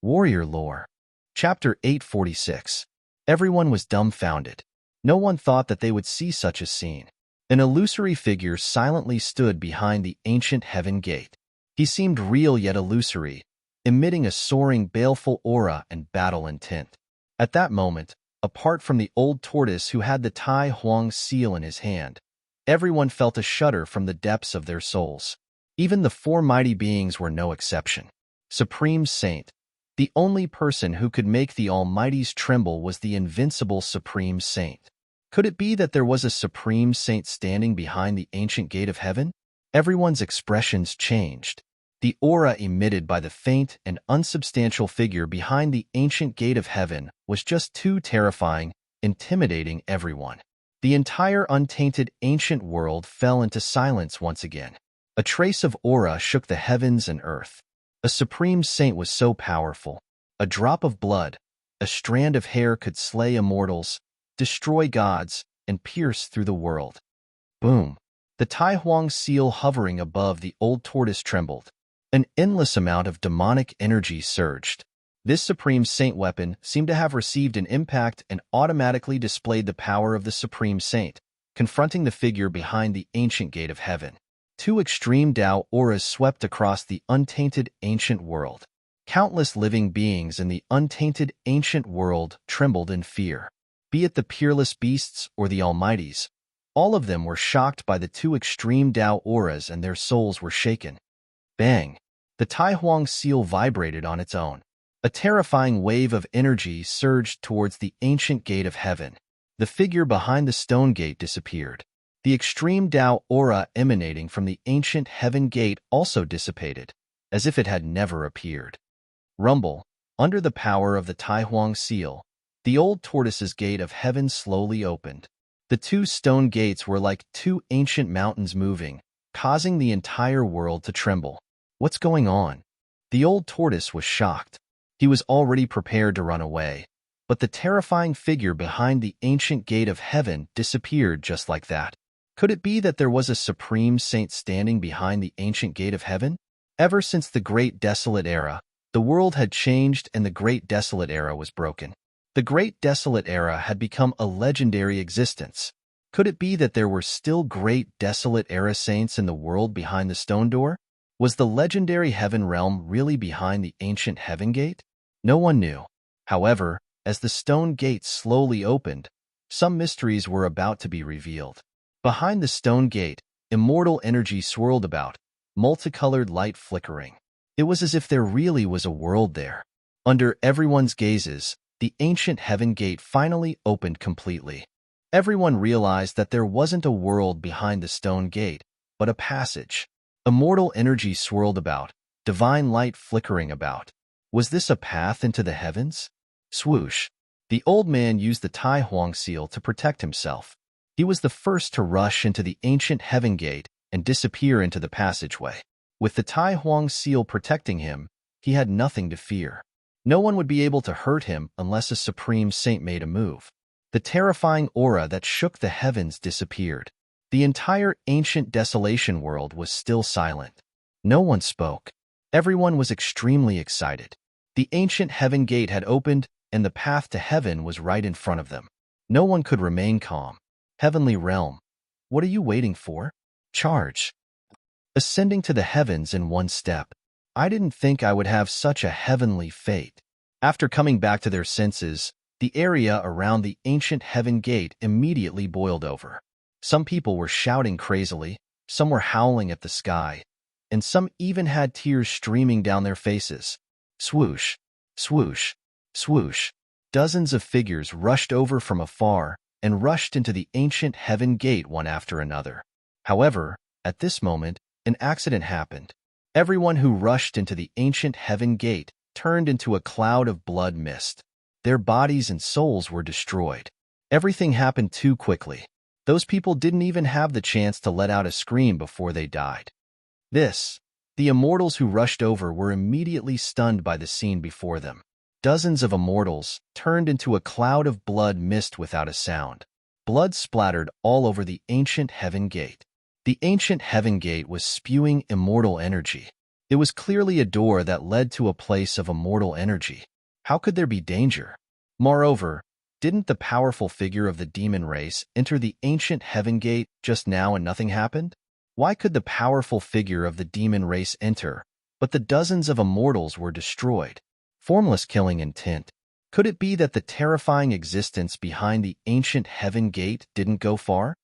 Warrior Lore. Chapter 846. Everyone was dumbfounded. No one thought that they would see such a scene. An illusory figure silently stood behind the ancient heaven gate. He seemed real yet illusory, emitting a soaring, baleful aura and battle intent. At that moment, apart from the old tortoise who had the Tai Huang seal in his hand, everyone felt a shudder from the depths of their souls. Even the four mighty beings were no exception. Supreme Saint. The only person who could make the Almighties tremble was the invincible Supreme Saint. Could it be that there was a Supreme Saint standing behind the ancient gate of heaven? Everyone's expressions changed. The aura emitted by the faint and unsubstantial figure behind the ancient gate of heaven was just too terrifying, intimidating everyone. The entire untainted ancient world fell into silence once again. A trace of aura shook the heavens and earth. A Supreme Saint was so powerful. A drop of blood, a strand of hair could slay immortals, destroy gods, and pierce through the world. Boom! The Tai Huang seal hovering above the old tortoise trembled. An endless amount of demonic energy surged. This Supreme Saint weapon seemed to have received an impact and automatically displayed the power of the Supreme Saint, confronting the figure behind the ancient gate of heaven. Two extreme Tao auras swept across the untainted ancient world. Countless living beings in the untainted ancient world trembled in fear. Be it the peerless beasts or the Almighties, all of them were shocked by the two extreme Tao auras and their souls were shaken. Bang! The Tai Huang seal vibrated on its own. A terrifying wave of energy surged towards the ancient gate of heaven. The figure behind the stone gate disappeared. The extreme Tao aura emanating from the ancient heaven gate also dissipated, as if it had never appeared. Rumble. Under the power of the Tai Huang seal, the old tortoise's gate of heaven slowly opened. The two stone gates were like two ancient mountains moving, causing the entire world to tremble. What's going on? The old tortoise was shocked. He was already prepared to run away, but the terrifying figure behind the ancient gate of heaven disappeared just like that. Could it be that there was a Supreme Saint standing behind the ancient gate of heaven? Ever since the Great Desolate Era, the world had changed and the Great Desolate Era was broken. The Great Desolate Era had become a legendary existence. Could it be that there were still Great Desolate Era saints in the world behind the stone door? Was the legendary heaven realm really behind the ancient heaven gate? No one knew. However, as the stone gate slowly opened, some mysteries were about to be revealed. Behind the stone gate, immortal energy swirled about, multicolored light flickering. It was as if there really was a world there. Under everyone's gazes, the ancient heaven gate finally opened completely. Everyone realized that there wasn't a world behind the stone gate, but a passage. Immortal energy swirled about, divine light flickering about. Was this a path into the heavens? Swoosh! The old man used the Tai Huang seal to protect himself. He was the first to rush into the ancient heaven gate and disappear into the passageway. With the Tai Huang seal protecting him, he had nothing to fear. No one would be able to hurt him unless a Supreme Saint made a move. The terrifying aura that shook the heavens disappeared. The entire ancient desolation world was still silent. No one spoke. Everyone was extremely excited. The ancient heaven gate had opened, and the path to heaven was right in front of them. No one could remain calm. Heavenly realm, what are you waiting for? Charge! Ascending to the heavens in one step. I didn't think I would have such a heavenly fate. After coming back to their senses, the area around the ancient heaven gate immediately boiled over. Some people were shouting crazily, some were howling at the sky, and some even had tears streaming down their faces. Swoosh, swoosh, swoosh. Dozens of figures rushed over from afar and rushed into the ancient heaven gate one after another. However, at this moment, an accident happened. Everyone who rushed into the ancient heaven gate turned into a cloud of blood mist. Their bodies and souls were destroyed. Everything happened too quickly. Those people didn't even have the chance to let out a scream before they died. The immortals who rushed over were immediately stunned by the scene before them. Dozens of immortals turned into a cloud of blood mist without a sound. Blood splattered all over the ancient heaven gate. The ancient heaven gate was spewing immortal energy. It was clearly a door that led to a place of immortal energy. How could there be danger? Moreover, didn't the powerful figure of the demon race enter the ancient heaven gate just now and nothing happened? Why could the powerful figure of the demon race enter, but the dozens of immortals were destroyed? Formless killing intent. Could it be that the terrifying existence behind the ancient heaven gate didn't go far?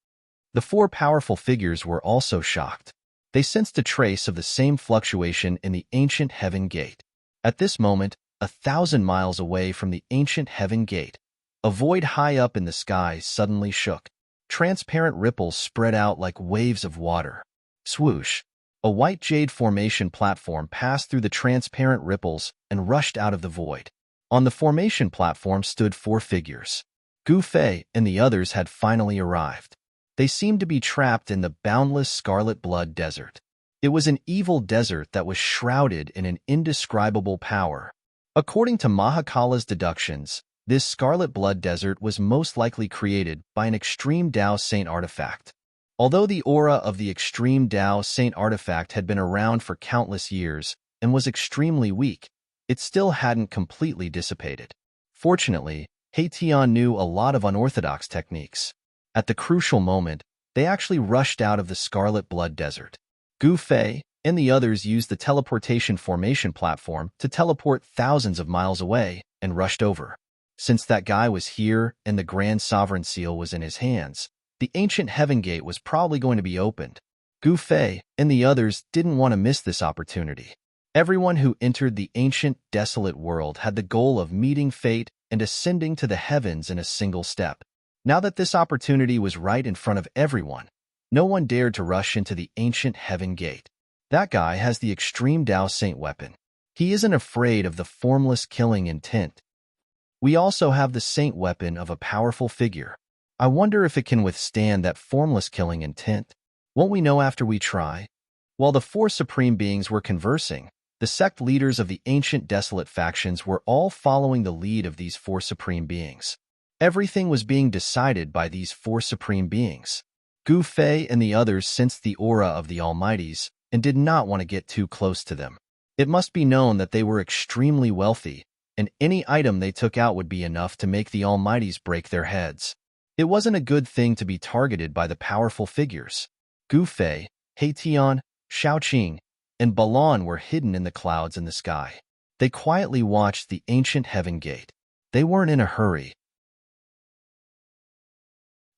The four powerful figures were also shocked. They sensed a trace of the same fluctuation in the ancient heaven gate. At this moment, 1,000 miles away from the ancient heaven gate, a void high up in the sky suddenly shook. Transparent ripples spread out like waves of water. Swoosh! A white jade formation platform passed through the transparent ripples and rushed out of the void. On the formation platform stood four figures. Gu Fei and the others had finally arrived. They seemed to be trapped in the boundless scarlet blood desert. It was an evil desert that was shrouded in an indescribable power. According to Mahakala's deductions, this scarlet blood desert was most likely created by an extreme Dao Saint artifact. Although the aura of the extreme Dao Saint artifact had been around for countless years and was extremely weak, it still hadn't completely dissipated. Fortunately, Tian knew a lot of unorthodox techniques. At the crucial moment, they actually rushed out of the scarlet blood desert. Gu Fei and the others used the teleportation formation platform to teleport thousands of miles away and rushed over. Since that guy was here and the Grand Sovereign Seal was in his hands, the ancient heaven gate was probably going to be opened. Gu Fei and the others didn't want to miss this opportunity. Everyone who entered the ancient, desolate world had the goal of meeting fate and ascending to the heavens in a single step. Now that this opportunity was right in front of everyone, no one dared to rush into the ancient heaven gate. That guy has the extreme Dao Saint weapon. He isn't afraid of the formless killing intent. We also have the saint weapon of a powerful figure. I wonder if it can withstand that formless killing intent. Won't we know after we try? While the four supreme beings were conversing, the sect leaders of the ancient desolate factions were all following the lead of these four supreme beings. Everything was being decided by these four supreme beings. Gu Fei and the others sensed the aura of the Almighties and did not want to get too close to them. It must be known that they were extremely wealthy, and any item they took out would be enough to make the Almighties break their heads. It wasn't a good thing to be targeted by the powerful figures. Gu Fei, Tian, Shaoqing, and Balan were hidden in the clouds in the sky. They quietly watched the ancient heaven gate. They weren't in a hurry.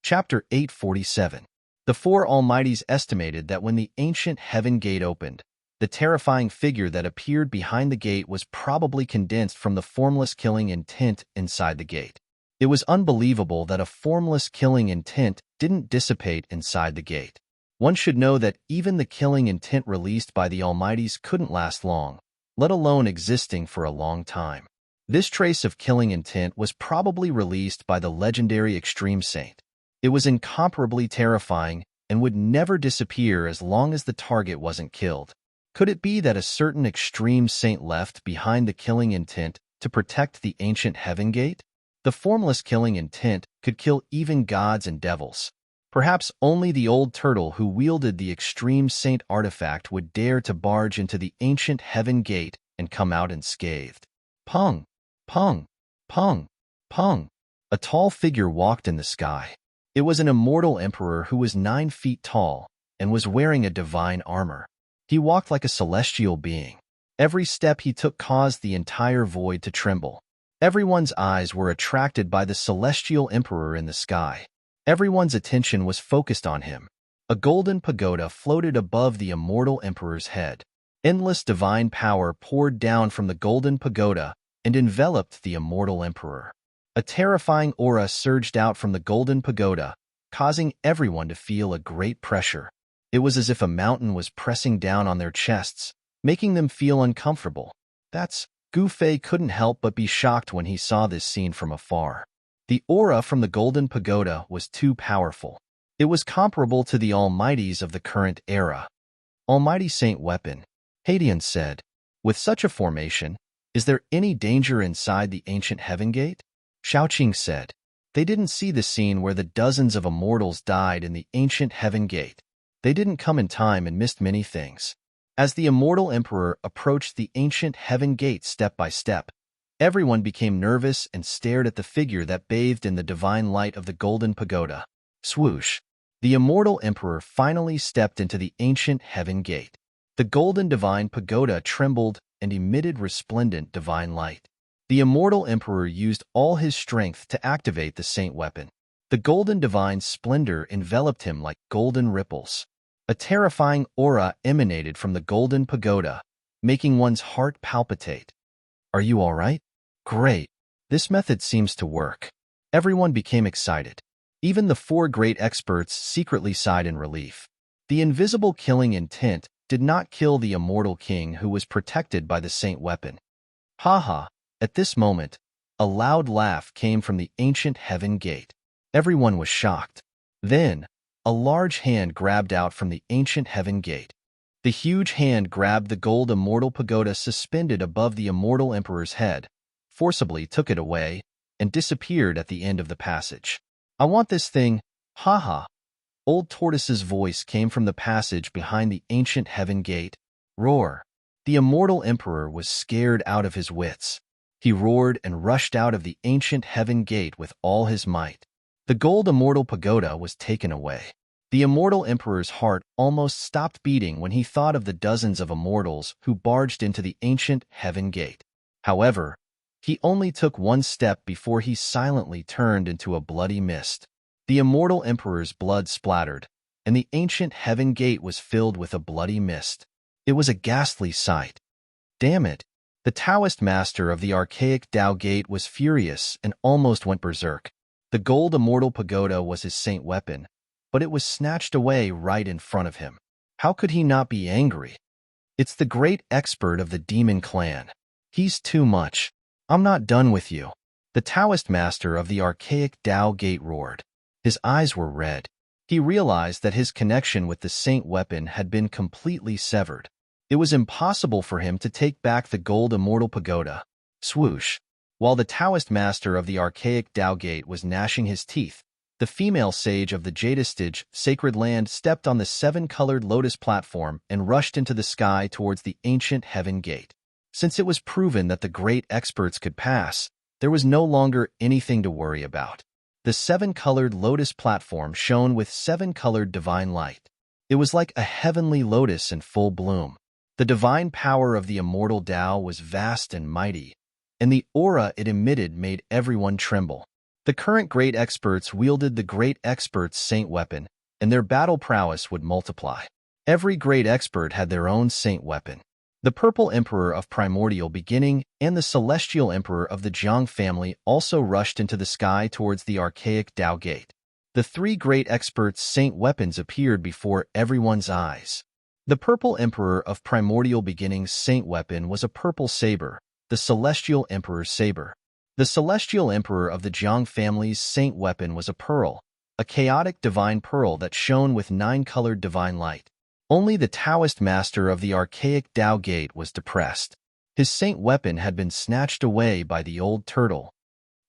Chapter 847. The four Almighties estimated that when the ancient heaven gate opened, the terrifying figure that appeared behind the gate was probably condensed from the formless killing intent inside the gate. It was unbelievable that a formless killing intent didn't dissipate inside the gate. One should know that even the killing intent released by the Almighties couldn't last long, let alone existing for a long time. This trace of killing intent was probably released by the legendary Extreme Saint. It was incomparably terrifying and would never disappear as long as the target wasn't killed. Could it be that a certain Extreme Saint left behind the killing intent to protect the ancient heaven gate? The formless killing intent could kill even gods and devils. Perhaps only the old turtle who wielded the Extreme Saint artifact would dare to barge into the ancient heaven gate and come out unscathed. Pung! Pung! Pung! Pung! A tall figure walked in the sky. It was an immortal emperor who was 9 feet tall and was wearing a divine armor. He walked like a celestial being. Every step he took caused the entire void to tremble. Everyone's eyes were attracted by the celestial emperor in the sky. Everyone's attention was focused on him. A golden pagoda floated above the immortal emperor's head. Endless divine power poured down from the golden pagoda and enveloped the immortal emperor. A terrifying aura surged out from the golden pagoda, causing everyone to feel a great pressure. It was as if a mountain was pressing down on their chests, making them feel uncomfortable. Gu Fei couldn't help but be shocked when he saw this scene from afar. The aura from the golden pagoda was too powerful. It was comparable to the Almighties of the current era. Almighty Saint Weapon, Hadian said. With such a formation, is there any danger inside the ancient heaven gate? Shaoqing said. They didn't see the scene where the dozens of immortals died in the ancient heaven gate. They didn't come in time and missed many things. As the immortal emperor approached the ancient heaven gate step by step, everyone became nervous and stared at the figure that bathed in the divine light of the golden pagoda. Swoosh! The immortal emperor finally stepped into the ancient heaven gate. The golden divine pagoda trembled and emitted resplendent divine light. The immortal emperor used all his strength to activate the saint weapon. The golden divine splendor enveloped him like golden ripples. A terrifying aura emanated from the golden pagoda, making one's heart palpitate. Are you all right? Great. This method seems to work. Everyone became excited. Even the four great experts secretly sighed in relief. The invisible killing intent did not kill the immortal king who was protected by the saint weapon. Ha ha! At this moment, a loud laugh came from the ancient heaven gate. Everyone was shocked. Then, a large hand grabbed out from the ancient heaven gate. The huge hand grabbed the gold immortal pagoda suspended above the immortal emperor's head, forcibly took it away, and disappeared at the end of the passage. I want this thing, ha ha! Old Tortoise's voice came from the passage behind the ancient heaven gate. Roar! The immortal emperor was scared out of his wits. He roared and rushed out of the ancient heaven gate with all his might. The gold immortal pagoda was taken away. The immortal emperor's heart almost stopped beating when he thought of the dozens of immortals who barged into the ancient heaven gate. However, he only took one step before he silently turned into a bloody mist. The immortal emperor's blood splattered, and the ancient heaven gate was filled with a bloody mist. It was a ghastly sight. Damn it! The Taoist master of the archaic Tao Gate was furious and almost went berserk. The gold immortal pagoda was his saint weapon, but it was snatched away right in front of him. How could he not be angry? It's the great expert of the demon clan. He's too much. I'm not done with you. The Taoist master of the archaic Tao Gate roared. His eyes were red. He realized that his connection with the saint weapon had been completely severed. It was impossible for him to take back the gold immortal pagoda. Swoosh! While the Taoist master of the archaic Tao Gate was gnashing his teeth, the female sage of the Jadistige sacred land stepped on the seven-colored lotus platform and rushed into the sky towards the ancient heaven gate. Since it was proven that the great experts could pass, there was no longer anything to worry about. The seven-colored lotus platform shone with seven-colored divine light. It was like a heavenly lotus in full bloom. The divine power of the immortal Tao was vast and mighty, and the aura it emitted made everyone tremble. The current great experts wielded the great expert's saint weapon, and their battle prowess would multiply. Every great expert had their own saint weapon. The Purple Emperor of Primordial Beginning and the Celestial Emperor of the Jiang family also rushed into the sky towards the archaic Tao Gate. The three great experts' saint weapons appeared before everyone's eyes. The Purple Emperor of Primordial Beginning's saint weapon was a purple saber, the Celestial Emperor's saber. The Celestial Emperor of the Jiang family's saint weapon was a pearl, a chaotic divine pearl that shone with nine-colored divine light. Only the Taoist master of the archaic Tao Gate was depressed. His saint weapon had been snatched away by the old turtle.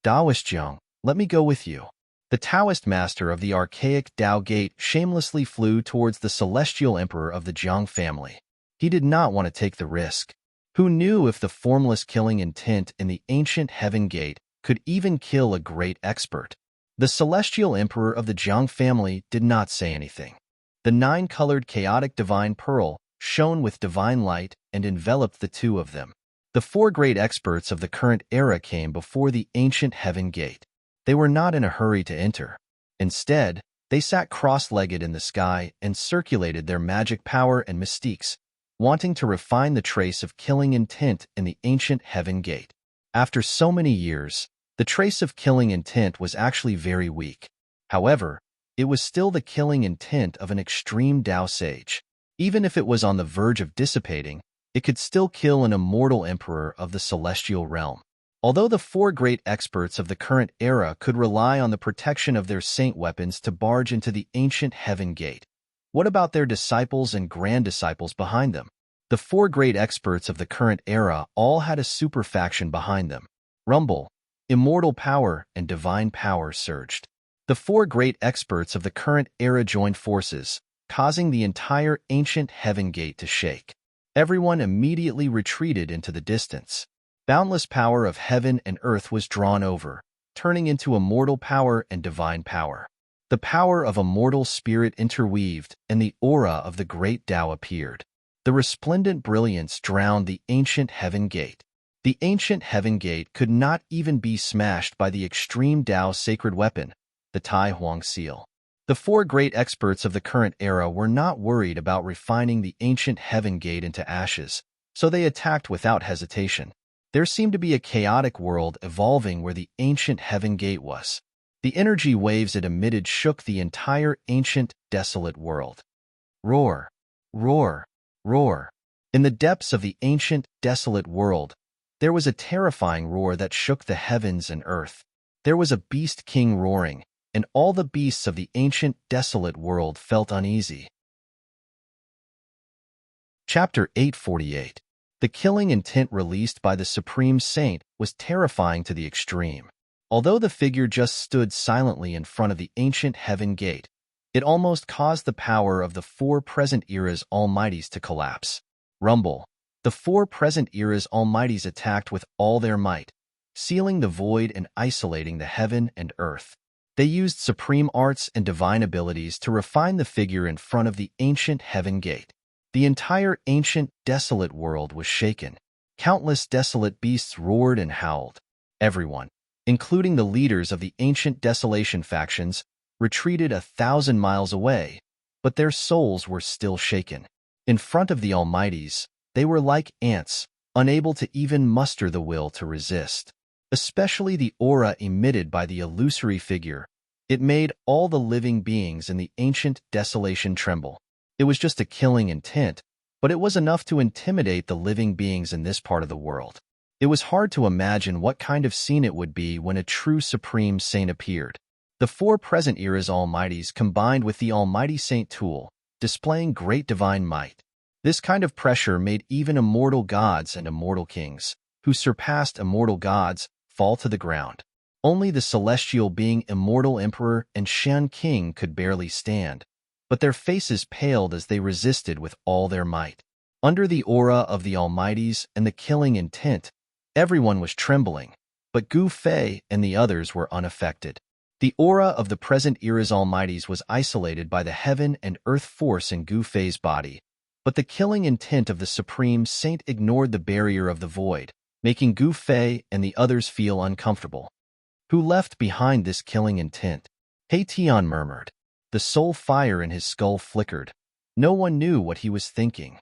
Taoist Jiang, let me go with you. The Taoist master of the archaic Tao Gate shamelessly flew towards the Celestial Emperor of the Jiang family. He did not want to take the risk. Who knew if the formless killing intent in the ancient heaven gate could even kill a great expert? The Celestial Emperor of the Jiang family did not say anything. The nine-colored chaotic divine pearl shone with divine light and enveloped the two of them. The four great experts of the current era came before the ancient heaven gate. They were not in a hurry to enter. Instead, they sat cross-legged in the sky and circulated their magic power and mystiques, wanting to refine the trace of killing intent in the ancient heaven gate. After so many years, the trace of killing intent was actually very weak. However, it was still the killing intent of an extreme Tao sage. Even if it was on the verge of dissipating, it could still kill an immortal emperor of the celestial realm. Although the four great experts of the current era could rely on the protection of their saint weapons to barge into the ancient heaven gate, what about their disciples and grand disciples behind them? The four great experts of the current era all had a super faction behind them. Rumble, immortal power, and divine power surged. The four great experts of the current era joined forces, causing the entire ancient heaven gate to shake. Everyone immediately retreated into the distance. Boundless power of heaven and earth was drawn over, turning into immortal power and divine power. The power of a mortal spirit interweaved, and the aura of the great Tao appeared. The resplendent brilliance drowned the ancient heaven gate. The ancient heaven gate could not even be smashed by the extreme Tao sacred weapon, the Tai Huang seal. The four great experts of the current era were not worried about refining the ancient heaven gate into ashes, so they attacked without hesitation. There seemed to be a chaotic world evolving where the ancient heaven gate was. The energy waves it emitted shook the entire ancient, desolate world. Roar, roar, roar. In the depths of the ancient, desolate world, there was a terrifying roar that shook the heavens and earth. There was a beast king roaring, and all the beasts of the ancient, desolate world felt uneasy. Chapter 848. The killing intent released by the Supreme Saint was terrifying to the extreme. Although the figure just stood silently in front of the ancient heaven gate, it almost caused the power of the four present eras almighties to collapse. Rumble. The four present eras almighties attacked with all their might, sealing the void and isolating the heaven and earth. They used supreme arts and divine abilities to refine the figure in front of the ancient heaven gate. The entire ancient, desolate world was shaken. Countless desolate beasts roared and howled. Everyone, including the leaders of the ancient desolation factions, retreated 1,000 miles away, but their souls were still shaken. In front of the Almighties, they were like ants, unable to even muster the will to resist. Especially the aura emitted by the illusory figure. It made all the living beings in the ancient desolation tremble. It was just a killing intent, but it was enough to intimidate the living beings in this part of the world. It was hard to imagine what kind of scene it would be when a true Supreme Saint appeared. The four present eras almighties combined with the Almighty Saint tool, displaying great divine might. This kind of pressure made even immortal gods and immortal kings, who surpassed immortal gods, fall to the ground. Only the celestial being Immortal Emperor and Shen King could barely stand, but their faces paled as they resisted with all their might. Under the aura of the Almighties and the killing intent, everyone was trembling, but Gu Fei and the others were unaffected. The aura of the present era's Almighties was isolated by the heaven and earth force in Gu Fei's body, but the killing intent of the Supreme Saint ignored the barrier of the void, making Gu Fei and the others feel uncomfortable. Who left behind this killing intent? He Tian murmured. The soul fire in his skull flickered. No one knew what he was thinking.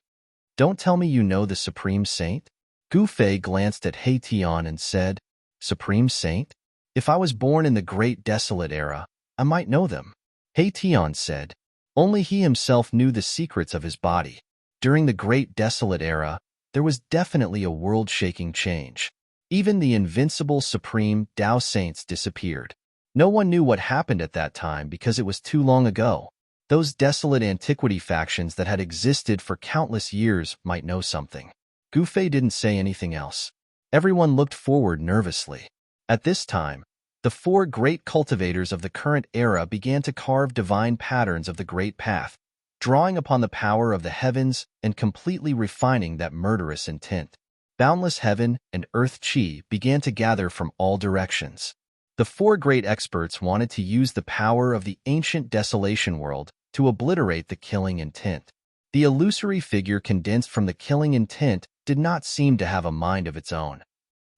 Don't tell me you know the Supreme Saint? Gu Fei glanced at He Tian and said, Supreme Saint? If I was born in the Great Desolate Era, I might know them. He Tian said. Only he himself knew the secrets of his body. During the Great Desolate Era, there was definitely a world-shaking change. Even the invincible Supreme Tao Saints disappeared. No one knew what happened at that time because it was too long ago. Those desolate antiquity factions that had existed for countless years might know something. Gu Fei didn't say anything else. Everyone looked forward nervously. At this time, the four great cultivators of the current era began to carve divine patterns of the Great Path, drawing upon the power of the heavens and completely refining that murderous intent. Boundless heaven and earth chi began to gather from all directions. The four great experts wanted to use the power of the ancient desolation world to obliterate the killing intent. The illusory figure condensed from the killing intent did not seem to have a mind of its own.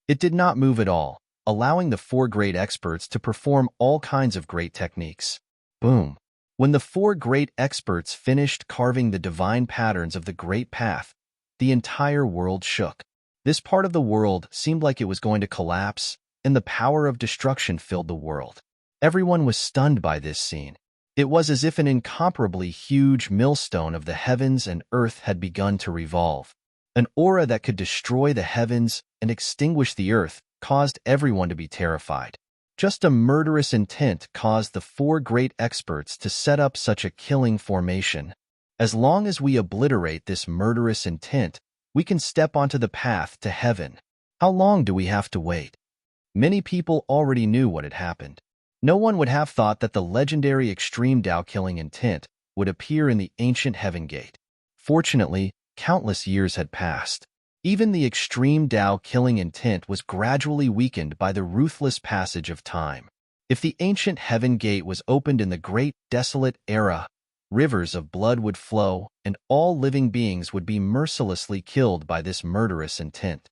It did not move at all, allowing the four great experts to perform all kinds of great techniques. Boom. When the four great experts finished carving the divine patterns of the Great Path, the entire world shook. This part of the world seemed like it was going to collapse, and the power of destruction filled the world. Everyone was stunned by this scene. It was as if an incomparably huge millstone of the heavens and earth had begun to revolve. An aura that could destroy the heavens and extinguish the earth caused everyone to be terrified. Just a murderous intent caused the four great experts to set up such a killing formation. As long as we obliterate this murderous intent, we can step onto the path to heaven. How long do we have to wait? Many people already knew what had happened. No one would have thought that the legendary extreme Tao killing intent would appear in the ancient heaven gate. Fortunately, countless years had passed. Even the extreme Tao-killing intent was gradually weakened by the ruthless passage of time. If the ancient heaven gate was opened in the great desolate era, rivers of blood would flow, and all living beings would be mercilessly killed by this murderous intent.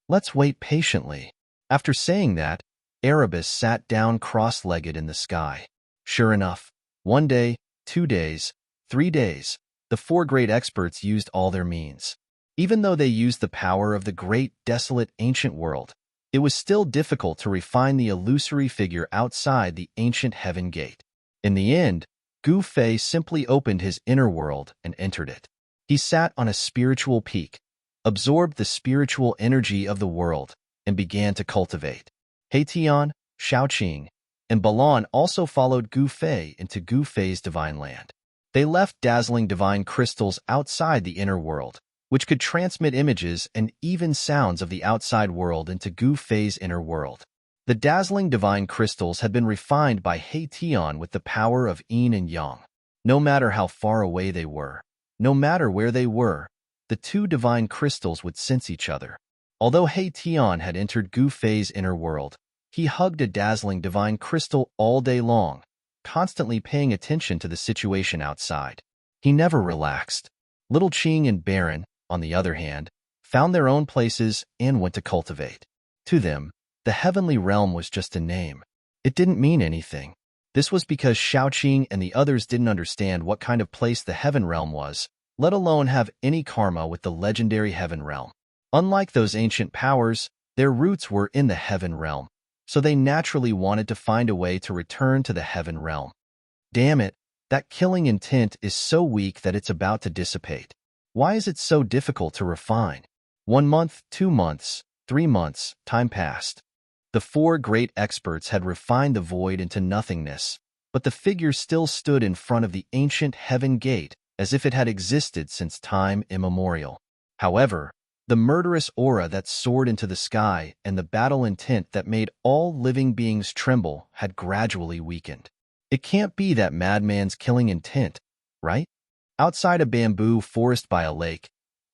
Let's wait patiently. After saying that, Erebus sat down cross-legged in the sky. Sure enough, 1 day, 2 days, 3 days, the 4 great experts used all their means. Even though they used the power of the great, desolate, ancient world, it was still difficult to refine the illusory figure outside the ancient heaven gate. In the end, Gu Fei simply opened his inner world and entered it. He sat on a spiritual peak, absorbed the spiritual energy of the world, and began to cultivate. Heitian, Shaoqing, and Balan also followed Gu Fei into Gu Fei's divine land. They left dazzling divine crystals outside the inner world, which could transmit images and even sounds of the outside world into Gu Fei's inner world. The dazzling divine crystals had been refined by Heitian with the power of yin and yang. No matter how far away they were, no matter where they were, the 2 divine crystals would sense each other. Although Heitian had entered Gu Fei's inner world, he hugged a dazzling divine crystal all day long, constantly paying attention to the situation outside. He never relaxed. Little Qing and Baron, on the other hand, found their own places and went to cultivate. To them, the heavenly realm was just a name. It didn't mean anything. This was because Shaoqing and the others didn't understand what kind of place the heaven realm was, let alone have any karma with the legendary heaven realm. Unlike those ancient powers, their roots were in the heaven realm, so they naturally wanted to find a way to return to the heaven realm. Damn it, that killing intent is so weak that it's about to dissipate. Why is it so difficult to refine? 1 month, 2 months, 3 months, time passed. The 4 great experts had refined the void into nothingness, but the figure still stood in front of the ancient heaven gate as if it had existed since time immemorial. However, the murderous aura that soared into the sky and the battle intent that made all living beings tremble had gradually weakened. It can't be that madman's killing intent, right? Outside a bamboo forest by a lake,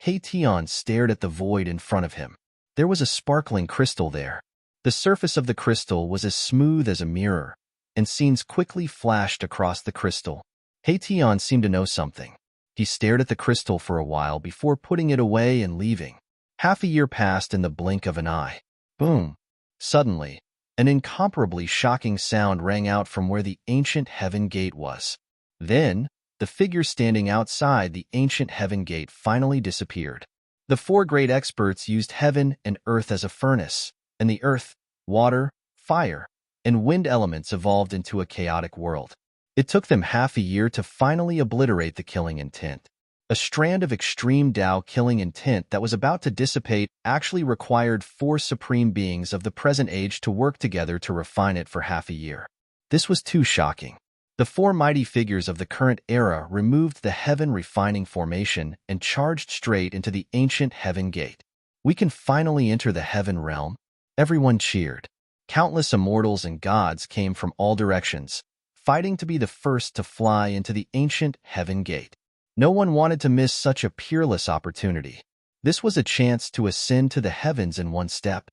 Heitian stared at the void in front of him. There was a sparkling crystal there. The surface of the crystal was as smooth as a mirror, and scenes quickly flashed across the crystal. Heitian seemed to know something. He stared at the crystal for a while before putting it away and leaving. Half a year passed in the blink of an eye. Boom! Suddenly, an incomparably shocking sound rang out from where the ancient heaven gate was. Then, the figure standing outside the ancient heaven gate finally disappeared. The 4 great experts used heaven and earth as a furnace, and the earth, water, fire, and wind elements evolved into a chaotic world. It took them half a year to finally obliterate the killing intent. A strand of extreme Tao killing intent that was about to dissipate actually required 4 supreme beings of the present age to work together to refine it for half a year. This was too shocking. The 4 mighty figures of the current era removed the heaven refining formation and charged straight into the ancient heaven gate. We can finally enter the heaven realm. Everyone cheered. Countless immortals and gods came from all directions, fighting to be the first to fly into the ancient heaven gate. No one wanted to miss such a peerless opportunity. This was a chance to ascend to the heavens in one step.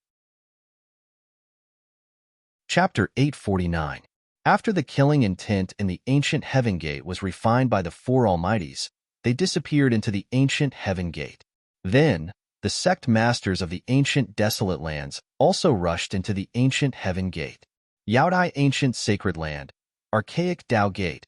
Chapter 849. After the killing intent in the ancient heaven gate was refined by the 4 Almighties, they disappeared into the ancient heaven gate. Then, the sect masters of the ancient desolate lands also rushed into the ancient heaven gate. Yaodai ancient sacred land, archaic Tao gate,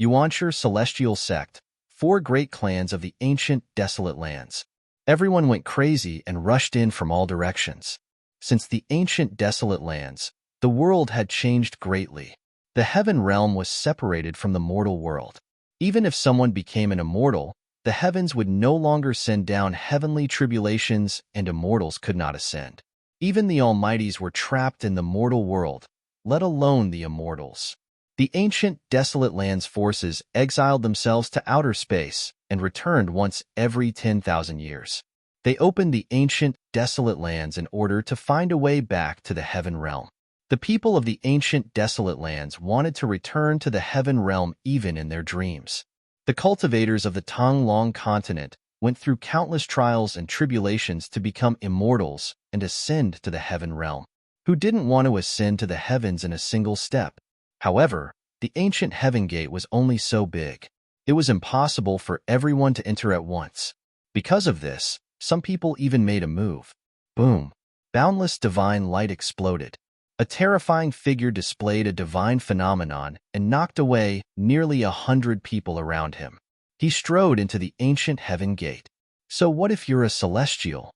Yuanshi celestial sect, 4 great clans of the ancient desolate lands. Everyone went crazy and rushed in from all directions. Since the ancient desolate lands, the world had changed greatly. The heaven realm was separated from the mortal world. Even if someone became an immortal, the heavens would no longer send down heavenly tribulations and immortals could not ascend. Even the Almighties were trapped in the mortal world, let alone the immortals. The ancient desolate lands forces exiled themselves to outer space and returned once every 10,000 years. They opened the ancient desolate lands in order to find a way back to the heaven realm. The people of the ancient desolate lands wanted to return to the heaven realm even in their dreams. The cultivators of the Tonglong continent went through countless trials and tribulations to become immortals and ascend to the heaven realm. Who didn't want to ascend to the heavens in a single step? However, the ancient heaven gate was only so big. It was impossible for everyone to enter at once. Because of this, some people even made a move. Boom! Boundless divine light exploded. A terrifying figure displayed a divine phenomenon and knocked away nearly 100 people around him. He strode into the ancient heaven gate. So what if you're a celestial?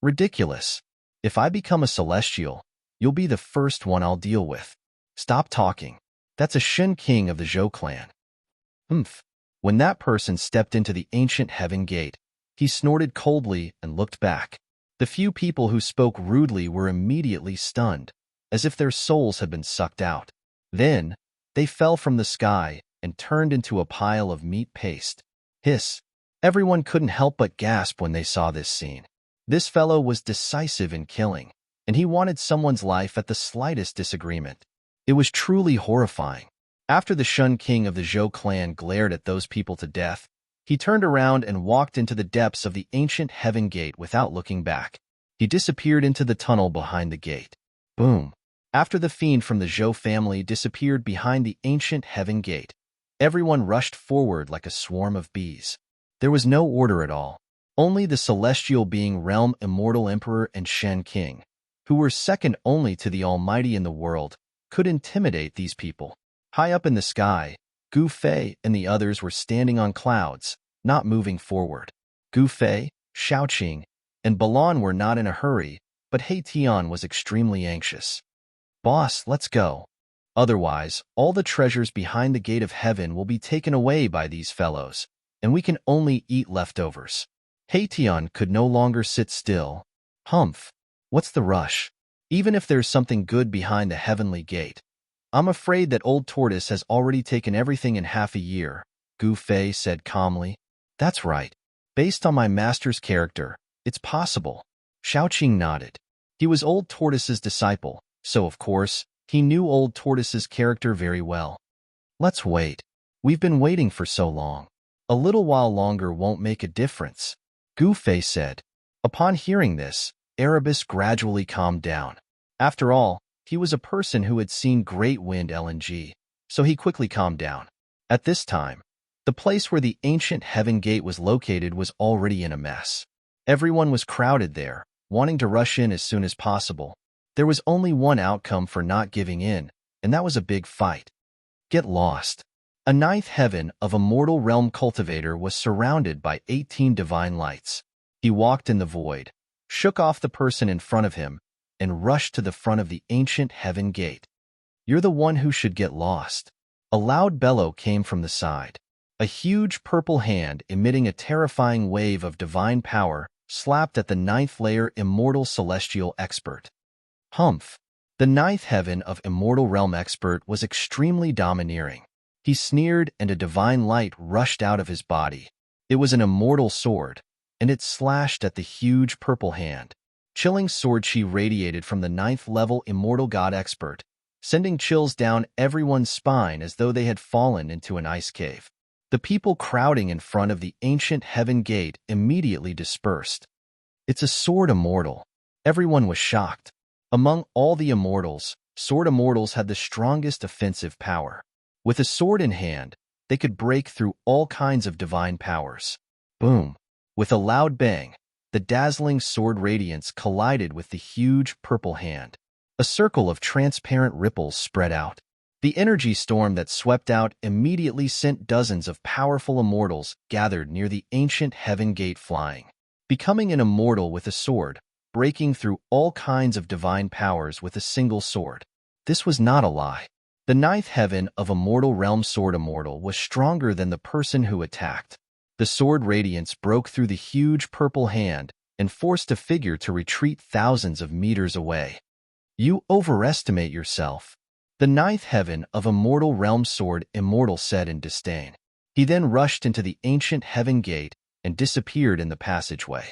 Ridiculous. If I become a celestial, you'll be the first one I'll deal with. Stop talking. That's a Shen King of the Zhou clan. Humph. When that person stepped into the ancient heaven gate, he snorted coldly and looked back. The few people who spoke rudely were immediately stunned, as if their souls had been sucked out. Then, they fell from the sky and turned into a pile of meat paste. Hiss! Everyone couldn't help but gasp when they saw this scene. This fellow was decisive in killing, and he wanted someone's life at the slightest disagreement. It was truly horrifying. After the Shun King of the Zhou clan glared at those people to death, he turned around and walked into the depths of the ancient heaven gate without looking back. He disappeared into the tunnel behind the gate. Boom! After the fiend from the Zhou family disappeared behind the ancient heaven gate, everyone rushed forward like a swarm of bees. There was no order at all. Only the celestial being Realm Immortal Emperor and Shen King, who were second only to the Almighty in the world, could intimidate these people. High up in the sky, Gu Fei and the others were standing on clouds, not moving forward. Gu Fei, Shaoqing, and Balan were not in a hurry, but He Tian was extremely anxious. Boss, let's go. Otherwise, all the treasures behind the gate of heaven will be taken away by these fellows, and we can only eat leftovers. He Tian could no longer sit still. Humph! What's the rush? Even if there's something good behind the heavenly gate, I'm afraid that old Tortoise has already taken everything in half a year, Gu Fei said calmly. That's right. Based on my master's character, it's possible. Shaoqing nodded. He was old Tortoise's disciple, so of course, he knew old Tortoise's character very well. Let's wait. We've been waiting for so long. A little while longer won't make a difference, Gu Fei said. Upon hearing this, Erebus gradually calmed down. After all, he was a person who had seen great wind LNG, so he quickly calmed down. At this time, the place where the ancient heaven gate was located was already in a mess. Everyone was crowded there, wanting to rush in as soon as possible. There was only one outcome for not giving in, and that was a big fight. Get lost. A ninth heaven of Immortal Realm cultivator was surrounded by 18 divine lights. He walked in the void, shook off the person in front of him, and rushed to the front of the ancient heaven gate. You're the one who should get lost. A loud bellow came from the side. A huge purple hand emitting a terrifying wave of divine power slapped at the ninth layer Immortal Celestial Expert. Humph! The ninth heaven of Immortal Realm Expert was extremely domineering. He sneered and a divine light rushed out of his body. It was an immortal sword, and it slashed at the huge purple hand. Chilling sword chi radiated from the ninth level Immortal God Expert, sending chills down everyone's spine as though they had fallen into an ice cave. The people crowding in front of the ancient heaven gate immediately dispersed. It's a sword immortal. Everyone was shocked. Among all the immortals, sword immortals had the strongest offensive power. With a sword in hand, they could break through all kinds of divine powers. Boom! With a loud bang, the dazzling sword radiance collided with the huge purple hand. A circle of transparent ripples spread out. The energy storm that swept out immediately sent dozens of powerful immortals gathered near the ancient heaven gate flying. Becoming an immortal with a sword, breaking through all kinds of divine powers with a single sword. This was not a lie. The ninth heaven of Immortal Realm Sword Immortal was stronger than the person who attacked. The sword radiance broke through the huge purple hand and forced a figure to retreat thousands of meters away. You overestimate yourself, the ninth heaven of Immortal Realm Sword Immortal said in disdain. He then rushed into the ancient heaven gate and disappeared in the passageway.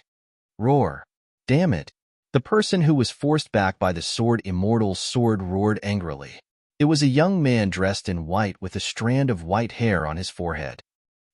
Roar! Damn it! The person who was forced back by the sword Immortal's sword roared angrily. It was a young man dressed in white with a strand of white hair on his forehead.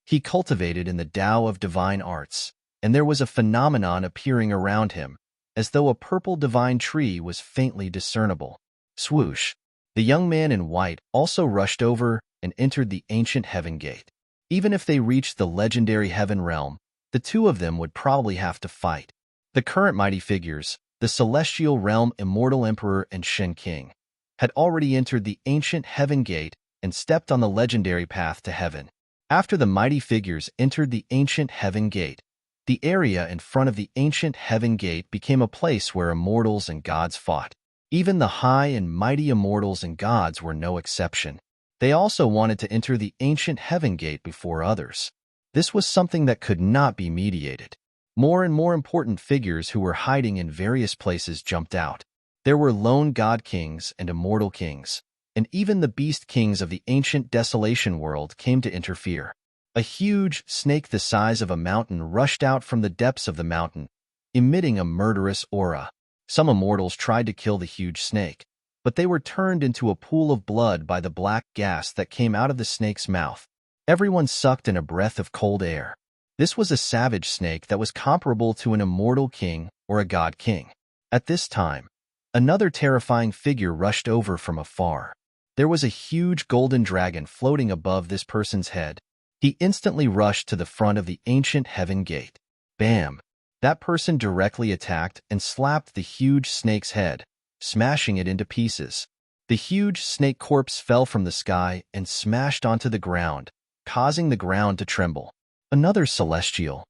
He cultivated in the Tao of Divine Arts, and there was a phenomenon appearing around him, as though a purple divine tree was faintly discernible. Swoosh! The young man in white also rushed over and entered the ancient heaven gate. Even if they reached the legendary heaven realm, the two of them would probably have to fight. The current mighty figures, the celestial realm immortal emperor and Shen King, had already entered the ancient heaven gate and stepped on the legendary path to heaven. After the mighty figures entered the ancient heaven gate, the area in front of the ancient heaven gate became a place where immortals and gods fought. Even the high and mighty immortals and gods were no exception. They also wanted to enter the ancient heaven gate before others. This was something that could not be mediated. More and more important figures who were hiding in various places jumped out. There were lone god kings and immortal kings, and even the beast kings of the ancient desolation world came to interfere. A huge snake the size of a mountain rushed out from the depths of the mountain, emitting a murderous aura. Some immortals tried to kill the huge snake, but they were turned into a pool of blood by the black gas that came out of the snake's mouth. Everyone sucked in a breath of cold air. This was a savage snake that was comparable to an immortal king or a god king. At this time, another terrifying figure rushed over from afar. There was a huge golden dragon floating above this person's head. He instantly rushed to the front of the ancient heaven gate. Bam! That person directly attacked and slapped the huge snake's head, smashing it into pieces. The huge snake corpse fell from the sky and smashed onto the ground, causing the ground to tremble. Another celestial.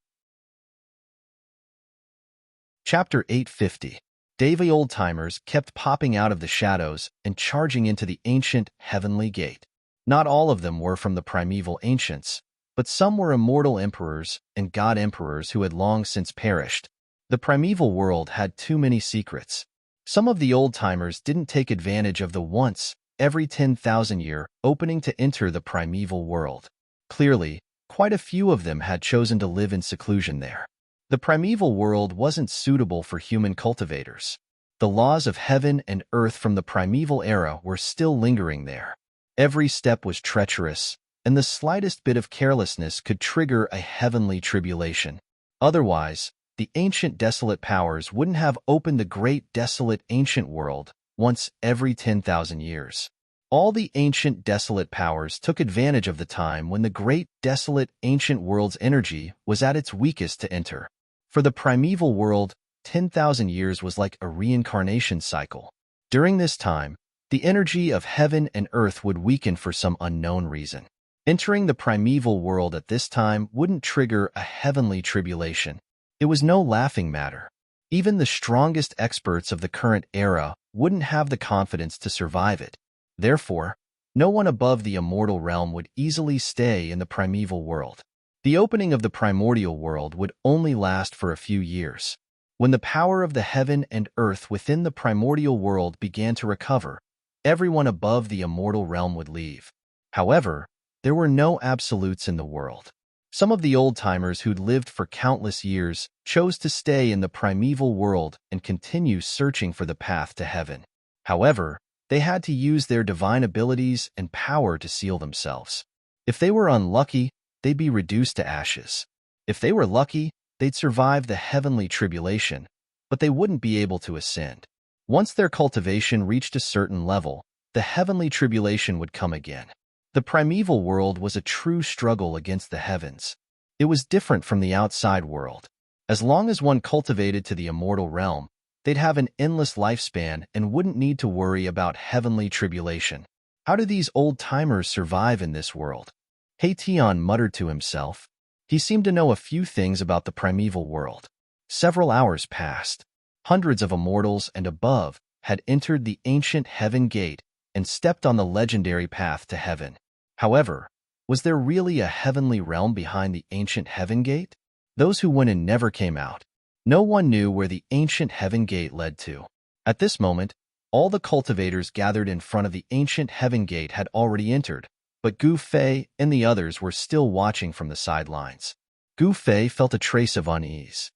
Chapter 850. Davy old-timers kept popping out of the shadows and charging into the ancient heavenly gate. Not all of them were from the primeval ancients, but some were immortal emperors and god emperors who had long since perished. The primeval world had too many secrets. Some of the old-timers didn't take advantage of the once, every 10,000 year opening to enter the primeval world. Clearly, quite a few of them had chosen to live in seclusion there. The primeval world wasn't suitable for human cultivators. The laws of heaven and earth from the primeval era were still lingering there. Every step was treacherous, and the slightest bit of carelessness could trigger a heavenly tribulation. Otherwise, the ancient desolate powers wouldn't have opened the great desolate ancient world once every 10,000 years. All the ancient desolate powers took advantage of the time when the great desolate ancient world's energy was at its weakest to enter. For the primeval world, 10,000 years was like a reincarnation cycle. During this time, the energy of heaven and earth would weaken for some unknown reason. Entering the primeval world at this time wouldn't trigger a heavenly tribulation. It was no laughing matter. Even the strongest experts of the current era wouldn't have the confidence to survive it. Therefore, no one above the immortal realm would easily stay in the primeval world. The opening of the primordial world would only last for a few years. When the power of the heaven and earth within the primordial world began to recover, everyone above the immortal realm would leave. However, there were no absolutes in the world. Some of the old-timers who'd lived for countless years chose to stay in the primeval world and continue searching for the path to heaven. However, they had to use their divine abilities and power to seal themselves. If they were unlucky, they'd be reduced to ashes. If they were lucky, they'd survive the heavenly tribulation, but they wouldn't be able to ascend. Once their cultivation reached a certain level, the heavenly tribulation would come again. The primeval world was a true struggle against the heavens. It was different from the outside world. As long as one cultivated to the immortal realm, they'd have an endless lifespan and wouldn't need to worry about heavenly tribulation. How do these old-timers survive in this world? Heition muttered to himself. He seemed to know a few things about the primeval world. Several hours passed. Hundreds of immortals and above had entered the ancient heaven gate and stepped on the legendary path to heaven. However, was there really a heavenly realm behind the ancient heaven gate? Those who went in never came out. No one knew where the ancient heaven gate led to. At this moment, all the cultivators gathered in front of the ancient heaven gate had already entered, but Gu Fei and the others were still watching from the sidelines. Gu Fei felt a trace of unease.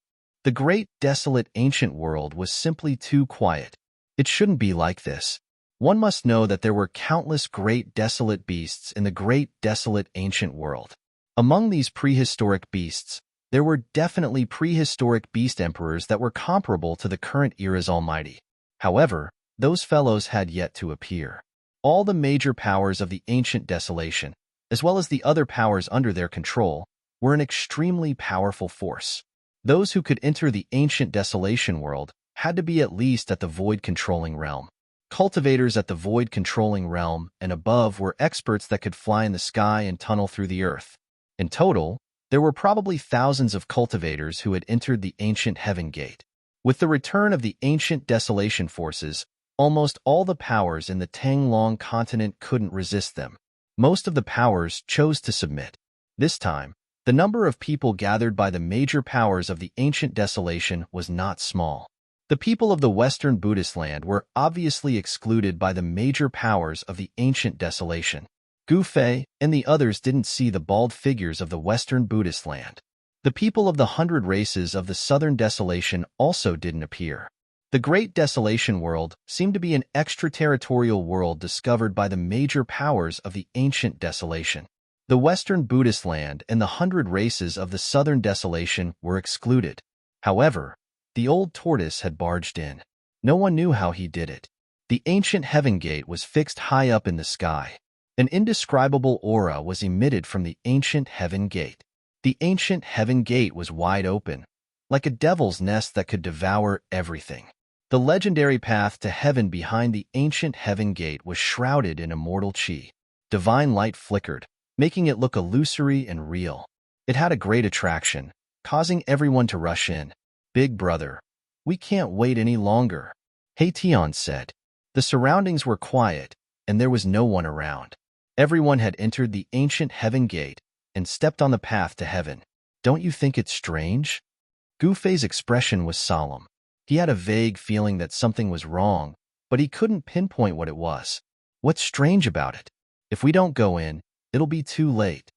The great desolate ancient world was simply too quiet. It shouldn't be like this. One must know that there were countless great desolate beasts in the great desolate ancient world. Among these prehistoric beasts, There were definitely prehistoric beast emperors that were comparable to the current era's almighty. However, those fellows had yet to appear. All the major powers of the ancient desolation, as well as the other powers under their control, were an extremely powerful force. Those who could enter the ancient desolation world had to be at least at the void-controlling realm. Cultivators at the void-controlling realm and above were experts that could fly in the sky and tunnel through the earth. In total, there were probably thousands of cultivators who had entered the ancient heaven gate. With the return of the ancient desolation forces, almost all the powers in the Tanglong continent couldn't resist them. Most of the powers chose to submit. This time, the number of people gathered by the major powers of the ancient desolation was not small. The people of the Western Buddhist land were obviously excluded by the major powers of the ancient desolation. Gu Fei and the others didn't see the bald figures of the Western Buddhist land. The people of the 100 races of the Southern Desolation also didn't appear. The Great Desolation World seemed to be an extraterritorial world discovered by the major powers of the ancient desolation. The Western Buddhist land and the 100 races of the Southern Desolation were excluded. However, the old tortoise had barged in. No one knew how he did it. The ancient heaven gate was fixed high up in the sky. An indescribable aura was emitted from the ancient heaven gate. The ancient heaven gate was wide open, like a devil's nest that could devour everything. The legendary path to heaven behind the ancient heaven gate was shrouded in immortal chi. Divine light flickered, making it look illusory and real. It had a great attraction, causing everyone to rush in. "Big brother, we can't wait any longer," Tian said. The surroundings were quiet, and there was no one around. Everyone had entered the ancient heaven gate and stepped on the path to heaven. "Don't you think it's strange?" Gu Fei's expression was solemn. He had a vague feeling that something was wrong, but he couldn't pinpoint what it was. "What's strange about it? If we don't go in, it'll be too late."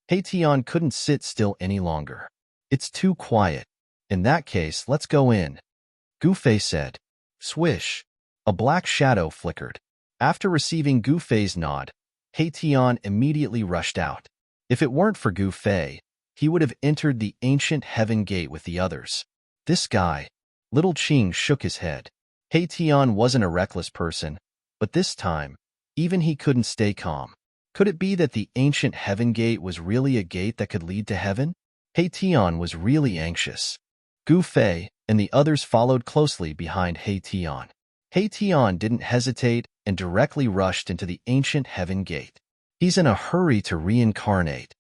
Tian couldn't sit still any longer. "It's too quiet. In that case, let's go in," Gu Fei said. Swish! A black shadow flickered. After receiving Gu Fei's nod, Tian immediately rushed out. If it weren't for Gu Fei, he would have entered the ancient heaven gate with the others. This guy. Little Qing shook his head. Tian wasn't a reckless person, but this time, even he couldn't stay calm. Could it be that the ancient heaven gate was really a gate that could lead to heaven? Tian was really anxious. Gu Fei and the others followed closely behind Tian. Tian didn't hesitate and directly rushed into the ancient heaven gate. "He's in a hurry to reincarnate,"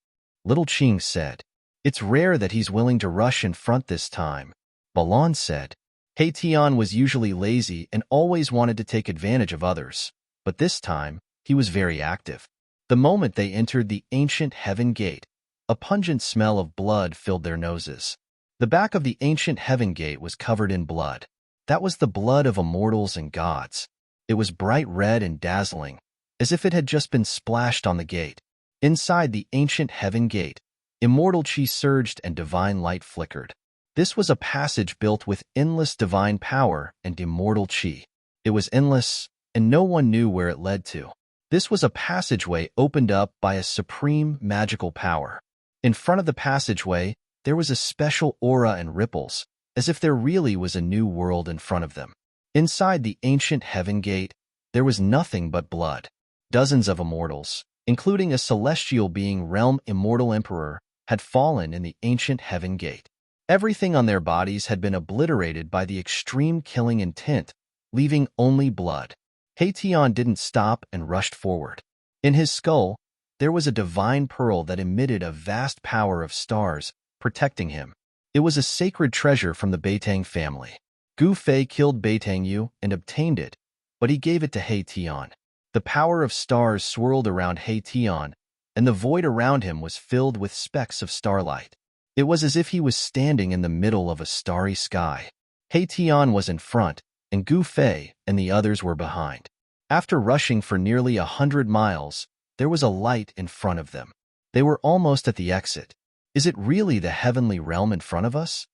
Little Qing said. "It's rare that he's willing to rush in front this time," Balan said. Tian was usually lazy and always wanted to take advantage of others, but this time, he was very active. The moment they entered the ancient heaven gate, a pungent smell of blood filled their noses. The back of the ancient heaven gate was covered in blood. That was the blood of immortals and gods. It was bright red and dazzling, as if it had just been splashed on the gate. Inside the ancient heaven gate, immortal chi surged and divine light flickered. This was a passage built with endless divine power and immortal chi. It was endless, and no one knew where it led to. This was a passageway opened up by a supreme magical power. In front of the passageway, there was a special aura and ripples, as if there really was a new world in front of them. Inside the ancient heaven gate, there was nothing but blood. Dozens of immortals, including a celestial being realm immortal emperor, had fallen in the ancient heaven gate. Everything on their bodies had been obliterated by the extreme killing intent, leaving only blood. Tian didn't stop and rushed forward. In his skull, there was a divine pearl that emitted a vast power of stars, protecting him. It was a sacred treasure from the Beitang family. Gu Fei killed Beitang Yu and obtained it, but he gave it to Tian. The power of stars swirled around Tian, and the void around him was filled with specks of starlight. It was as if he was standing in the middle of a starry sky. Tian was in front, and Gu Fei and the others were behind. After rushing for nearly 100 miles, there was a light in front of them. They were almost at the exit. Is it really the heavenly realm in front of us?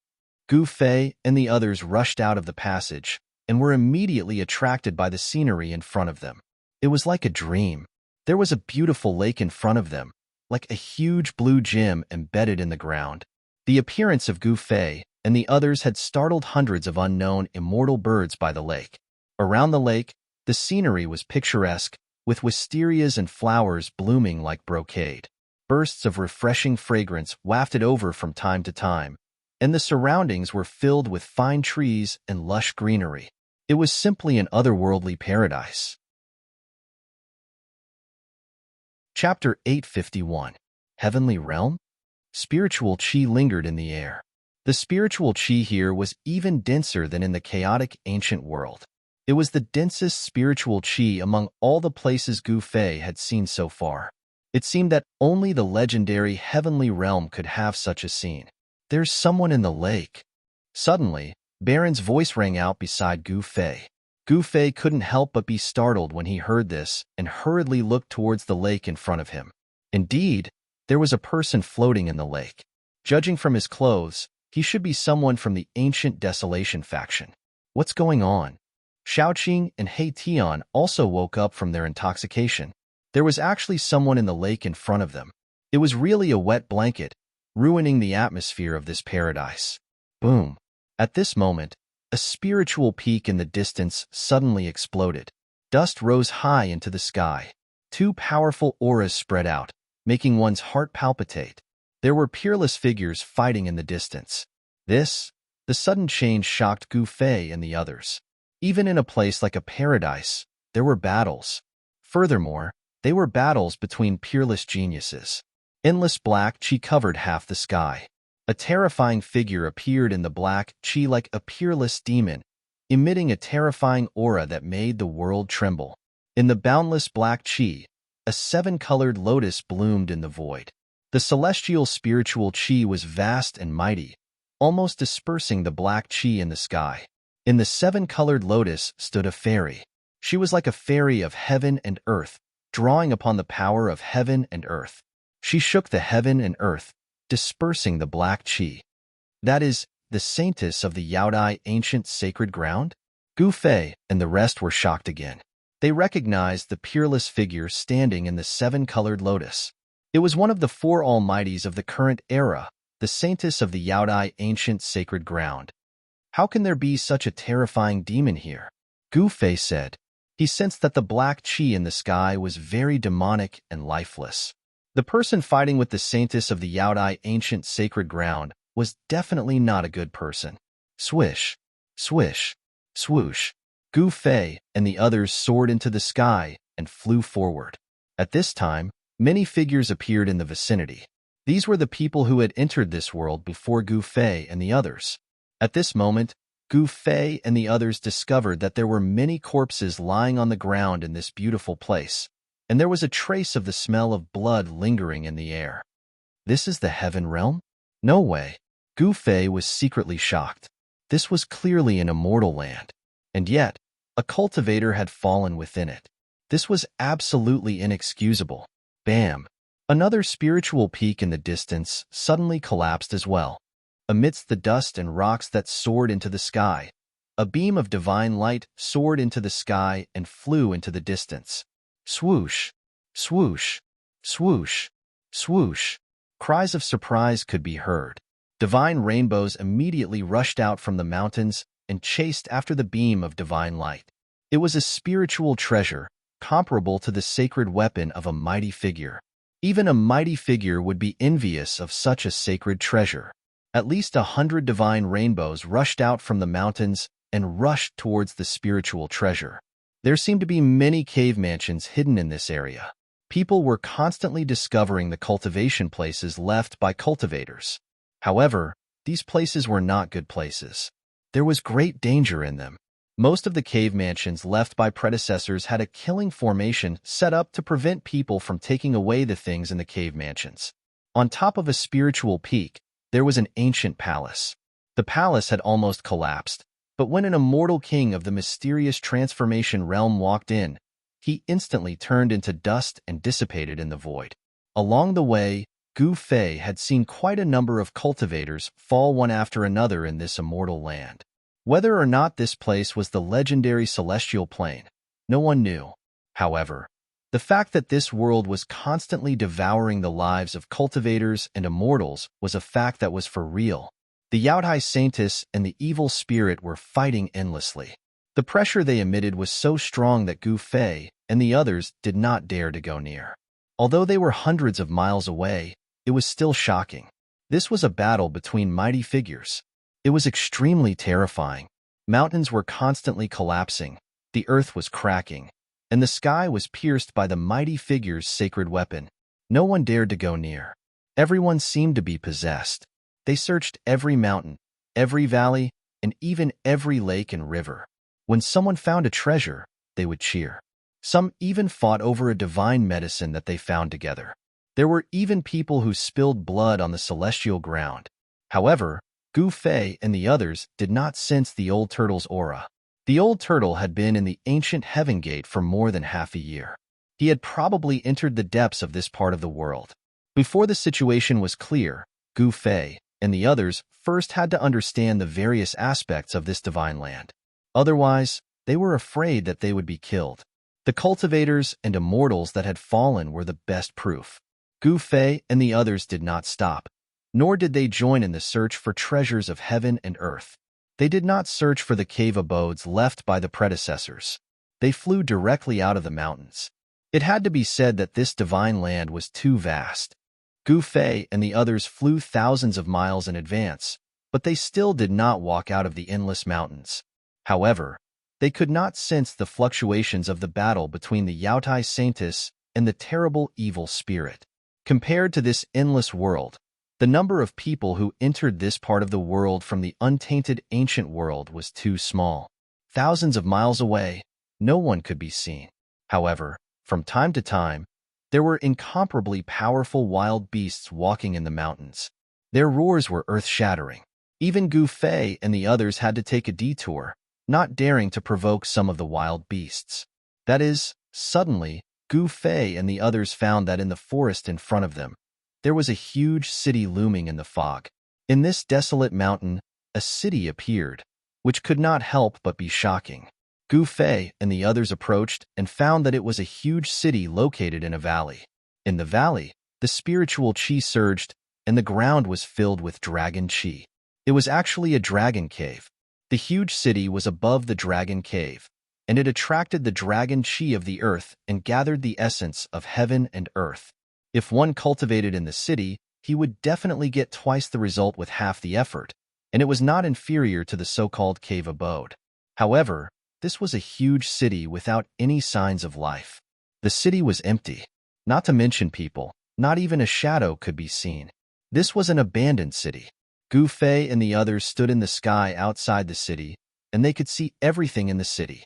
Gu Fei and the others rushed out of the passage and were immediately attracted by the scenery in front of them. It was like a dream. There was a beautiful lake in front of them, like a huge blue gem embedded in the ground. The appearance of Gu Fei and the others had startled hundreds of unknown immortal birds by the lake. Around the lake, the scenery was picturesque, with wisterias and flowers blooming like brocade. Bursts of refreshing fragrance wafted over from time to time, and the surroundings were filled with fine trees and lush greenery. It was simply an otherworldly paradise. Chapter 851. Heavenly Realm? Spiritual qi lingered in the air. The spiritual qi here was even denser than in the chaotic ancient world. It was the densest spiritual qi among all the places Gu Fei had seen so far. It seemed that only the legendary heavenly realm could have such a scene. There's someone in the lake. Suddenly, Baron's voice rang out beside Gu Fei. Gu Fei couldn't help but be startled when he heard this and hurriedly looked towards the lake in front of him. Indeed, there was a person floating in the lake. Judging from his clothes, he should be someone from the ancient Desolation faction. What's going on? Xiaoqing and He Tian also woke up from their intoxication. There was actually someone in the lake in front of them. It was really a wet blanket, ruining the atmosphere of this paradise. Boom! At this moment, a spiritual peak in the distance suddenly exploded. Dust rose high into the sky. Two powerful auras spread out, making one's heart palpitate. There were peerless figures fighting in the distance. The sudden change shocked Gu Fei and the others. Even in a place like a paradise, there were battles. Furthermore, they were battles between peerless geniuses. Endless black qi covered half the sky. A terrifying figure appeared in the black qi like a peerless demon, emitting a terrifying aura that made the world tremble. In the boundless black qi, a seven-colored lotus bloomed in the void. The celestial spiritual qi was vast and mighty, almost dispersing the black qi in the sky. In the seven-colored lotus stood a fairy. She was like a fairy of heaven and earth, drawing upon the power of heaven and earth. She shook the heaven and earth, dispersing the black qi. That is, the saintess of the Yaodai ancient sacred ground? Gu Fei and the rest were shocked again. They recognized the peerless figure standing in the seven-colored lotus. It was one of the four almighties of the current era, the saintess of the Yaodai ancient sacred ground. How can there be such a terrifying demon here? Gu Fei said. He sensed that the black qi in the sky was very demonic and lifeless. The person fighting with the saintess of the Yaodai ancient sacred ground was definitely not a good person. Swish, swish, swoosh. Gu Fei and the others soared into the sky and flew forward. At this time, many figures appeared in the vicinity. These were the people who had entered this world before Gu Fei and the others. At this moment, Gu Fei and the others discovered that there were many corpses lying on the ground in this beautiful place, and there was a trace of the smell of blood lingering in the air. This is the heaven realm? No way. Gu Fei was secretly shocked. This was clearly an immortal land. And yet, a cultivator had fallen within it. This was absolutely inexcusable. Bam! Another spiritual peak in the distance suddenly collapsed as well. Amidst the dust and rocks that soared into the sky, a beam of divine light soared into the sky and flew into the distance. Swoosh! Swoosh! Swoosh! Swoosh! Cries of surprise could be heard. Divine rainbows immediately rushed out from the mountains and chased after the beam of divine light. It was a spiritual treasure, comparable to the sacred weapon of a mighty figure. Even a mighty figure would be envious of such a sacred treasure. At least 100 divine rainbows rushed out from the mountains and rushed towards the spiritual treasure. There seemed to be many cave mansions hidden in this area. People were constantly discovering the cultivation places left by cultivators. However, these places were not good places. There was great danger in them. Most of the cave mansions left by predecessors had a killing formation set up to prevent people from taking away the things in the cave mansions. On top of a spiritual peak, there was an ancient palace. The palace had almost collapsed, but when an immortal king of the mysterious transformation realm walked in, he instantly turned into dust and dissipated in the void. Along the way, Gu Fei had seen quite a number of cultivators fall one after another in this immortal land. Whether or not this place was the legendary celestial plane, no one knew. However, The fact that this world was constantly devouring the lives of cultivators and immortals was a fact that was for real. The Yaotai Saintess and the evil spirit were fighting endlessly. The pressure they emitted was so strong that Gu Fei and the others did not dare to go near. Although they were hundreds of miles away, it was still shocking. This was a battle between mighty figures. It was extremely terrifying. Mountains were constantly collapsing, the earth was cracking, and the sky was pierced by the mighty figure's sacred weapon. No one dared to go near. Everyone seemed to be possessed. They searched every mountain, every valley, and even every lake and river. When someone found a treasure, they would cheer. Some even fought over a divine medicine that they found together. There were even people who spilled blood on the celestial ground. However, Gu Fei and the others did not sense the old turtle's aura. The old turtle had been in the ancient heaven gate for more than half a year. He had probably entered the depths of this part of the world. Before the situation was clear, Gu Fei and the others first had to understand the various aspects of this divine land. Otherwise, they were afraid that they would be killed. The cultivators and immortals that had fallen were the best proof. Gu Fei and the others did not stop, nor did they join in the search for treasures of heaven and earth. They did not search for the cave abodes left by the predecessors. They flew directly out of the mountains. It had to be said that this divine land was too vast. Gu Fei and the others flew thousands of miles in advance, but they still did not walk out of the endless mountains. However, they could not sense the fluctuations of the battle between the Yaotai Saintess and the terrible evil spirit. Compared to this endless world, the number of people who entered this part of the world from the untainted ancient world was too small. Thousands of miles away, no one could be seen. However, from time to time, there were incomparably powerful wild beasts walking in the mountains. Their roars were earth-shattering. Even Gu Fei and the others had to take a detour, not daring to provoke some of the wild beasts. That is, suddenly, Gu Fei and the others found that in the forest in front of them, there was a huge city looming in the fog. In this desolate mountain, a city appeared, which could not help but be shocking. Gu Fei and the others approached and found that it was a huge city located in a valley. In the valley, the spiritual qi surged, and the ground was filled with dragon qi. It was actually a dragon cave. The huge city was above the dragon cave, and it attracted the dragon qi of the earth and gathered the essence of heaven and earth. If one cultivated in the city, he would definitely get twice the result with half the effort, and it was not inferior to the so-called cave abode. However, this was a huge city without any signs of life. The city was empty. Not to mention people, not even a shadow could be seen. This was an abandoned city. Gu Fei and the others stood in the sky outside the city, and they could see everything in the city.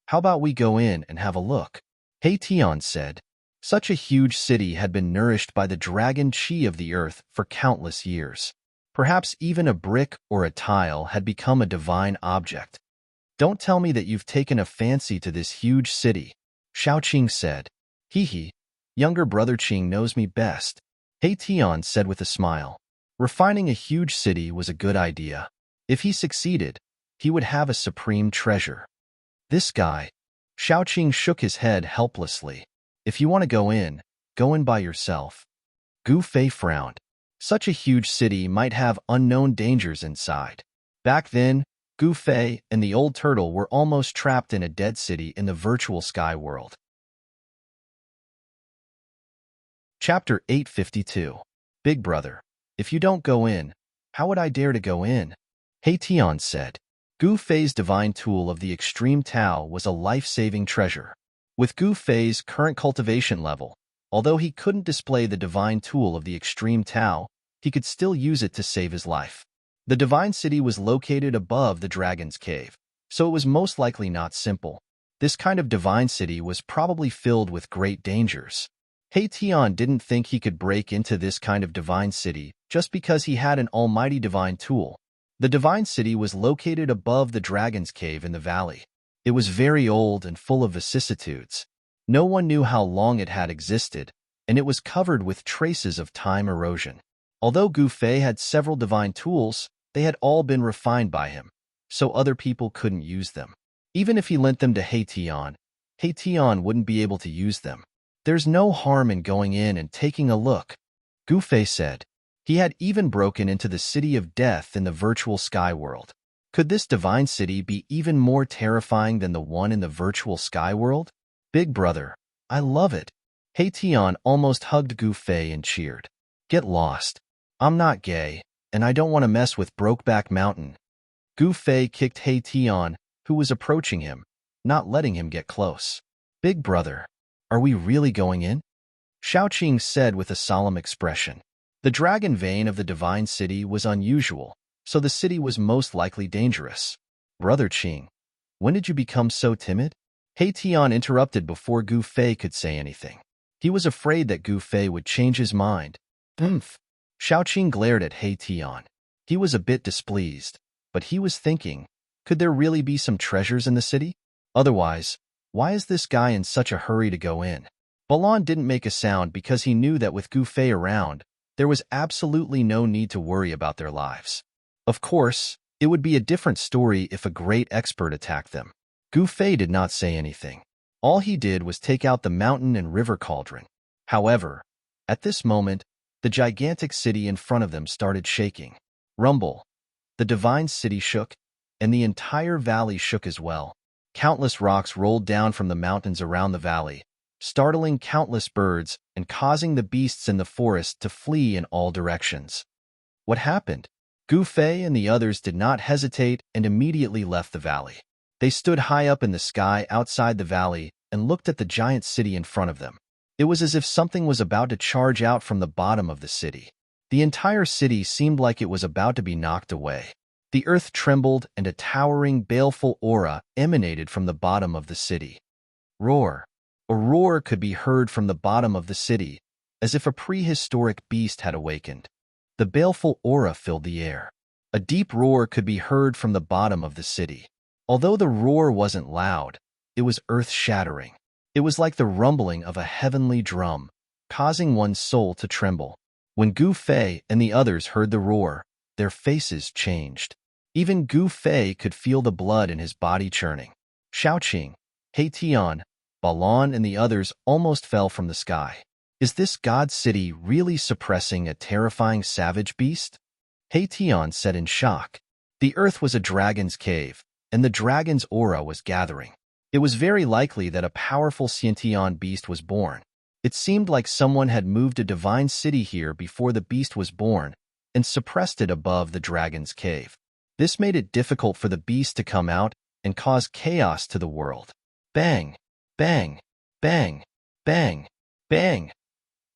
"How about we go in and have a look?" He Tian said. Such a huge city had been nourished by the dragon qi of the earth for countless years. Perhaps even a brick or a tile had become a divine object. "Don't tell me that you've taken a fancy to this huge city," Xiaoqing said. "Hee, younger brother Qing knows me best," He Tian said with a smile. Refining a huge city was a good idea. If he succeeded, he would have a supreme treasure. "This guy," Xiaoqing shook his head helplessly. "If you want to go in by yourself." Gu Fei frowned. Such a huge city might have unknown dangers inside. Back then, Gu Fei and the old turtle were almost trapped in a dead city in the virtual sky world. Chapter 852. Big Brother, if you don't go in, how would I dare to go in? He Tian said. Gu Fei's divine tool of the extreme Tao was a life-saving treasure. With Gu Fei's current cultivation level, although he couldn't display the divine tool of the extreme Tao, he could still use it to save his life. The divine city was located above the dragon's cave, so it was most likely not simple. This kind of divine city was probably filled with great dangers. He Tian didn't think he could break into this kind of divine city just because he had an almighty divine tool. The divine city was located above the dragon's cave in the valley. It was very old and full of vicissitudes. No one knew how long it had existed, and it was covered with traces of time erosion. Although Gu Fei had several divine tools, they had all been refined by him, so other people couldn't use them. Even if he lent them to He Tian wouldn't be able to use them. There's no harm in going in and taking a look, Gu Fei said. He had even broken into the city of death in the virtual sky world. Could this divine city be even more terrifying than the one in the virtual sky world? Big brother, I love it. Hei Tian almost hugged Gu Fei and cheered. Get lost. I'm not gay, and I don't want to mess with Brokeback Mountain. Gu Fei kicked Hei Tian, who was approaching him, not letting him get close. Big brother, are we really going in? Xiaoqing said with a solemn expression. The dragon vein of the divine city was unusual, so the city was most likely dangerous. Brother Qing, when did you become so timid? Hei Tian interrupted before Gu Fei could say anything. He was afraid that Gu Fei would change his mind. Xiao Qing glared at Hei Tian. He was a bit displeased, but he was thinking, could there really be some treasures in the city? Otherwise, why is this guy in such a hurry to go in? Balan didn't make a sound because he knew that with Gu Fei around, there was absolutely no need to worry about their lives. Of course, it would be a different story if a great expert attacked them. Gu Fei did not say anything. All he did was take out the mountain and river cauldron. However, at this moment, the gigantic city in front of them started shaking. Rumble. The divine city shook, and the entire valley shook as well. Countless rocks rolled down from the mountains around the valley, startling countless birds and causing the beasts in the forest to flee in all directions. What happened? Gu Fei and the others did not hesitate and immediately left the valley. They stood high up in the sky outside the valley and looked at the giant city in front of them. It was as if something was about to charge out from the bottom of the city. The entire city seemed like it was about to be knocked away. The earth trembled and a towering, baleful aura emanated from the bottom of the city. Roar. A roar could be heard from the bottom of the city, as if a prehistoric beast had awakened. The baleful aura filled the air. A deep roar could be heard from the bottom of the city. Although the roar wasn't loud, it was earth-shattering. It was like the rumbling of a heavenly drum, causing one's soul to tremble. When Gu Fei and the others heard the roar, their faces changed. Even Gu Fei could feel the blood in his body churning. Xiaoqing, Hei Tian, Balan and the others almost fell from the sky. Is this god city really suppressing a terrifying savage beast? Hei Tian said in shock. The earth was a dragon's cave, and the dragon's aura was gathering. It was very likely that a powerful Xiantian beast was born. It seemed like someone had moved a divine city here before the beast was born and suppressed it above the dragon's cave. This made it difficult for the beast to come out and cause chaos to the world. Bang! Bang! Bang! Bang! Bang!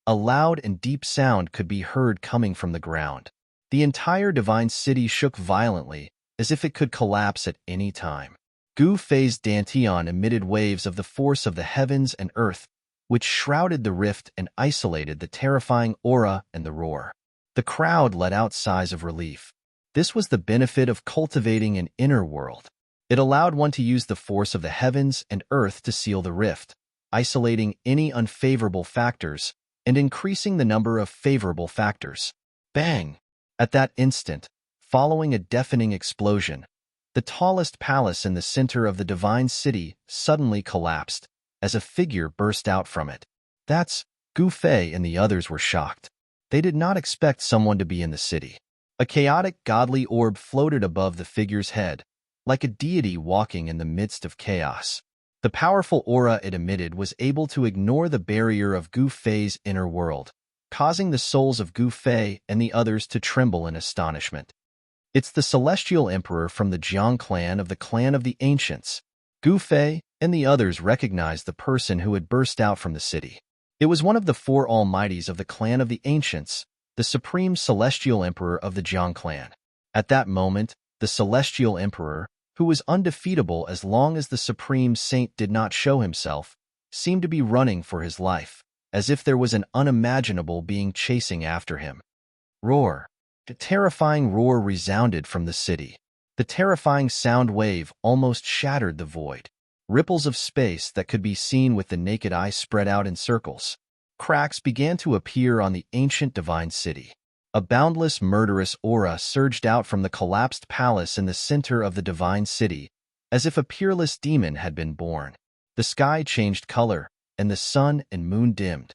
A loud and deep sound could be heard coming from the ground. The entire divine city shook violently, as if it could collapse at any time. Gu Fei's dantian emitted waves of the force of the heavens and earth, which shrouded the rift and isolated the terrifying aura and the roar. The crowd let out sighs of relief. This was the benefit of cultivating an inner world. It allowed one to use the force of the heavens and earth to seal the rift, isolating any unfavorable factors and increasing the number of favorable factors. Bang! At that instant, following a deafening explosion, the tallest palace in the center of the divine city suddenly collapsed, as a figure burst out from it. That's Gu Fei and the others were shocked. They did not expect someone to be in the city. A chaotic godly orb floated above the figure's head, like a deity walking in the midst of chaos. The powerful aura it emitted was able to ignore the barrier of Gu Fei's inner world, causing the souls of Gu Fei and the others to tremble in astonishment. It's the Celestial Emperor from the Jiang clan of the Ancients. Gu Fei and the others recognized the person who had burst out from the city. It was one of the four almighties of the clan of the Ancients, the supreme Celestial Emperor of the Jiang clan. At that moment, the Celestial Emperor, who was undefeatable as long as the Supreme Saint did not show himself, seemed to be running for his life, as if there was an unimaginable being chasing after him. Roar! A terrifying roar resounded from the city. The terrifying sound wave almost shattered the void. Ripples of space that could be seen with the naked eye spread out in circles. Cracks began to appear on the ancient divine city. A boundless, murderous aura surged out from the collapsed palace in the center of the divine city, as if a peerless demon had been born. The sky changed color, and the sun and moon dimmed.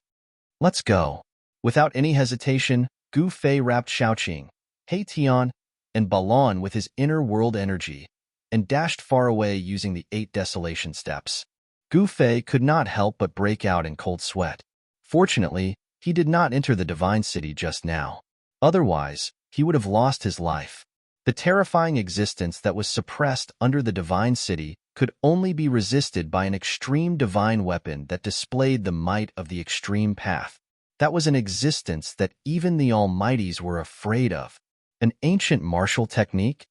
Let's go. Without any hesitation, Gu Fei wrapped Xiaoqing, Tian, and Balan with his inner world energy, and dashed far away using the 8 desolation steps. Gu Fei could not help but break out in cold sweat. Fortunately, he did not enter the divine city just now. Otherwise, he would have lost his life. The terrifying existence that was suppressed under the divine city could only be resisted by an extreme divine weapon that displayed the might of the extreme path. That was an existence that even the Almighties were afraid of. An ancient martial technique?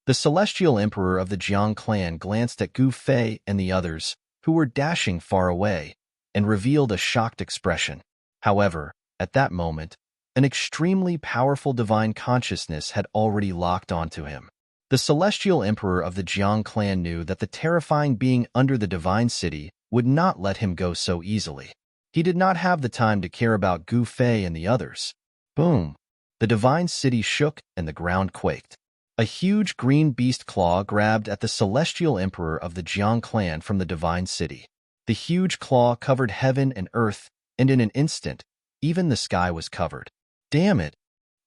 The celestial emperor of the Jiang clan glanced at Gu Fei and the others, who were dashing far away, and revealed a shocked expression. However, at that moment, an extremely powerful divine consciousness had already locked onto him. The celestial emperor of the Jiang clan knew that the terrifying being under the divine city would not let him go so easily. He did not have the time to care about Gu Fei and the others. Boom! The divine city shook and the ground quaked. A huge green beast claw grabbed at the celestial emperor of the Jiang clan from the divine city. The huge claw covered heaven and earth, and in an instant, even the sky was covered. Damn it!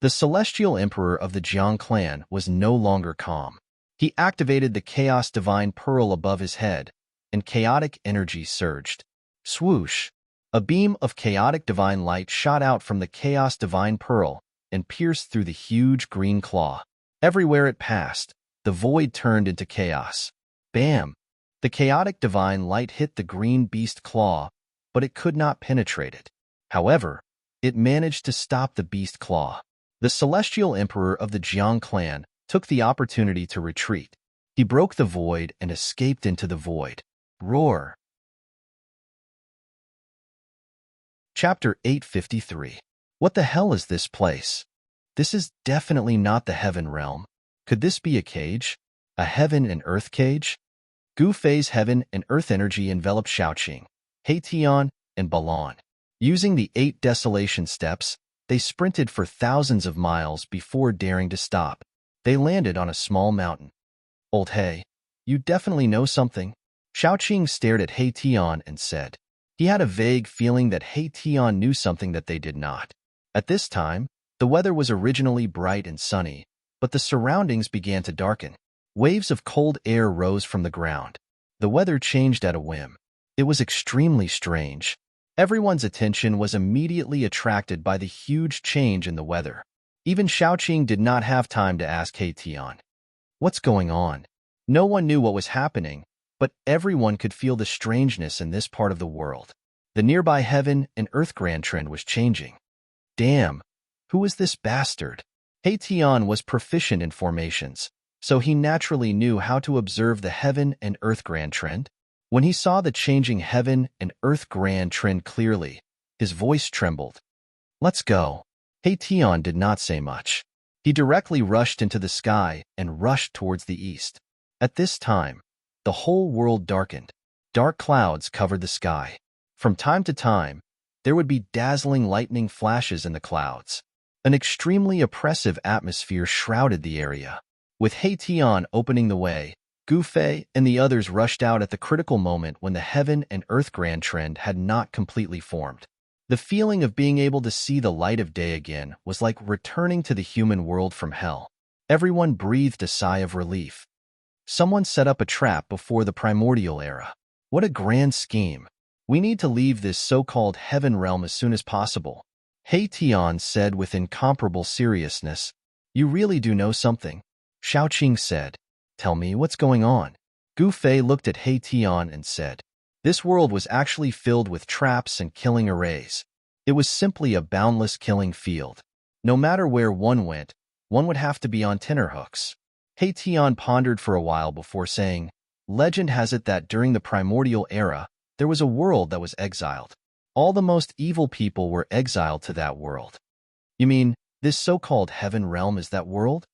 The celestial emperor of the Jiang clan was no longer calm. He activated the chaos divine pearl above his head, and chaotic energy surged. Swoosh! A beam of chaotic divine light shot out from the chaos divine pearl and pierced through the huge green claw. Everywhere it passed, the void turned into chaos. Bam! The chaotic divine light hit the green beast claw, but it could not penetrate it. However, it managed to stop the beast claw. The celestial emperor of the Jiang clan took the opportunity to retreat. He broke the void and escaped into the void. Roar! Chapter 853. What the hell is this place? This is definitely not the heaven realm. Could this be a cage? A heaven and earth cage? Gu Fei's heaven and earth energy enveloped Xiaoqing, Tian, and Balan. Using the 8 desolation steps, they sprinted for thousands of miles before daring to stop. They landed on a small mountain. Old He, you definitely know something. Xiaoqing stared at Tian and said. He had a vague feeling that Tian knew something that they did not. At this time, the weather was originally bright and sunny, but the surroundings began to darken. Waves of cold air rose from the ground. The weather changed at a whim. It was extremely strange. Everyone's attention was immediately attracted by the huge change in the weather. Even Xiaoqing did not have time to ask Tian. What's going on? No one knew what was happening, but everyone could feel the strangeness in this part of the world. The nearby heaven and earth grand trend was changing. Damn! Who is this bastard? Tian was proficient in formations, so he naturally knew how to observe the heaven and earth grand trend. When he saw the changing heaven and earth grand trend clearly, his voice trembled. Let's go. Tian did not say much. He directly rushed into the sky and rushed towards the east. At this time, the whole world darkened. Dark clouds covered the sky. From time to time, there would be dazzling lightning flashes in the clouds. An extremely oppressive atmosphere shrouded the area. With Tian opening the way, Gu Fei and the others rushed out at the critical moment when the heaven and earth grand trend had not completely formed. The feeling of being able to see the light of day again was like returning to the human world from hell. Everyone breathed a sigh of relief. Someone set up a trap before the primordial era. What a grand scheme. We need to leave this so-called heaven realm as soon as possible. Tian said with incomparable seriousness. You really do know something. Xiaoqing said. Tell me what's going on. Gu Fei looked at Tian and said. This world was actually filled with traps and killing arrays. It was simply a boundless killing field. No matter where one went, one would have to be on tenterhooks. Tian pondered for a while before saying, Legend has it that during the primordial era, there was a world that was exiled. All the most evil people were exiled to that world. You mean, this so-called heaven realm is that world?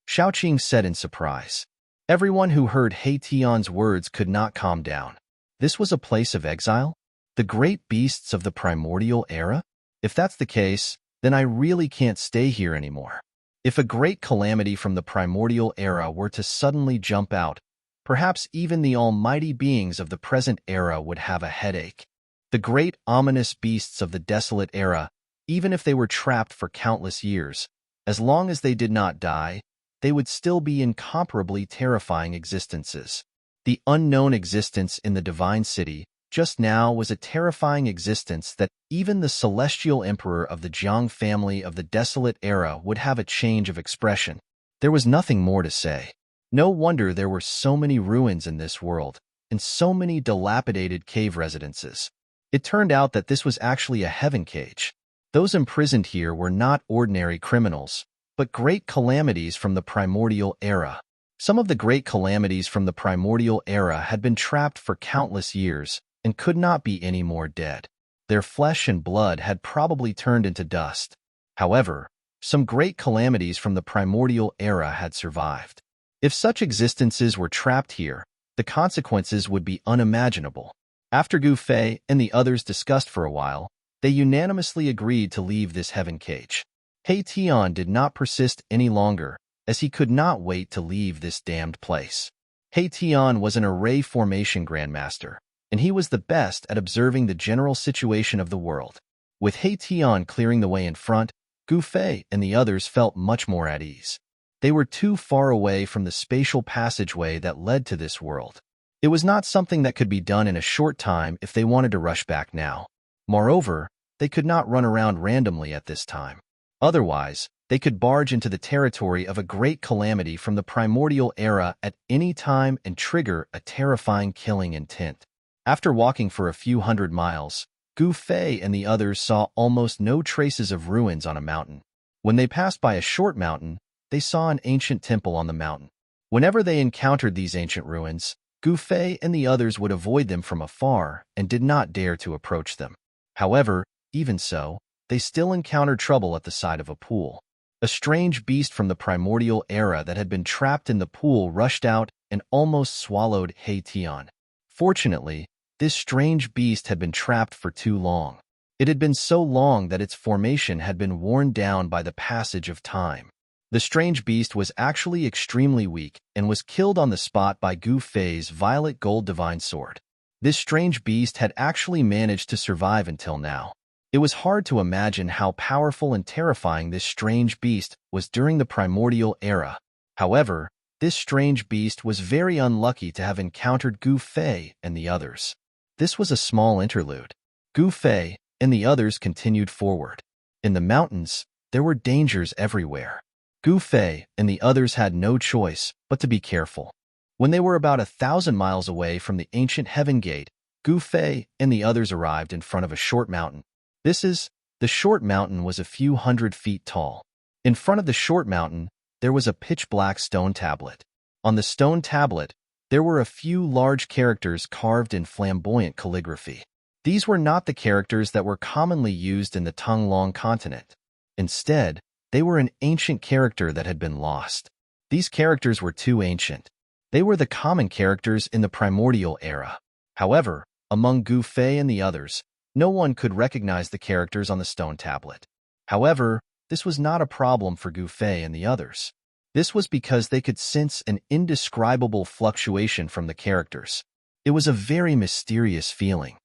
Xiaoqing said in surprise. Everyone who heard Tian's words could not calm down. This was a place of exile? The great beasts of the primordial era? If that's the case, then I really can't stay here anymore. If a great calamity from the primordial era were to suddenly jump out, perhaps even the almighty beings of the present era would have a headache. The great ominous beasts of the desolate era, even if they were trapped for countless years, as long as they did not die, they would still be incomparably terrifying existences. The unknown existence in the divine city just now was a terrifying existence that even the celestial emperor of the Jiang family of the desolate era would have a change of expression. There was nothing more to say. No wonder there were so many ruins in this world, and so many dilapidated cave residences. It turned out that this was actually a heaven cage. Those imprisoned here were not ordinary criminals, but great calamities from the primordial era. Some of the great calamities from the primordial era had been trapped for countless years and could not be any more dead. Their flesh and blood had probably turned into dust. However, some great calamities from the primordial era had survived. If such existences were trapped here, the consequences would be unimaginable. After Gu Fei and the others discussed for a while, they unanimously agreed to leave this heaven cage. He Tian did not persist any longer, as he could not wait to leave this damned place. He Tian was an array formation grandmaster, and he was the best at observing the general situation of the world. With He Tian clearing the way in front, Gu Fei and the others felt much more at ease. They were too far away from the spatial passageway that led to this world. It was not something that could be done in a short time if they wanted to rush back now. Moreover, they could not run around randomly at this time. Otherwise, they could barge into the territory of a great calamity from the primordial era at any time and trigger a terrifying killing intent. After walking for a few hundred miles, Gu Fei and the others saw almost no traces of ruins on a mountain. When they passed by a short mountain, they saw an ancient temple on the mountain. Whenever they encountered these ancient ruins, Gu Fei and the others would avoid them from afar and did not dare to approach them. However, even so, they still encountered trouble at the side of a pool. A strange beast from the primordial era that had been trapped in the pool rushed out and almost swallowed He Tian. Fortunately, this strange beast had been trapped for too long. It had been so long that its formation had been worn down by the passage of time. The strange beast was actually extremely weak and was killed on the spot by Gu Fei's violet gold divine sword. This strange beast had actually managed to survive until now. It was hard to imagine how powerful and terrifying this strange beast was during the primordial era. However, this strange beast was very unlucky to have encountered Gu Fei and the others. This was a small interlude. Gu Fei and the others continued forward. In the mountains, there were dangers everywhere. Gu Fei and the others had no choice but to be careful. When they were about 1,000 miles away from the ancient heaven gate, Gu Fei and the others arrived in front of a short mountain. The short mountain was a few hundred feet tall. In front of the short mountain, there was a pitch-black stone tablet. On the stone tablet, there were a few large characters carved in flamboyant calligraphy. These were not the characters that were commonly used in the Tonglong continent. Instead, they were an ancient character that had been lost. These characters were too ancient. They were the common characters in the primordial era. However, among Gu Fei and the others, no one could recognize the characters on the stone tablet. However, this was not a problem for Gu Fei and the others. This was because they could sense an indescribable fluctuation from the characters. It was a very mysterious feeling.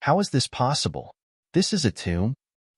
How is this possible? This is a tomb?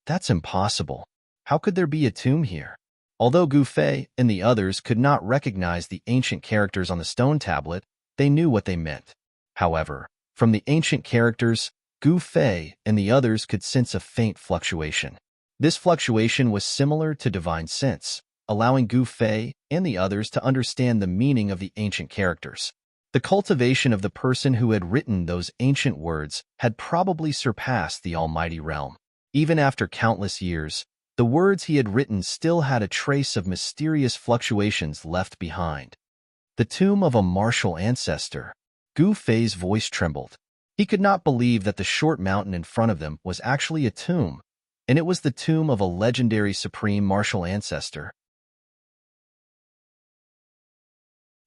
That's impossible. How could there be a tomb here? Although Gu Fei and the others could not recognize the ancient characters on the stone tablet, they knew what they meant. However, from the ancient characters, Gu Fei and the others could sense a faint fluctuation. This fluctuation was similar to divine sense, allowing Gu Fei and the others to understand the meaning of the ancient characters. The cultivation of the person who had written those ancient words had probably surpassed the almighty realm. Even after countless years, the words he had written still had a trace of mysterious fluctuations left behind. The tomb of a martial ancestor. Gu Fei's voice trembled. He could not believe that the short mountain in front of them was actually a tomb, and it was the tomb of a legendary supreme martial ancestor.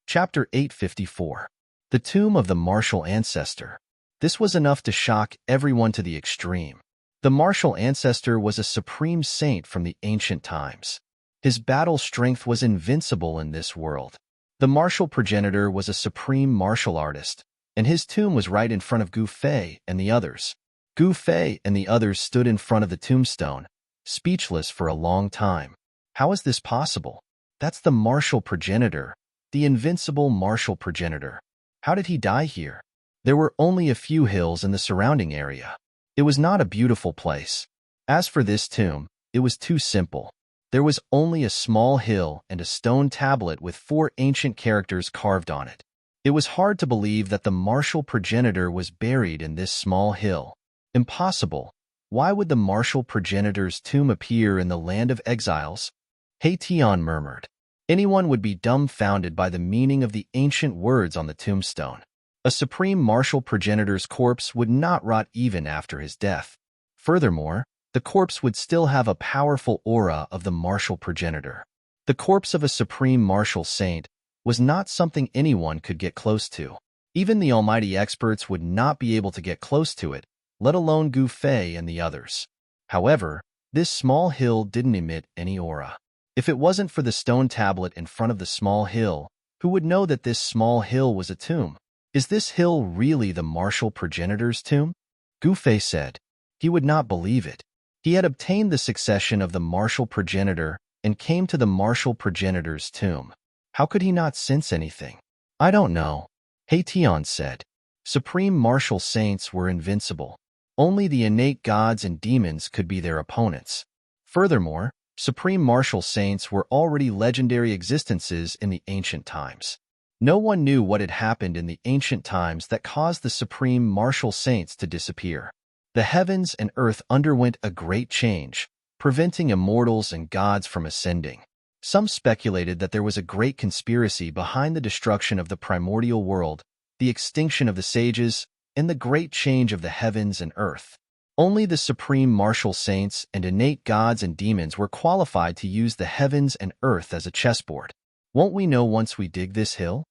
Chapter 854. The Tomb of the Martial Ancestor. This was enough to shock everyone to the extreme. The martial ancestor was a supreme saint from the ancient times. His battle strength was invincible in this world. The martial progenitor was a supreme martial artist, and his tomb was right in front of Gu Fei and the others. Gu Fei and the others stood in front of the tombstone, speechless for a long time. How is this possible? That's the martial progenitor, the invincible martial progenitor. How did he die here? There were only a few hills in the surrounding area. It was not a beautiful place. As for this tomb, it was too simple. There was only a small hill and a stone tablet with 4 ancient characters carved on it. It was hard to believe that the martial progenitor was buried in this small hill. Impossible. Why would the martial progenitor's tomb appear in the land of exiles? He Tian murmured. Anyone would be dumbfounded by the meaning of the ancient words on the tombstone. A supreme martial progenitor's corpse would not rot even after his death. Furthermore, the corpse would still have a powerful aura of the martial progenitor. The corpse of a supreme martial saint was not something anyone could get close to. Even the almighty experts would not be able to get close to it, let alone Gu Fei and the others. However, this small hill didn't emit any aura. If it wasn't for the stone tablet in front of the small hill, who would know that this small hill was a tomb? Is this hill really the martial progenitor's tomb? Gu Fei said. He would not believe it. He had obtained the succession of the martial progenitor and came to the martial progenitor's tomb. How could he not sense anything? I don't know, He Tian said. Supreme martial saints were invincible. Only the innate gods and demons could be their opponents. Furthermore, supreme martial saints were already legendary existences in the ancient times. No one knew what had happened in the ancient times that caused the supreme martial saints to disappear. The heavens and earth underwent a great change, preventing immortals and gods from ascending. Some speculated that there was a great conspiracy behind the destruction of the primordial world, the extinction of the sages, and the great change of the heavens and earth. Only the supreme martial saints and innate gods and demons were qualified to use the heavens and earth as a chessboard. Won't we know once we dig this hill?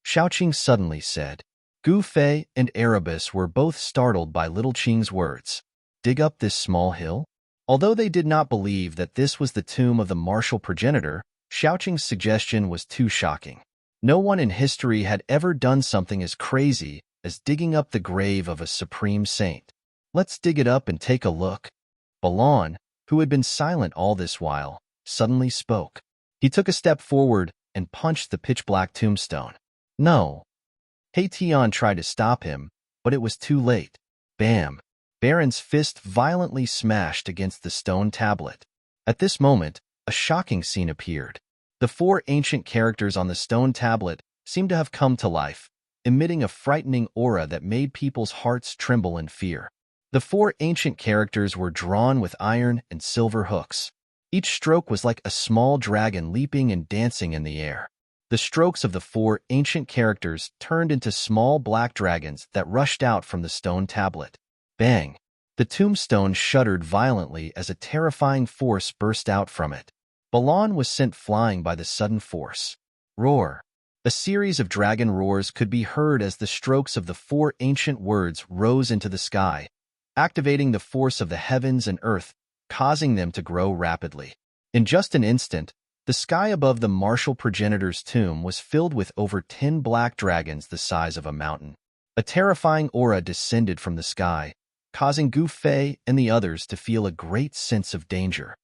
Xiaoqing suddenly said. Gu Fei and Erebus were both startled by Little Qing's words. Dig up this small hill? Although they did not believe that this was the tomb of the martial progenitor, Xiaoqing's suggestion was too shocking. No one in history had ever done something as crazy as digging up the grave of a supreme saint. Let's dig it up and take a look. Balan, who had been silent all this while, suddenly spoke. He took a step forward and punched the pitch-black tombstone. No. He Tian tried to stop him, but it was too late. Bam! Baron's fist violently smashed against the stone tablet. At this moment, a shocking scene appeared. The 4 ancient characters on the stone tablet seemed to have come to life, emitting a frightening aura that made people's hearts tremble in fear. The 4 ancient characters were drawn with iron and silver hooks. Each stroke was like a small dragon leaping and dancing in the air. The strokes of the 4 ancient characters turned into small black dragons that rushed out from the stone tablet. Bang! The tombstone shuddered violently as a terrifying force burst out from it. Balan was sent flying by the sudden force. Roar! A series of dragon roars could be heard as the strokes of the 4 ancient words rose into the sky, activating the force of the heavens and earth, causing them to grow rapidly. In just an instant, the sky above the martial progenitor's tomb was filled with over 10 black dragons the size of a mountain. A terrifying aura descended from the sky, causing Gu Fei and the others to feel a great sense of danger.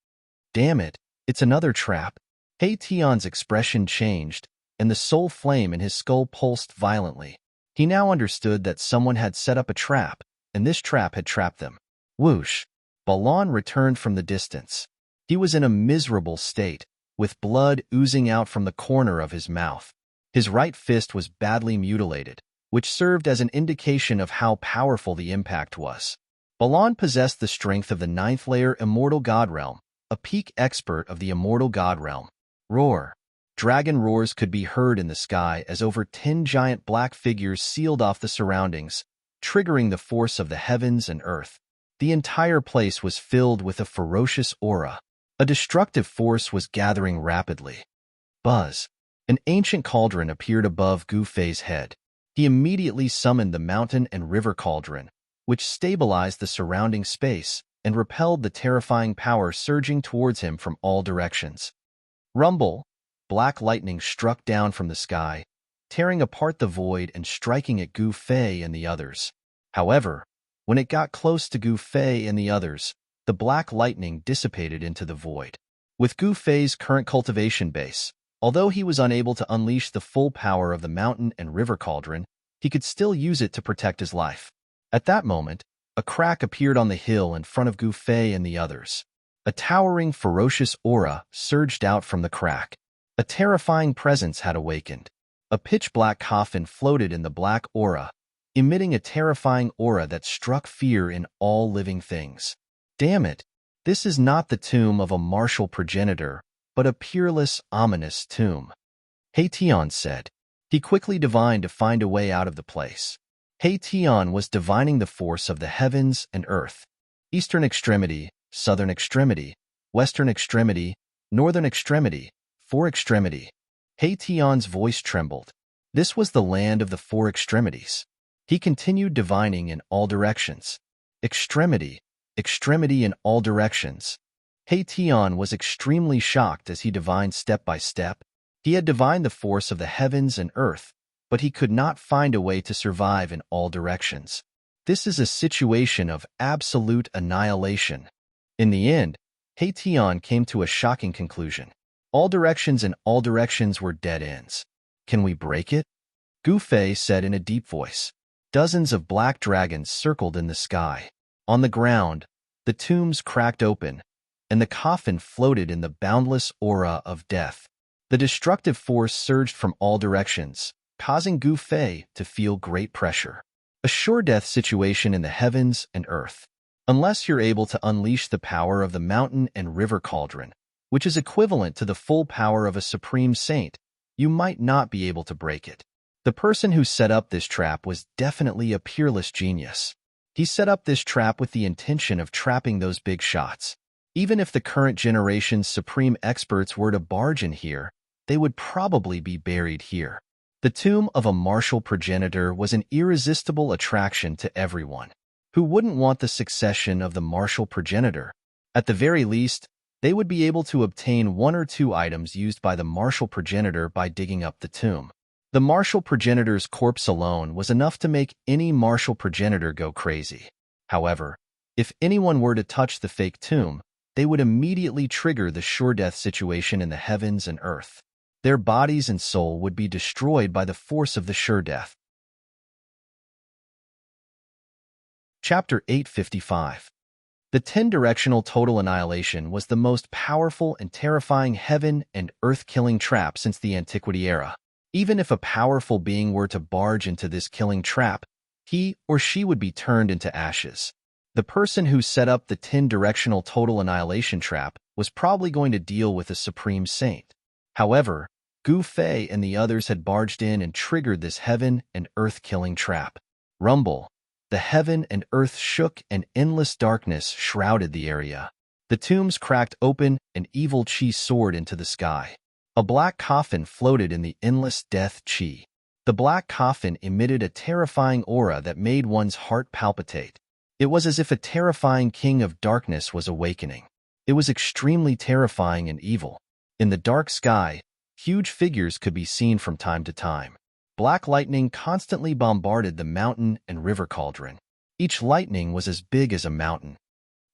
Damn it, it's another trap. He Tian's expression changed, and the soul flame in his skull pulsed violently. He now understood that someone had set up a trap, and this trap had trapped them. Whoosh! Balan returned from the distance. He was in a miserable state, with blood oozing out from the corner of his mouth. His right fist was badly mutilated, which served as an indication of how powerful the impact was. Balan possessed the strength of the 9th layer Immortal God Realm, a peak expert of the Immortal God Realm. Roar! Dragon roars could be heard in the sky as over 10 giant black figures sealed off the surroundings, triggering the force of the heavens and earth. The entire place was filled with a ferocious aura. A destructive force was gathering rapidly. Buzz! An ancient cauldron appeared above Gu Fei's head. He immediately summoned the mountain and river cauldron, which stabilized the surrounding space and repelled the terrifying power surging towards him from all directions. Rumble! Black lightning struck down from the sky, tearing apart the void and striking at Gu Fei and the others. However, When it got close to Gu Fei and the others, the black lightning dissipated into the void. With Gu Fei's current cultivation base, although he was unable to unleash the full power of the mountain and river cauldron, he could still use it to protect his life. At that moment, a crack appeared on the hill in front of Gu Fei and the others. A towering, ferocious aura surged out from the crack. A terrifying presence had awakened. A pitch-black coffin floated in the black aura, emitting a terrifying aura that struck fear in all living things. Damn it! This is not the tomb of a martial progenitor, but a peerless, ominous tomb. He Tian said. He quickly divined to find a way out of the place. He Tian was divining the force of the heavens and earth. Eastern extremity, southern extremity, western extremity, northern extremity, four extremity. He Tian's voice trembled. This was the land of the four extremities. He continued divining in all directions. Extremity, extremity in all directions. He Tian was extremely shocked as he divined step by step. He had divined the force of the heavens and earth, but he could not find a way to survive in all directions. This is a situation of absolute annihilation. In the end, He Tian came to a shocking conclusion. All directions and all directions were dead ends. Can we break it? Gu Fei said in a deep voice. Dozens of black dragons circled in the sky. On the ground, the tombs cracked open, and the coffin floated in the boundless aura of death. The destructive force surged from all directions, causing Gu Fei to feel great pressure. A sure death situation in the heavens and earth. Unless you're able to unleash the power of the mountain and river cauldron, which is equivalent to the full power of a supreme saint, you might not be able to break it. The person who set up this trap was definitely a peerless genius. He set up this trap with the intention of trapping those big shots. Even if the current generation's supreme experts were to barge in here, they would probably be buried here. The tomb of a martial progenitor was an irresistible attraction to everyone. Who wouldn't want the succession of the martial progenitor? At the very least, they would be able to obtain one or two items used by the martial progenitor by digging up the tomb. The martial progenitor's corpse alone was enough to make any martial progenitor go crazy. However, if anyone were to touch the fake tomb, they would immediately trigger the sure death situation in the heavens and earth. Their bodies and soul would be destroyed by the force of the sure death. Chapter 855. The 10-directional total annihilation was the most powerful and terrifying heaven and earth-killing trap since the Antiquity era. Even if a powerful being were to barge into this killing trap, he or she would be turned into ashes. The person who set up the 10-directional total annihilation trap was probably going to deal with a supreme saint. However, Gu Fei and the others had barged in and triggered this heaven and earth-killing trap. Rumble. The heaven and earth shook and endless darkness shrouded the area. The tombs cracked open and evil chi soared into the sky. A black coffin floated in the endless death chi. The black coffin emitted a terrifying aura that made one's heart palpitate. It was as if a terrifying king of darkness was awakening. It was extremely terrifying and evil. In the dark sky, huge figures could be seen from time to time. Black lightning constantly bombarded the mountain and river cauldron. Each lightning was as big as a mountain.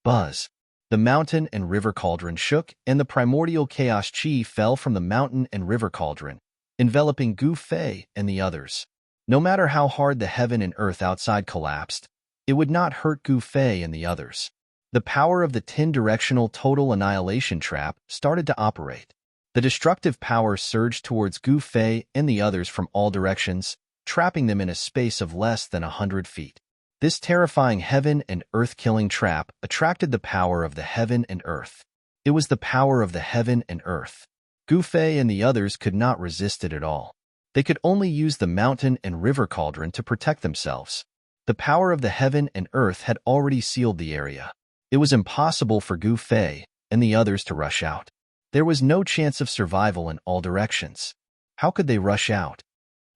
Buzz. The mountain and river cauldron shook, and the primordial chaos chi fell from the mountain and river cauldron, enveloping Gu Fei and the others. No matter how hard the heaven and earth outside collapsed, it would not hurt Gu Fei and the others. The power of the 10-directional total annihilation trap started to operate. The destructive power surged towards Gu Fei and the others from all directions, trapping them in a space of less than 100 feet. This terrifying heaven and earth-killing trap attracted the power of the heaven and earth. It was the power of the heaven and earth. Gu Fei and the others could not resist it at all. They could only use the mountain and river cauldron to protect themselves. The power of the heaven and earth had already sealed the area. It was impossible for Gu Fei and the others to rush out. There was no chance of survival in all directions. How could they rush out?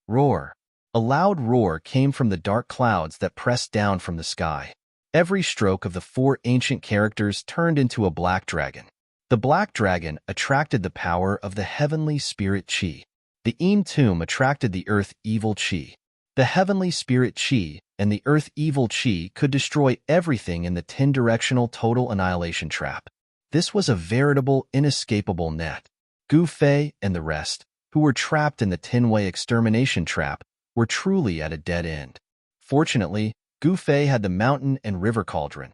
Roar. A loud roar came from the dark clouds that pressed down from the sky. Every stroke of the four ancient characters turned into a black dragon. The black dragon attracted the power of the heavenly spirit chi. The Eam tomb attracted the earth evil chi. The heavenly spirit chi and the earth evil chi could destroy everything in the 10-directional total annihilation trap. This was a veritable, inescapable net. Gu Fei and the rest, who were trapped in the 10-way extermination trap, were truly at a dead end. Fortunately, Gu Fei had the mountain and river cauldron,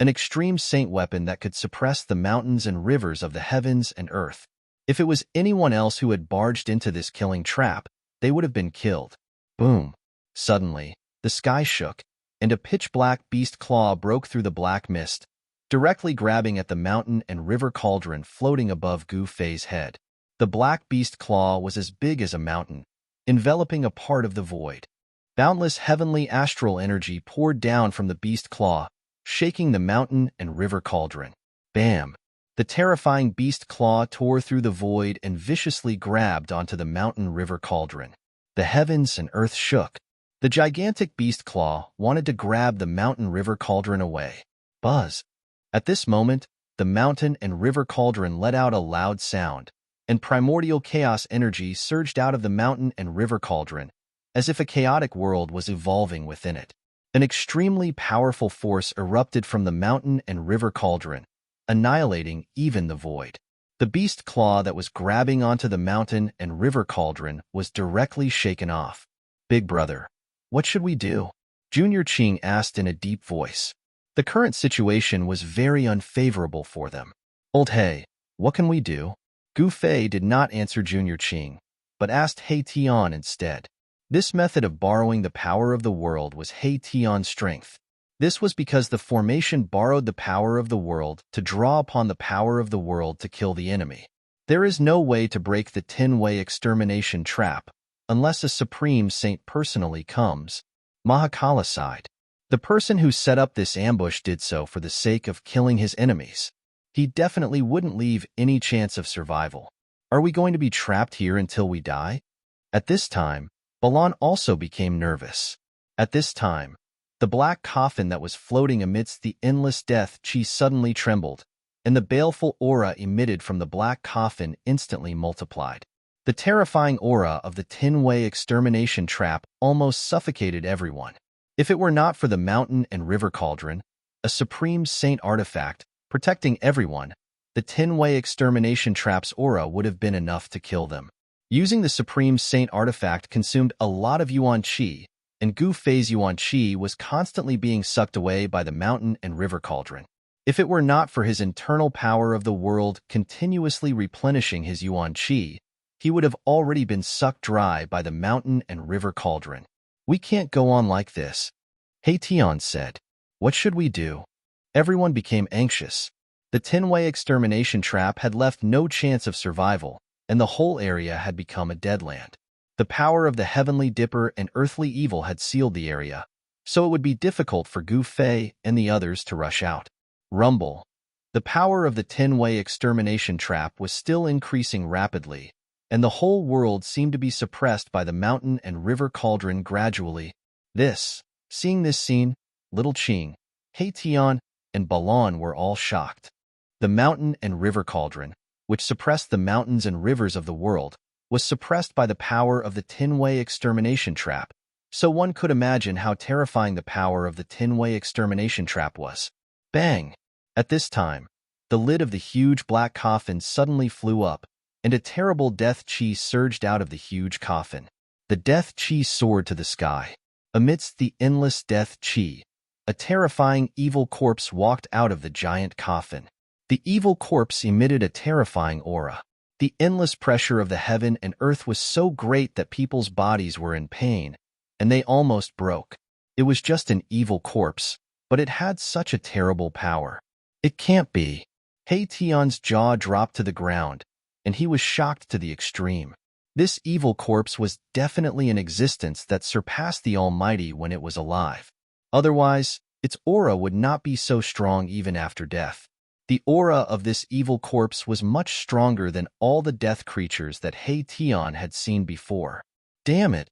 an extreme saint weapon that could suppress the mountains and rivers of the heavens and earth. If it was anyone else who had barged into this killing trap, they would have been killed. Boom! Suddenly, the sky shook, and a pitch-black beast claw broke through the black mist, directly grabbing at the mountain and river cauldron floating above Gu Fei's head. The black beast claw was as big as a mountain, enveloping a part of the void. Boundless heavenly astral energy poured down from the beast claw, shaking the mountain and river cauldron. Bam! The terrifying beast claw tore through the void and viciously grabbed onto the mountain river cauldron. The heavens and earth shook. The gigantic beast claw wanted to grab the mountain river cauldron away. Buzz! At this moment, the mountain and river cauldron let out a loud sound, and primordial chaos energy surged out of the mountain and river cauldron, as if a chaotic world was evolving within it. An extremely powerful force erupted from the mountain and river cauldron, annihilating even the void. The beast claw that was grabbing onto the mountain and river cauldron was directly shaken off. Big brother, what should we do? Junior Qing asked in a deep voice. The current situation was very unfavorable for them. Old He, what can we do? Gu Fei did not answer Junior Qing, but asked He Tian instead. This method of borrowing the power of the world was He Tian's strength. This was because the formation borrowed the power of the world to draw upon the power of the world to kill the enemy. There is no way to break the 10-way extermination trap unless a supreme saint personally comes. Mahakala sighed. The person who set up this ambush did so for the sake of killing his enemies. He definitely wouldn't leave any chance of survival. Are we going to be trapped here until we die? At this time, Balan also became nervous. At this time, the black coffin that was floating amidst the endless death chi suddenly trembled, and the baleful aura emitted from the black coffin instantly multiplied. The terrifying aura of the 10-way extermination trap almost suffocated everyone. If it were not for the mountain and river cauldron, a supreme saint artifact protecting everyone, the 10-way extermination trap's aura would have been enough to kill them. Using the supreme saint artifact consumed a lot of yuan qi, and Gu Fei's yuan qi was constantly being sucked away by the mountain and river cauldron. If it were not for his internal power of the world continuously replenishing his yuan qi, he would have already been sucked dry by the mountain and river cauldron. We can't go on like this, He Tian said. What should we do? Everyone became anxious. The 10-way extermination trap had left no chance of survival, and the whole area had become a deadland. The power of the heavenly dipper and earthly evil had sealed the area, so it would be difficult for Gu Fei and the others to rush out. Rumble. The power of the 10-way extermination trap was still increasing rapidly, and the whole world seemed to be suppressed by the mountain and river cauldron gradually. Seeing this scene, Little Qing, He Tian, and Balan were all shocked. The mountain and river cauldron, which suppressed the mountains and rivers of the world, was suppressed by the power of the 10-way extermination trap, so one could imagine how terrifying the power of the 10-way extermination trap was. Bang! At this time, the lid of the huge black coffin suddenly flew up, and a terrible death chi surged out of the huge coffin. The death chi soared to the sky. Amidst the endless death chi, a terrifying evil corpse walked out of the giant coffin. The evil corpse emitted a terrifying aura. The endless pressure of the heaven and earth was so great that people's bodies were in pain, and they almost broke. It was just an evil corpse, but it had such a terrible power. It can't be. He Tian's jaw dropped to the ground, and he was shocked to the extreme. This evil corpse was definitely an existence that surpassed the Almighty when it was alive. Otherwise, its aura would not be so strong even after death. The aura of this evil corpse was much stronger than all the death creatures that He Tian had seen before. Damn it!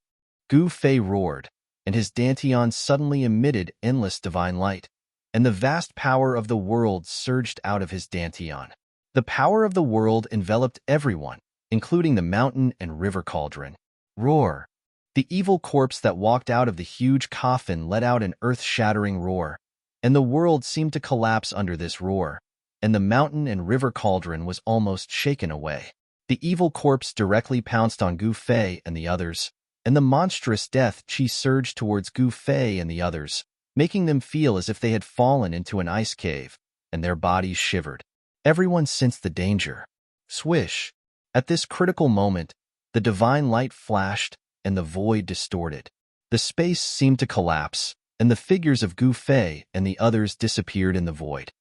Gu Fei roared, and his dantian suddenly emitted endless divine light, and the vast power of the world surged out of his dantian. The power of the world enveloped everyone, including the mountain and river cauldron. Roar! The evil corpse that walked out of the huge coffin let out an earth-shattering roar, and the world seemed to collapse under this roar, and the mountain and river cauldron was almost shaken away. The evil corpse directly pounced on Gu Fei and the others, and the monstrous death chi surged towards Gu Fei and the others, making them feel as if they had fallen into an ice cave, and their bodies shivered. Everyone sensed the danger. Swish! At this critical moment, the divine light flashed, and the void distorted. The space seemed to collapse, and the figures of Gu Fei and the others disappeared in the void.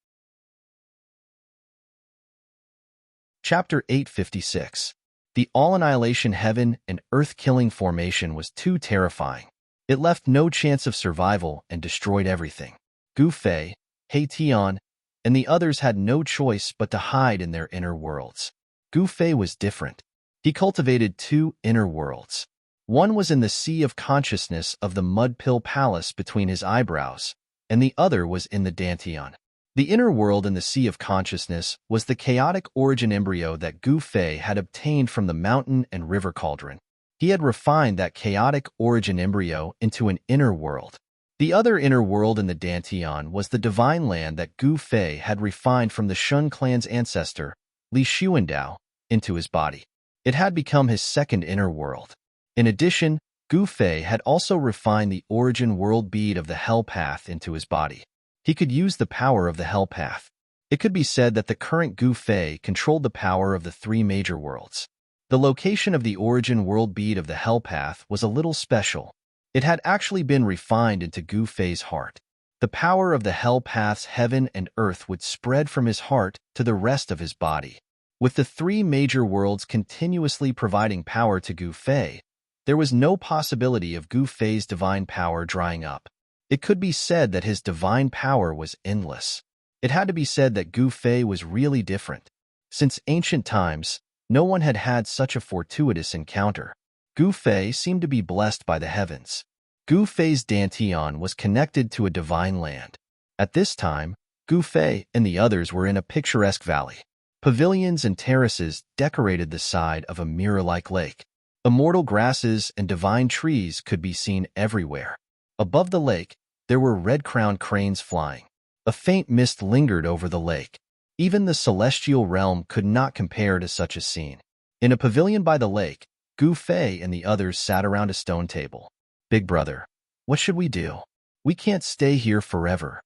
Chapter 856. The all-annihilation heaven and earth-killing formation was too terrifying. It left no chance of survival and destroyed everything. Gu Fei, He Tian, and the others had no choice but to hide in their inner worlds. Gu Fei was different. He cultivated two inner worlds. One was in the sea of consciousness of the mud pill palace between his eyebrows, and the other was in the dantian. The inner world in the sea of consciousness was the chaotic origin embryo that Gu Fei had obtained from the mountain and river cauldron. He had refined that chaotic origin embryo into an inner world. The other inner world in the dantian was the divine land that Gu Fei had refined from the Shun clan's ancestor, Li Xuandao, into his body. It had become his second inner world. In addition, Gu Fei had also refined the origin world bead of the Hell Path into his body. He could use the power of the Hell Path. It could be said that the current Gu Fei controlled the power of the three major worlds. The location of the origin world bead of the Hell Path was a little special. It had actually been refined into Gu Fei's heart. The power of the Hell Path's heaven and earth would spread from his heart to the rest of his body. With the three major worlds continuously providing power to Gu Fei, there was no possibility of Gu Fei's divine power drying up. It could be said that his divine power was endless. It had to be said that Gu Fei was really different. Since ancient times, no one had had such a fortuitous encounter. Gu Fei seemed to be blessed by the heavens. Gu Fei's dantian was connected to a divine land. At this time, Gu Fei and the others were in a picturesque valley. Pavilions and terraces decorated the side of a mirror-like lake. Immortal grasses and divine trees could be seen everywhere. Above the lake, there were red-crowned cranes flying. A faint mist lingered over the lake. Even the celestial realm could not compare to such a scene. In a pavilion by the lake, Gu Fei and the others sat around a stone table. "Big brother, what should we do? We can't stay here forever."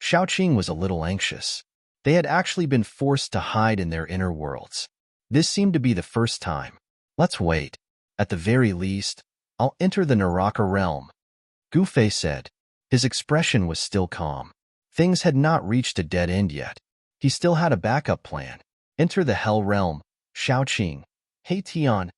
Xiaoqing was a little anxious. They had actually been forced to hide in their inner worlds. This seemed to be the first time. "Let's wait. At the very least, I'll enter the Naraka realm," Gu Fei said. His expression was still calm. Things had not reached a dead end yet. He still had a backup plan. Enter the Hell realm. Xiaoqing, He Tian,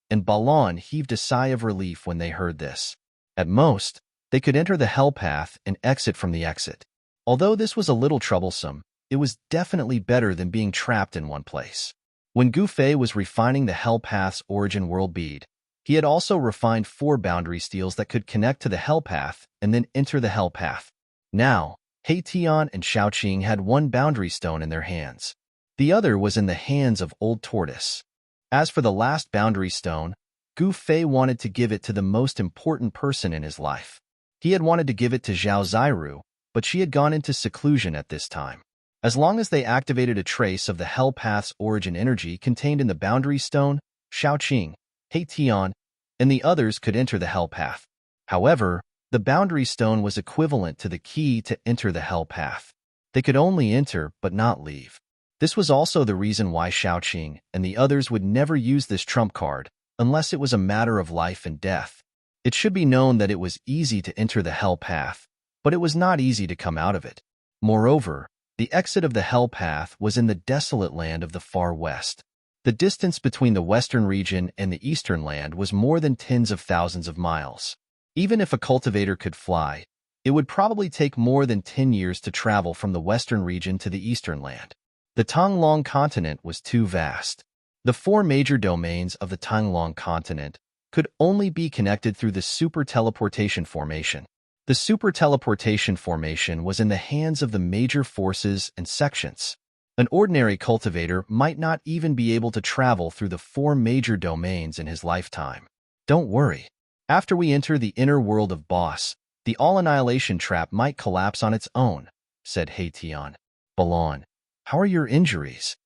and Balan heaved a sigh of relief when they heard this. At most, they could enter the Hell Path and exit from the exit. Although this was a little troublesome, it was definitely better than being trapped in one place. When Gu Fei was refining the Hell Path's origin world bead, he had also refined 4 boundary steels that could connect to the Hell Path and then enter the Hell Path. Now, He Tian and Xiaoqing had 1 boundary stone in their hands. The other was in the hands of Old Tortoise. As for the last boundary stone, Gu Fei wanted to give it to the most important person in his life. He had wanted to give it to Zhao Ziru, but she had gone into seclusion at this time. As long as they activated a trace of the Hell Path's origin energy contained in the boundary stone, Xiaoqing, He Tian, and the others could enter the Hell Path. However, the boundary stone was equivalent to the key to enter the Hell Path. They could only enter but not leave. This was also the reason why Xiaoqing and the others would never use this trump card unless it was a matter of life and death. It should be known that it was easy to enter the Hell Path, but it was not easy to come out of it. Moreover, the exit of the Hell Path was in the desolate land of the far west. The distance between the western region and the eastern land was more than tens of thousands of miles. Even if a cultivator could fly, it would probably take more than 10 years to travel from the western region to the eastern land. The Tanglong continent was too vast. The 4 major domains of the Tanglong continent could only be connected through the super teleportation formation. The super teleportation formation was in the hands of the major forces and sections. An ordinary cultivator might not even be able to travel through the 4 major domains in his lifetime. Don't worry. After we enter the inner world of Boss, the all-annihilation trap might collapse on its own, said Heition. Balon, how are your injuries?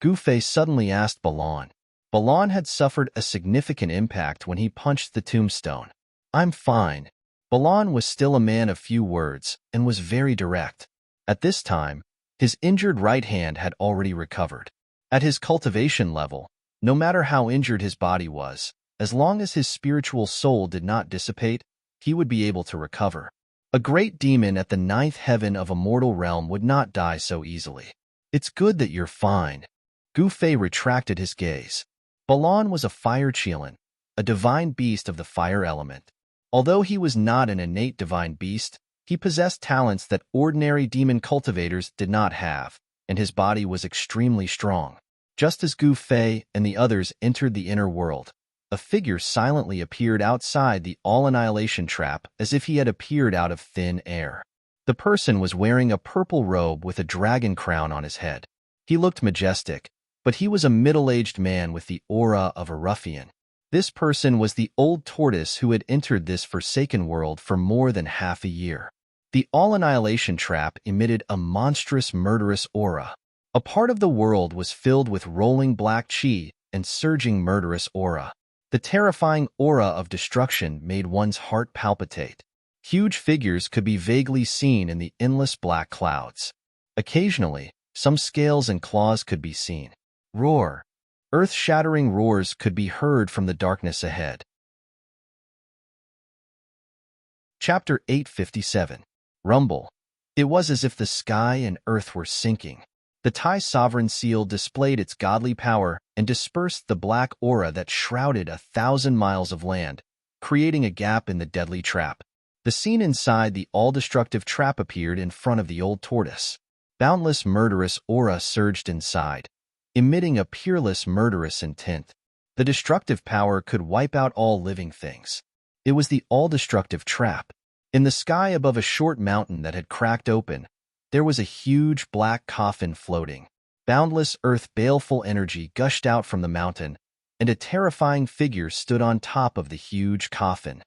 Gufei suddenly asked Balon. Balon had suffered a significant impact when he punched the tombstone. I'm fine. Balon was still a man of few words and was very direct. At this time, his injured right hand had already recovered. At his cultivation level, no matter how injured his body was, as long as his spiritual soul did not dissipate, he would be able to recover. A great demon at the 9th heaven of a mortal realm would not die so easily. It's good that you're fine. Gufei retracted his gaze. Balon was a fire Qilin, a divine beast of the fire element. Although he was not an innate divine beast, he possessed talents that ordinary demon cultivators did not have, and his body was extremely strong. Just as Gufei and the others entered the inner world, a figure silently appeared outside the all-annihilation trap as if he had appeared out of thin air. The person was wearing a purple robe with a dragon crown on his head. He looked majestic, but he was a middle-aged man with the aura of a ruffian. This person was the old tortoise who had entered this forsaken world for more than half a year. The all-annihilation trap emitted a monstrous murderous aura. A part of the world was filled with rolling black chi and surging murderous aura. The terrifying aura of destruction made one's heart palpitate. Huge figures could be vaguely seen in the endless black clouds. Occasionally, some scales and claws could be seen. Roar. Earth-shattering roars could be heard from the darkness ahead. Chapter 857. Rumble. It was as if the sky and earth were sinking. The Tai sovereign seal displayed its godly power and dispersed the black aura that shrouded 1,000 miles of land, creating a gap in the deadly trap. The scene inside the all-destructive trap appeared in front of the old tortoise. Boundless murderous aura surged inside, emitting a peerless murderous intent. The destructive power could wipe out all living things. It was the all-destructive trap. In the sky above a short mountain that had cracked open, there was a huge black coffin floating. Boundless earth baleful energy gushed out from the mountain, and a terrifying figure stood on top of the huge coffin.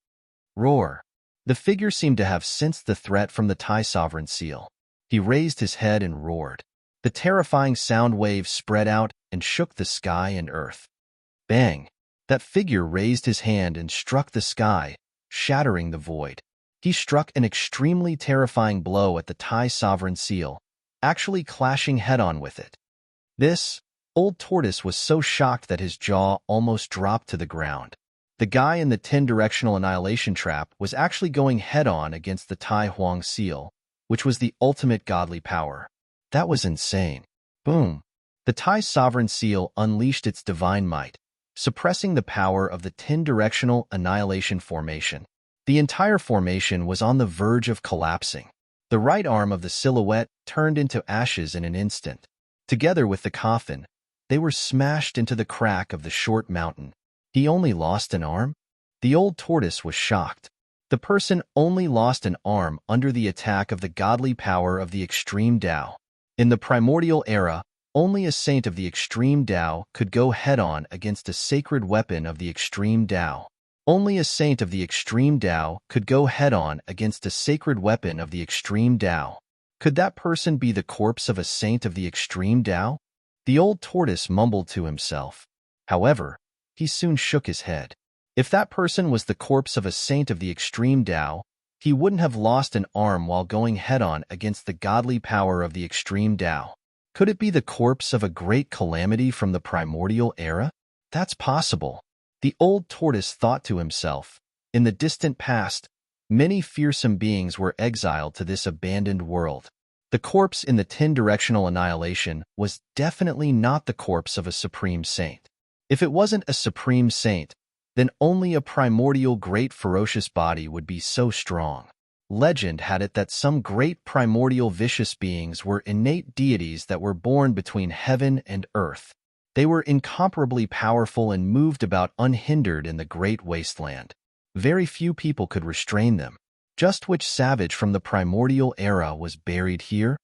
Roar. The figure seemed to have sensed the threat from the Tai sovereign seal. He raised his head and roared. The terrifying sound waves spread out and shook the sky and earth. Bang! That figure raised his hand and struck the sky, shattering the void. He struck an extremely terrifying blow at the Tai sovereign seal, actually clashing head-on with it. This old tortoise was so shocked that his jaw almost dropped to the ground. The guy in the 10-directional annihilation trap was actually going head-on against the Tai Huang seal, which was the ultimate godly power. That was insane. Boom! The Tai sovereign seal unleashed its divine might, suppressing the power of the 10-directional annihilation formation. The entire formation was on the verge of collapsing. The right arm of the silhouette turned into ashes in an instant. Together with the coffin, they were smashed into the crack of the short mountain. He only lost an arm? The old tortoise was shocked. The person only lost an arm under the attack of the godly power of the extreme Tao. In the primordial era, only a saint of the extreme Tao could go head-on against a sacred weapon of the extreme Tao. Only a saint of the extreme Tao could go head-on against a sacred weapon of the extreme Tao. Could that person be the corpse of a saint of the extreme Tao? The old tortoise mumbled to himself. However, he soon shook his head. If that person was the corpse of a saint of the extreme Tao, he wouldn't have lost an arm while going head-on against the godly power of the extreme Tao. Could it be the corpse of a great calamity from the primordial era? That's possible. The old tortoise thought to himself. In the distant past, many fearsome beings were exiled to this abandoned world. The corpse in the 10-directional annihilation was definitely not the corpse of a supreme saint. If it wasn't a supreme saint, then only a primordial great ferocious body would be so strong. Legend had it that some great primordial vicious beings were innate deities that were born between heaven and earth. They were incomparably powerful and moved about unhindered in the great wasteland. Very few people could restrain them. Just which savage from the primordial era was buried here?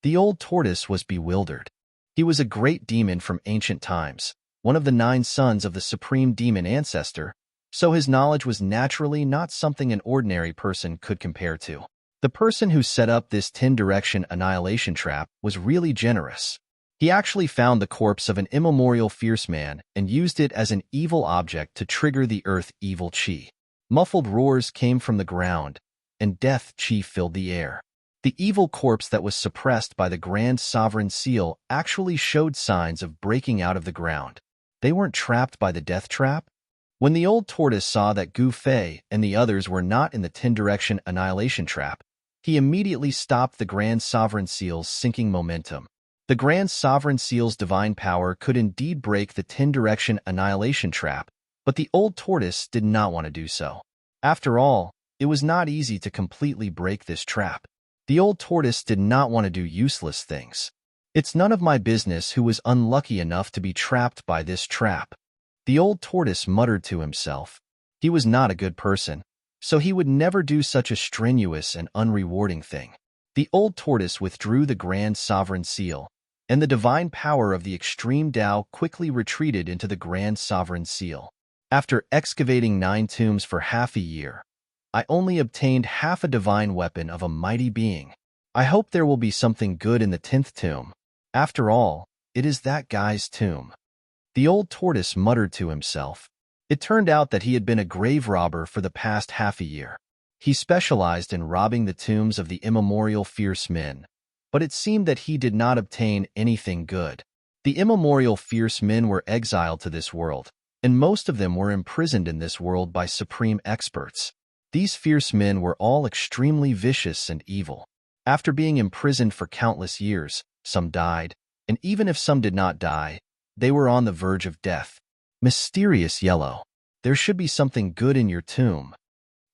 The old tortoise was bewildered. He was a great demon from ancient times, one of the 9 sons of the supreme demon ancestor. so his knowledge was naturally not something an ordinary person could compare to. The person who set up this 10-direction annihilation trap was really generous. He actually found the corpse of an immemorial fierce man and used it as an evil object to trigger the earth evil chi. Muffled roars came from the ground, and death chi filled the air. The evil corpse that was suppressed by the Grand Sovereign Seal actually showed signs of breaking out of the ground. They weren't trapped by the death trap? When the old tortoise saw that Gu Fei and the others were not in the 10-direction annihilation trap, he immediately stopped the Grand Sovereign Seal's sinking momentum. The Grand Sovereign Seal's divine power could indeed break the 10-direction annihilation trap, but the old tortoise did not want to do so. After all, it was not easy to completely break this trap. The old tortoise did not want to do useless things. It's none of my business who was unlucky enough to be trapped by this trap. The old tortoise muttered to himself. He was not a good person, so he would never do such a strenuous and unrewarding thing. The old tortoise withdrew the Grand Sovereign Seal, and the divine power of the extreme Tao quickly retreated into the Grand Sovereign Seal. After excavating 9 tombs for half a year, I only obtained half a divine weapon of a mighty being. I hope there will be something good in the 10th tomb. After all, it is that guy's tomb. The old tortoise muttered to himself. It turned out that he had been a grave robber for the past half a year. He specialized in robbing the tombs of the immemorial fierce men, but it seemed that he did not obtain anything good. The immemorial fierce men were exiled to this world, and most of them were imprisoned in this world by supreme experts. These fierce men were all extremely vicious and evil. After being imprisoned for countless years, some died, and even if some did not die, they were on the verge of death. Mysterious yellow. There should be something good in your tomb,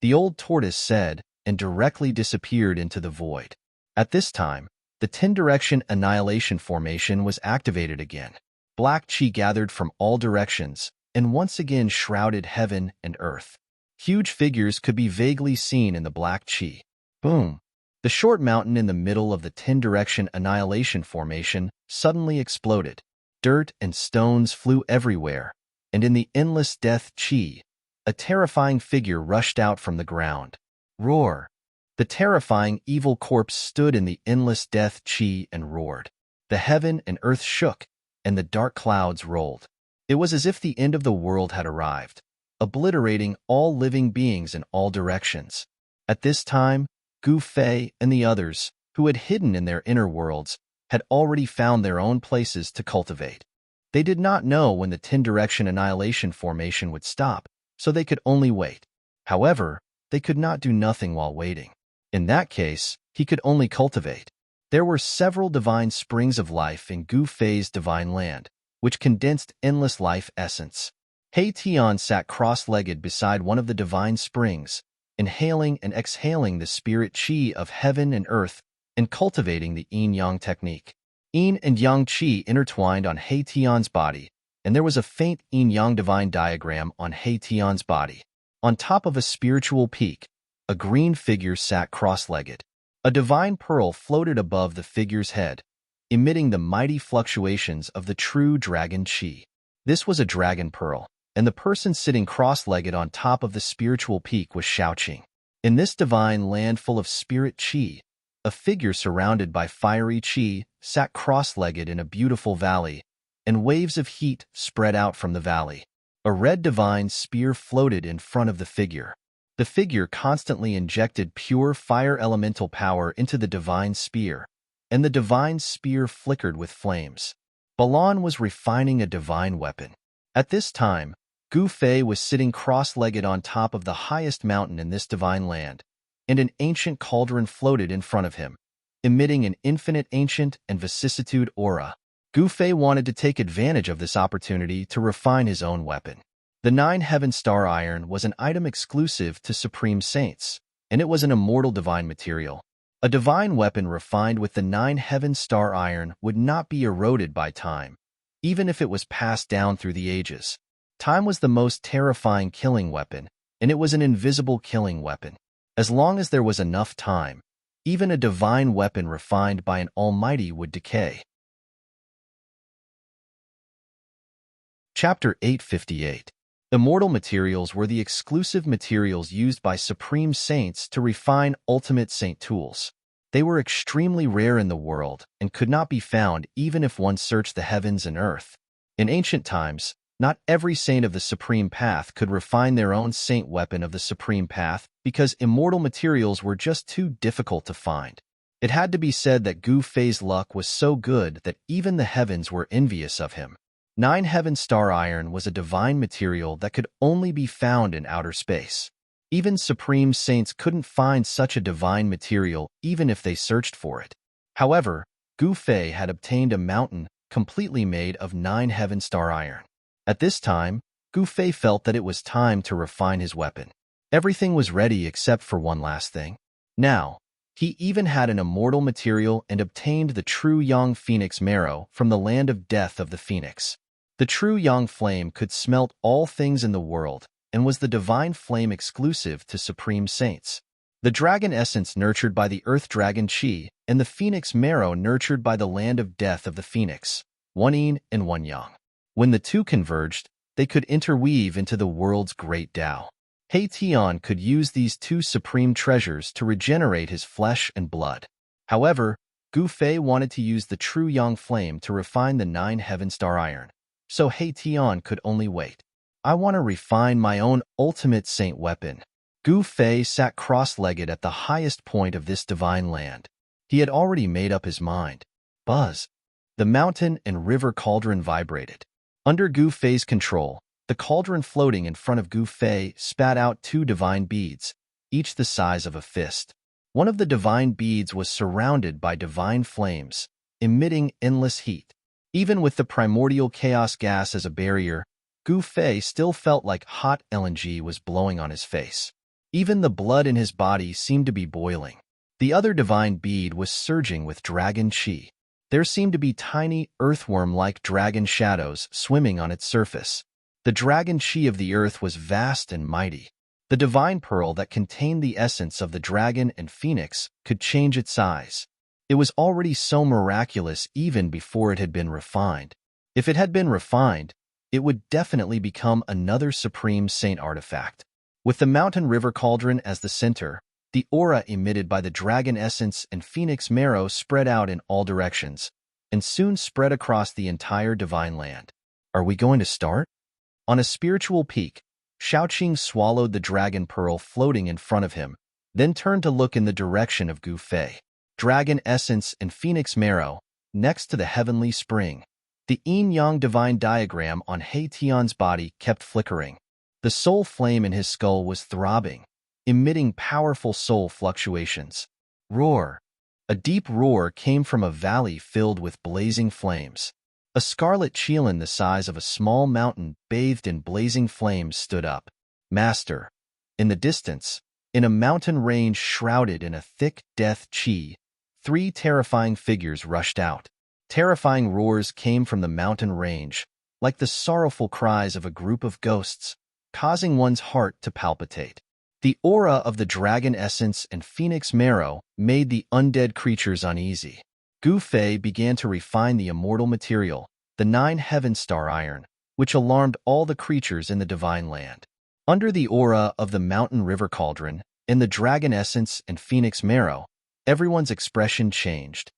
the old tortoise said, and directly disappeared into the void. At this time, the 10-direction annihilation formation was activated again. Black chi gathered from all directions, and once again shrouded heaven and earth. Huge figures could be vaguely seen in the black chi. Boom! The short mountain in the middle of the 10-direction annihilation formation suddenly exploded. Dirt and stones flew everywhere, and in the endless death chi, a terrifying figure rushed out from the ground. Roar! The terrifying evil corpse stood in the endless death chi and roared. The heaven and earth shook, and the dark clouds rolled. It was as if the end of the world had arrived, obliterating all living beings in all directions. At this time, Gu Fei and the others, who had hidden in their inner worlds, had already found their own places to cultivate. They did not know when the 10-direction annihilation formation would stop, so they could only wait. However, they could not do nothing while waiting. In that case, he could only cultivate. There were several divine springs of life in Gu Fei's divine land, which condensed endless life essence. Hei Tian sat cross-legged beside one of the divine springs, inhaling and exhaling the spirit chi of heaven and earth and cultivating the yin-yang technique. Yin and yang chi intertwined on Hei Tian's body, and there was a faint yin-yang divine diagram on Hei Tian's body. On top of a spiritual peak, a green figure sat cross-legged. A divine pearl floated above the figure's head, emitting the mighty fluctuations of the true dragon chi. This was a dragon pearl, and the person sitting cross-legged on top of the spiritual peak was Shaoqing. In this divine land full of spirit chi, a figure surrounded by fiery chi sat cross-legged in a beautiful valley, and waves of heat spread out from the valley. A red divine spear floated in front of the figure. The figure constantly injected pure fire elemental power into the divine spear, and the divine spear flickered with flames. Balan was refining a divine weapon. At this time, Gu Fei was sitting cross-legged on top of the highest mountain in this divine land, and an ancient cauldron floated in front of him, emitting an infinite ancient and vicissitude aura. Gu Fei wanted to take advantage of this opportunity to refine his own weapon. The 9 Heaven Star Iron was an item exclusive to Supreme Saints, and it was an immortal divine material. A divine weapon refined with the 9 Heaven Star Iron would not be eroded by time, even if it was passed down through the ages. Time was the most terrifying killing weapon, and it was an invisible killing weapon. As long as there was enough time, even a divine weapon refined by an almighty would decay. Chapter 858. Immortal materials were the exclusive materials used by supreme saints to refine ultimate saint tools. They were extremely rare in the world and could not be found even if one searched the heavens and earth. In ancient times, not every saint of the supreme path could refine their own saint weapon of the supreme path because immortal materials were just too difficult to find. It had to be said that Gu Fei's luck was so good that even the heavens were envious of him. 9 Heaven Star Iron was a divine material that could only be found in outer space. Even supreme saints couldn't find such a divine material even if they searched for it. However, Gu Fei had obtained a mountain completely made of 9 Heaven Star Iron. At this time, Gu Fei felt that it was time to refine his weapon. Everything was ready except for one last thing. Now, he even had an immortal material and obtained the true Yang Phoenix marrow from the land of death of the Phoenix. The true Yang flame could smelt all things in the world and was the divine flame exclusive to supreme saints. The dragon essence nurtured by the earth dragon Qi and the Phoenix marrow nurtured by the land of death of the Phoenix, one yin and one yang. When the two converged, they could interweave into the world's great Tao. He Tian could use these two supreme treasures to regenerate his flesh and blood. However, Gu Fei wanted to use the true Yang flame to refine the 9 Heaven Star Iron. So He Tian could only wait. I want to refine my own ultimate saint weapon. Gu Fei sat cross-legged at the highest point of this divine land. He had already made up his mind. Buzz. The mountain and river cauldron vibrated. Under Gu Fei's control, the cauldron floating in front of Gu Fei spat out 2 divine beads, each the size of a fist. One of the divine beads was surrounded by divine flames, emitting endless heat. Even with the primordial chaos gas as a barrier, Gu Fei still felt like hot LNG was blowing on his face. Even the blood in his body seemed to be boiling. The other divine bead was surging with dragon Qi. There seemed to be tiny, earthworm-like dragon shadows swimming on its surface. The dragon Qi of the earth was vast and mighty. The divine pearl that contained the essence of the dragon and phoenix could change its size. It was already so miraculous even before it had been refined. If it had been refined, it would definitely become another supreme saint artifact. With the mountain river cauldron as the center, the aura emitted by the dragon essence and phoenix marrow spread out in all directions, and soon spread across the entire divine land. Are we going to start? On a spiritual peak, Shaoqing swallowed the dragon pearl floating in front of him, then turned to look in the direction of Gu Fei. Dragon essence and phoenix marrow, next to the heavenly spring. The yin-yang divine diagram on He Tian's body kept flickering. The soul flame in his skull was throbbing, emitting powerful soul fluctuations. Roar! A deep roar came from a valley filled with blazing flames. A scarlet qilin the size of a small mountain bathed in blazing flames stood up. Master! In the distance, in a mountain range shrouded in a thick death qi, 3 terrifying figures rushed out. Terrifying roars came from the mountain range, like the sorrowful cries of a group of ghosts, causing one's heart to palpitate. The aura of the dragon essence and phoenix marrow made the undead creatures uneasy. Gu Fei began to refine the immortal material, the 9 Heaven Star Iron, which alarmed all the creatures in the divine land. Under the aura of the mountain river cauldron, and the dragon essence and phoenix marrow, everyone's expression changed.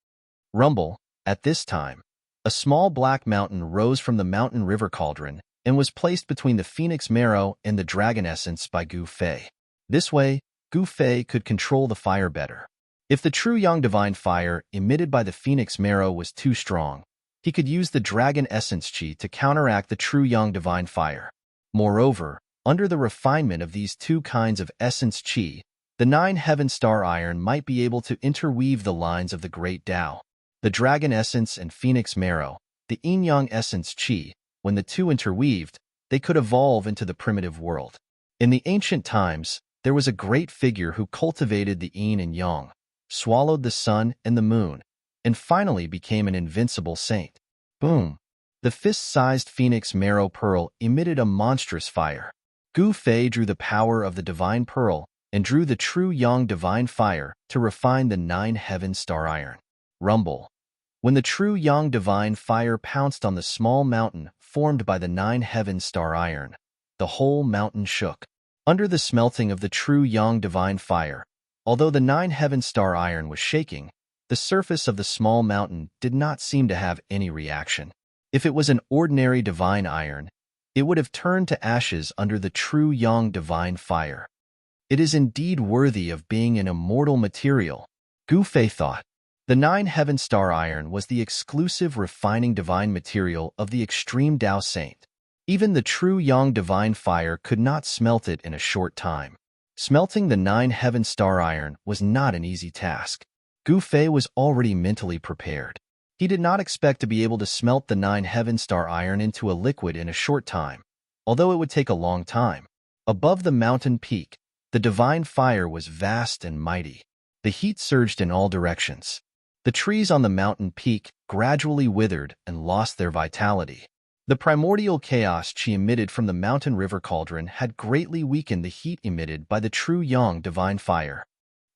Rumble. At this time, a small black mountain rose from the mountain river cauldron and was placed between the phoenix marrow and the dragon essence by Gu Fei. This way, Gu Fei could control the fire better. If the true Yang divine fire emitted by the phoenix marrow was too strong, he could use the dragon essence Qi to counteract the true Yang divine fire. Moreover, under the refinement of these 2 kinds of essence Qi, the 9 Heaven Star Iron might be able to interweave the lines of the great Tao. The dragon essence and phoenix marrow, the yin-yang essence Qi, when the 2 interweaved, they could evolve into the primitive world. In the ancient times, there was a great figure who cultivated the yin and yang, swallowed the sun and the moon, and finally became an invincible saint. Boom! The fist-sized phoenix marrow pearl emitted a monstrous fire. Gu Fei drew the power of the divine pearl and drew the true Yang divine fire to refine the 9 Heaven Star Iron. Rumble. When the true Yang divine fire pounced on the small mountain formed by the 9 Heaven Star Iron, the whole mountain shook. Under the smelting of the true yang divine fire, although the 9 heaven star iron was shaking, the surface of the small mountain did not seem to have any reaction. If it was an ordinary divine iron, it would have turned to ashes under the true yang divine fire. It is indeed worthy of being an immortal material, Gu Fei thought. The 9 heaven star iron was the exclusive refining divine material of the extreme Tao saint. Even the true yang divine fire could not smelt it in a short time. Smelting the 9 heaven star iron was not an easy task. Gu Fei was already mentally prepared. He did not expect to be able to smelt the 9 heaven star iron into a liquid in a short time, although it would take a long time. Above the mountain peak, the divine fire was vast and mighty. The heat surged in all directions. The trees on the mountain peak gradually withered and lost their vitality. The primordial chaos chi emitted from the mountain river cauldron had greatly weakened the heat emitted by the true yang divine fire.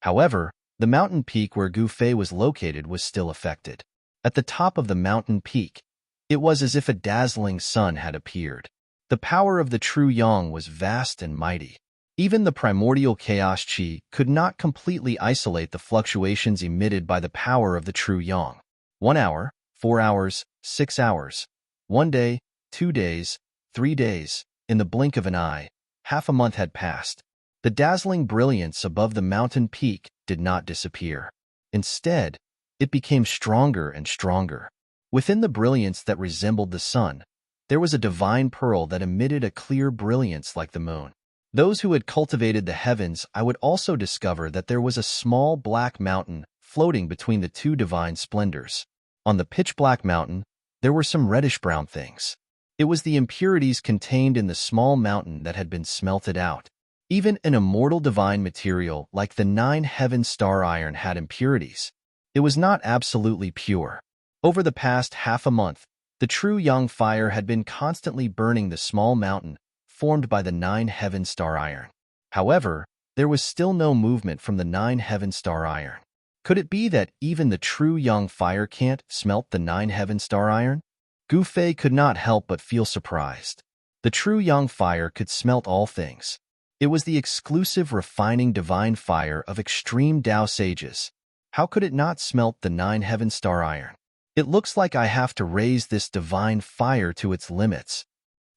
However, the mountain peak where Gu Fei was located was still affected. At the top of the mountain peak, it was as if a dazzling sun had appeared. The power of the true yang was vast and mighty. Even the primordial chaos chi could not completely isolate the fluctuations emitted by the power of the true yang. 1 hour, 4 hours, 6 hours, 1 day, 2 days, 3 days, in the blink of an eye, half a month had passed. The dazzling brilliance above the mountain peak did not disappear. Instead, it became stronger and stronger. Within the brilliance that resembled the sun, there was a divine pearl that emitted a clear brilliance like the moon. Those who had cultivated the heavens, I would also discover that there was a small black mountain floating between the two divine splendors. On the pitch-black mountain, there were some reddish-brown things. It was the impurities contained in the small mountain that had been smelted out. Even an immortal divine material like the 9 heaven star iron had impurities. It was not absolutely pure. Over the past half a month, the true yang fire had been constantly burning the small mountain formed by the 9 heaven star iron. However, there was still no movement from the 9 heaven star iron. Could it be that even the true yang fire can't smelt the 9 heaven star iron? Gu Fei could not help but feel surprised. The true yang fire could smelt all things. It was the exclusive refining divine fire of extreme Tao sages. How could it not smelt the 9 heaven star iron? It looks like I have to raise this divine fire to its limits.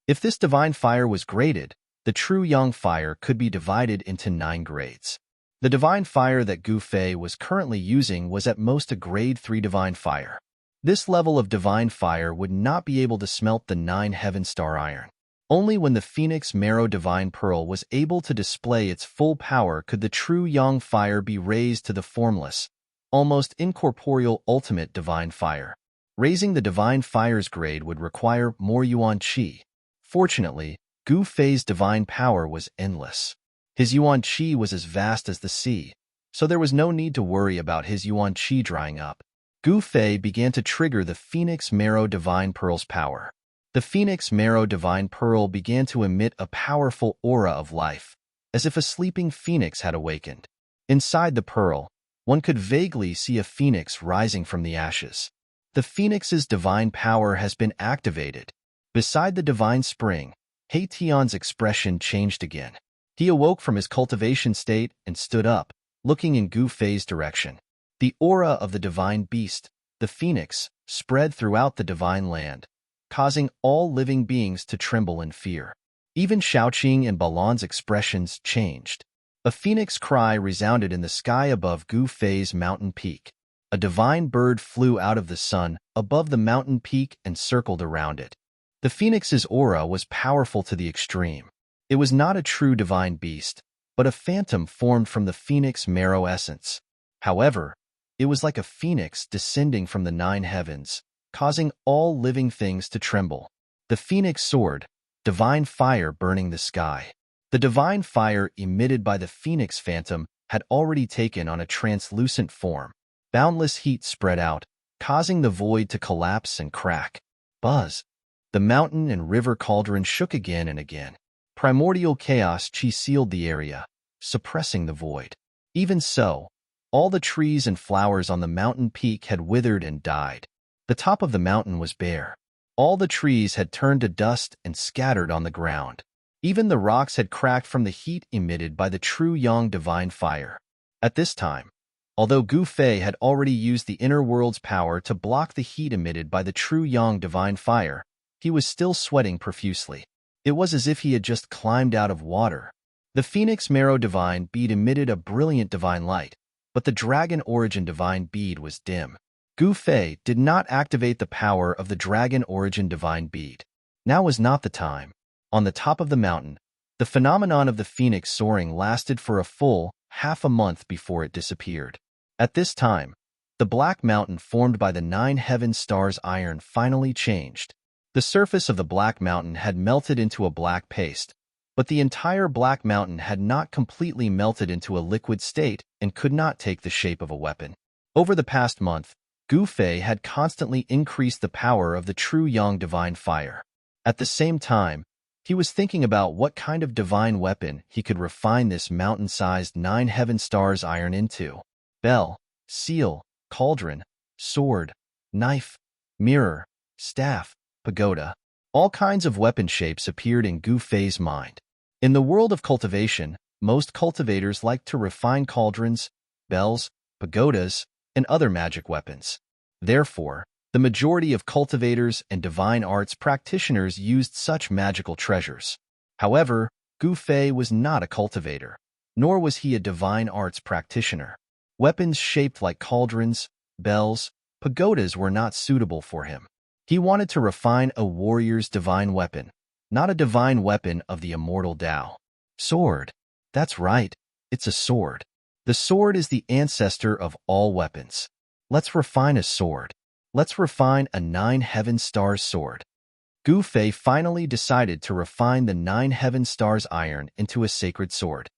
If this divine fire was graded, the true yang fire could be divided into 9 grades. The divine fire that Gu Fei was currently using was at most a grade 3 divine fire. This level of divine fire would not be able to smelt the 9 heaven star iron. Only when the Phoenix Marrow Divine Pearl was able to display its full power could the true yang fire be raised to the formless, almost incorporeal ultimate divine fire. Raising the divine fire's grade would require more yuan qi. Fortunately, Gu Fei's divine power was endless. His yuan qi was as vast as the sea, so there was no need to worry about his yuan qi drying up. Gu Fei began to trigger the Phoenix Marrow Divine Pearl's power. The Phoenix Marrow Divine Pearl began to emit a powerful aura of life, as if a sleeping phoenix had awakened. Inside the pearl, one could vaguely see a phoenix rising from the ashes. The phoenix's divine power has been activated. Beside the divine spring, He Tian's expression changed again. He awoke from his cultivation state and stood up, looking in Gu Fei's direction. The aura of the divine beast, the phoenix, spread throughout the divine land, causing all living beings to tremble in fear. Even Shaoqing and Balan's expressions changed. A phoenix cry resounded in the sky above Gu Fei's mountain peak. A divine bird flew out of the sun above the mountain peak and circled around it. The phoenix's aura was powerful to the extreme. It was not a true divine beast, but a phantom formed from the phoenix marrow essence. However, it was like a phoenix descending from the 9 heavens, causing all living things to tremble. The phoenix soared, divine fire burning the sky. The divine fire emitted by the phoenix phantom had already taken on a translucent form. Boundless heat spread out, causing the void to collapse and crack. Buzz! The mountain and river cauldron shook again and again. Primordial chaos chi sealed the area, suppressing the void. Even so, all the trees and flowers on the mountain peak had withered and died. The top of the mountain was bare. All the trees had turned to dust and scattered on the ground. Even the rocks had cracked from the heat emitted by the true Yang divine fire. At this time, although Gu Fei had already used the inner world's power to block the heat emitted by the true Yang divine fire, he was still sweating profusely. It was as if he had just climbed out of water. The Phoenix Marrow divine bead emitted a brilliant divine light, but the Dragon Origin divine bead was dim. Gu Fei did not activate the power of the Dragon Origin divine bead. Now was not the time. On the top of the mountain, the phenomenon of the phoenix soaring lasted for a full half a month before it disappeared. At this time, the black mountain formed by the 9 heaven stars iron finally changed. The surface of the black mountain had melted into a black paste, but the entire black mountain had not completely melted into a liquid state and could not take the shape of a weapon. Over the past month, Gu Fei had constantly increased the power of the true Yang divine fire. At the same time, he was thinking about what kind of divine weapon he could refine this mountain-sized 9 heaven stars iron into. Bell, seal, cauldron, sword, knife, mirror, staff, pagoda. All kinds of weapon shapes appeared in Gu Fei's mind. In the world of cultivation, most cultivators like to refine cauldrons, bells, pagodas, and other magic weapons. Therefore, the majority of cultivators and divine arts practitioners used such magical treasures. However, Gu Fei was not a cultivator, nor was he a divine arts practitioner. Weapons shaped like cauldrons, bells, pagodas were not suitable for him. He wanted to refine a warrior's divine weapon, not a divine weapon of the immortal Tao. Sword. That's right, it's a sword. The sword is the ancestor of all weapons. Let's refine a sword. Let's refine a 9 heaven stars sword. Gu Fei finally decided to refine the 9 heaven stars iron into a sacred sword.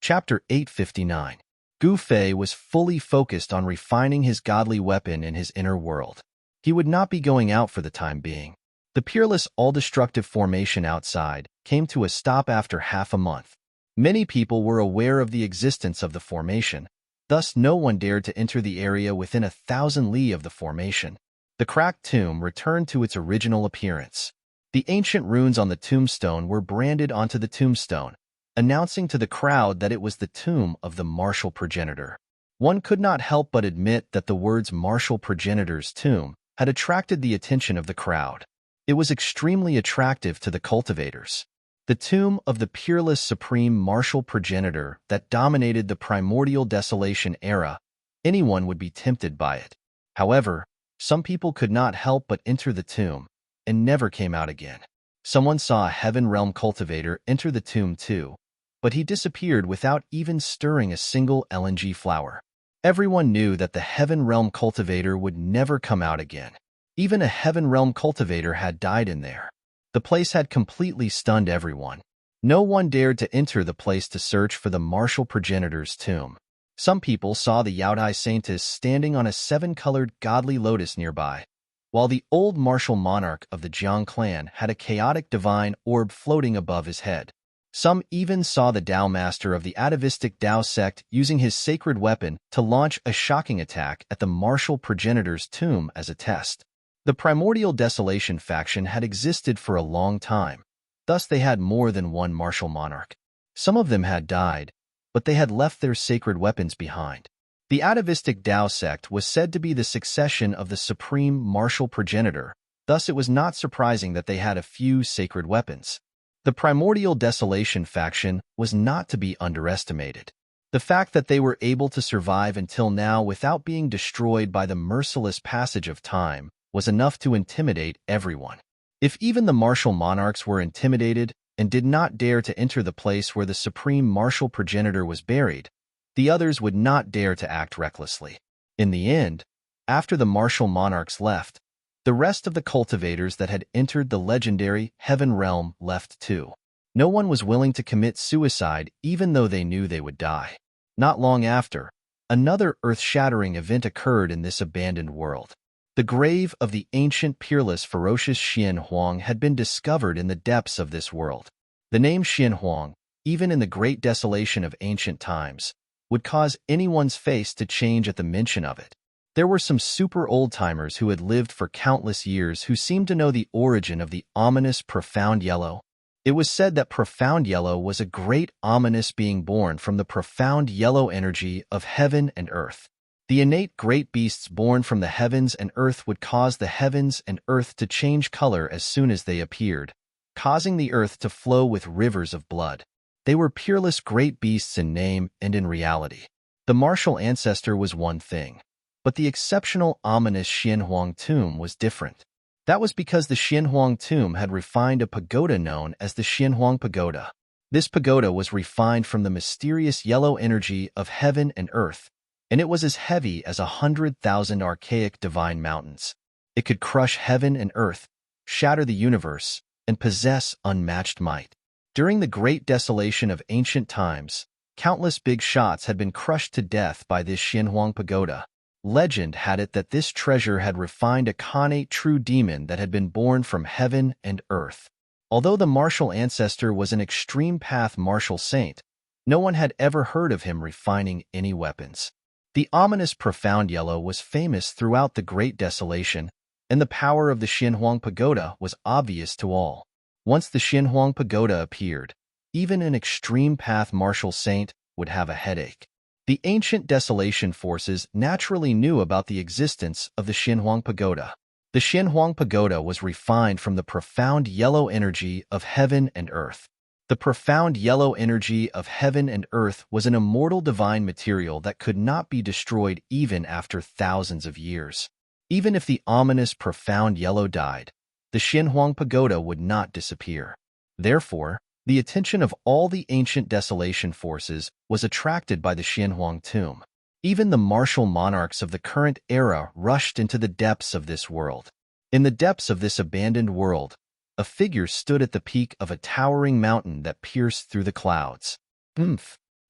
Chapter 859. Gu Fei was fully focused on refining his godly weapon in his inner world. He would not be going out for the time being. The peerless, all-destructive formation outside came to a stop after half a month. Many people were aware of the existence of the formation, thus no one dared to enter the area within 1,000 li of the formation. The cracked tomb returned to its original appearance. The ancient runes on the tombstone were branded onto the tombstone, announcing to the crowd that it was the tomb of the martial progenitor. One could not help but admit that the words martial progenitor's tomb had attracted the attention of the crowd. It was extremely attractive to the cultivators. The tomb of the peerless supreme martial progenitor that dominated the primordial desolation era, anyone would be tempted by it. However, some people could not help but enter the tomb and never came out again. Someone saw a heaven realm cultivator enter the tomb too, but he disappeared without even stirring a single LNG flower. Everyone knew that the heaven realm cultivator would never come out again. Even a heaven realm cultivator had died in there. The place had completely stunned everyone. No one dared to enter the place to search for the martial progenitor's tomb. Some people saw the Yaodai Saintess standing on a 7-colored godly lotus nearby, while the old martial monarch of the Jiang clan had a chaotic divine orb floating above his head. Some even saw the Tao master of the atavistic Tao sect using his sacred weapon to launch a shocking attack at the martial progenitor's tomb as a test. The primordial desolation faction had existed for a long time, thus they had more than one martial monarch. Some of them had died, but they had left their sacred weapons behind. The atavistic Tao sect was said to be the succession of the supreme martial progenitor, thus it was not surprising that they had a few sacred weapons. The primordial desolation faction was not to be underestimated. The fact that they were able to survive until now without being destroyed by the merciless passage of time was enough to intimidate everyone. If even the martial monarchs were intimidated and did not dare to enter the place where the supreme martial progenitor was buried, the others would not dare to act recklessly. In the end, after the martial monarchs left, the rest of the cultivators that had entered the legendary heaven realm left too. No one was willing to commit suicide even though they knew they would die. Not long after, another earth-shattering event occurred in this abandoned world. The grave of the ancient, peerless, ferocious Xian Huang had been discovered in the depths of this world. The name Xian Huang, even in the great desolation of ancient times, would cause anyone's face to change at the mention of it. There were some super old-timers who had lived for countless years who seemed to know the origin of the ominous profound yellow. It was said that profound yellow was a great ominous being born from the profound yellow energy of heaven and earth. The innate great beasts born from the heavens and earth would cause the heavens and earth to change color as soon as they appeared, causing the earth to flow with rivers of blood. They were peerless great beasts in name and in reality. The martial ancestor was one thing, but the exceptional ominous Xianhuang tomb was different. That was because the Xianhuang tomb had refined a pagoda known as the Xianhuang pagoda. This pagoda was refined from the mysterious yellow energy of heaven and earth, and it was as heavy as 100,000 archaic divine mountains. It could crush heaven and earth, shatter the universe, and possess unmatched might. During the great desolation of ancient times, countless big shots had been crushed to death by this Xianhuang pagoda. Legend had it that this treasure had refined a connate true demon that had been born from heaven and earth. Although the martial ancestor was an extreme path martial saint, no one had ever heard of him refining any weapons. The ominous profound yellow was famous throughout the Great Desolation, and the power of the Xianhuang pagoda was obvious to all. Once the Xianhuang pagoda appeared, even an extreme path martial saint would have a headache. The ancient desolation forces naturally knew about the existence of the Xianhuang pagoda. The Xianhuang pagoda was refined from the profound yellow energy of heaven and earth. The profound yellow energy of heaven and earth was an immortal divine material that could not be destroyed even after thousands of years. Even if the ominous profound yellow died, the Xianhuang pagoda would not disappear. Therefore, the attention of all the ancient desolation forces was attracted by the Xianhuang tomb. Even the martial monarchs of the current era rushed into the depths of this world. In the depths of this abandoned world, a figure stood at the peak of a towering mountain that pierced through the clouds.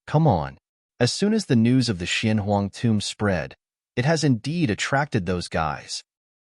Come on. As soon as the news of the Xianhuang tomb spread, it has indeed attracted those guys.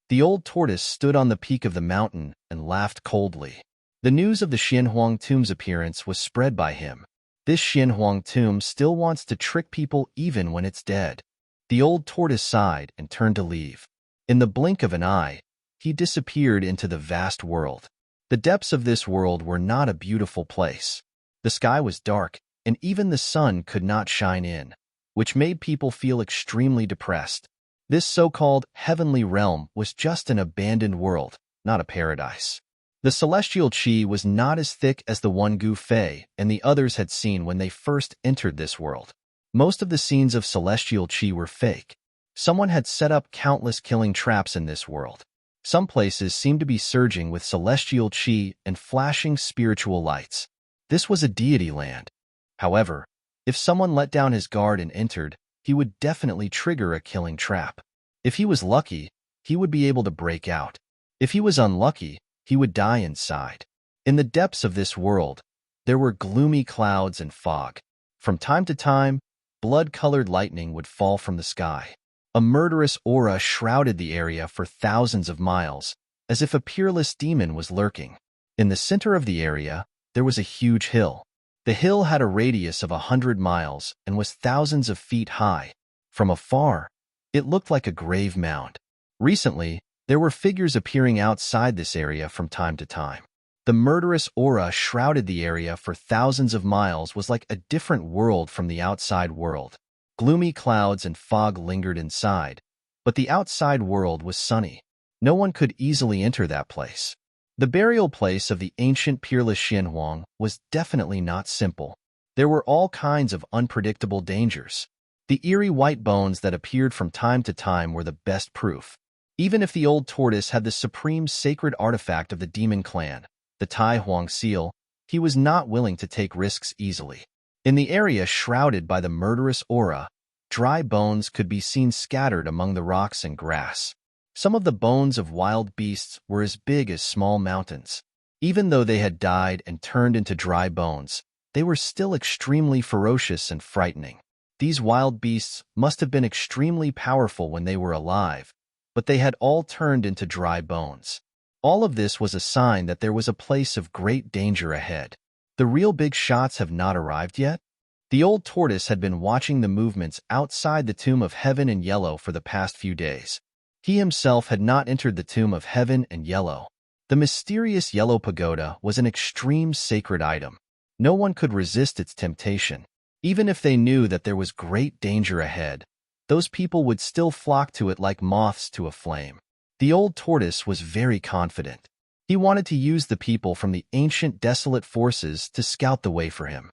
The old tortoise stood on the peak of the mountain and laughed coldly. The news of the Xianhuang tomb's appearance was spread by him. This Xianhuang tomb still wants to trick people even when it's dead. The old tortoise sighed and turned to leave. In the blink of an eye, he disappeared into the vast world. The depths of this world were not a beautiful place. The sky was dark, and even the sun could not shine in, which made people feel extremely depressed. This so-called heavenly realm was just an abandoned world, not a paradise. The celestial qi was not as thick as the one Gu Fei and the others had seen when they first entered this world. Most of the scenes of celestial qi were fake. Someone had set up countless killing traps in this world. Some places seemed to be surging with celestial qi and flashing spiritual lights. This was a deity land. However, if someone let down his guard and entered, he would definitely trigger a killing trap. If he was lucky, he would be able to break out. If he was unlucky, he would die inside. In the depths of this world, there were gloomy clouds and fog. From time to time, blood-colored lightning would fall from the sky. A murderous aura shrouded the area for thousands of miles, as if a peerless demon was lurking. In the center of the area, there was a huge hill. The hill had a radius of 100 miles and was thousands of feet high. From afar, it looked like a grave mound. Recently, there were figures appearing outside this area from time to time. The murderous aura shrouded the area for thousands of miles was like a different world from the outside world. Gloomy clouds and fog lingered inside, but the outside world was sunny. No one could easily enter that place. The burial place of the ancient peerless Xianhuang was definitely not simple. There were all kinds of unpredictable dangers. The eerie white bones that appeared from time to time were the best proof. Even if the old tortoise had the supreme sacred artifact of the demon clan, the Tai Huang seal, he was not willing to take risks easily. In the area shrouded by the murderous aura, dry bones could be seen scattered among the rocks and grass. Some of the bones of wild beasts were as big as small mountains. Even though they had died and turned into dry bones, they were still extremely ferocious and frightening. These wild beasts must have been extremely powerful when they were alive, but they had all turned into dry bones. All of this was a sign that there was a place of great danger ahead. The real big shots have not arrived yet? The old tortoise had been watching the movements outside the Tomb of Heaven and Yellow for the past few days. He himself had not entered the Tomb of Heaven and Yellow. The mysterious yellow pagoda was an extreme sacred item. No one could resist its temptation. Even if they knew that there was great danger ahead, those people would still flock to it like moths to a flame. The old tortoise was very confident. He wanted to use the people from the ancient desolate forces to scout the way for him.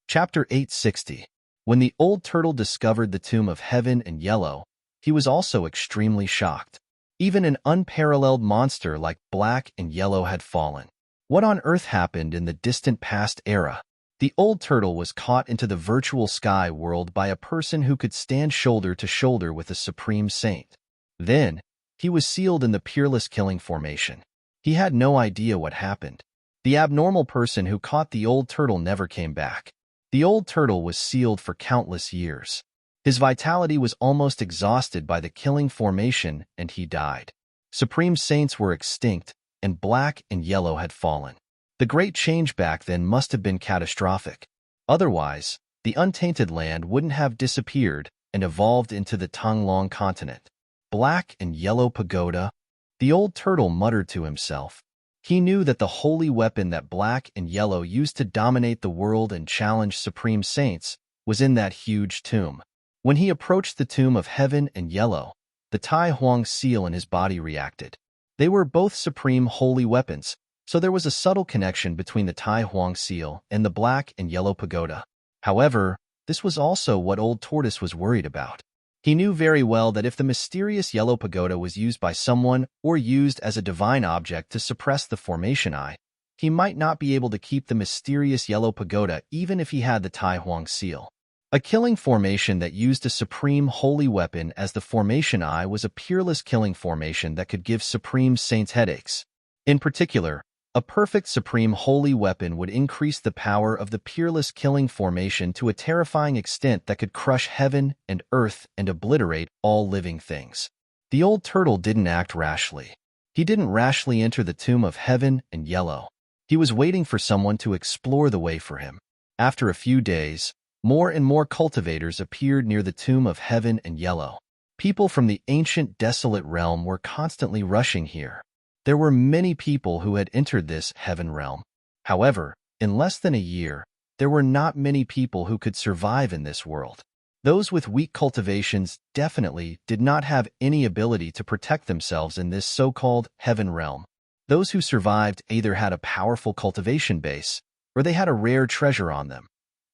Chapter 860. When the old turtle discovered the Tomb of Heaven and Yellow, he was also extremely shocked. Even an unparalleled monster like Black and Yellow had fallen. What on earth happened in the distant past era? The old turtle was caught into the virtual sky world by a person who could stand shoulder to shoulder with a supreme saint. Then, he was sealed in the peerless killing formation. He had no idea what happened. The abnormal person who caught the old turtle never came back. The old turtle was sealed for countless years. His vitality was almost exhausted by the killing formation, and he died. Supreme saints were extinct, and Black and Yellow had fallen. The great change back then must have been catastrophic. Otherwise, the untainted land wouldn't have disappeared and evolved into the Tonglong continent. Black and Yellow pagoda, the old turtle muttered to himself. He knew that the holy weapon that Black and Yellow used to dominate the world and challenge supreme saints was in that huge tomb. When he approached the Tomb of Heaven and Yellow, the Tai Huang seal in his body reacted. They were both supreme holy weapons, so there was a subtle connection between the Tai Huang seal and the Black and Yellow pagoda. However, this was also what Old Tortoise was worried about. He knew very well that if the mysterious yellow pagoda was used by someone or used as a divine object to suppress the formation eye, he might not be able to keep the mysterious yellow pagoda even if he had the Tai Huang seal. A killing formation that used a supreme holy weapon as the formation eye was a peerless killing formation that could give supreme saints headaches. In particular, a perfect supreme holy weapon would increase the power of the peerless killing formation to a terrifying extent that could crush heaven and earth and obliterate all living things. The old turtle didn't act rashly. He didn't rashly enter the Tomb of Heaven and Yellow. He was waiting for someone to explore the way for him. After a few days, more and more cultivators appeared near the Tomb of Heaven and Yellow. People from the ancient desolate realm were constantly rushing here. There were many people who had entered this heaven realm. However, in less than a year, there were not many people who could survive in this world. Those with weak cultivations definitely did not have any ability to protect themselves in this so-called heaven realm. Those who survived either had a powerful cultivation base, or they had a rare treasure on them,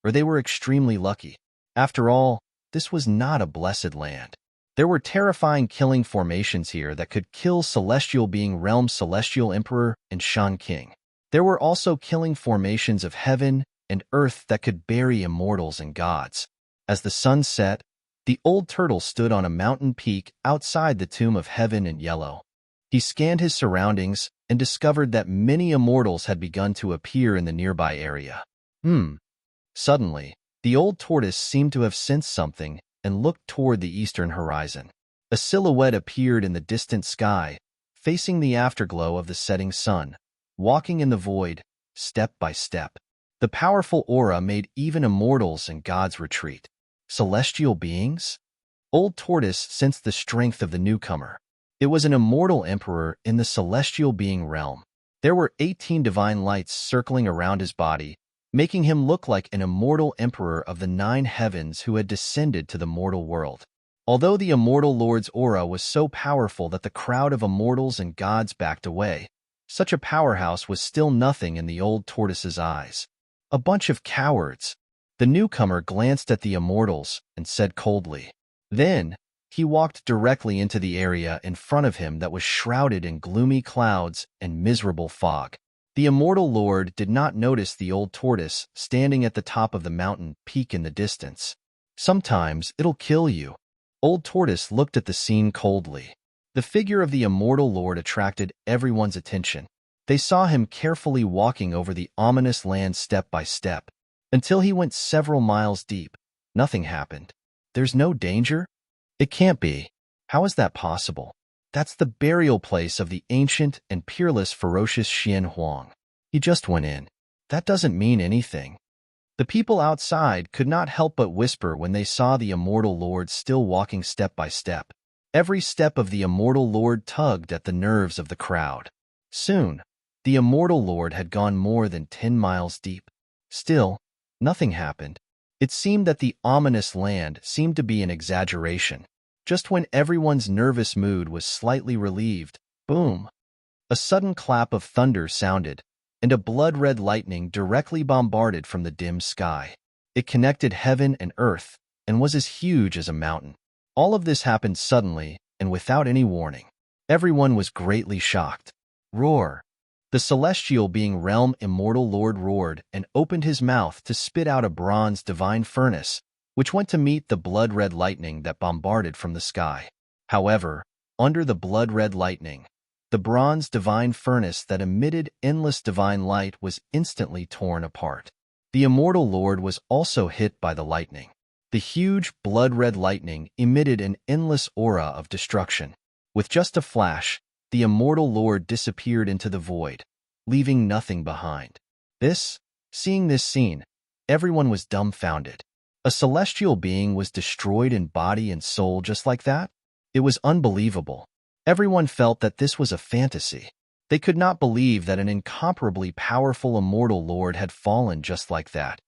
or they were extremely lucky. After all, this was not a blessed land. There were terrifying killing formations here that could kill Celestial Being Realm Celestial Emperor and Shan King. There were also killing formations of heaven and earth that could bury immortals and gods. As the sun set, the old turtle stood on a mountain peak outside the Tomb of Heaven and Yellow. He scanned his surroundings and discovered that many immortals had begun to appear in the nearby area. Suddenly, the old tortoise seemed to have sensed something and looked toward the eastern horizon. A silhouette appeared in the distant sky, facing the afterglow of the setting sun, walking in the void, step by step. The powerful aura made even immortals and gods retreat. Celestial beings? Old Tortoise sensed the strength of the newcomer. It was an immortal emperor in the celestial being realm. There were 18 divine lights circling around his body, making him look like an immortal emperor of the 9 heavens who had descended to the mortal world. Although the immortal lord's aura was so powerful that the crowd of immortals and gods backed away, such a powerhouse was still nothing in the old tortoise's eyes. A bunch of cowards. The newcomer glanced at the immortals and said coldly. Then, he walked directly into the area in front of him that was shrouded in gloomy clouds and miserable fog. The immortal lord did not notice the old tortoise standing at the top of the mountain peak in the distance. Sometimes it'll kill you. Old Tortoise looked at the scene coldly. The figure of the immortal lord attracted everyone's attention. They saw him carefully walking over the ominous land step by step. Until he went several miles deep, nothing happened. There's no danger? It can't be. How is that possible? That's the burial place of the ancient and peerless ferocious Xian Huang. He just went in. That doesn't mean anything. The people outside could not help but whisper when they saw the immortal lord still walking step by step. Every step of the immortal lord tugged at the nerves of the crowd. Soon, the immortal lord had gone more than 10 miles deep. Still, nothing happened. It seemed that the ominous land seemed to be an exaggeration. Just when everyone's nervous mood was slightly relieved, boom! A sudden clap of thunder sounded, and a blood-red lightning directly bombarded from the dim sky. It connected heaven and earth, and was as huge as a mountain. All of this happened suddenly, and without any warning. Everyone was greatly shocked. Roar! The celestial being realm immortal lord roared and opened his mouth to spit out a bronze divine furnace, which went to meet the blood-red lightning that bombarded from the sky. However, under the blood-red lightning, the bronze divine furnace that emitted endless divine light was instantly torn apart. The immortal lord was also hit by the lightning. The huge blood-red lightning emitted an endless aura of destruction. With just a flash, the immortal lord disappeared into the void, leaving nothing behind. Seeing this scene, everyone was dumbfounded. A celestial being was destroyed in body and soul just like that? It was unbelievable. Everyone felt that this was a fantasy. They could not believe that an incomparably powerful immortal lord had fallen just like that.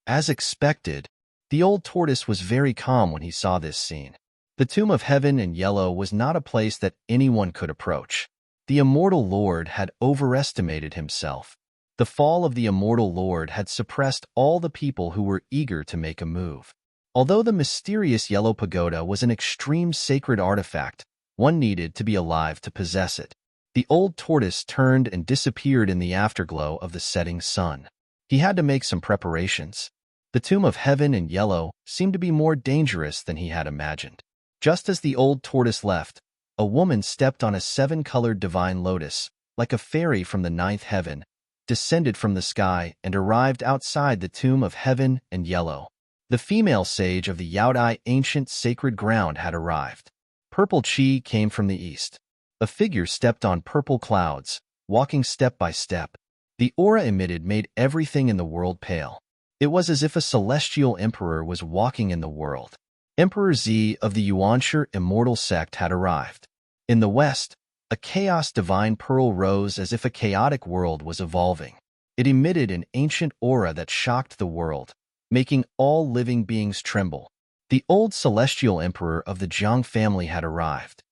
As expected, the old tortoise was very calm when he saw this scene. The tomb of heaven in yellow was not a place that anyone could approach. The immortal lord had overestimated himself. The fall of the immortal lord had suppressed all the people who were eager to make a move. Although the mysterious yellow pagoda was an extreme sacred artifact, one needed to be alive to possess it. The old tortoise turned and disappeared in the afterglow of the setting sun. He had to make some preparations. The tomb of heaven in yellow seemed to be more dangerous than he had imagined. Just as the old tortoise left, a woman stepped on a 7-colored divine lotus, like a fairy from the 9th heaven, descended from the sky and arrived outside the tomb of heaven and yellow. The female sage of the Yaodai ancient sacred ground had arrived. Purple chi came from the east. A figure stepped on purple clouds, walking step by step. The aura emitted made everything in the world pale. It was as if a celestial emperor was walking in the world. Emperor Z of the Yuanshi immortal sect had arrived. In the west, a chaos divine pearl rose as if a chaotic world was evolving. It emitted an ancient aura that shocked the world, making all living beings tremble. The old celestial emperor of the Jiang family had arrived.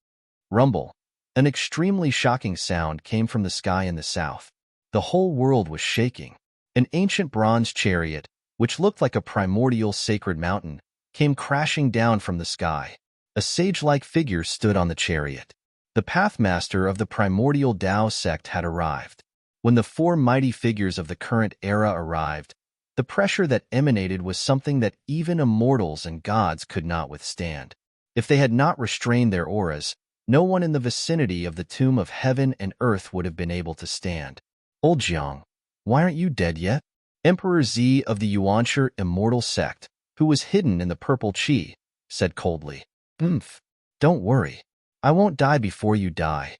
Rumble. An extremely shocking sound came from the sky in the south. The whole world was shaking. An ancient bronze chariot, which looked like a primordial sacred mountain, came crashing down from the sky. A sage-like figure stood on the chariot. The pathmaster of the primordial Tao sect had arrived. When the 4 mighty figures of the current era arrived, the pressure that emanated was something that even immortals and gods could not withstand. If they had not restrained their auras, no one in the vicinity of the tomb of heaven and earth would have been able to stand. Old Jiang, why aren't you dead yet? Emperor Z of the Yuanshi immortal sect, who was hidden in the purple chi, said coldly. Don't worry. I won't die before you die.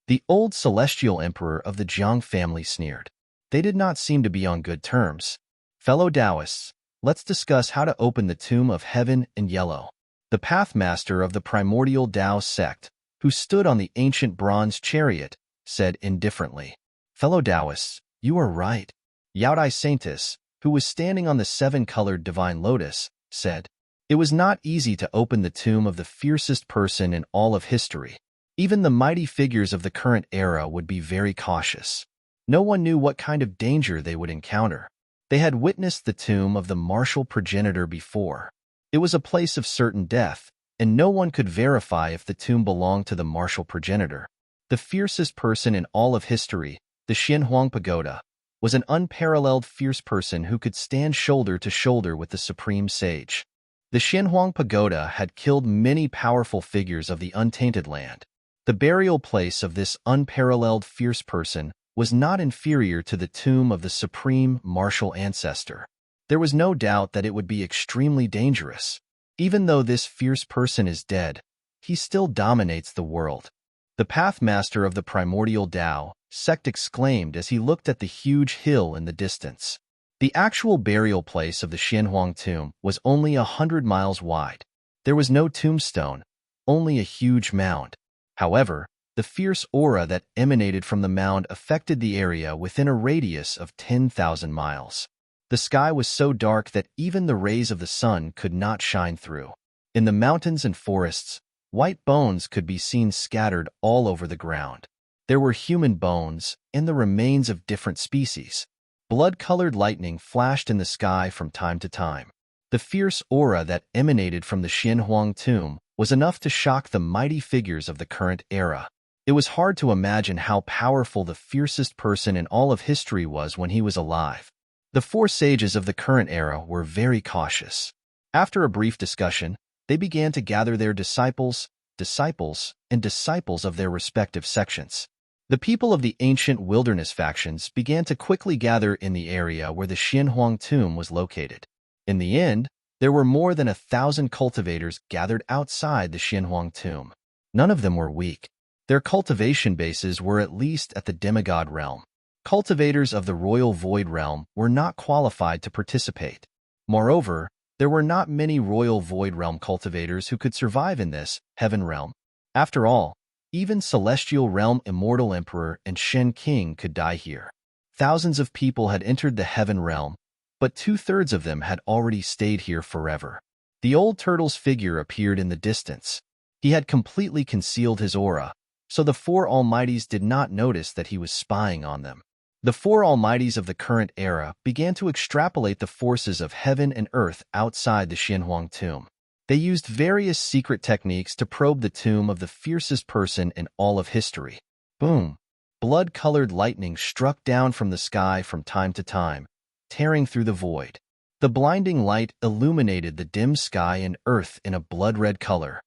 The old celestial emperor of the Jiang family sneered. They did not seem to be on good terms. Fellow Taoists, let's discuss how to open the tomb of heaven in yellow. The pathmaster of the primordial Tao sect, who stood on the ancient bronze chariot, said indifferently. Fellow Taoists, you are right. Yaodai Saintis, who was standing on the 7-colored divine lotus, said, it was not easy to open the tomb of the fiercest person in all of history. Even the mighty figures of the current era would be very cautious. No one knew what kind of danger they would encounter. They had witnessed the tomb of the martial progenitor before. It was a place of certain death, and no one could verify if the tomb belonged to the martial progenitor. The fiercest person in all of history, the Xianhuang Pagoda, was an unparalleled fierce person who could stand shoulder to shoulder with the supreme sage. The Xianhuang Pagoda had killed many powerful figures of the untainted land. The burial place of this unparalleled fierce person was not inferior to the tomb of the supreme martial ancestor. There was no doubt that it would be extremely dangerous. Even though this fierce person is dead, he still dominates the world. The pathmaster of the primordial Tao sect exclaimed as he looked at the huge hill in the distance. The actual burial place of the Xianhuang tomb was only 100 miles wide. There was no tombstone, only a huge mound. However, the fierce aura that emanated from the mound affected the area within a radius of 10,000 miles. The sky was so dark that even the rays of the sun could not shine through. In the mountains and forests, white bones could be seen scattered all over the ground. There were human bones and the remains of different species. Blood-colored lightning flashed in the sky from time to time. The fierce aura that emanated from the Xianhuang tomb was enough to shock the mighty figures of the current era. It was hard to imagine how powerful the fiercest person in all of history was when he was alive. The four sages of the current era were very cautious. After a brief discussion, they began to gather their disciples of their respective sections. The people of the ancient wilderness factions began to quickly gather in the area where the Xianhuang tomb was located. In the end, there were more than 1,000 cultivators gathered outside the Xianhuang tomb. None of them were weak. Their cultivation bases were at least at the demigod realm. Cultivators of the royal void realm were not qualified to participate. Moreover, there were not many royal void realm cultivators who could survive in this heaven realm. After all, even celestial realm immortal emperor and Shen king could die here. Thousands of people had entered the heaven realm, but 2/3 of them had already stayed here forever. The old turtle's figure appeared in the distance. He had completely concealed his aura, so the four almighties did not notice that he was spying on them. The four almighties of the current era began to extrapolate the forces of heaven and earth outside the Xianhuang tomb. They used various secret techniques to probe the tomb of the fiercest person in all of history. Boom! Blood-colored lightning struck down from the sky from time to time, tearing through the void. The blinding light illuminated the dim sky and earth in a blood-red color.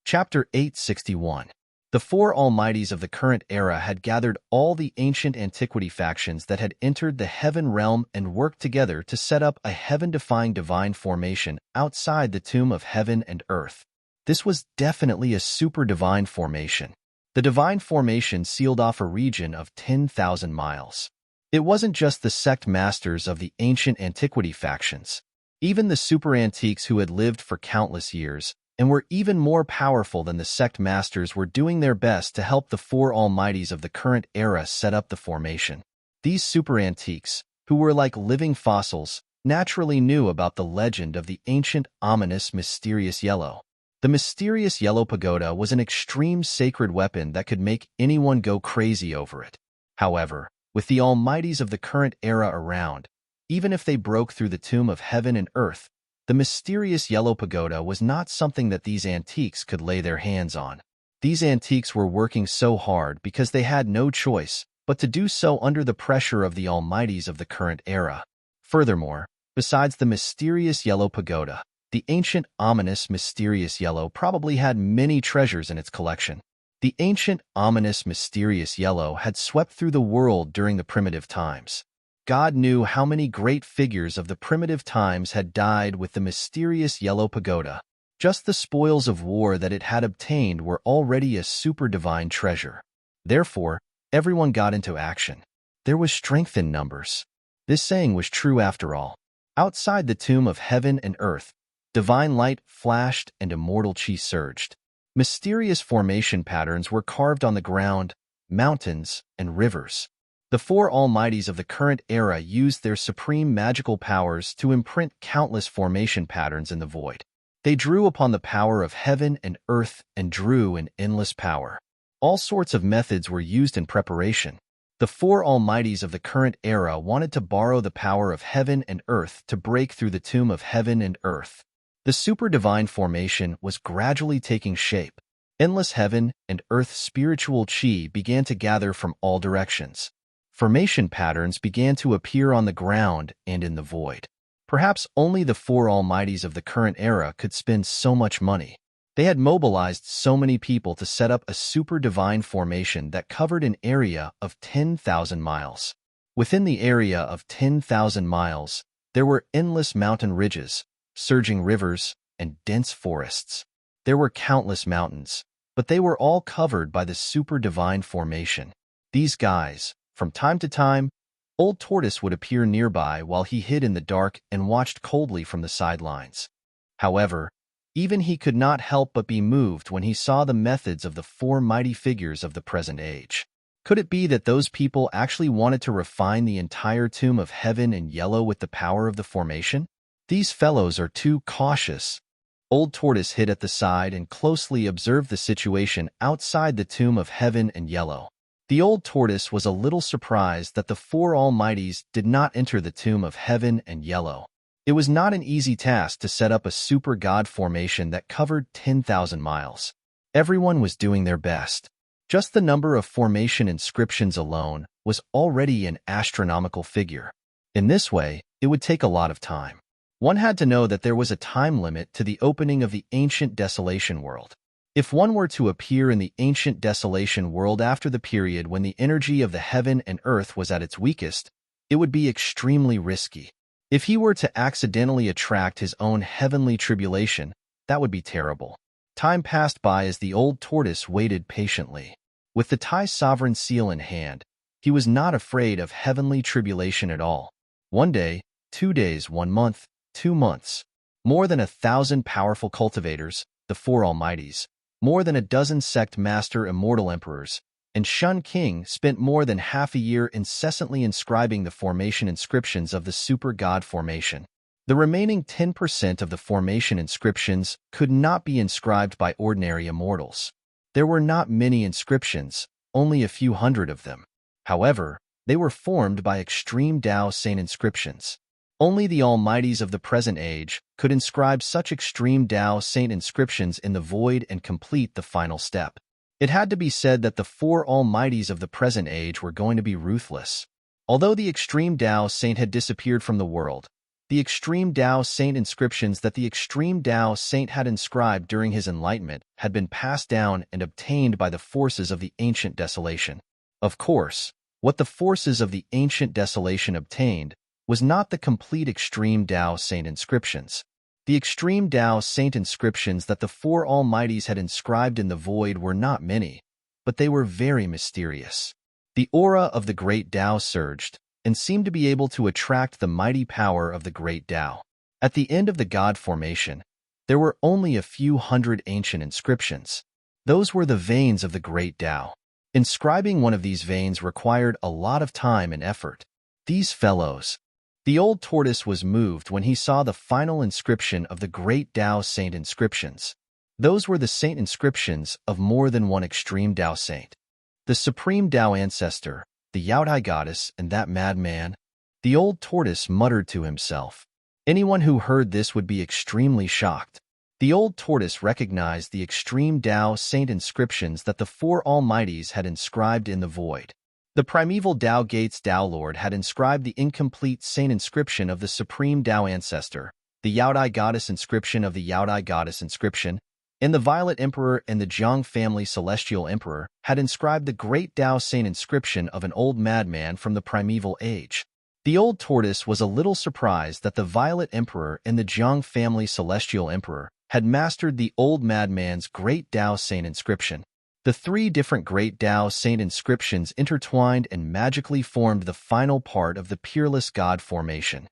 Chapter 861. The four almighties of the current era had gathered all the ancient antiquity factions that had entered the heaven realm and worked together to set up a heaven-defying divine formation outside the tomb of heaven and earth. This was definitely a super divine formation. The divine formation sealed off a region of 10,000 miles. It wasn't just the sect masters of the ancient antiquity factions. Even the super antiques who had lived for countless years and were even more powerful than the sect masters were doing their best to help the four almighties of the current era set up the formation. These super antiques, who were like living fossils, naturally knew about the legend of the ancient, ominous, mysterious yellow. The mysterious yellow pagoda was an extreme sacred weapon that could make anyone go crazy over it. However, with the almighties of the current era around, even if they broke through the tomb of heaven and earth, the mysterious yellow pagoda was not something that these antiques could lay their hands on. These antiques were working so hard because they had no choice but to do so under the pressure of the almighties of the current era. Furthermore, besides the mysterious yellow pagoda, the ancient, ominous, mysterious yellow probably had many treasures in its collection. The ancient, ominous, mysterious yellow had swept through the world during the primitive times. God knew how many great figures of the primitive times had died with the mysterious yellow pagoda. Just the spoils of war that it had obtained were already a super divine treasure. Therefore, everyone got into action. There was strength in numbers. This saying was true after all. Outside the tomb of heaven and earth, divine light flashed and immortal chi surged. Mysterious formation patterns were carved on the ground, mountains, and rivers. The four almighties of the current era used their supreme magical powers to imprint countless formation patterns in the void. They drew upon the power of heaven and earth and drew in endless power. All sorts of methods were used in preparation. The four almighties of the current era wanted to borrow the power of heaven and earth to break through the tomb of heaven and earth. The super divine formation was gradually taking shape. Endless heaven and earth spiritual chi began to gather from all directions. Formation patterns began to appear on the ground and in the void. Perhaps only the four almighties of the current era could spend so much money. They had mobilized so many people to set up a super divine formation that covered an area of 10,000 miles. Within the area of 10,000 miles, there were endless mountain ridges, surging rivers, and dense forests. There were countless mountains, but they were all covered by the super divine formation. These guys, from time to time, Old Tortoise would appear nearby while he hid in the dark and watched coldly from the sidelines. However, even he could not help but be moved when he saw the methods of the four mighty figures of the present age. Could it be that those people actually wanted to refine the entire tomb of heaven and yellow with the power of the formation? These fellows are too cautious. Old Tortoise hid at the side and closely observed the situation outside the tomb of heaven and yellow. The Old Tortoise was a little surprised that the four Almighties did not enter the tomb of heaven and yellow. It was not an easy task to set up a super god formation that covered 10,000 miles. Everyone was doing their best. Just the number of formation inscriptions alone was already an astronomical figure. In this way, it would take a lot of time. One had to know that there was a time limit to the opening of the ancient desolation world. If one were to appear in the ancient desolation world after the period when the energy of the heaven and earth was at its weakest, it would be extremely risky. If he were to accidentally attract his own heavenly tribulation, that would be terrible. Time passed by as the Old Tortoise waited patiently. With the Thai sovereign seal in hand, he was not afraid of heavenly tribulation at all. 1 day, 2 days, 1 month, 2 months. More than 1,000 powerful cultivators, the four Almighties, more than a dozen sect master immortal emperors, and Shun King spent more than half a year incessantly inscribing the formation inscriptions of the super god formation. The remaining 10% of the formation inscriptions could not be inscribed by ordinary immortals. There were not many inscriptions, only a few hundred of them. However, they were formed by extreme Tao saint inscriptions. Only the Almighties of the present age could inscribe such extreme Tao saint inscriptions in the void and complete the final step. It had to be said that the four Almighties of the present age were going to be ruthless. Although the extreme Tao saint had disappeared from the world, the extreme Tao saint inscriptions that the extreme Tao saint had inscribed during his enlightenment had been passed down and obtained by the forces of the ancient desolation. Of course, what the forces of the ancient desolation obtained was not the complete extreme Tao saint inscriptions. The extreme Tao saint inscriptions that the four Almighties had inscribed in the void were not many, but they were very mysterious. The aura of the great Tao surged, and seemed to be able to attract the mighty power of the great Tao. At the end of the god formation, there were only a few hundred ancient inscriptions. Those were the veins of the great Tao. Inscribing one of these veins required a lot of time and effort. These fellows. The Old Tortoise was moved when he saw the final inscription of the great Tao saint inscriptions. Those were the saint inscriptions of more than one extreme Tao saint. The supreme Tao ancestor, the Yaodai goddess, and that madman. The Old Tortoise muttered to himself. Anyone who heard this would be extremely shocked. The Old Tortoise recognized the extreme Tao saint inscriptions that the four Almighties had inscribed in the void. The primeval Tao Gates Tao Lord had inscribed the incomplete saint inscription of the supreme Tao ancestor, the Yaodai goddess inscription of the Yaodai goddess inscription, and the Violet Emperor and the Jiang family Celestial Emperor had inscribed the great Tao saint inscription of an old madman from the primeval age. The Old Tortoise was a little surprised that the Violet Emperor and the Jiang family Celestial Emperor had mastered the old madman's great Tao saint inscription. The 3 different great Tao saint inscriptions intertwined and magically formed the final part of the peerless god formation.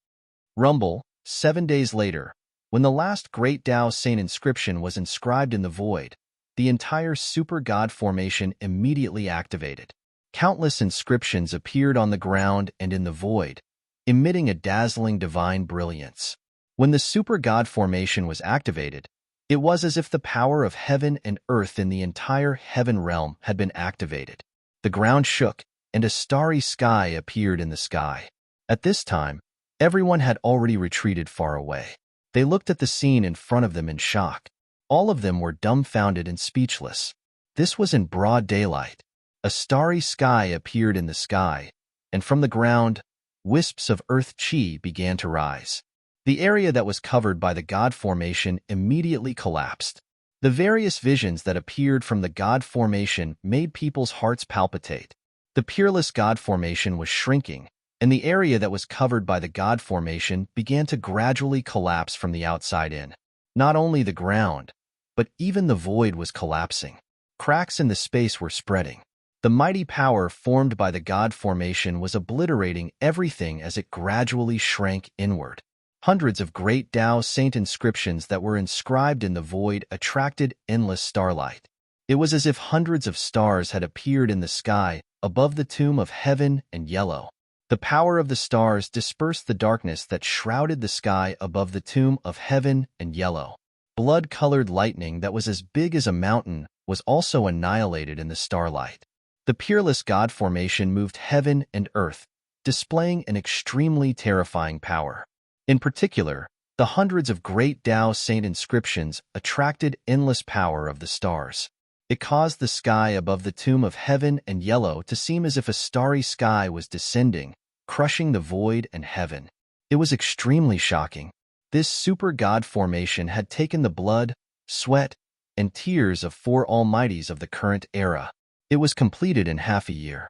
Rumble, 7 days later. When the last great Tao saint inscription was inscribed in the void, the entire super god formation immediately activated. Countless inscriptions appeared on the ground and in the void, emitting a dazzling divine brilliance. When the super god formation was activated, it was as if the power of heaven and earth in the entire heaven realm had been activated. The ground shook, and a starry sky appeared in the sky. At this time, everyone had already retreated far away. They looked at the scene in front of them in shock. All of them were dumbfounded and speechless. This was in broad daylight. A starry sky appeared in the sky, and from the ground, wisps of earth chi began to rise. The area that was covered by the god formation immediately collapsed. The various visions that appeared from the god formation made people's hearts palpitate. The peerless god formation was shrinking, and the area that was covered by the god formation began to gradually collapse from the outside in. Not only the ground, but even the void was collapsing. Cracks in the space were spreading. The mighty power formed by the God formation was obliterating everything as it gradually shrank inward. Hundreds of great Tao saint inscriptions that were inscribed in the void attracted endless starlight. It was as if hundreds of stars had appeared in the sky above the tomb of heaven and yellow. The power of the stars dispersed the darkness that shrouded the sky above the tomb of heaven and yellow. Blood-colored lightning that was as big as a mountain was also annihilated in the starlight. The peerless God formation moved heaven and earth, displaying an extremely terrifying power. In particular, the hundreds of great Tao saint inscriptions attracted endless power of the stars. It caused the sky above the tomb of heaven and yellow to seem as if a starry sky was descending, crushing the void and heaven. It was extremely shocking. This super God formation had taken the blood, sweat, and tears of four almighties of the current era. It was completed in half a year.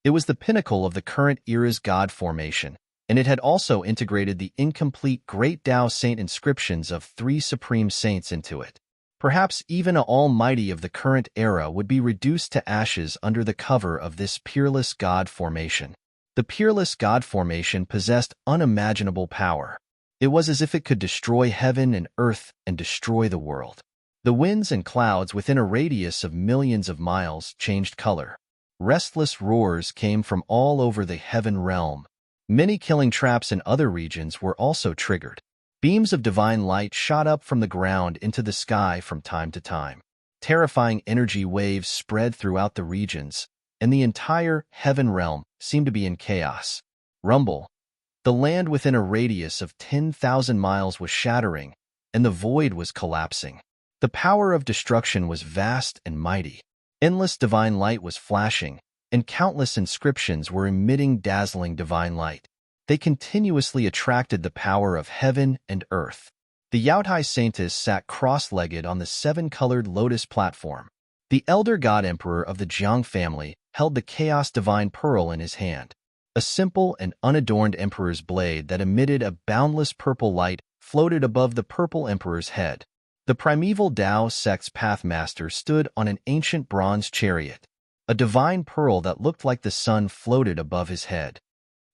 It was the pinnacle of the current era's God formation, and it had also integrated the incomplete Great Tao Saint inscriptions of three supreme saints into it. Perhaps even an almighty of the current era would be reduced to ashes under the cover of this peerless God formation. The peerless God formation possessed unimaginable power. It was as if it could destroy heaven and earth and destroy the world. The winds and clouds within a radius of millions of miles changed color. Restless roars came from all over the heaven realm. Many killing traps in other regions were also triggered. Beams of divine light shot up from the ground into the sky from time to time. Terrifying energy waves spread throughout the regions, and the entire heaven realm seemed to be in chaos. Rumble. The land within a radius of 10,000 miles was shattering, and the void was collapsing. The power of destruction was vast and mighty. Endless divine light was flashing, and countless inscriptions were emitting dazzling divine light. They continuously attracted the power of heaven and earth. The Yaotai Saintess sat cross-legged on the seven-colored lotus platform. The elder god emperor of the Jiang family held the chaos divine pearl in his hand. A simple and unadorned emperor's blade that emitted a boundless purple light floated above the purple emperor's head. The primeval Tao sect's pathmaster stood on an ancient bronze chariot. A divine pearl that looked like the sun floated above his head.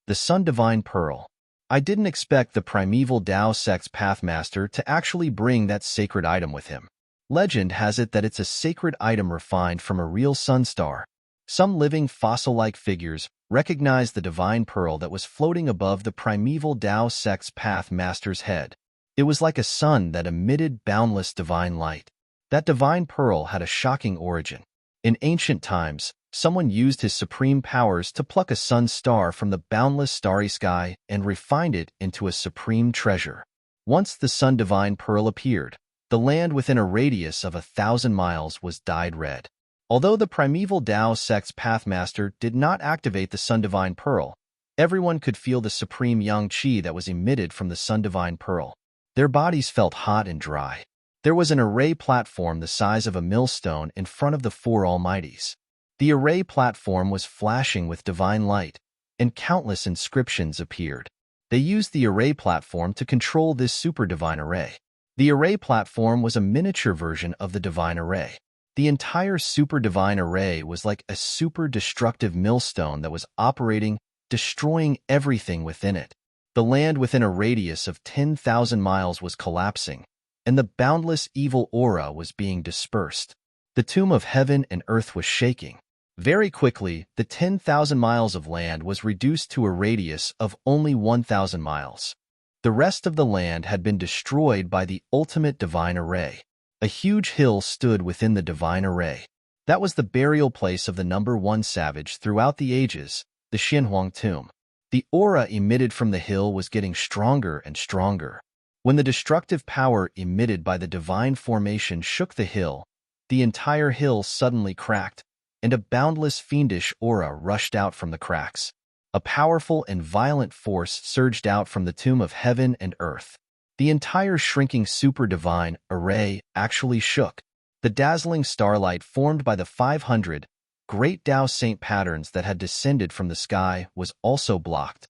The Sun Divine Pearl. I didn't expect the primeval Tao sect's pathmaster to actually bring that sacred item with him. Legend has it that it's a sacred item refined from a real sun star. Some living fossil-like figures recognized the divine pearl that was floating above the primeval Tao sect's pathmaster's head. It was like a sun that emitted boundless divine light. That divine pearl had a shocking origin. In ancient times, someone used his supreme powers to pluck a sun star from the boundless starry sky and refined it into a supreme treasure. Once the sun divine pearl appeared, the land within a radius of 1,000 miles was dyed red. Although the primeval Tao sect's pathmaster did not activate the sun divine pearl, everyone could feel the supreme yang qi that was emitted from the sun divine pearl. Their bodies felt hot and dry. There was an array platform the size of a millstone in front of the four almighties. The array platform was flashing with divine light, and countless inscriptions appeared. They used the array platform to control this super divine array. The array platform was a miniature version of the divine array. The entire super divine array was like a super destructive millstone that was operating, destroying everything within it. The land within a radius of 10,000 miles was collapsing, and the boundless evil aura was being dispersed. The tomb of heaven and earth was shaking. Very quickly, the 10,000 miles of land was reduced to a radius of only 1,000 miles. The rest of the land had been destroyed by the ultimate divine array. A huge hill stood within the divine array. That was the burial place of the number one savage throughout the ages, the Xinhuang tomb. The aura emitted from the hill was getting stronger and stronger. When the destructive power emitted by the divine formation shook the hill, the entire hill suddenly cracked, and a boundless fiendish aura rushed out from the cracks. A powerful and violent force surged out from the tomb of heaven and earth. The entire shrinking super divine array actually shook. The dazzling starlight formed by the 500 great Tao Saint patterns that had descended from the sky was also blocked.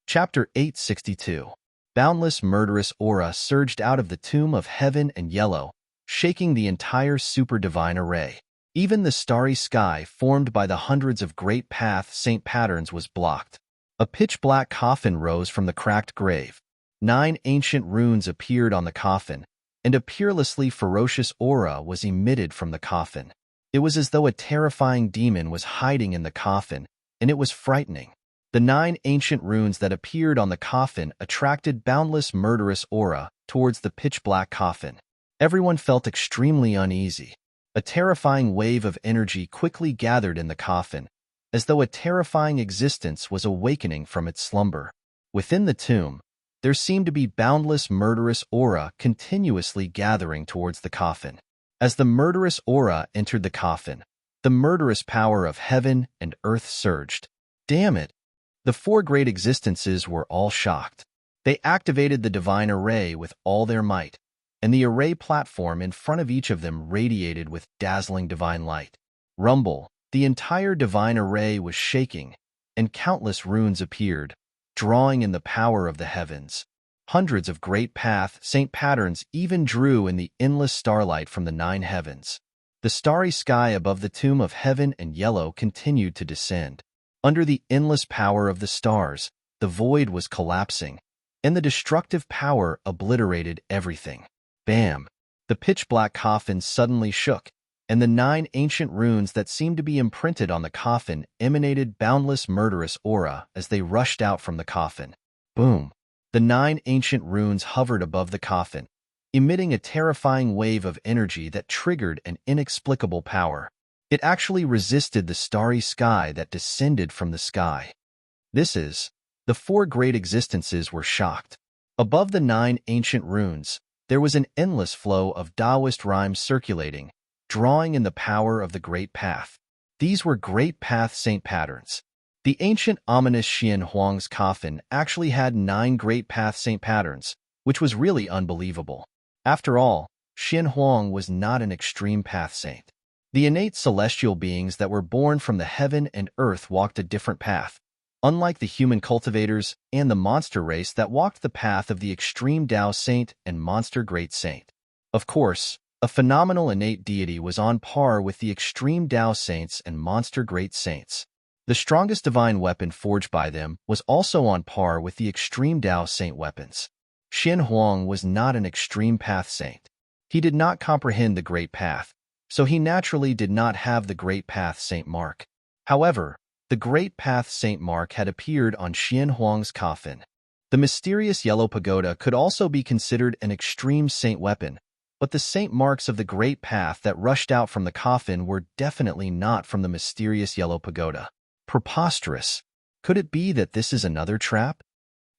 Chapter 862. Boundless murderous aura surged out of the tomb of heaven and yellow, shaking the entire super-divine array. Even the starry sky formed by the hundreds of great path saint patterns was blocked. A pitch-black coffin rose from the cracked grave. 9 ancient runes appeared on the coffin, and a peerlessly ferocious aura was emitted from the coffin. It was as though a terrifying demon was hiding in the coffin, and it was frightening. The 9 ancient runes that appeared on the coffin attracted boundless murderous aura towards the pitch-black coffin. Everyone felt extremely uneasy. A terrifying wave of energy quickly gathered in the coffin, as though a terrifying existence was awakening from its slumber. Within the tomb, there seemed to be boundless murderous aura continuously gathering towards the coffin. As the murderous aura entered the coffin, the murderous power of heaven and earth surged. Damn it! The 4 great existences were all shocked. They activated the divine array with all their might, and the array platform in front of each of them radiated with dazzling divine light. Rumble, the entire divine array was shaking, and countless runes appeared, drawing in the power of the heavens. Hundreds of great path saint patterns even drew in the endless starlight from the 9 heavens. The starry sky above the tomb of heaven and yellow continued to descend. Under the endless power of the stars, the void was collapsing, and the destructive power obliterated everything. Bam! The pitch-black coffin suddenly shook, and the 9 ancient runes that seemed to be imprinted on the coffin emanated boundless murderous aura as they rushed out from the coffin. Boom! The 9 ancient runes hovered above the coffin, emitting a terrifying wave of energy that triggered an inexplicable power. It actually resisted the starry sky that descended from the sky. The 4 great existences were shocked. Above the 9 ancient runes, there was an endless flow of Taoist rhymes circulating, drawing in the power of the great path. These were great path saint patterns. The ancient ominous Xian Huang's coffin actually had 9 great path saint patterns, which was really unbelievable. After all, Xian Huang was not an extreme path saint. The innate celestial beings that were born from the heaven and earth walked a different path, unlike the human cultivators and the monster race that walked the path of the extreme Tao saint and monster great saint. Of course, a phenomenal innate deity was on par with the extreme Tao saints and monster great saints. The strongest divine weapon forged by them was also on par with the extreme Tao saint weapons. Xian Huang was not an extreme path saint. He did not comprehend the great path, so he naturally did not have the great path saint mark. However, the great path saint mark had appeared on Xian Huang's coffin. The mysterious yellow pagoda could also be considered an extreme saint weapon, but the saint marks of the great path that rushed out from the coffin were definitely not from the mysterious yellow pagoda. Preposterous! Could it be that this is another trap?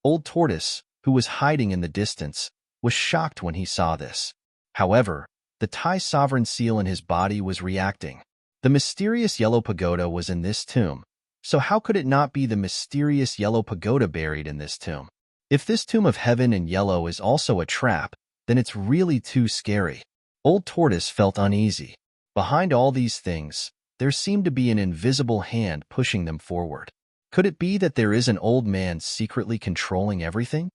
Old Tortoise, who was hiding in the distance, was shocked when he saw this. However, the Thai sovereign seal in his body was reacting. The mysterious yellow pagoda was in this tomb, so how could it not be the mysterious yellow pagoda buried in this tomb? If this tomb of heaven and yellow is also a trap, then it's really too scary. Old Tortoise felt uneasy. Behind all these things, there seemed to be an invisible hand pushing them forward. Could it be that there is an old man secretly controlling everything?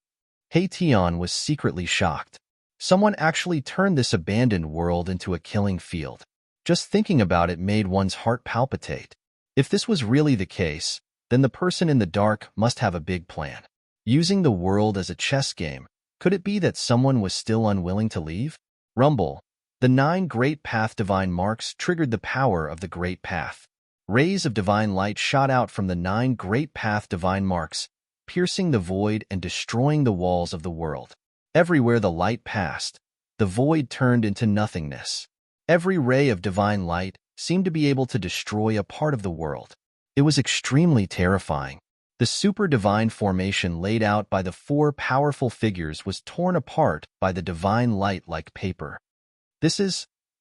Hei Tian was secretly shocked. Someone actually turned this abandoned world into a killing field. Just thinking about it made one's heart palpitate. If this was really the case, then the person in the dark must have a big plan. Using the world as a chess game, could it be that someone was still unwilling to leave? Rumble. The 9 great path divine marks triggered the power of the great path. Rays of divine light shot out from the 9 great path divine marks, piercing the void and destroying the walls of the world. Everywhere the light passed, the void turned into nothingness. Every ray of divine light seemed to be able to destroy a part of the world. It was extremely terrifying. The super divine formation laid out by the 4 powerful figures was torn apart by the divine light like paper.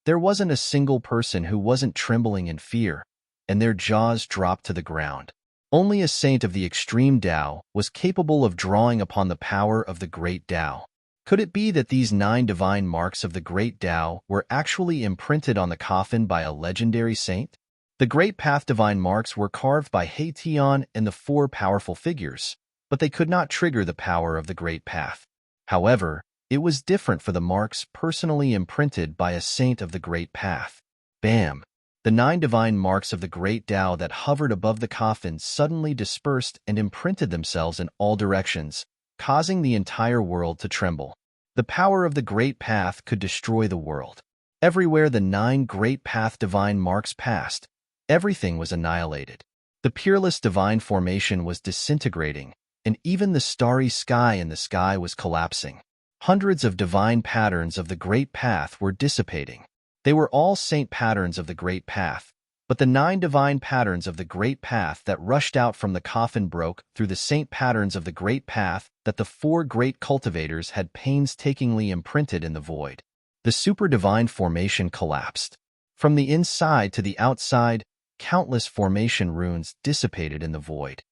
There wasn't a single person who wasn't trembling in fear, and their jaws dropped to the ground. Only a saint of the extreme Tao was capable of drawing upon the power of the great Tao. Could it be that these 9 divine marks of the great Tao were actually imprinted on the coffin by a legendary saint? The great path divine marks were carved by Hei Tian and the 4 powerful figures. but they could not trigger the power of the Great Path. However, it was different for the marks personally imprinted by a saint of the Great Path. Bam! The 9 divine marks of the Great Tao that hovered above the coffin suddenly dispersed and imprinted themselves in all directions, causing the entire world to tremble. The power of the Great Path could destroy the world. Everywhere the 9 Great Path divine marks passed, everything was annihilated. The peerless divine formation was disintegrating, and even the starry sky in the sky was collapsing. Hundreds of divine patterns of the Great Path were dissipating. They were all saint patterns of the Great Path, but the 9 divine patterns of the Great Path that rushed out from the coffin broke through the saint patterns of the Great Path that the 4 great cultivators had painstakingly imprinted in the void. The super divine formation collapsed. From the inside to the outside, countless formation runes dissipated in the void.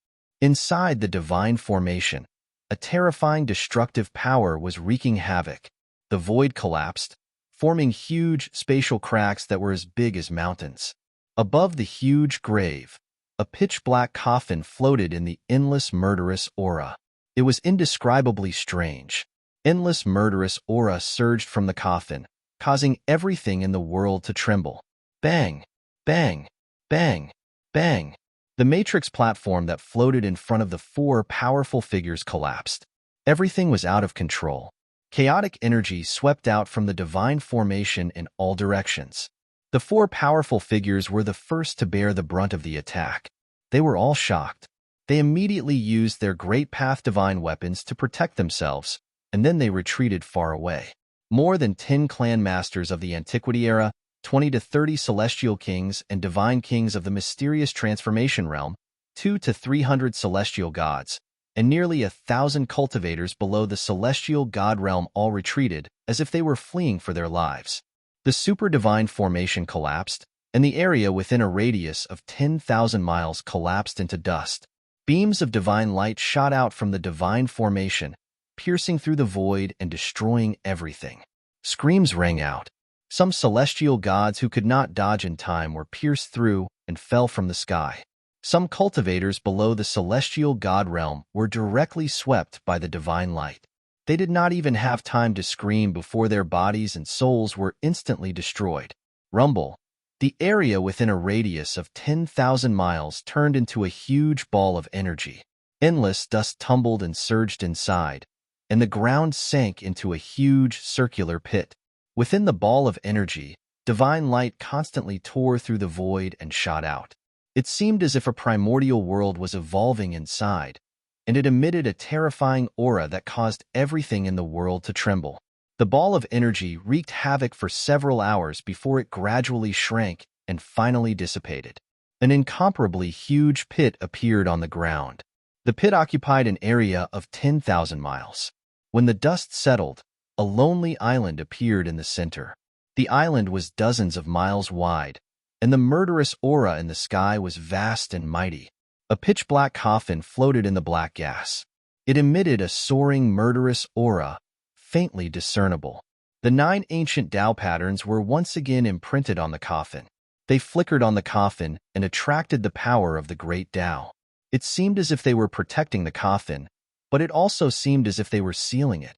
Inside the divine formation, a terrifying destructive power was wreaking havoc. The void collapsed, forming huge spatial cracks that were as big as mountains. Above the huge grave, a pitch-black coffin floated in the endless murderous aura. It was indescribably strange. Endless murderous aura surged from the coffin, causing everything in the world to tremble. Bang! Bang! Bang! Bang! The matrix platform that floated in front of the 4 powerful figures collapsed. Everything was out of control. Chaotic energy swept out from the divine formation in all directions. The 4 powerful figures were the first to bear the brunt of the attack. They were all shocked. They immediately used their Great Path divine weapons to protect themselves, and then they retreated far away. More than 10 clan masters of the Antiquity era, 20 to 30 celestial kings and divine kings of the mysterious transformation realm, 200 to 300 celestial gods, and nearly 1,000 cultivators below the celestial god realm all retreated as if they were fleeing for their lives. The super divine formation collapsed, and the area within a radius of 10,000 miles collapsed into dust. Beams of divine light shot out from the divine formation, piercing through the void and destroying everything. Screams rang out. Some celestial gods who could not dodge in time were pierced through and fell from the sky. Some cultivators below the celestial god realm were directly swept by the divine light. They did not even have time to scream before their bodies and souls were instantly destroyed. Rumble. The area within a radius of 10,000 miles turned into a huge ball of energy. Endless dust tumbled and surged inside, and the ground sank into a huge circular pit. Within the ball of energy, divine light constantly tore through the void and shot out. It seemed as if a primordial world was evolving inside, and it emitted a terrifying aura that caused everything in the world to tremble. The ball of energy wreaked havoc for several hours before it gradually shrank and finally dissipated. An incomparably huge pit appeared on the ground. The pit occupied an area of 10,000 miles. When the dust settled, a lonely island appeared in the center. The island was dozens of miles wide, and the murderous aura in the sky was vast and mighty. A pitch-black coffin floated in the black gas. It emitted a soaring murderous aura, faintly discernible. The 9 ancient Tao patterns were once again imprinted on the coffin. They flickered on the coffin and attracted the power of the Great Tao. It seemed as if they were protecting the coffin, but it also seemed as if they were sealing it.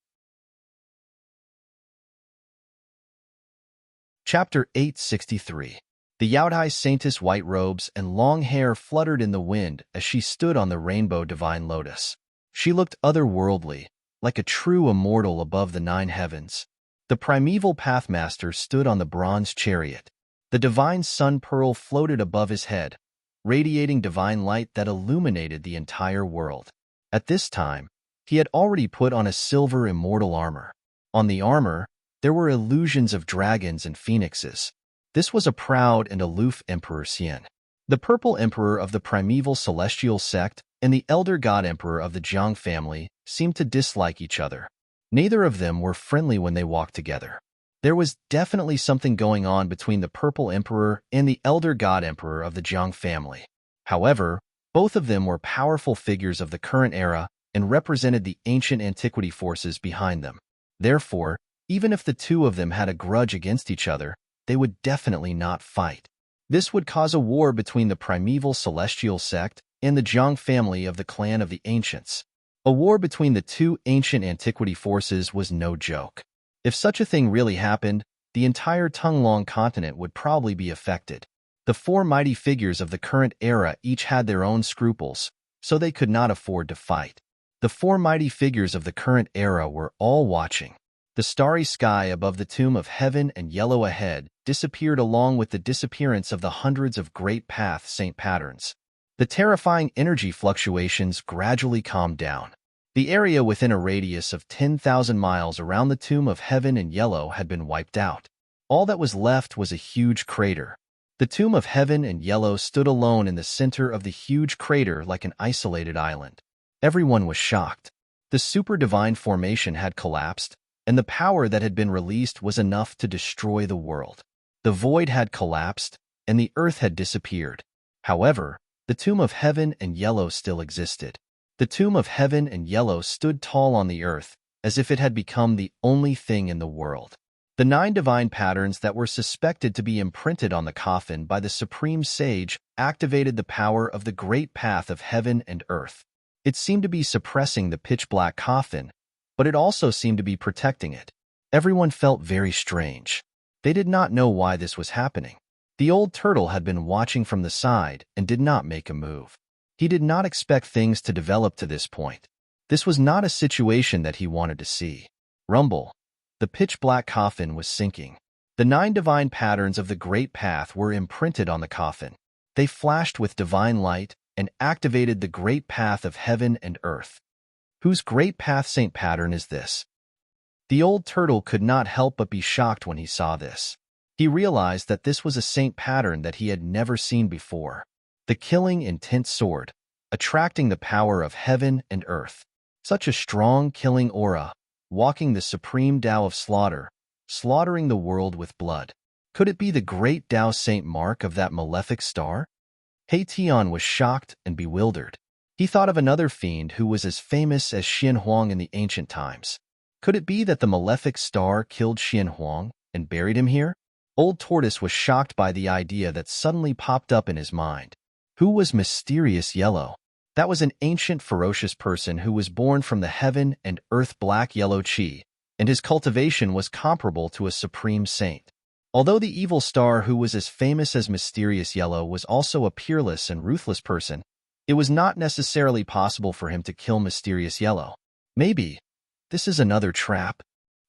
Chapter 863. The Yaodai Saintess' white robes and long hair fluttered in the wind as she stood on the rainbow divine lotus. She looked otherworldly, like a true immortal above the 9 heavens. The primeval pathmaster stood on the bronze chariot. The divine sun pearl floated above his head, radiating divine light that illuminated the entire world. At this time, he had already put on a silver immortal armor. On the armor, there were illusions of dragons and phoenixes. This was a proud and aloof Emperor Xian. The purple emperor of the primeval celestial sect and the elder god emperor of the Jiang family seemed to dislike each other. Neither of them were friendly when they walked together. There was definitely something going on between the purple emperor and the elder god emperor of the Jiang family. However, both of them were powerful figures of the current era and represented the ancient antiquity forces behind them. Therefore, even if the two of them had a grudge against each other, they would definitely not fight. This would cause a war between the primeval celestial sect and the Jiang family of the clan of the ancients. A war between the two ancient antiquity forces was no joke. If such a thing really happened, the entire Tonglong continent would probably be affected. The four mighty figures of the current era each had their own scruples, so they could not afford to fight. The four mighty figures of the current era were all watching. The starry sky above the tomb of heaven and yellow ahead disappeared along with the disappearance of the hundreds of great path saint patterns. The terrifying energy fluctuations gradually calmed down. The area within a radius of 10,000 miles around the tomb of heaven and yellow had been wiped out. All that was left was a huge crater. The tomb of heaven and yellow stood alone in the center of the huge crater like an isolated island. Everyone was shocked. The super-divine formation had collapsed, and the power that had been released was enough to destroy the world. The void had collapsed, and the earth had disappeared. However, the tomb of heaven and yellow still existed. The tomb of heaven and yellow stood tall on the earth, as if it had become the only thing in the world. The 9 divine patterns that were suspected to be imprinted on the coffin by the Supreme Sage activated the power of the great path of heaven and earth. It seemed to be suppressing the pitch-black coffin, but it also seemed to be protecting it. Everyone felt very strange. They did not know why this was happening. The old turtle had been watching from the side and did not make a move. He did not expect things to develop to this point. This was not a situation that he wanted to see. Rumble. The pitch-black coffin was sinking. The 9 divine patterns of the Great Path were imprinted on the coffin. They flashed with divine light and activated the Great Path of heaven and earth. Whose Great Path saint pattern is this? The old turtle could not help but be shocked when he saw this. He realized that this was a saint pattern that he had never seen before. The killing intent sword, attracting the power of heaven and earth. Such a strong killing aura, walking the supreme Tao of slaughter, slaughtering the world with blood. Could it be the great Tao Saint Mark of that malefic star? He Tian was shocked and bewildered. He thought of another fiend who was as famous as Xian Huang in the ancient times. Could it be that the malefic star killed Xian Huang and buried him here? Old Tortoise was shocked by the idea that suddenly popped up in his mind. Who was Mysterious Yellow? That was an ancient ferocious person who was born from the heaven and earth black yellow chi, and his cultivation was comparable to a supreme saint. Although the evil star who was as famous as Mysterious Yellow was also a peerless and ruthless person, it was not necessarily possible for him to kill Mysterious Yellow. Maybe this is another trap?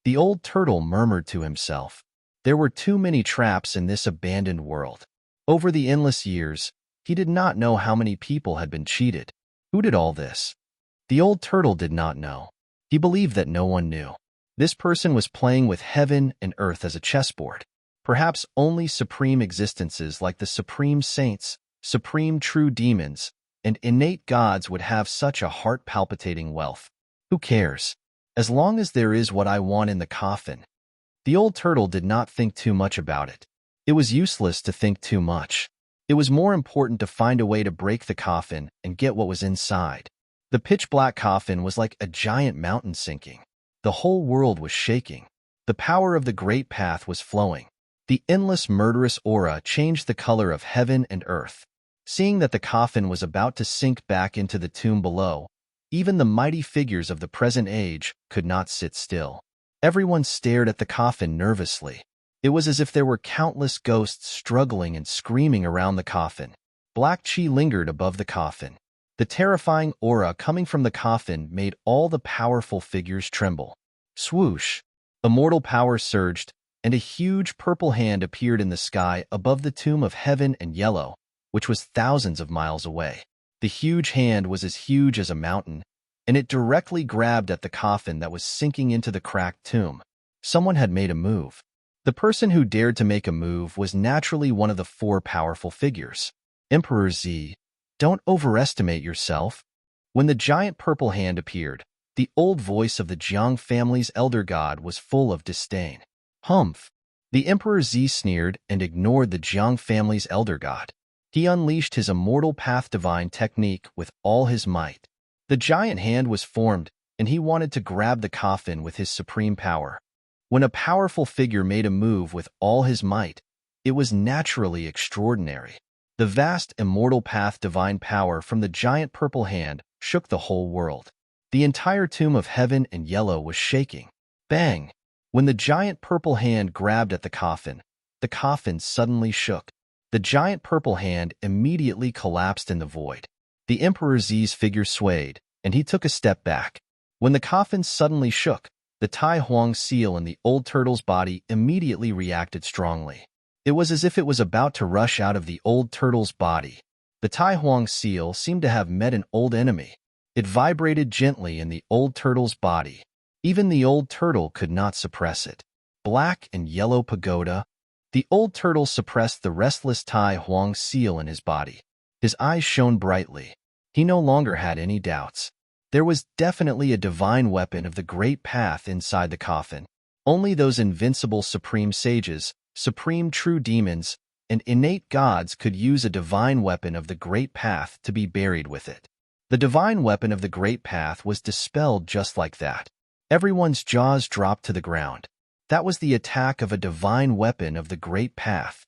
The old turtle murmured to himself. There were too many traps in this abandoned world. Over the endless years, he did not know how many people had been cheated. Who did all this? The old turtle did not know. He believed that no one knew. This person was playing with heaven and earth as a chessboard. Perhaps only supreme existences like the supreme saints, supreme true demons, and innate gods would have such a heart-palpitating wealth. Who cares? As long as there is what I want in the coffin. The old turtle did not think too much about it. It was useless to think too much. It was more important to find a way to break the coffin and get what was inside. The pitch-black coffin was like a giant mountain sinking. The whole world was shaking. The power of the Great Path was flowing. The endless murderous aura changed the color of heaven and earth. Seeing that the coffin was about to sink back into the tomb below, even the mighty figures of the present age could not sit still. Everyone stared at the coffin nervously. It was as if there were countless ghosts struggling and screaming around the coffin. Black chi lingered above the coffin. The terrifying aura coming from the coffin made all the powerful figures tremble. Swoosh! Immortal power surged, and a huge purple hand appeared in the sky above the tomb of heaven and yellow, which was thousands of miles away. The huge hand was as huge as a mountain, and it directly grabbed at the coffin that was sinking into the cracked tomb. Someone had made a move. The person who dared to make a move was naturally one of the 4 powerful figures. Emperor Z, don't overestimate yourself. When the giant purple hand appeared, the old voice of the Jiang family's elder god was full of disdain. Humph! The Emperor Z sneered and ignored the Jiang family's elder god. He unleashed his immortal path divine technique with all his might. The giant hand was formed, and he wanted to grab the coffin with his supreme power. When a powerful figure made a move with all his might, it was naturally extraordinary. The vast immortal path divine power from the giant purple hand shook the whole world. The entire tomb of heaven and yellow was shaking. Bang! When the giant purple hand grabbed at the coffin suddenly shook. The giant purple hand immediately collapsed in the void. The Emperor Z's figure swayed, and he took a step back. When the coffin suddenly shook, the Tai Huang seal in the old turtle's body immediately reacted strongly. It was as if it was about to rush out of the old turtle's body. The Tai Huang seal seemed to have met an old enemy. It vibrated gently in the old turtle's body. Even the old turtle could not suppress it. Black and yellow pagoda. The old turtle suppressed the restless Tai Huang seal in his body. His eyes shone brightly. He no longer had any doubts. There was definitely a divine weapon of the great path inside the coffin. Only those invincible supreme sages, supreme true demons, and innate gods could use a divine weapon of the great path to be buried with it. The divine weapon of the great path was dispelled just like that. Everyone's jaws dropped to the ground. That was the attack of a divine weapon of the great path.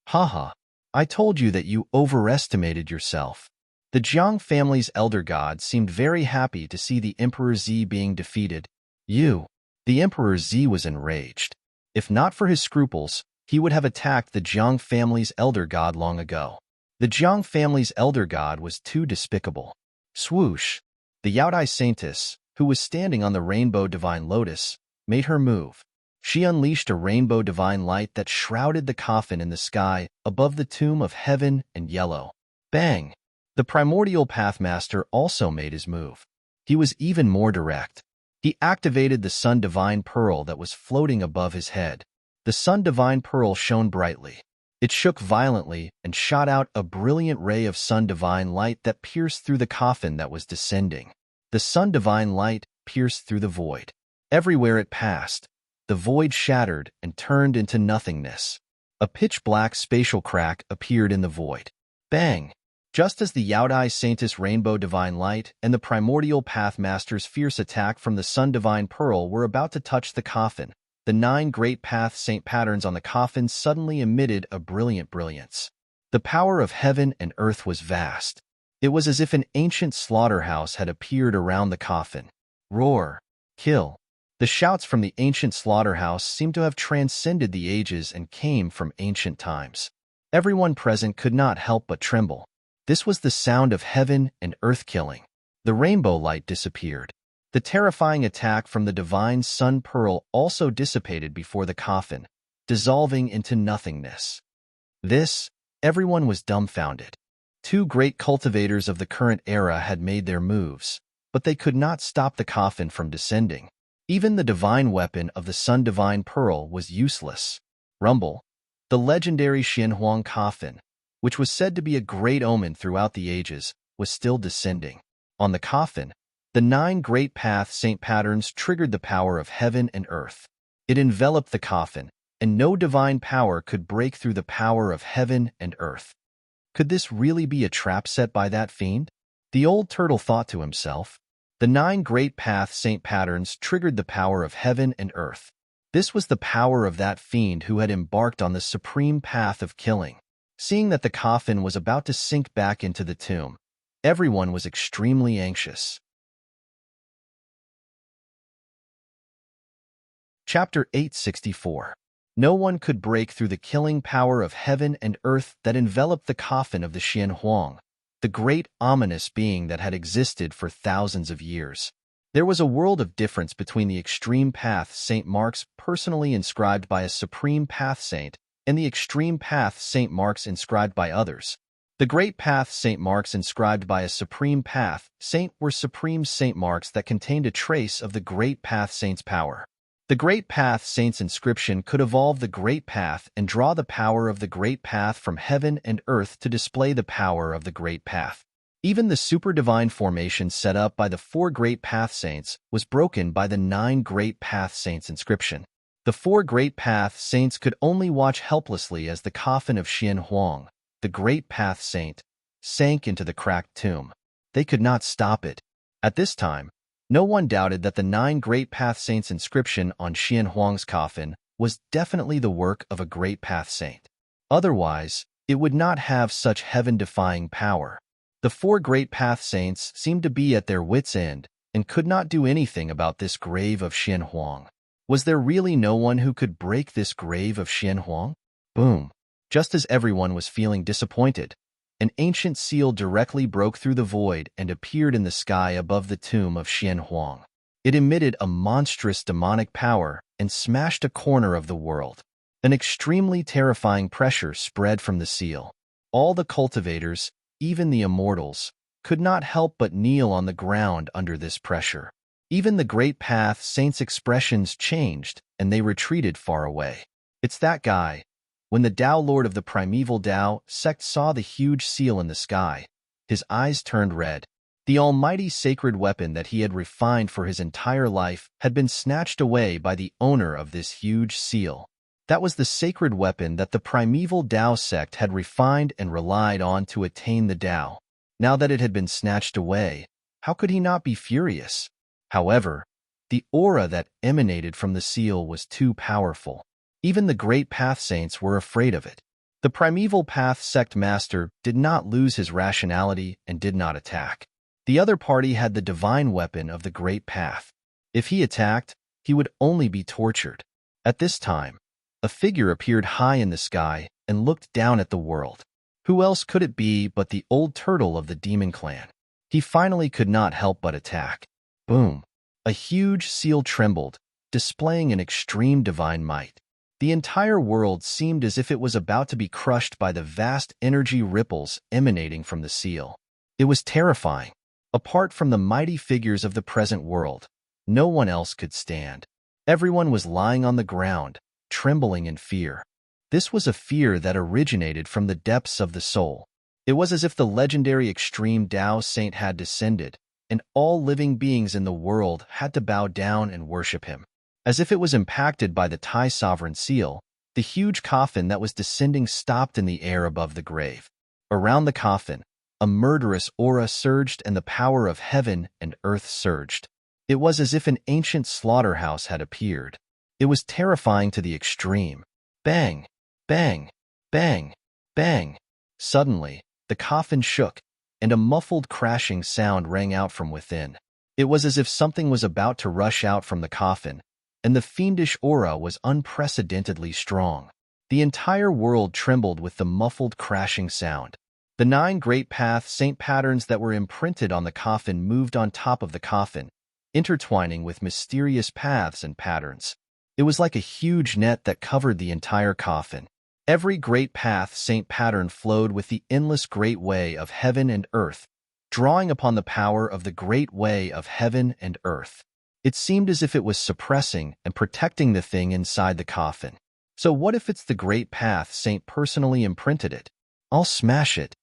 Haha, I told you that you overestimated yourself. The Jiang family's elder god seemed very happy to see the Emperor Z being defeated. The Emperor Z was enraged. If not for his scruples, he would have attacked the Jiang family's elder god long ago. The Jiang family's elder god was too despicable. Swoosh! The Yaodai Saintess, who was standing on the rainbow divine lotus, made her move. She unleashed a rainbow divine light that shrouded the coffin in the sky above the tomb of heaven and yellow. Bang! The primordial pathmaster also made his move. He was even more direct. He activated the Sun Divine Pearl that was floating above his head. The Sun Divine Pearl shone brightly. It shook violently and shot out a brilliant ray of Sun Divine light that pierced through the coffin that was descending. The Sun Divine light pierced through the void. Everywhere it passed, the void shattered and turned into nothingness. A pitch-black spatial crack appeared in the void. Bang! Just as the Yaodai Saintess Rainbow Divine Light and the Primordial Pathmaster's fierce attack from the Sun Divine Pearl were about to touch the coffin, the 9 great path saint patterns on the coffin suddenly emitted a brilliant brilliance. The power of heaven and earth was vast. It was as if an ancient slaughterhouse had appeared around the coffin. Roar! Kill! The shouts from the ancient slaughterhouse seemed to have transcended the ages and came from ancient times. Everyone present could not help but tremble. This was the sound of heaven and earth killing. The rainbow light disappeared. The terrifying attack from the divine sun pearl also dissipated before the coffin, dissolving into nothingness. Everyone was dumbfounded. 2 great cultivators of the current era had made their moves, but they could not stop the coffin from descending. Even the divine weapon of the Sun Divine Pearl was useless. Rumble, the legendary Xianhuang coffin, which was said to be a great omen throughout the ages, was still descending. On the coffin, the 9 great path saint patterns triggered the power of heaven and earth. It enveloped the coffin, and no divine power could break through the power of heaven and earth. Could this really be a trap set by that fiend? The old turtle thought to himself. The 9 great path saint patterns triggered the power of heaven and earth. This was the power of that fiend who had embarked on the supreme path of killing. Seeing that the coffin was about to sink back into the tomb, everyone was extremely anxious. Chapter 864. No one could break through the killing power of heaven and earth that enveloped the coffin of the Xianhuang, the great ominous being that had existed for thousands of years. There was a world of difference between the extreme path Saint Marks personally inscribed by a supreme path saint and the extreme path Saint Marks inscribed by others. The great path Saint Marks inscribed by a supreme path saint were supreme Saint Marks that contained a trace of the great path saint's power. The great path saint's inscription could evolve the great path and draw the power of the great path from heaven and earth to display the power of the great path. Even the super divine formation set up by the 4 great path saints was broken by the 9 great path saints inscription. The 4 great path saints could only watch helplessly as the coffin of Xianhuang, the great path saint, sank into the cracked tomb. They could not stop it. At this time, no one doubted that the 9 great path saints inscription on Xianhuang's coffin was definitely the work of a great path saint. Otherwise, it would not have such heaven-defying power. The 4 great path saints seemed to be at their wits' end, and could not do anything about this grave of Xian Huang. Was there really no one who could break this grave of Xian Huang? Boom! Just as everyone was feeling disappointed, an ancient seal directly broke through the void and appeared in the sky above the tomb of Xian Huang. It emitted a monstrous demonic power and smashed a corner of the world. An extremely terrifying pressure spread from the seal. All the cultivators, even the immortals, could not help but kneel on the ground under this pressure. Even the Great Path Saints' expressions changed, and they retreated far away. It's that guy. When the Tao Lord of the primeval Tao sect saw the huge seal in the sky, his eyes turned red. The almighty sacred weapon that he had refined for his entire life had been snatched away by the owner of this huge seal. That was the sacred weapon that the primeval Tao sect had refined and relied on to attain the Tao. Now that it had been snatched away, how could he not be furious? However, the aura that emanated from the seal was too powerful. Even the Great Path Saints were afraid of it. The primeval Path sect master did not lose his rationality and did not attack. The other party had the divine weapon of the Great Path. If he attacked, he would only be tortured. At this time, a figure appeared high in the sky and looked down at the world. Who else could it be but the old turtle of the demon clan? He finally could not help but attack. Boom! A huge seal trembled, displaying an extreme divine might. The entire world seemed as if it was about to be crushed by the vast energy ripples emanating from the seal. It was terrifying. Apart from the mighty figures of the present world, no one else could stand. Everyone was lying on the ground, trembling in fear. This was a fear that originated from the depths of the soul. It was as if the legendary extreme Tao Saint had descended, and all living beings in the world had to bow down and worship him. As if it was impacted by the Tai Sovereign Seal, the huge coffin that was descending stopped in the air above the grave. Around the coffin, a murderous aura surged and the power of heaven and earth surged. It was as if an ancient slaughterhouse had appeared. It was terrifying to the extreme. Bang! Bang! Bang! Bang! Suddenly, the coffin shook, and a muffled crashing sound rang out from within. It was as if something was about to rush out from the coffin, and the fiendish aura was unprecedentedly strong. The entire world trembled with the muffled crashing sound. The 9 Great Path Saint patterns that were imprinted on the coffin moved on top of the coffin, intertwining with mysterious paths and patterns. It was like a huge net that covered the entire coffin. Every Great Path Saint pattern flowed with the endless great way of heaven and earth, drawing upon the power of the great way of heaven and earth. It seemed as if it was suppressing and protecting the thing inside the coffin. So what if it's the Great Path Saint personally imprinted it? I'll smash it.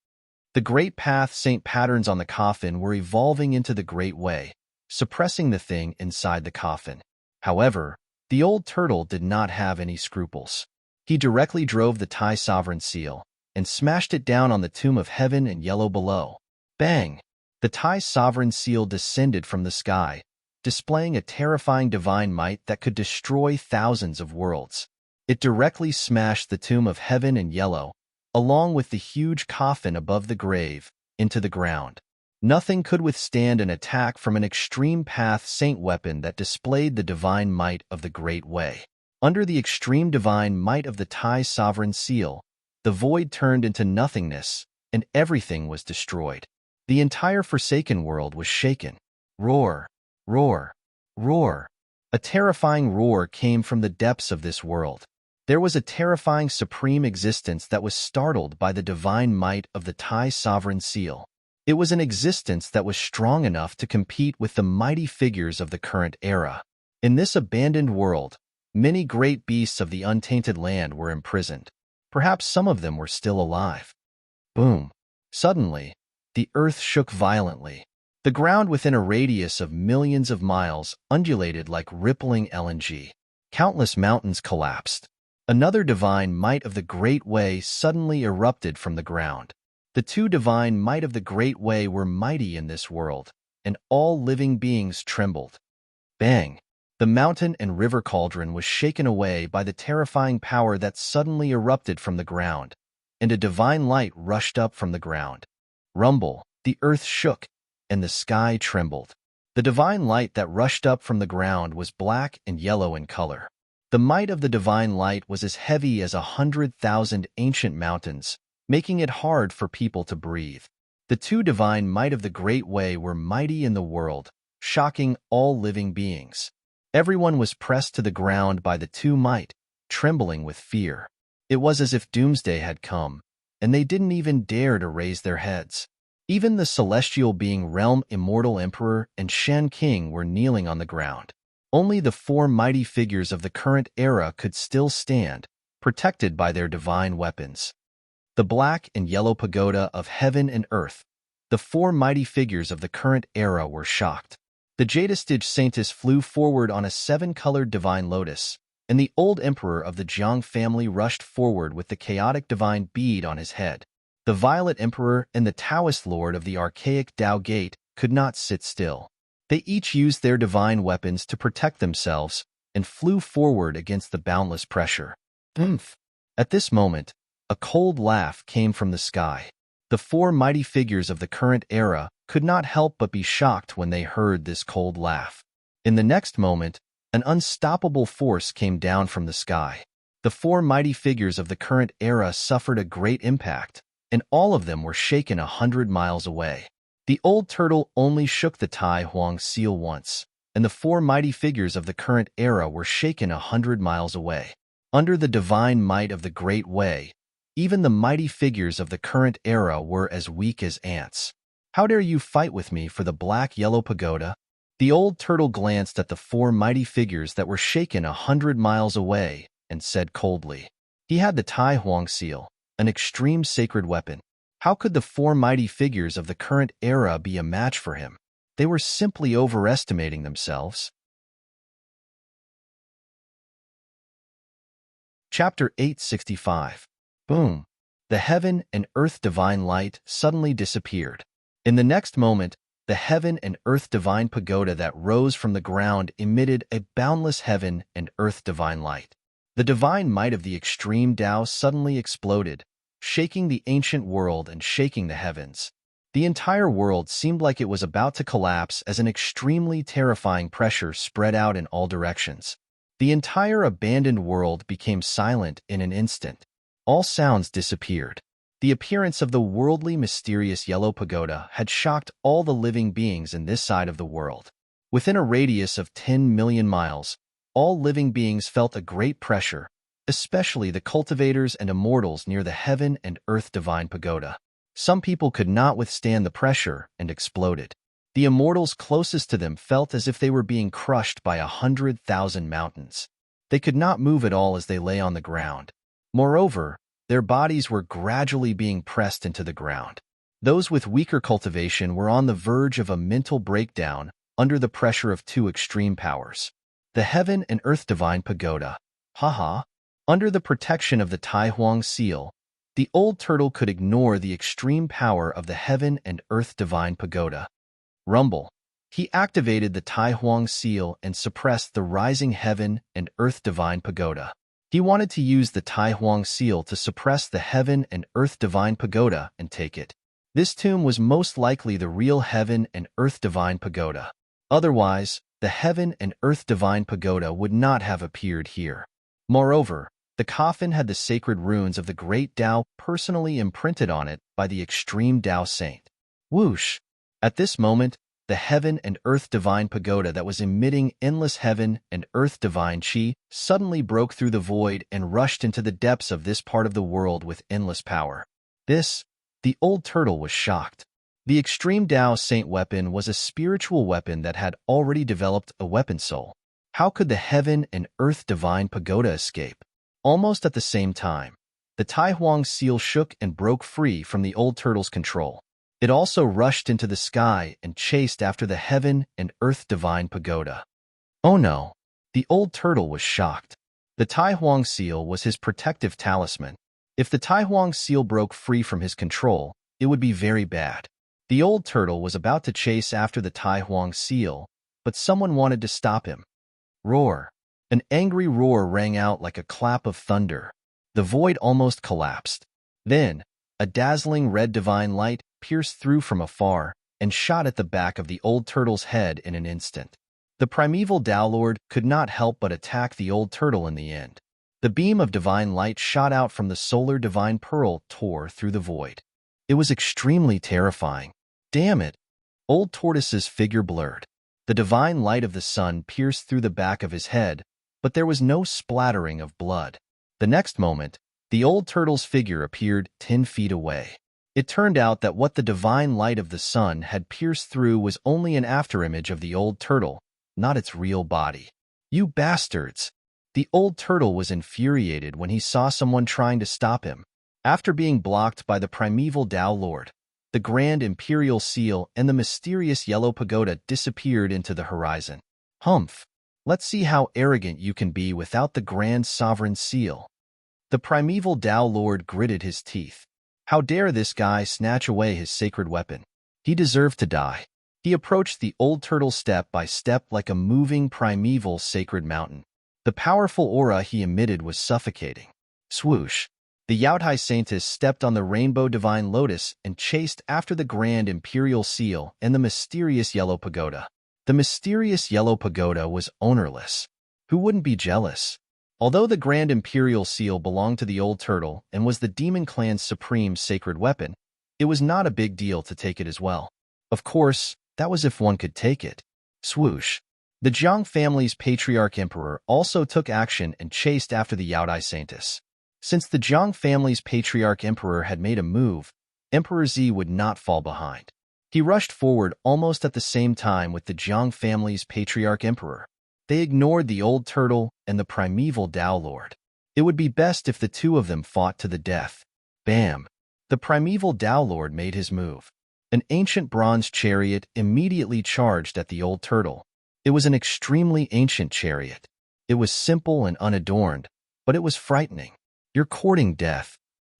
The Great Path Saint patterns on the coffin were evolving into the Great Way, suppressing the thing inside the coffin. However, the old turtle did not have any scruples. He directly drove the Tai Sovereign Seal and smashed it down on the tomb of heaven and yellow below. Bang! The Tai Sovereign Seal descended from the sky, displaying a terrifying divine might that could destroy thousands of worlds. It directly smashed the tomb of heaven and yellow, along with the huge coffin above the grave, into the ground. Nothing could withstand an attack from an extreme path saint weapon that displayed the divine might of the Great Way. Under the extreme divine might of the Tai Sovereign Seal, the void turned into nothingness, and everything was destroyed. The entire Forsaken world was shaken. Roar, roar, roar. A terrifying roar came from the depths of this world. There was a terrifying supreme existence that was startled by the divine might of the Tai Sovereign Seal. It was an existence that was strong enough to compete with the mighty figures of the current era. In this abandoned world, many great beasts of the untainted land were imprisoned. Perhaps some of them were still alive. Boom! Suddenly, the earth shook violently. The ground within a radius of millions of miles undulated like rippling LNG. Countless mountains collapsed. Another divine might of the Great Way suddenly erupted from the ground. The 2 divine might of the Great Way were mighty in this world, and all living beings trembled. Bang! The mountain and river cauldron was shaken away by the terrifying power that suddenly erupted from the ground, and a divine light rushed up from the ground. Rumble! The earth shook, and the sky trembled. The divine light that rushed up from the ground was black and yellow in color. The might of the divine light was as heavy as 100,000 ancient mountains, making it hard for people to breathe. The two divine might of the Great Way were mighty in the world, shocking all living beings. Everyone was pressed to the ground by the two might, trembling with fear. It was as if doomsday had come, and they didn't even dare to raise their heads. Even the celestial being Realm Immortal Emperor and Shen King were kneeling on the ground. Only the four mighty figures of the current era could still stand, protected by their divine weapons. The black and yellow pagoda of heaven and earth. The four mighty figures of the current era were shocked. The Jadestige Saintess flew forward on a seven-colored divine lotus, and the old emperor of the Jiang family rushed forward with the chaotic divine bead on his head. The violet emperor and the Taoist lord of the archaic Tao Gate could not sit still. They each used their divine weapons to protect themselves and flew forward against the boundless pressure. Oomph! At this moment, a cold laugh came from the sky. The four mighty figures of the current era could not help but be shocked when they heard this cold laugh. In the next moment, an unstoppable force came down from the sky. The four mighty figures of the current era suffered a great impact, and all of them were shaken 100 miles away. The old turtle only shook the Tai Huang seal once, and the four mighty figures of the current era were shaken 100 miles away. Under the divine might of the Great Way, even the mighty figures of the current era were as weak as ants. How dare you fight with me for the black-yellow pagoda? The old turtle glanced at the four mighty figures that were shaken 100 miles away and said coldly. He had the Tai Huang seal, an extreme sacred weapon. How could the four mighty figures of the current era be a match for him? They were simply overestimating themselves. Chapter 865. Boom! The heaven and earth divine light suddenly disappeared. In the next moment, the heaven and earth divine pagoda that rose from the ground emitted a boundless heaven and earth divine light. The divine might of the extreme Tao suddenly exploded, shaking the ancient world and shaking the heavens. The entire world seemed like it was about to collapse as an extremely terrifying pressure spread out in all directions. The entire abandoned world became silent in an instant. All sounds disappeared. The appearance of the worldly mysterious yellow pagoda had shocked all the living beings in this side of the world. Within a radius of 10 million miles, all living beings felt a great pressure, especially the cultivators and immortals near the heaven and earth divine pagoda. Some people could not withstand the pressure and exploded. The immortals closest to them felt as if they were being crushed by 100,000 mountains. They could not move at all as they lay on the ground. Moreover, their bodies were gradually being pressed into the ground. Those with weaker cultivation were on the verge of a mental breakdown under the pressure of two extreme powers. The heaven and earth divine pagoda. Under the protection of the Tai Huang seal, the old turtle could ignore the extreme power of the heaven and earth divine pagoda. Rumble. He activated the Tai Huang seal and suppressed the rising heaven and earth divine pagoda. He wanted to use the Tai Huang seal to suppress the heaven and earth divine pagoda and take it. This tomb was most likely the real heaven and earth divine pagoda. Otherwise, the heaven and earth divine pagoda would not have appeared here. Moreover, the coffin had the sacred runes of the great Tao personally imprinted on it by the extreme Tao saint. Whoosh! At this moment, the heaven and earth divine pagoda that was emitting endless heaven and earth divine chi suddenly broke through the void and rushed into the depths of this part of the world with endless power. The old turtle was shocked. The extreme Tao saint weapon was a spiritual weapon that had already developed a weapon soul. How could the heaven and earth divine pagoda escape? Almost at the same time, the Tai Huang seal shook and broke free from the old turtle's control. It also rushed into the sky and chased after the heaven and earth divine pagoda. Oh no! The old turtle was shocked. The Tai Huang seal was his protective talisman. If the Tai Huang seal broke free from his control, it would be very bad. The old turtle was about to chase after the Tai Huang seal, but someone wanted to stop him. Roar! An angry roar rang out like a clap of thunder. The void almost collapsed. Then, a dazzling red divine light pierced through from afar, and shot at the back of the old turtle's head in an instant. The primeval Lord could not help but attack the old turtle in the end. The beam of divine light shot out from the solar divine pearl tore through the void. It was extremely terrifying. Damn it! Old Tortoise's figure blurred. The divine light of the sun pierced through the back of his head, but there was no splattering of blood. The next moment, the old turtle's figure appeared 10 feet away. It turned out that what the divine light of the sun had pierced through was only an afterimage of the old turtle, not its real body. You bastards! The old turtle was infuriated when he saw someone trying to stop him. After being blocked by the primeval Lord, the grand imperial seal and the mysterious yellow pagoda disappeared into the horizon. Humph! Let's see how arrogant you can be without the grand sovereign seal. The primeval Lord gritted his teeth. How dare this guy snatch away his sacred weapon? He deserved to die. He approached the old turtle step by step like a moving primeval sacred mountain. The powerful aura he emitted was suffocating. Swoosh! The Yaotai Saintess stepped on the rainbow divine lotus and chased after the grand imperial seal and the mysterious yellow pagoda. The mysterious yellow pagoda was ownerless. Who wouldn't be jealous? Although the grand imperial seal belonged to the old turtle and was the demon clan's supreme sacred weapon, it was not a big deal to take it as well. Of course, that was if one could take it. Swoosh! The Jiang family's patriarch emperor also took action and chased after the Yaotai Saintess. Since the Jiang family's patriarch emperor had made a move, Emperor Z would not fall behind. He rushed forward almost at the same time with the Jiang family's patriarch emperor. They ignored the old turtle and the primeval Lord. It would be best if the two of them fought to the death. Bam! The primeval Lord made his move. An ancient bronze chariot immediately charged at the old turtle. It was an extremely ancient chariot. It was simple and unadorned, but it was frightening. You're courting death.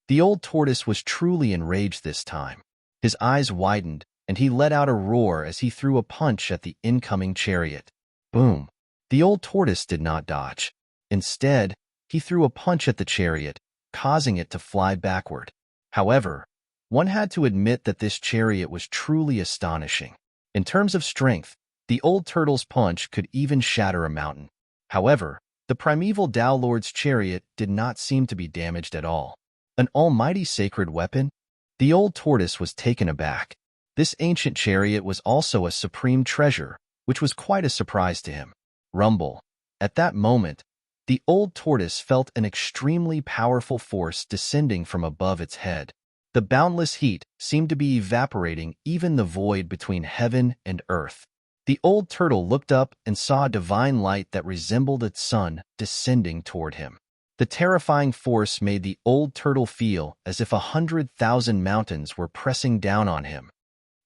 The old tortoise was truly enraged this time. His eyes widened, and he let out a roar as he threw a punch at the incoming chariot. Boom! The old tortoise did not dodge. Instead, he threw a punch at the chariot, causing it to fly backward. However, one had to admit that this chariot was truly astonishing. In terms of strength, the old turtle's punch could even shatter a mountain. However, the primeval Lord's chariot did not seem to be damaged at all. An almighty sacred weapon? The old tortoise was taken aback. This ancient chariot was also a supreme treasure, which was quite a surprise to him. Rumble. At that moment, the old tortoise felt an extremely powerful force descending from above its head. The boundless heat seemed to be evaporating even the void between heaven and earth. The old turtle looked up and saw a divine light that resembled its sun descending toward him. The terrifying force made the old turtle feel as if 100,000 mountains were pressing down on him.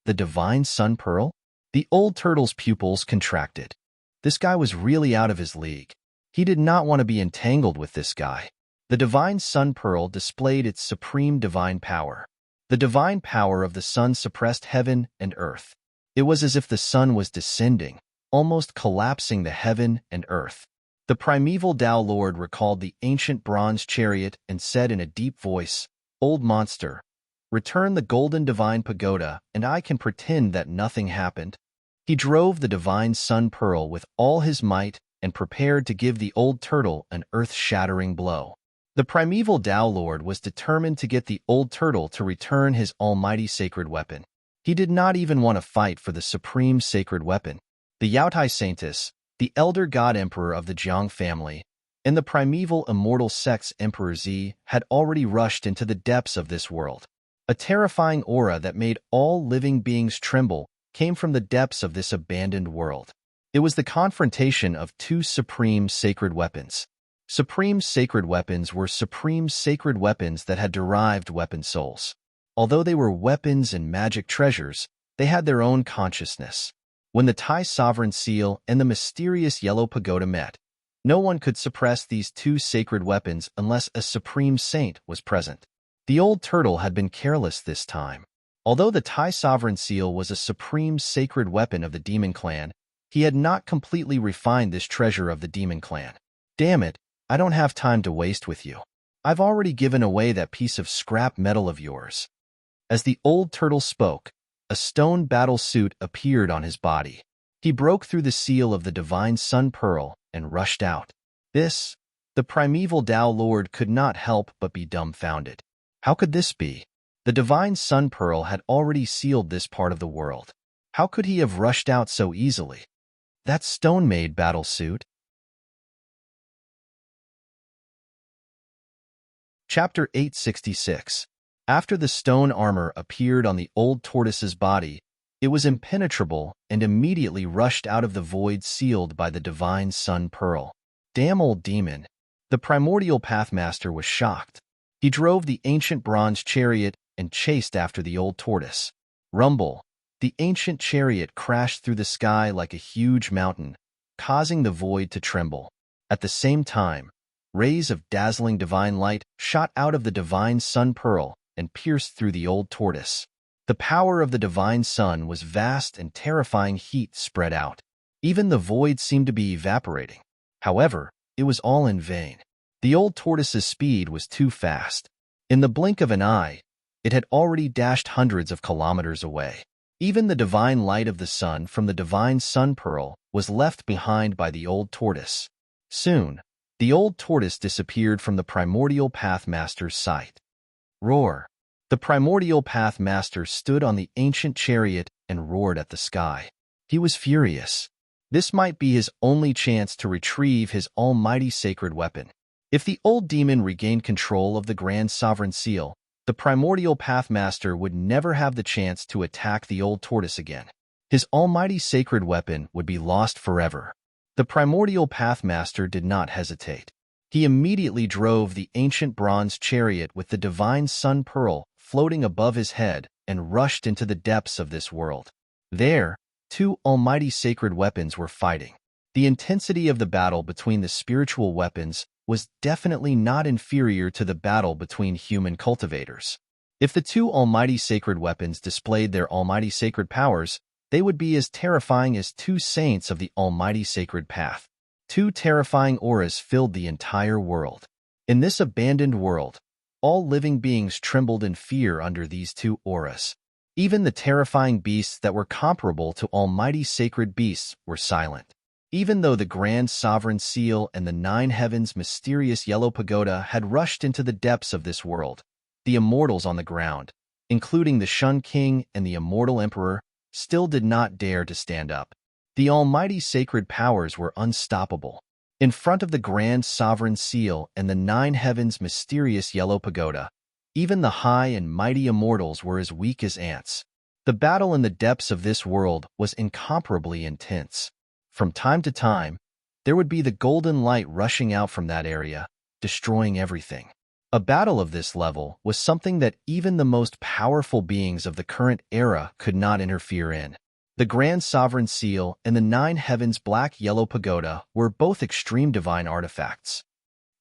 The divine sun pearl? The old turtle's pupils contracted. This guy was really out of his league. He did not want to be entangled with this guy. The divine sun pearl displayed its supreme divine power. The divine power of the sun suppressed heaven and earth. It was as if the sun was descending, almost collapsing the heaven and earth. The primeval Lord recalled the ancient bronze chariot and said in a deep voice, "Old monster, return the golden divine pagoda, and I can pretend that nothing happened." He drove the divine sun pearl with all his might and prepared to give the old turtle an earth-shattering blow. The primeval Lord was determined to get the old turtle to return his almighty sacred weapon. He did not even want to fight for the supreme sacred weapon. The Yaotai Saintess, the elder god emperor of the Jiang family, and the primeval immortal sex Emperor Z had already rushed into the depths of this world. A terrifying aura that made all living beings tremble came from the depths of this abandoned world. It was the confrontation of two supreme sacred weapons. Supreme sacred weapons were supreme sacred weapons that had derived weapon souls. Although they were weapons and magic treasures, they had their own consciousness. When the Thai sovereign seal and the mysterious yellow pagoda met, no one could suppress these two sacred weapons unless a supreme saint was present. The old turtle had been careless this time. Although the Thai sovereign seal was a supreme sacred weapon of the demon clan, he had not completely refined this treasure of the demon clan. Damn it, I don't have time to waste with you. I've already given away that piece of scrap metal of yours. As the old turtle spoke, a stone battle suit appeared on his body. He broke through the seal of the divine sun pearl and rushed out. The primeval Tao Lord could not help but be dumbfounded. How could this be? The divine sun pearl had already sealed this part of the world. How could he have rushed out so easily? That stone-made battle suit? Chapter 866. After the stone armor appeared on the old tortoise's body, it was impenetrable and immediately rushed out of the void sealed by the divine sun pearl. Damn old demon! The primordial pathmaster was shocked. He drove the ancient bronze chariot and chased after the old tortoise. Rumble! The ancient chariot crashed through the sky like a huge mountain, causing the void to tremble. At the same time, rays of dazzling divine light shot out of the divine sun pearl and pierced through the old tortoise. The power of the divine sun was vast and terrifying heat spread out. Even the void seemed to be evaporating. However, it was all in vain. The old tortoise's speed was too fast. In the blink of an eye, it had already dashed hundreds of kilometers away. Even the divine light of the sun from the divine sun pearl was left behind by the old tortoise. Soon, the old tortoise disappeared from the primordial pathmaster's sight. Roar! The primordial pathmaster stood on the ancient chariot and roared at the sky. He was furious. This might be his only chance to retrieve his almighty sacred weapon. If the old demon regained control of the Grand Sovereign Seal, the primordial pathmaster would never have the chance to attack the old tortoise again. His almighty sacred weapon would be lost forever. The primordial pathmaster did not hesitate. He immediately drove the ancient bronze chariot with the divine sun pearl floating above his head and rushed into the depths of this world. There, two almighty sacred weapons were fighting. The intensity of the battle between the spiritual weapons was definitely not inferior to the battle between human cultivators. If the two almighty sacred weapons displayed their almighty sacred powers, they would be as terrifying as two saints of the almighty sacred path. Two terrifying auras filled the entire world. In this abandoned world, all living beings trembled in fear under these two auras. Even the terrifying beasts that were comparable to almighty sacred beasts were silent. Even though the Grand Sovereign Seal and the Nine Heavens' mysterious yellow pagoda had rushed into the depths of this world, the immortals on the ground, including the Shun King and the Immortal Emperor, still did not dare to stand up. The almighty sacred powers were unstoppable. In front of the Grand Sovereign Seal and the Nine Heavens' mysterious yellow pagoda, even the high and mighty immortals were as weak as ants. The battle in the depths of this world was incomparably intense. From time to time, there would be the golden light rushing out from that area, destroying everything. A battle of this level was something that even the most powerful beings of the current era could not interfere in. The Grand Sovereign Seal and the Nine Heavens' black-yellow pagoda were both extreme divine artifacts.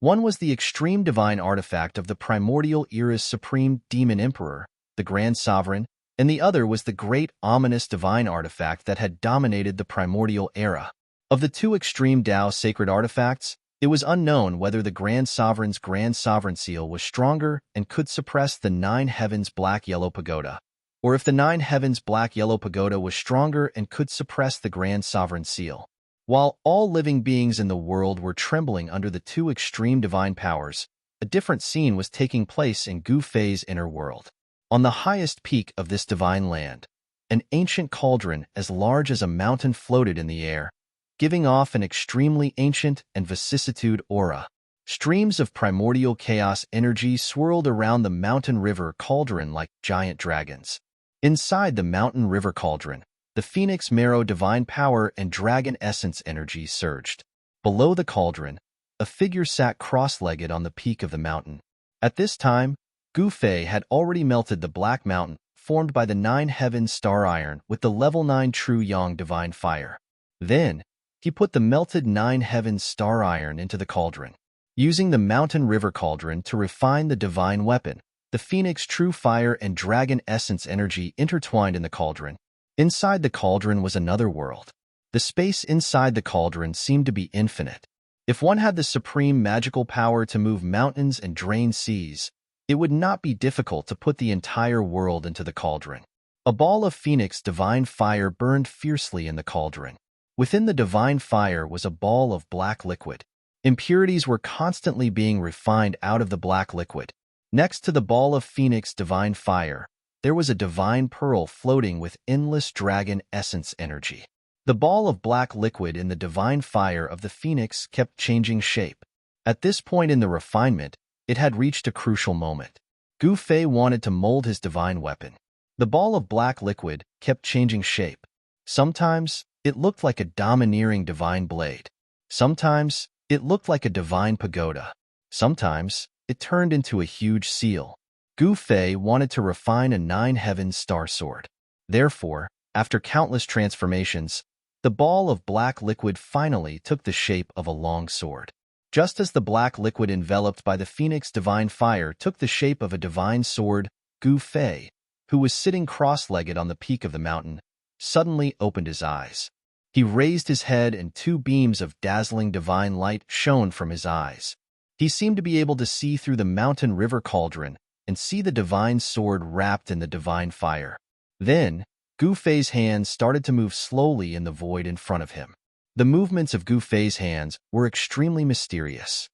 One was the extreme divine artifact of the primordial era's supreme demon emperor, the Grand Sovereign, and the other was the great ominous divine artifact that had dominated the primordial era. Of the two extreme Tao sacred artifacts, it was unknown whether the Grand Sovereign's Grand Sovereign Seal was stronger and could suppress the Nine Heavens' black-yellow pagoda, or if the Nine Heavens' black-yellow pagoda was stronger and could suppress the Grand Sovereign Seal. While all living beings in the world were trembling under the two extreme divine powers, a different scene was taking place in Gu Fei's inner world. On the highest peak of this divine land, an ancient cauldron as large as a mountain floated in the air, giving off an extremely ancient and vicissitude aura. Streams of primordial chaos energy swirled around the mountain river cauldron like giant dragons. Inside the mountain river cauldron, the Phoenix Marrow divine power and dragon essence energy surged. Below the cauldron, a figure sat cross-legged on the peak of the mountain. At this time, Gu Fei had already melted the black mountain formed by the Nine Heavens star iron with the level 9 true yang divine fire. Then, he put the melted Nine Heavens star iron into the cauldron. Using the mountain river cauldron to refine the divine weapon, the Phoenix true fire and dragon essence energy intertwined in the cauldron. Inside the cauldron was another world. The space inside the cauldron seemed to be infinite. If one had the supreme magical power to move mountains and drain seas, it would not be difficult to put the entire world into the cauldron. A ball of phoenix divine fire burned fiercely in the cauldron. Within the divine fire was a ball of black liquid. Impurities were constantly being refined out of the black liquid. Next to the ball of phoenix divine fire, there was a divine pearl floating with endless dragon essence energy. The ball of black liquid in the divine fire of the phoenix kept changing shape. At this point in the refinement, it had reached a crucial moment. Gu Fei wanted to mold his divine weapon. The ball of black liquid kept changing shape. Sometimes, it looked like a domineering divine blade. Sometimes, it looked like a divine pagoda. Sometimes, it turned into a huge seal. Gu Fei wanted to refine a 9-heaven star sword. Therefore, after countless transformations, the ball of black liquid finally took the shape of a long sword. Just as the black liquid enveloped by the phoenix divine fire took the shape of a divine sword, Gu Fei, who was sitting cross-legged on the peak of the mountain, suddenly opened his eyes. He raised his head and 2 beams of dazzling divine light shone from his eyes. He seemed to be able to see through the mountain river cauldron and see the divine sword wrapped in the divine fire. Then, Gu Fei's hands started to move slowly in the void in front of him. The movements of Gu Fei's hands were extremely mysterious.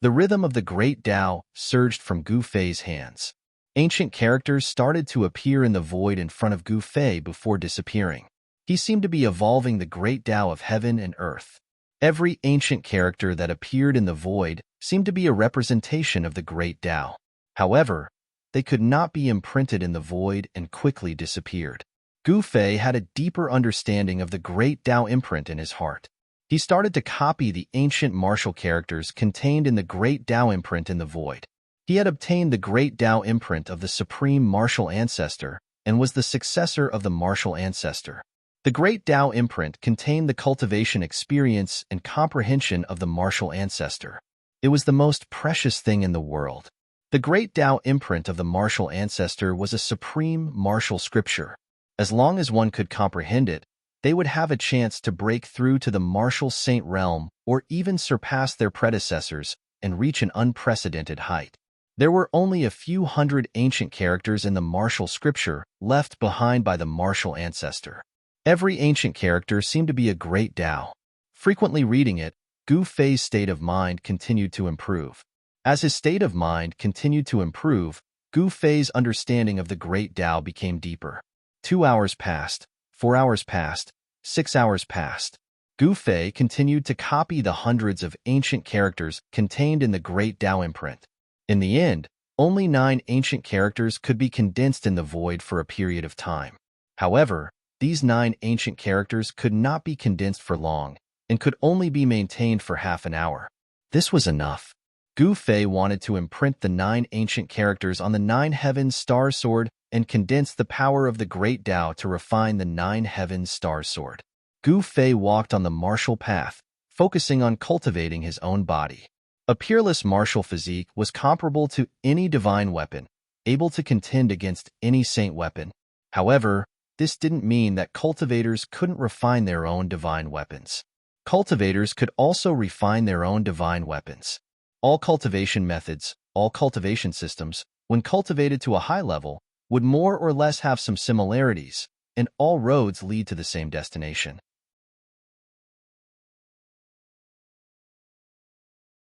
The rhythm of the great Tao surged from Gu Fei's hands. Ancient characters started to appear in the void in front of Gu Fei before disappearing. He seemed to be evolving the great Tao of heaven and earth. Every ancient character that appeared in the void seemed to be a representation of the great Tao. However, they could not be imprinted in the void and quickly disappeared. Gu Fei had a deeper understanding of the great Tao imprint in his heart. He started to copy the ancient martial characters contained in the great Tao imprint in the void. He had obtained the great Tao imprint of the supreme martial ancestor and was the successor of the martial ancestor. The great Tao imprint contained the cultivation experience and comprehension of the martial ancestor. It was the most precious thing in the world. The great Tao imprint of the martial ancestor was a supreme martial scripture. As long as one could comprehend it, they would have a chance to break through to the martial saint realm or even surpass their predecessors and reach an unprecedented height. There were only a few hundred ancient characters in the martial scripture left behind by the martial ancestor. Every ancient character seemed to be a great Tao. Frequently reading it, Gu Fei's state of mind continued to improve. As his state of mind continued to improve, Gu Fei's understanding of the great Tao became deeper. 2 hours passed, 4 hours passed, 6 hours passed. Gu Fei continued to copy the hundreds of ancient characters contained in the great Tao imprint. In the end, only 9 ancient characters could be condensed in the void for a period of time. However, these 9 ancient characters could not be condensed for long and could only be maintained for half an hour. This was enough. Gu Fei wanted to imprint the 9 ancient characters on the 9 heavens star sword and condense the power of the great Tao to refine the 9 heavens star sword. Gu Fei walked on the martial path, focusing on cultivating his own body. A peerless martial physique was comparable to any divine weapon, able to contend against any saint weapon. However, this didn't mean that cultivators couldn't refine their own divine weapons. Cultivators could also refine their own divine weapons. All cultivation methods, all cultivation systems, when cultivated to a high level, would more or less have some similarities, and all roads lead to the same destination.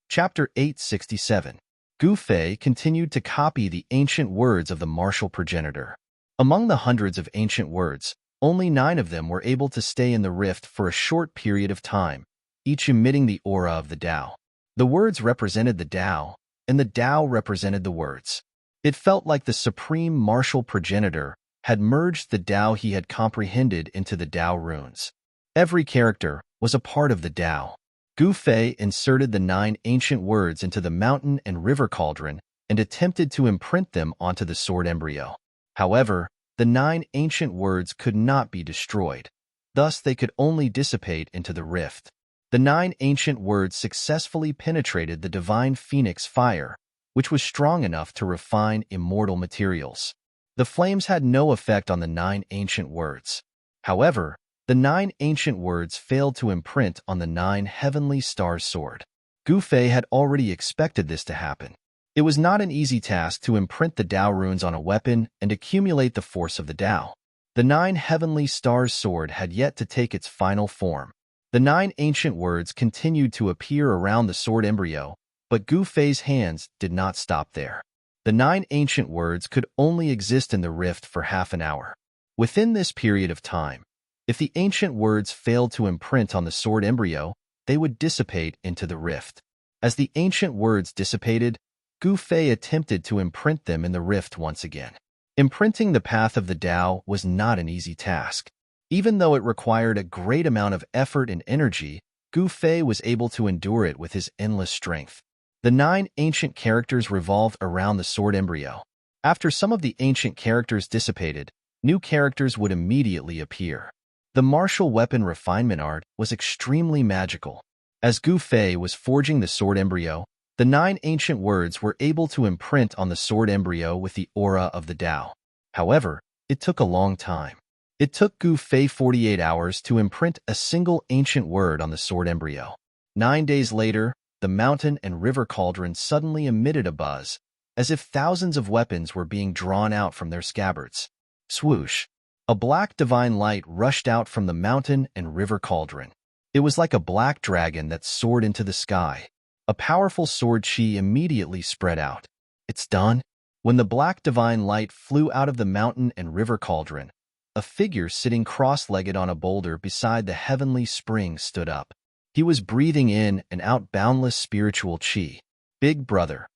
Chapter 867. Gu Fei continued to copy the ancient words of the martial progenitor. Among the hundreds of ancient words, only 9 of them were able to stay in the rift for a short period of time, each emitting the aura of the Tao. The words represented the Tao, and the Tao represented the words. It felt like the supreme martial progenitor had merged the Tao he had comprehended into the Tao runes. Every character was a part of the Tao. Gu Fei inserted the 9 ancient words into the mountain and river cauldron and attempted to imprint them onto the sword embryo. However, the 9 ancient words could not be destroyed. Thus, they could only dissipate into the rift. The 9 ancient words successfully penetrated the divine phoenix fire, which was strong enough to refine immortal materials. The flames had no effect on the 9 ancient words. However, the 9 ancient words failed to imprint on the 9 heavenly star sword. Gu Fei had already expected this to happen. It was not an easy task to imprint the Tao runes on a weapon and accumulate the force of the Tao. The 9 heavenly stars sword had yet to take its final form. The 9 ancient words continued to appear around the sword embryo, but Gu Fei's hands did not stop there. The 9 ancient words could only exist in the rift for half an hour. Within this period of time, if the ancient words failed to imprint on the sword embryo, they would dissipate into the rift. As the ancient words dissipated, Gu Fei attempted to imprint them in the rift once again. Imprinting the path of the Tao was not an easy task. Even though it required a great amount of effort and energy, Gu Fei was able to endure it with his endless strength. The 9 ancient characters revolved around the sword embryo. After some of the ancient characters dissipated, new characters would immediately appear. The martial weapon refinement art was extremely magical. As Gu Fei was forging the sword embryo, the 9 ancient words were able to imprint on the sword embryo with the aura of the Tao. However, it took a long time. It took Gu Fei 48 hours to imprint a single ancient word on the sword embryo. 9 days later, the mountain and river cauldron suddenly emitted a buzz, as if thousands of weapons were being drawn out from their scabbards. Swoosh! A black divine light rushed out from the mountain and river cauldron. It was like a black dragon that soared into the sky. A powerful sword chi immediately spread out. It's done. When the black divine light flew out of the mountain and river cauldron, a figure sitting cross-legged on a boulder beside the heavenly spring stood up. He was breathing in and out boundless spiritual chi. Big Brother.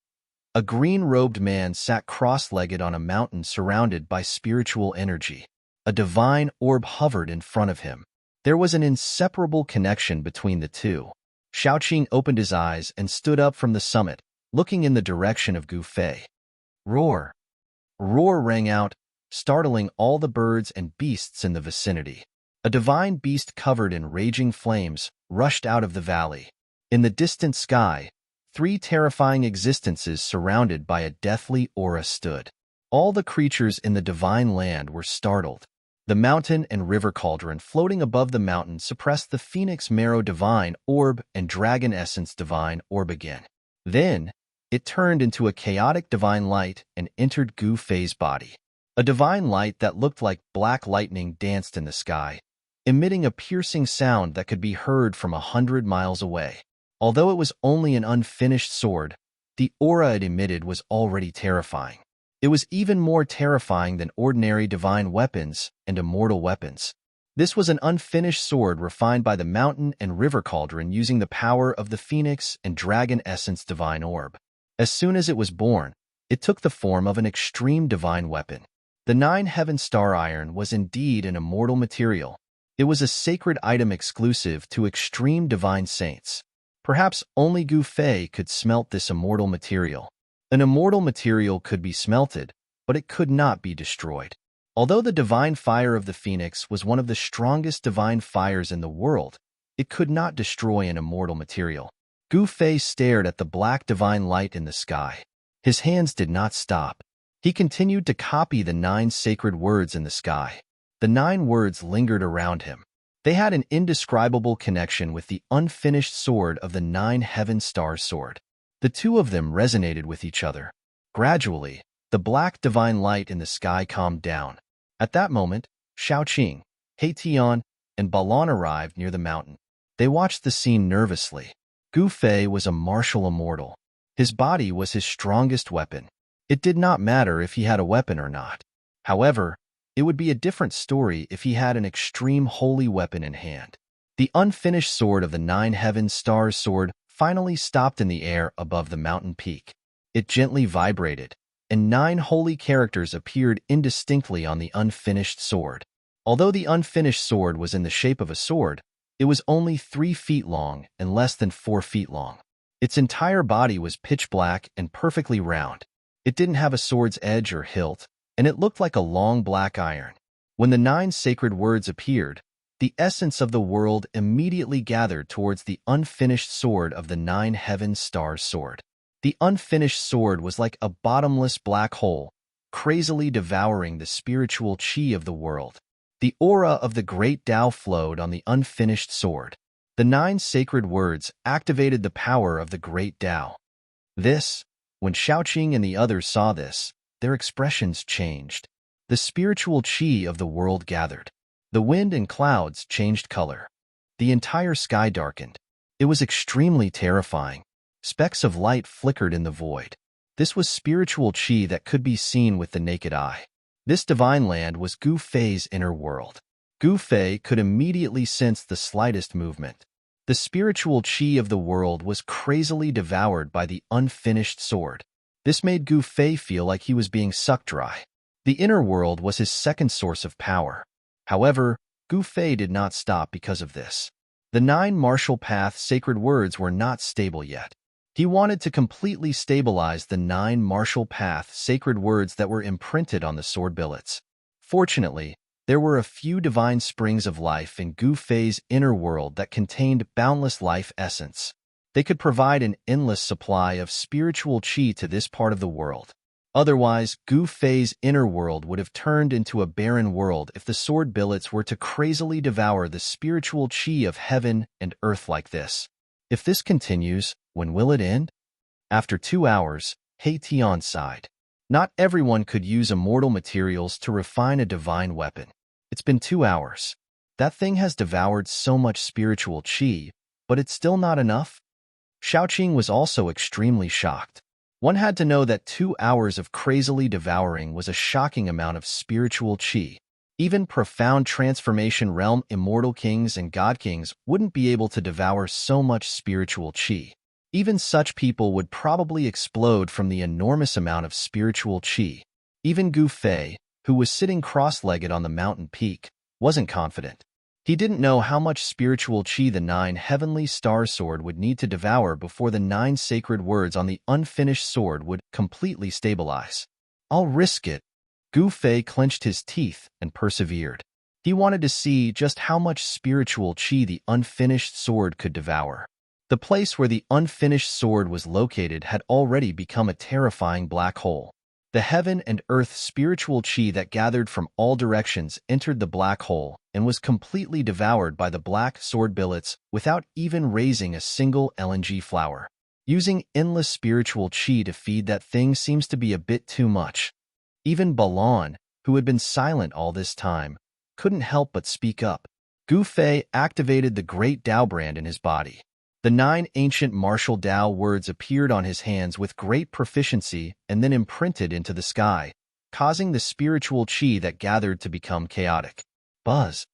A green-robed man sat cross-legged on a mountain surrounded by spiritual energy. A divine orb hovered in front of him. There was an inseparable connection between the two. Shaoqing opened his eyes and stood up from the summit, looking in the direction of Gu Fei. Roar! Roar rang out, startling all the birds and beasts in the vicinity. A divine beast covered in raging flames rushed out of the valley. In the distant sky, 3 terrifying existences surrounded by a deathly aura stood. All the creatures in the divine land were startled. The mountain and river cauldron floating above the mountain suppressed the Phoenix Marrow Divine Orb and Dragon Essence Divine Orb again. Then, it turned into a chaotic divine light and entered Gu Fei's body. A divine light that looked like black lightning danced in the sky, emitting a piercing sound that could be heard from 100 miles away. Although it was only an unfinished sword, the aura it emitted was already terrifying. It was even more terrifying than ordinary divine weapons and immortal weapons. This was an unfinished sword refined by the mountain and river cauldron using the power of the Phoenix and Dragon Essence Divine Orb. As soon as it was born, it took the form of an extreme divine weapon. The 9 Heaven Star Iron was indeed an immortal material. It was a sacred item exclusive to extreme divine saints. Perhaps only Gu Fei could smelt this immortal material. An immortal material could be smelted, but it could not be destroyed. Although the divine fire of the Phoenix was one of the strongest divine fires in the world, it could not destroy an immortal material. Gu Fei stared at the black divine light in the sky. His hands did not stop. He continued to copy the 9 sacred words in the sky. The 9 words lingered around him. They had an indescribable connection with the unfinished sword of the 9 Heaven Star Sword. The two of them resonated with each other. Gradually, the black divine light in the sky calmed down. At that moment, Shaoqing, Heian, and Balan arrived near the mountain. They watched the scene nervously. Gu Fei was a martial immortal. His body was his strongest weapon. It did not matter if he had a weapon or not. However, it would be a different story if he had an extreme holy weapon in hand. The unfinished sword of the 9 Heaven Stars sword finally stopped in the air above the mountain peak. It gently vibrated, and 9 holy characters appeared indistinctly on the unfinished sword. Although the unfinished sword was in the shape of a sword, it was only 3 feet long and less than 4 feet long. Its entire body was pitch black and perfectly round. It didn't have a sword's edge or hilt, and it looked like a long black iron. When the 9 sacred words appeared, the essence of the world immediately gathered towards the unfinished sword of the 9 Heaven Stars sword. The unfinished sword was like a bottomless black hole, crazily devouring the spiritual chi of the world. The aura of the great Tao flowed on the unfinished sword. The 9 sacred words activated the power of the great Tao. When Shaoqing and the others saw this, their expressions changed. The spiritual chi of the world gathered. The wind and clouds changed color. The entire sky darkened. It was extremely terrifying. Specks of light flickered in the void. This was spiritual chi that could be seen with the naked eye. This divine land was Gu Fei's inner world. Gu Fei could immediately sense the slightest movement. The spiritual chi of the world was crazily devoured by the unfinished sword. This made Gu Fei feel like he was being sucked dry. The inner world was his second source of power. However, Gu Fei did not stop because of this. The 9 martial path sacred words were not stable yet. He wanted to completely stabilize the 9 martial path sacred words that were imprinted on the sword billets. Fortunately, there were a few divine springs of life in Gu Fei's inner world that contained boundless life essence. They could provide an endless supply of spiritual chi to this part of the world. Otherwise, Gu Fei's inner world would have turned into a barren world if the sword billets were to crazily devour the spiritual chi of heaven and earth like this. If this continues, when will it end? After 2 hours, He Tian sighed. Not everyone could use immortal materials to refine a divine weapon. It's been 2 hours. That thing has devoured so much spiritual chi, but it's still not enough? Shaoqing was also extremely shocked. One had to know that 2 hours of crazily devouring was a shocking amount of spiritual chi. Even profound transformation realm immortal kings and god kings wouldn't be able to devour so much spiritual chi. Even such people would probably explode from the enormous amount of spiritual chi. Even Gu Fei, who was sitting cross-legged on the mountain peak, wasn't confident. He didn't know how much spiritual chi the 9 heavenly star sword would need to devour before the 9 sacred words on the unfinished sword would completely stabilize. I'll risk it. Gu Fei clenched his teeth and persevered. He wanted to see just how much spiritual chi the unfinished sword could devour. The place where the unfinished sword was located had already become a terrifying black hole. The heaven and earth spiritual chi that gathered from all directions entered the black hole and was completely devoured by the black sword billets without even raising a single LNG flower. Using endless spiritual chi to feed that thing seems to be a bit too much. Even Balan, who had been silent all this time, couldn't help but speak up. Gu Fei activated the great Dao brand in his body. The 9 ancient martial Dao words appeared on his hands with great proficiency and then imprinted into the sky, causing the spiritual chi that gathered to become chaotic. Buzz.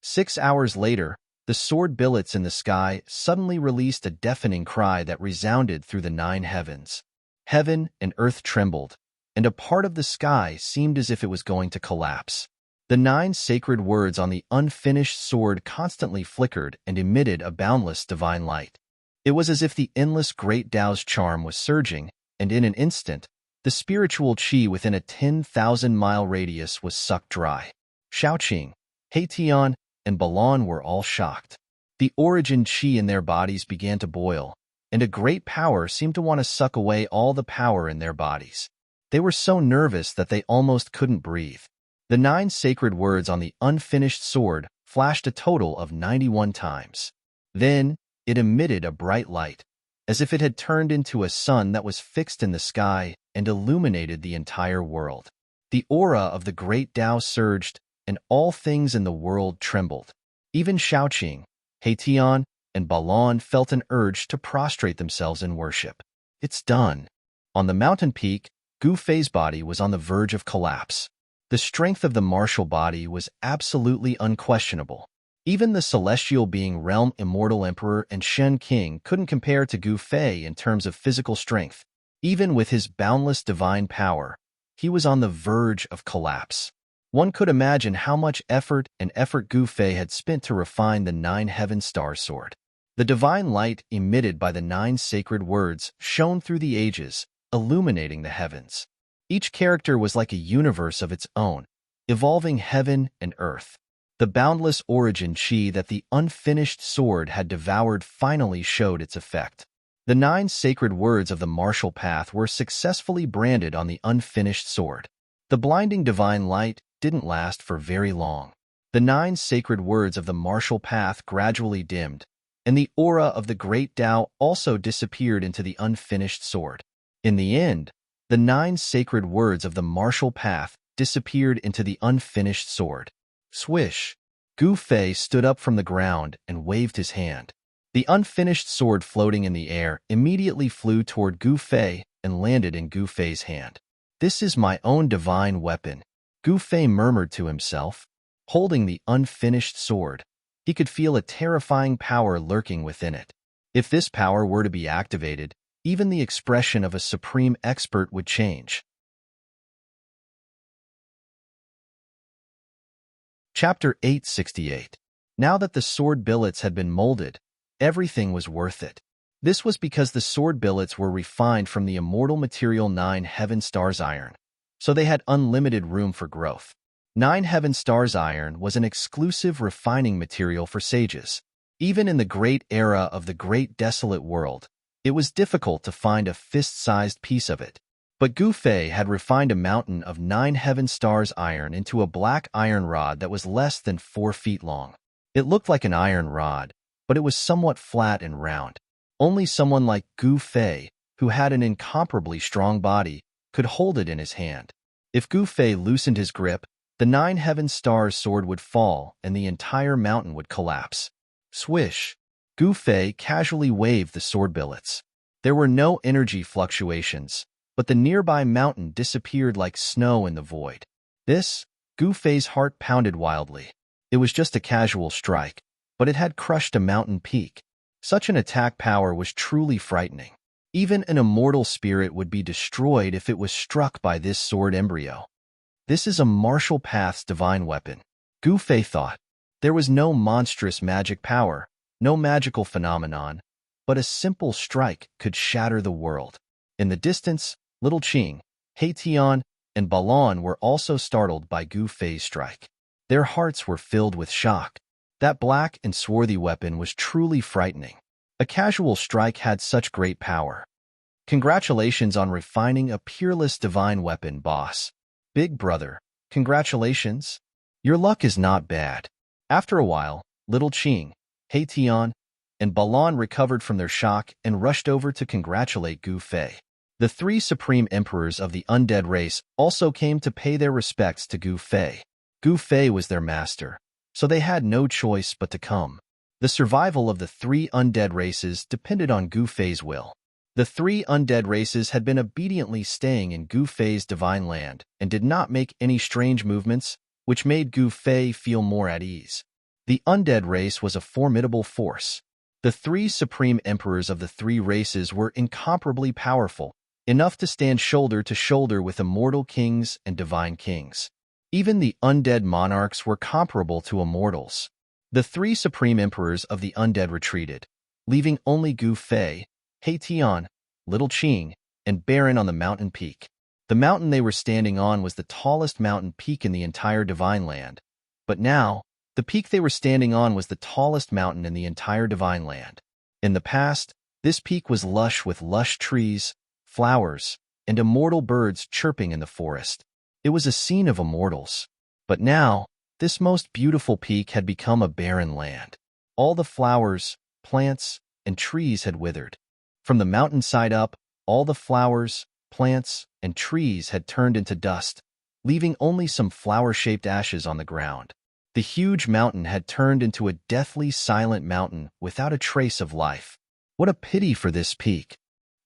6 hours later, the sword billets in the sky suddenly released a deafening cry that resounded through the 9 heavens. Heaven and earth trembled, and a part of the sky seemed as if it was going to collapse. The 9 sacred words on the unfinished sword constantly flickered and emitted a boundless divine light. It was as if the endless great Tao's charm was surging, and in an instant, the spiritual chi within a 10,000-mile radius was sucked dry. Shaoqing, He Tian, and Balan were all shocked. The origin chi in their bodies began to boil, and a great power seemed to want to suck away all the power in their bodies. They were so nervous that they almost couldn't breathe. The 9 sacred words on the unfinished sword flashed a total of 91 times. Then, it emitted a bright light, as if it had turned into a sun that was fixed in the sky and illuminated the entire world. The aura of the great Tao surged, and all things in the world trembled. Even Shaoqing, He Tian, and Balan felt an urge to prostrate themselves in worship. It's done. On the mountain peak, Gu Fei's body was on the verge of collapse. The strength of the martial body was absolutely unquestionable. Even the celestial being Realm Immortal Emperor and Shen King couldn't compare to Gu Fei in terms of physical strength. Even with his boundless divine power, he was on the verge of collapse. One could imagine how much effort Gu Fei had spent to refine the 9 heaven star sword. The divine light emitted by the 9 sacred words shone through the ages, illuminating the heavens. Each character was like a universe of its own, evolving heaven and earth. The boundless origin chi that the unfinished sword had devoured finally showed its effect. The 9 sacred words of the martial path were successfully branded on the unfinished sword. The blinding divine light didn't last for very long. The 9 sacred words of the martial path gradually dimmed, and the aura of the great Tao also disappeared into the unfinished sword. In the end, the 9 sacred words of the martial path disappeared into the unfinished sword. Swish! Gu Fei stood up from the ground and waved his hand. The unfinished sword floating in the air immediately flew toward Gu Fei and landed in Gu Fei's hand. "This is my own divine weapon," Gu Fei murmured to himself. Holding the unfinished sword, he could feel a terrifying power lurking within it. If this power were to be activated, even the expression of a supreme expert would change. Chapter 868. Now that the sword billets had been molded, everything was worth it. This was because the sword billets were refined from the immortal material 9 Heaven Stars iron, so they had unlimited room for growth. 9 Heaven Stars iron was an exclusive refining material for sages. Even in the great era of the great desolate world, it was difficult to find a fist-sized piece of it. But Gu Fei had refined a mountain of 9 Heaven Stars iron into a black iron rod that was less than 4 feet long. It looked like an iron rod, but it was somewhat flat and round. Only someone like Gu Fei, who had an incomparably strong body, could hold it in his hand. If Gu Fei loosened his grip, the 9 Heaven Stars sword would fall and the entire mountain would collapse. Swish! Gu Fei casually waved the sword billets. There were no energy fluctuations, but the nearby mountain disappeared like snow in the void. Gu Fei's heart pounded wildly. It was just a casual strike, but it had crushed a mountain peak. Such an attack power was truly frightening. Even an immortal spirit would be destroyed if it was struck by this sword embryo. This is a martial path's divine weapon, Gu Fei thought. There was no monstrous magic power, no magical phenomenon, but a simple strike could shatter the world. In the distance, Little Qing, Tian, and Balon were also startled by Gu Fei's strike. Their hearts were filled with shock. That black and swarthy weapon was truly frightening. A casual strike had such great power. Congratulations on refining a peerless divine weapon, boss. Big brother, congratulations. Your luck is not bad. After a while, Little Qing, Tian, and Balon recovered from their shock and rushed over to congratulate Gu Fei. The 3 supreme emperors of the undead race also came to pay their respects to Gu Fei. Gu Fei was their master, so they had no choice but to come. The survival of the 3 undead races depended on Gu Fei's will. The 3 undead races had been obediently staying in Gu Fei's divine land and did not make any strange movements, which made Gu Fei feel more at ease. The undead race was a formidable force. The 3 supreme emperors of the 3 races were incomparably powerful, enough to stand shoulder to shoulder with immortal kings and divine kings. Even the undead monarchs were comparable to immortals. The 3 supreme emperors of the undead retreated, leaving only Gu Fei, Tian, Little Qing, and Baron on the mountain peak. The mountain they were standing on was the tallest mountain peak in the entire divine land. But now, the peak they were standing on was the tallest mountain in the entire divine land. In the past, this peak was lush with lush trees, flowers, and immortal birds chirping in the forest. It was a scene of immortals. But now, this most beautiful peak had become a barren land. All the flowers, plants, and trees had withered. From the mountainside up, all the flowers, plants, and trees had turned into dust, leaving only some flower-shaped ashes on the ground. The huge mountain had turned into a deathly silent mountain without a trace of life. What a pity for this peak.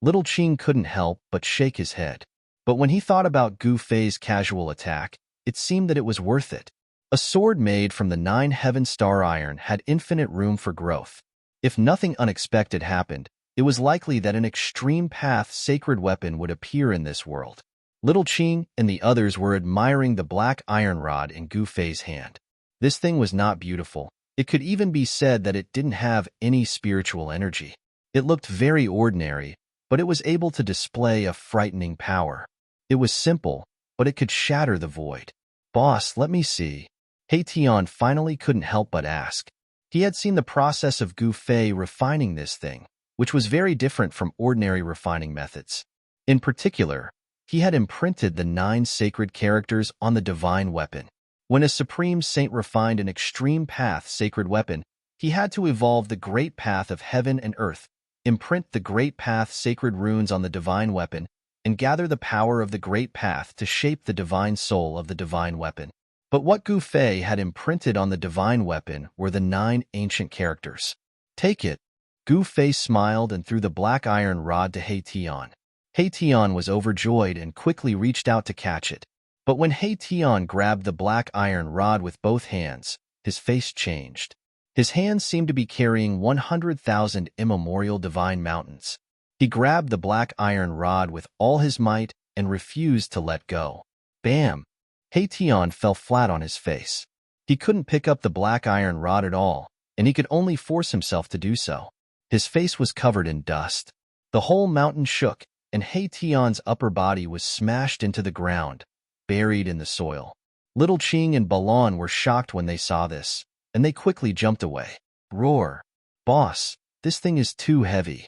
Little Qing couldn't help but shake his head. But when he thought about Gu Fei's casual attack, it seemed that it was worth it. A sword made from the 9 Heaven Star iron had infinite room for growth. If nothing unexpected happened, it was likely that an extreme path sacred weapon would appear in this world. Little Qing and the others were admiring the black iron rod in Gu Fei's hand. This thing was not beautiful. It could even be said that it didn't have any spiritual energy. It looked very ordinary, but it was able to display a frightening power. It was simple, but it could shatter the void. Boss, let me see. Tian finally couldn't help but ask. He had seen the process of Gu Fei refining this thing, which was very different from ordinary refining methods. In particular, he had imprinted the 9 sacred characters on the divine weapon. When a supreme saint refined an extreme path sacred weapon, he had to evolve the great path of heaven and earth, imprint the great path sacred runes on the divine weapon, and gather the power of the great path to shape the divine soul of the divine weapon. But what Gu Fei had imprinted on the divine weapon were the 9 ancient characters. Take it. Gu Fei smiled and threw the black iron rod to He Tian. He Tian was overjoyed and quickly reached out to catch it. But when He Tian grabbed the black iron rod with both hands, his face changed. His hands seemed to be carrying 100,000 immemorial divine mountains. He grabbed the black iron rod with all his might and refused to let go. Bam! He Tian fell flat on his face. He couldn't pick up the black iron rod at all, and he could only force himself to do so. His face was covered in dust. The whole mountain shook, and He Tian's upper body was smashed into the ground, buried in the soil. Little Qing and Balan were shocked when they saw this, and they quickly jumped away. Roar! Boss, this thing is too heavy.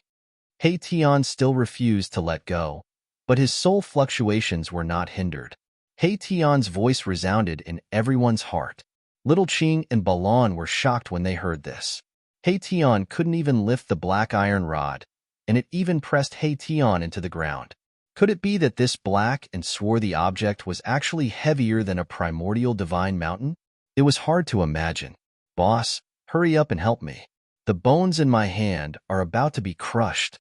He Tian still refused to let go, but his soul fluctuations were not hindered. He Tian's voice resounded in everyone's heart. Little Qing and Balan were shocked when they heard this. He Tian couldn't even lift the black iron rod, and it even pressed He Tian into the ground. Could it be that this black and swarthy object was actually heavier than a primordial divine mountain? It was hard to imagine. Boss, hurry up and help me. The bones in my hand are about to be crushed.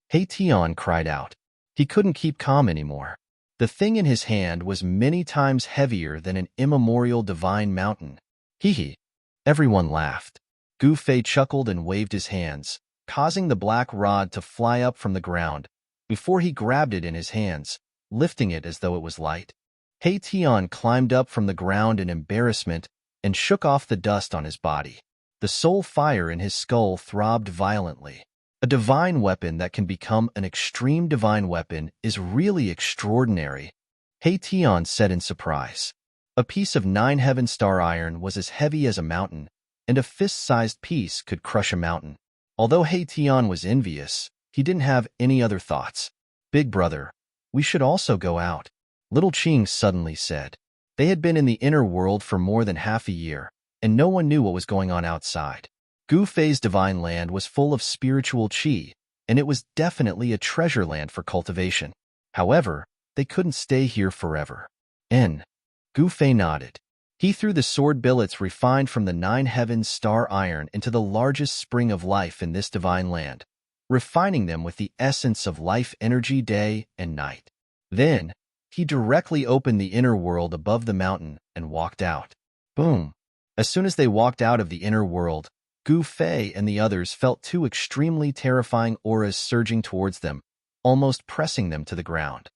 He Tian cried out. He couldn't keep calm anymore. The thing in his hand was many times heavier than an immemorial divine mountain. Hee hee. Everyone laughed. Gu Fei chuckled and waved his hands, causing the black rod to fly up from the ground before he grabbed it in his hands, lifting it as though it was light. He Tian climbed up from the ground in embarrassment and shook off the dust on his body. The soul fire in his skull throbbed violently. A divine weapon that can become an extreme divine weapon is really extraordinary, He Tian said in surprise. A piece of 9 heaven star iron was as heavy as a mountain, and a fist-sized piece could crush a mountain. Although He Tian was envious, he didn't have any other thoughts. Big brother, we should also go out, Little Qing suddenly said. They had been in the inner world for more than half a year, and no one knew what was going on outside. Gu Fei's divine land was full of spiritual qi, and it was definitely a treasure land for cultivation. However, they couldn't stay here forever. Gu Fei nodded. He threw the sword billets refined from the 9 heavens star iron into the largest spring of life in this divine land, refining them with the essence of life energy day and night. Then, he directly opened the inner world above the mountain and walked out. Boom! As soon as they walked out of the inner world, Gu Fei and the others felt 2 extremely terrifying auras surging towards them, almost pressing them to the ground.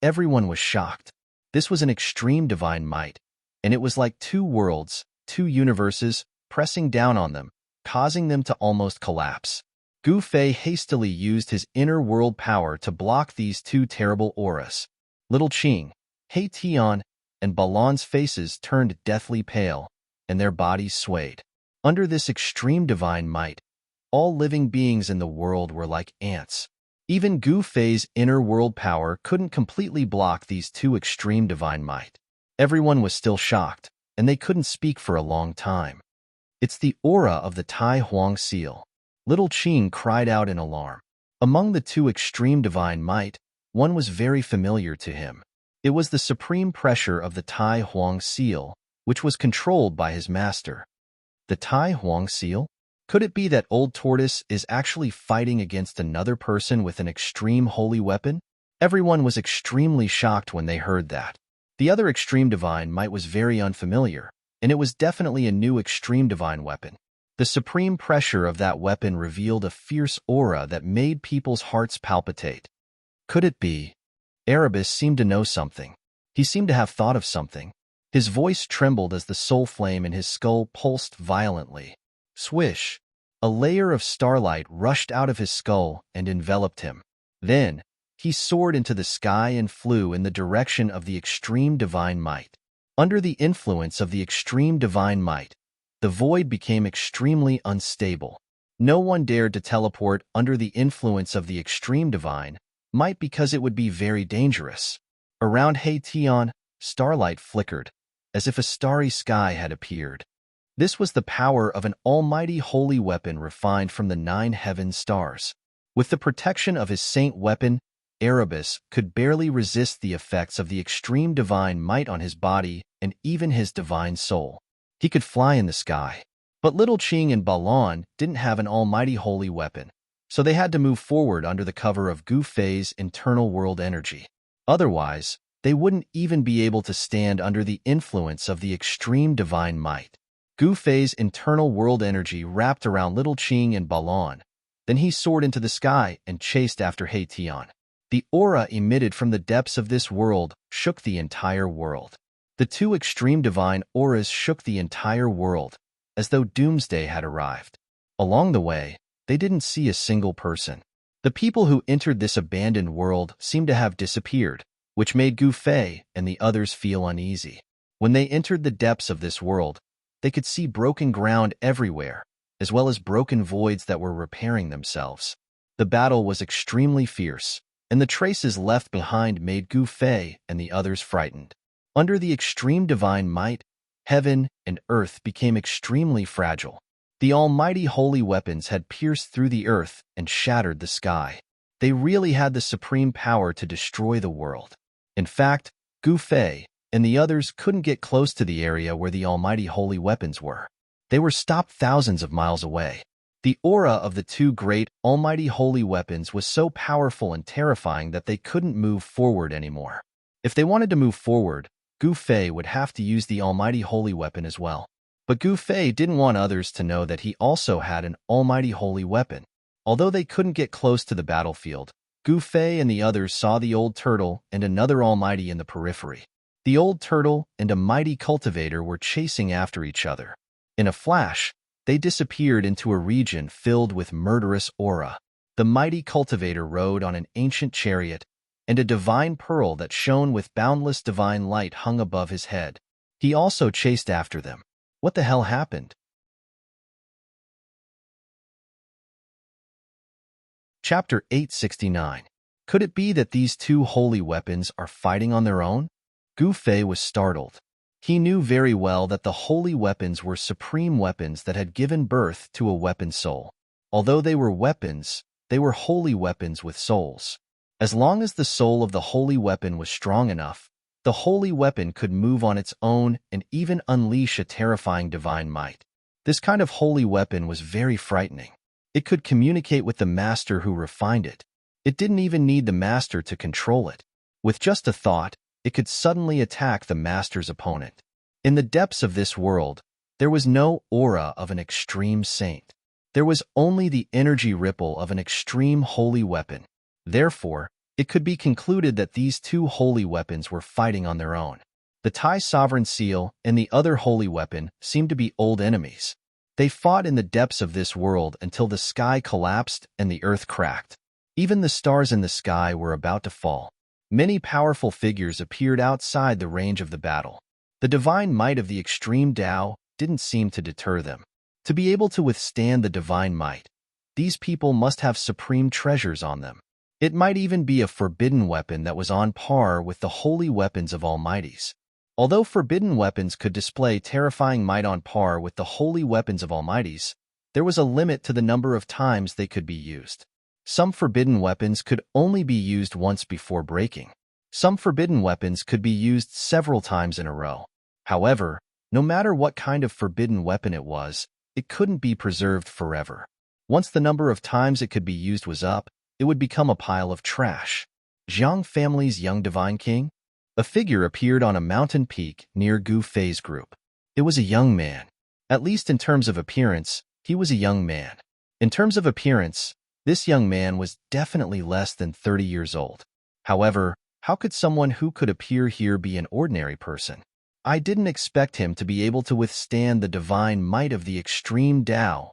Everyone was shocked. This was an extreme divine might, and it was like 2 worlds, 2 universes, pressing down on them, causing them to almost collapse. Gu Fei hastily used his inner world power to block these 2 terrible auras. Little Qing, He Tian, and Balan's faces turned deathly pale, and their bodies swayed. Under this extreme divine might, all living beings in the world were like ants. Even Gu Fei's inner world power couldn't completely block these 2 extreme divine might. Everyone was still shocked, and they couldn't speak for a long time. It's the aura of the Tai Huang seal. Little Qing cried out in alarm. Among the 2 extreme divine might, one was very familiar to him. It was the supreme pressure of the Tai Huang seal, which was controlled by his master. The Tai Huang seal? Could it be that Old Tortoise is actually fighting against another person with an extreme holy weapon? Everyone was extremely shocked when they heard that. The other extreme divine might was very unfamiliar, and it was definitely a new extreme divine weapon. The supreme pressure of that weapon revealed a fierce aura that made people's hearts palpitate. Could it be? Erebus seemed to know something. He seemed to have thought of something. His voice trembled as the soul flame in his skull pulsed violently. Swish! A layer of starlight rushed out of his skull and enveloped him. Then, he soared into the sky and flew in the direction of the extreme divine might. Under the influence of the extreme divine might, the void became extremely unstable. No one dared to teleport under the influence of the extreme divine might because it would be very dangerous. Around He Tian, starlight flickered, as if a starry sky had appeared. This was the power of an almighty holy weapon refined from the 9 heaven stars. With the protection of his saint weapon, Erebus, could barely resist the effects of the extreme divine might on his body and even his divine soul. He could fly in the sky. But Little Qing and Balon didn't have an almighty holy weapon, so they had to move forward under the cover of Gu Fei's internal world energy. Otherwise, they wouldn't even be able to stand under the influence of the extreme divine might. Gu Fei's internal world energy wrapped around Little Qing and Balon. Then he soared into the sky and chased after He Tian. The aura emitted from the depths of this world shook the entire world. The two extreme divine auras shook the entire world, as though doomsday had arrived. Along the way, they didn't see a single person. The people who entered this abandoned world seemed to have disappeared, which made Gu Fei and the others feel uneasy. When they entered the depths of this world, they could see broken ground everywhere, as well as broken voids that were repairing themselves. The battle was extremely fierce, and the traces left behind made Gu Fei and the others frightened. Under the extreme divine might, heaven and earth became extremely fragile. The almighty holy weapons had pierced through the earth and shattered the sky. They really had the supreme power to destroy the world. In fact, Gu Fei and the others couldn't get close to the area where the almighty holy weapons were. They were stopped thousands of miles away. The aura of the two great, almighty holy weapons was so powerful and terrifying that they couldn't move forward anymore. If they wanted to move forward, Gu Fei would have to use the almighty holy weapon as well. But Gu Fei didn't want others to know that he also had an almighty holy weapon. Although they couldn't get close to the battlefield, Gu Fei and the others saw the old turtle and another almighty in the periphery. The old turtle and a mighty cultivator were chasing after each other. In a flash, they disappeared into a region filled with murderous aura. The mighty cultivator rode on an ancient chariot, and a divine pearl that shone with boundless divine light hung above his head. He also chased after them. What the hell happened? Chapter 869. Could it be that these two holy weapons are fighting on their own? Gu Fei was startled. He knew very well that the holy weapons were supreme weapons that had given birth to a weapon soul. Although they were weapons, they were holy weapons with souls. As long as the soul of the holy weapon was strong enough, the holy weapon could move on its own and even unleash a terrifying divine might. This kind of holy weapon was very frightening. It could communicate with the master who refined it. It didn't even need the master to control it. With just a thought, it could suddenly attack the master's opponent. In the depths of this world, there was no aura of an extreme saint. There was only the energy ripple of an extreme holy weapon. Therefore, it could be concluded that these two holy weapons were fighting on their own. The Tai Sovereign Seal and the other holy weapon seemed to be old enemies. They fought in the depths of this world until the sky collapsed and the earth cracked. Even the stars in the sky were about to fall. Many powerful figures appeared outside the range of the battle. The divine might of the extreme Tao didn't seem to deter them. To be able to withstand the divine might, these people must have supreme treasures on them. It might even be a forbidden weapon that was on par with the holy weapons of Almighties. Although forbidden weapons could display terrifying might on par with the holy weapons of Almighties, there was a limit to the number of times they could be used. Some forbidden weapons could only be used once before breaking. Some forbidden weapons could be used several times in a row. However, no matter what kind of forbidden weapon it was, it couldn't be preserved forever. Once the number of times it could be used was up, it would become a pile of trash. Zhang family's young divine king? A figure appeared on a mountain peak near Gu Fei's group. It was a young man. At least in terms of appearance, he was a young man. In terms of appearance, this young man was definitely less than 30 years old. However, how could someone who could appear here be an ordinary person? I didn't expect him to be able to withstand the divine might of the extreme Tao,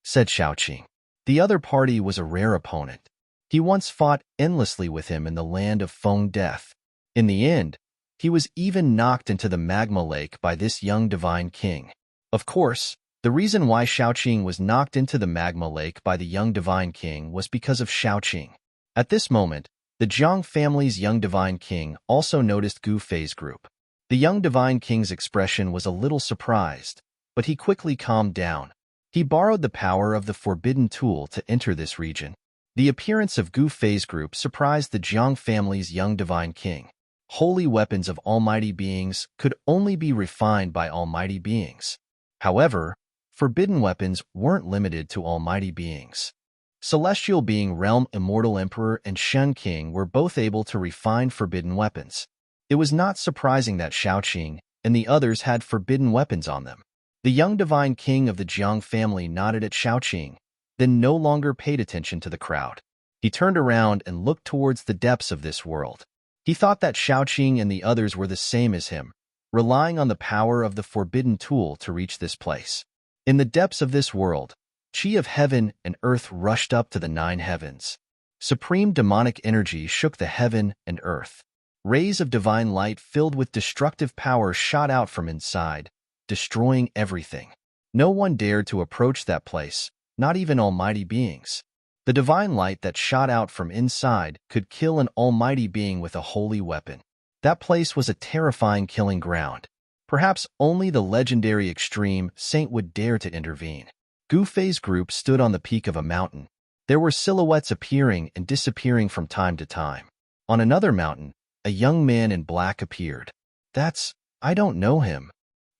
said Shaoqing. The other party was a rare opponent. He once fought endlessly with him in the land of Feng Death. In the end, he was even knocked into the magma lake by this young divine king. Of course, the reason why Shaoqing was knocked into the magma lake by the young divine king was because of Shaoqing. At this moment, the Zhang family's young divine king also noticed Gu Fei's group. The young divine king's expression was a little surprised, but he quickly calmed down. He borrowed the power of the forbidden tool to enter this region. The appearance of Gu Fei's group surprised the Jiang family's young divine king. Holy weapons of almighty beings could only be refined by almighty beings. However, forbidden weapons weren't limited to almighty beings. Celestial being Realm Immortal Emperor and Shen King were both able to refine forbidden weapons. It was not surprising that Shaoqing and the others had forbidden weapons on them. The young divine king of the Jiang family nodded at Shaoqing, then no longer paid attention to the crowd. He turned around and looked towards the depths of this world. He thought that Shaoqing and the others were the same as him, relying on the power of the forbidden tool to reach this place. In the depths of this world, Qi of heaven and earth rushed up to the 9 heavens. Supreme demonic energy shook the heaven and earth. Rays of divine light filled with destructive power shot out from inside, destroying everything. No one dared to approach that place, not even almighty beings. The divine light that shot out from inside could kill an almighty being with a holy weapon. That place was a terrifying killing ground. Perhaps only the legendary extreme saint would dare to intervene. Gu Fei's group stood on the peak of a mountain. There were silhouettes appearing and disappearing from time to time. On another mountain, a young man in black appeared. I don't know him.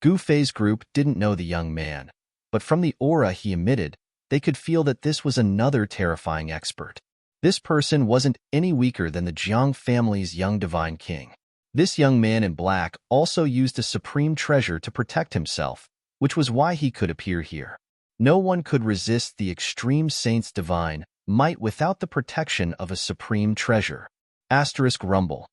Gu Fei's group didn't know the young man, but from the aura he emitted, they could feel that this was another terrifying expert. This person wasn't any weaker than the Jiang family's young divine king. This young man in black also used a supreme treasure to protect himself, which was why he could appear here. No one could resist the extreme saint's divine might without the protection of a supreme treasure. Rumble.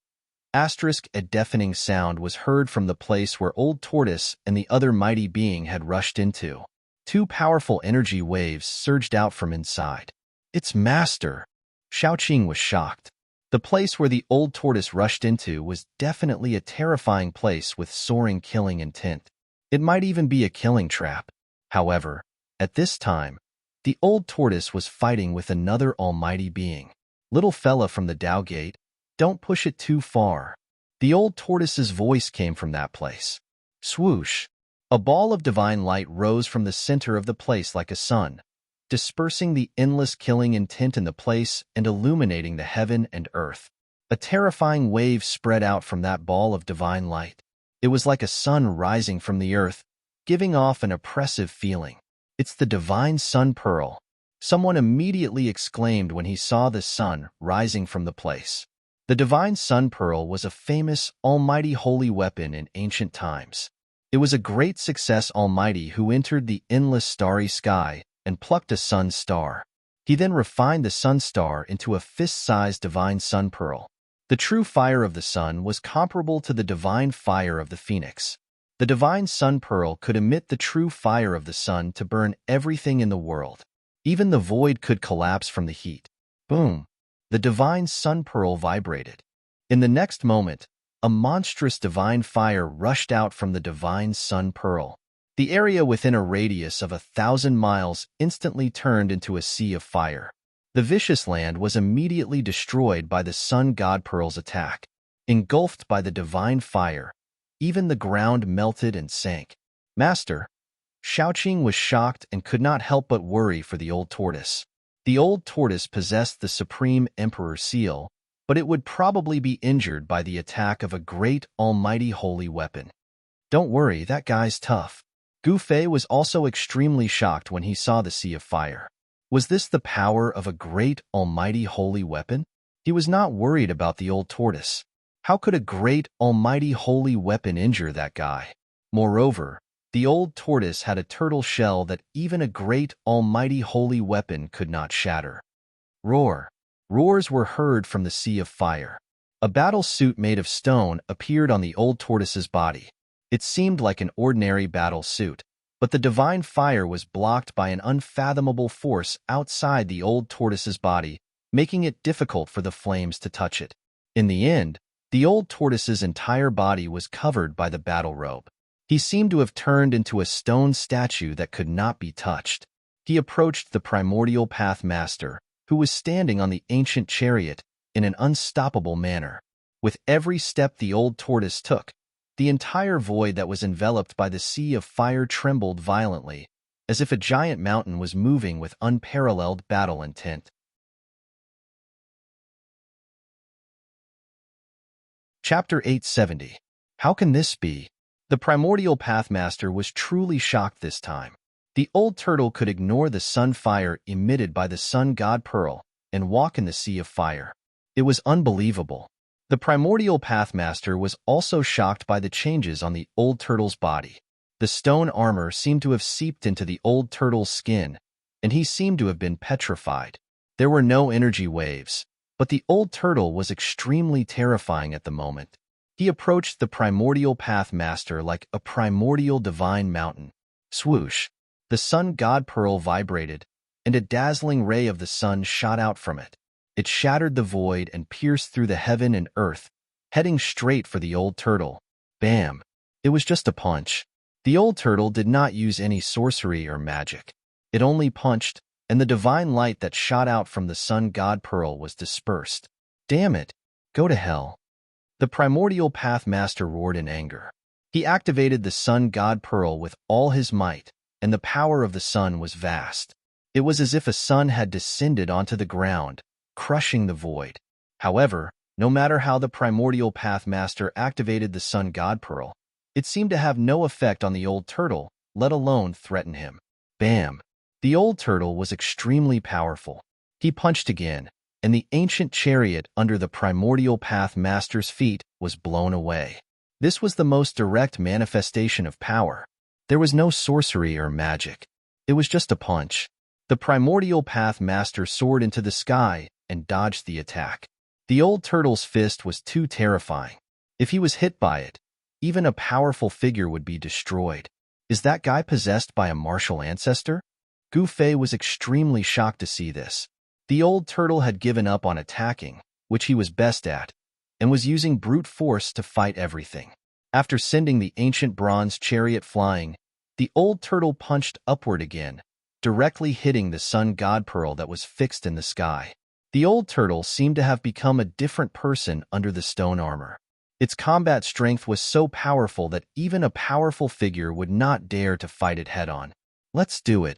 A deafening sound was heard from the place where Old Tortoise and the other mighty being had rushed into. 2 powerful energy waves surged out from inside. It's Master! Shaoqing was shocked. The place where the Old Tortoise rushed into was definitely a terrifying place with soaring killing intent. It might even be a killing trap. However, at this time, the Old Tortoise was fighting with another almighty being. Little fella from the Tao Gate, don't push it too far. The Old Tortoise's voice came from that place. Swoosh! A ball of divine light rose from the center of the place like a sun, dispersing the endless killing intent in the place and illuminating the heaven and earth. A terrifying wave spread out from that ball of divine light. It was like a sun rising from the earth, giving off an oppressive feeling. It's the divine sun pearl. Someone immediately exclaimed when he saw the sun rising from the place. The divine sun pearl was a famous, almighty holy weapon in ancient times. It was a great success almighty who entered the endless starry sky and plucked a sun star. He then refined the sun star into a fist-sized divine sun pearl. The true fire of the sun was comparable to the divine fire of the phoenix. The divine sun pearl could emit the true fire of the sun to burn everything in the world. Even the void could collapse from the heat. Boom! The divine sun pearl vibrated. In the next moment, a monstrous divine fire rushed out from the divine sun pearl. The area within a radius of 1,000 miles instantly turned into a sea of fire. The vicious land was immediately destroyed by the sun god pearl's attack. Engulfed by the divine fire, even the ground melted and sank. Master! Shaoqing was shocked and could not help but worry for the Old Tortoise. The Old Tortoise possessed the Supreme Emperor seal, but it would probably be injured by the attack of a great almighty holy weapon. Don't worry, that guy's tough. Gu Fei was also extremely shocked when he saw the sea of fire. Was this the power of a great almighty holy weapon? He was not worried about the Old Tortoise. How could a great almighty holy weapon injure that guy? Moreover, the Old Tortoise had a turtle shell that even a great almighty holy weapon could not shatter. Roar! Roars were heard from the sea of fire. A battle suit made of stone appeared on the Old Tortoise's body. It seemed like an ordinary battle suit, but the divine fire was blocked by an unfathomable force outside the Old Tortoise's body, making it difficult for the flames to touch it. In the end, the Old Tortoise's entire body was covered by the battle robe. He seemed to have turned into a stone statue that could not be touched. He approached the primordial path master, who was standing on the ancient chariot, in an unstoppable manner. With every step the Old Tortoise took, the entire void that was enveloped by the sea of fire trembled violently, as if a giant mountain was moving with unparalleled battle intent. Chapter 870. How can this be? The primordial pathmaster was truly shocked this time. The old turtle could ignore the sun fire emitted by the sun god Pearl and walk in the sea of fire. It was unbelievable. The primordial pathmaster was also shocked by the changes on the old turtle's body. The stone armor seemed to have seeped into the old turtle's skin, and he seemed to have been petrified. There were no energy waves, but the old turtle was extremely terrifying at the moment. He approached the primordial pathmaster like a primordial divine mountain. Swoosh! The sun god Pearl vibrated, and a dazzling ray of the sun shot out from it. It shattered the void and pierced through the heaven and earth, heading straight for the old turtle. Bam! It was just a punch. The old turtle did not use any sorcery or magic. It only punched, and the divine light that shot out from the sun god Pearl was dispersed. Damn it! Go to hell! The primordial pathmaster roared in anger. He activated the sun god Pearl with all his might, and the power of the sun was vast. It was as if a sun had descended onto the ground, crushing the void. However, no matter how the primordial pathmaster activated the sun god Pearl, it seemed to have no effect on the old turtle, let alone threaten him. Bam! The old turtle was extremely powerful. He punched again, and the ancient chariot under the primordial pathmaster's feet was blown away. This was the most direct manifestation of power. There was no sorcery or magic. It was just a punch. The primordial pathmaster soared into the sky and dodged the attack. The old turtle's fist was too terrifying. If he was hit by it, even a powerful figure would be destroyed. Is that guy possessed by a martial ancestor? Gu Fei was extremely shocked to see this. The old turtle had given up on attacking, which he was best at, and was using brute force to fight everything. After sending the ancient bronze chariot flying, the old turtle punched upward again, directly hitting the sun god Pearl that was fixed in the sky. The old turtle seemed to have become a different person under the stone armor. Its combat strength was so powerful that even a powerful figure would not dare to fight it head-on. Let's do it.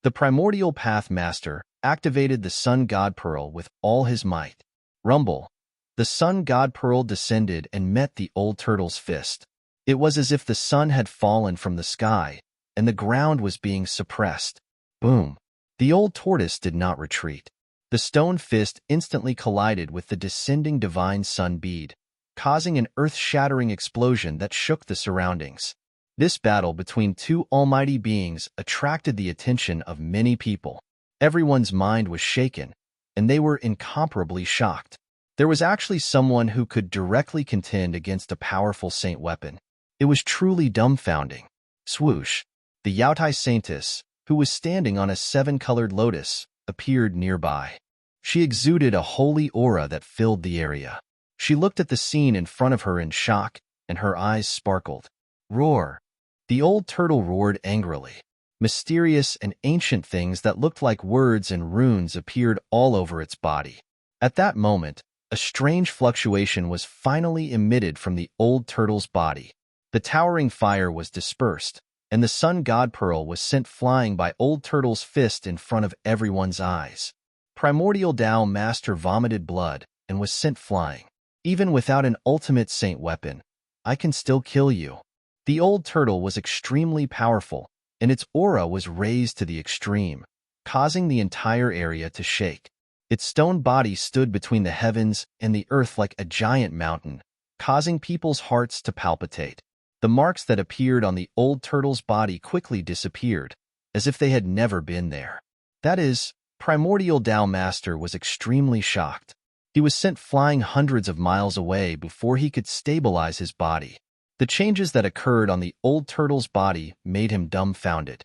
The primordial pathmaster activated the sun god Pearl with all his might. Rumble! The sun god Pearl descended and met the old turtle's fist. It was as if the sun had fallen from the sky, and the ground was being suppressed. Boom! The old tortoise did not retreat. The stone fist instantly collided with the descending divine sun bead, causing an earth-shattering explosion that shook the surroundings. This battle between two almighty beings attracted the attention of many people. Everyone's mind was shaken, and they were incomparably shocked. There was actually someone who could directly contend against a powerful saint weapon. It was truly dumbfounding. Swoosh! The Yaotai Saintess, who was standing on a seven-colored lotus, appeared nearby. She exuded a holy aura that filled the area. She looked at the scene in front of her in shock, and her eyes sparkled. Roar! The old turtle roared angrily. Mysterious and ancient things that looked like words and runes appeared all over its body. At that moment, a strange fluctuation was finally emitted from the old turtle's body. The towering fire was dispersed, and the sun god Pearl was sent flying by old turtle's fist in front of everyone's eyes. Primordial Tao Master vomited blood and was sent flying. Even without an ultimate saint weapon, I can still kill you. The old turtle was extremely powerful, and its aura was raised to the extreme, causing the entire area to shake. Its stone body stood between the heavens and the earth like a giant mountain, causing people's hearts to palpitate. The marks that appeared on the old turtle's body quickly disappeared, as if they had never been there. That is, Primordial Tao Master was extremely shocked. He was sent flying hundreds of miles away before he could stabilize his body. The changes that occurred on the old turtle's body made him dumbfounded.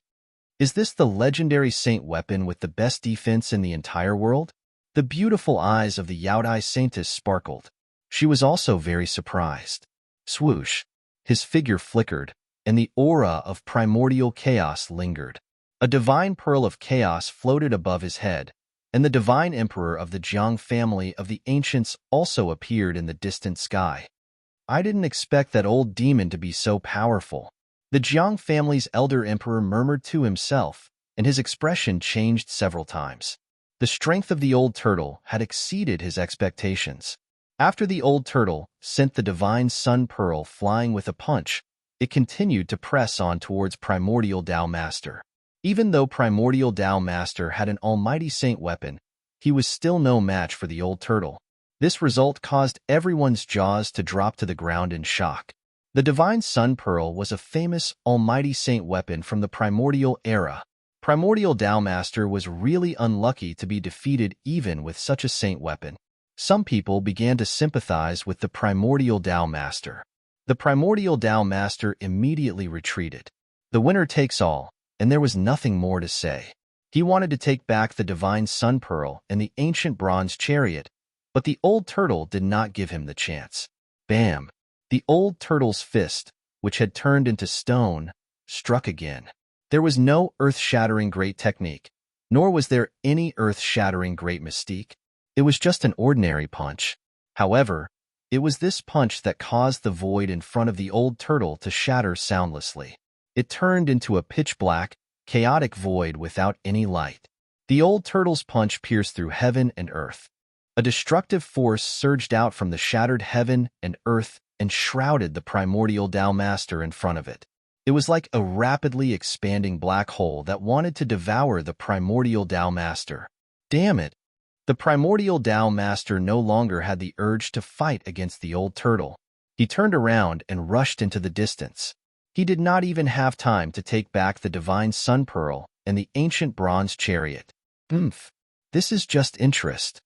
Is this the legendary saint weapon with the best defense in the entire world? The beautiful eyes of the Yaotai Saintess sparkled. She was also very surprised. Swoosh! His figure flickered, and the aura of primordial chaos lingered. A divine pearl of chaos floated above his head, and the divine emperor of the Jiang family of the ancients also appeared in the distant sky. I didn't expect that old demon to be so powerful. The Jiang family's elder emperor murmured to himself, and his expression changed several times. The strength of the old turtle had exceeded his expectations. After the old turtle sent the divine sun pearl flying with a punch, it continued to press on towards Primordial Tao Master. Even though Primordial Tao Master had an almighty saint weapon, he was still no match for the old turtle. This result caused everyone's jaws to drop to the ground in shock. The divine sun pearl was a famous almighty saint weapon from the primordial era. Primordial Tao Master was really unlucky to be defeated even with such a saint weapon. Some people began to sympathize with the Primordial Tao Master. The Primordial Tao Master immediately retreated. The winner takes all, and there was nothing more to say. He wanted to take back the divine sun pearl and the ancient bronze chariot, but the old turtle did not give him the chance. Bam! The old turtle's fist, which had turned into stone, struck again. There was no earth-shattering great technique, nor was there any earth-shattering great mystique. It was just an ordinary punch. However, it was this punch that caused the void in front of the old turtle to shatter soundlessly. It turned into a pitch-black, chaotic void without any light. The old turtle's punch pierced through heaven and earth. A destructive force surged out from the shattered heaven and earth and shrouded the Primordial Tao Master in front of it. It was like a rapidly expanding black hole that wanted to devour the Primordial Tao Master. Damn it! The Primordial Tao Master no longer had the urge to fight against the old turtle. He turned around and rushed into the distance. He did not even have time to take back the divine sun pearl and the ancient bronze chariot. This is just interest,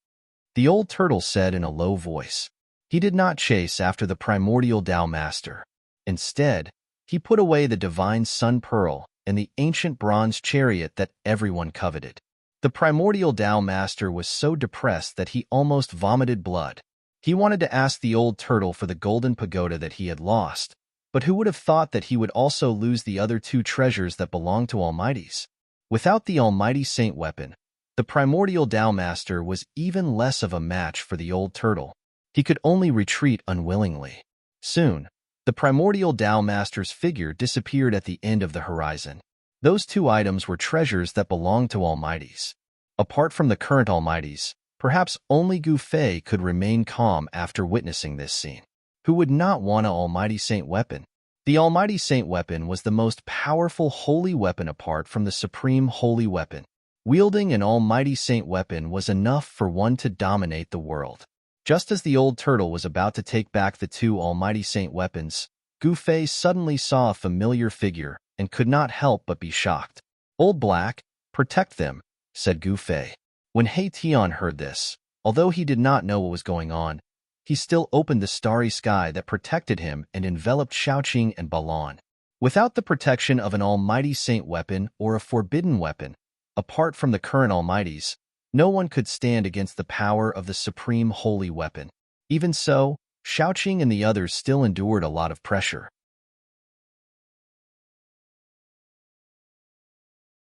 the old turtle said in a low voice. He did not chase after the Primordial Tao Master. Instead, he put away the divine sun pearl and the ancient bronze chariot that everyone coveted. The Primordial Tao Master was so depressed that he almost vomited blood. He wanted to ask the old turtle for the golden pagoda that he had lost, but who would have thought that he would also lose the other two treasures that belonged to Almighties? Without the almighty saint weapon, the Primordial Tao Master was even less of a match for the old turtle. He could only retreat unwillingly. Soon, the Primordial Tao Master's figure disappeared at the end of the horizon. Those two items were treasures that belonged to Almighties. Apart from the current Almighties, perhaps only Gu Fei could remain calm after witnessing this scene. Who would not want an almighty saint weapon? The almighty saint weapon was the most powerful holy weapon apart from the supreme holy weapon. Wielding an almighty saint weapon was enough for one to dominate the world. Just as the old turtle was about to take back the two almighty saint weapons, Gu Fei suddenly saw a familiar figure and could not help but be shocked. "Old Black, protect them," said Gu Fei. When He Tian heard this, although he did not know what was going on, he still opened the starry sky that protected him and enveloped Shaoqing and Balan. Without the protection of an almighty saint weapon or a forbidden weapon, apart from the current Almighties, no one could stand against the power of the supreme holy weapon. Even so, Shaoqing and the others still endured a lot of pressure.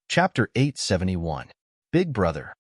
Chapter 871. Big Brother.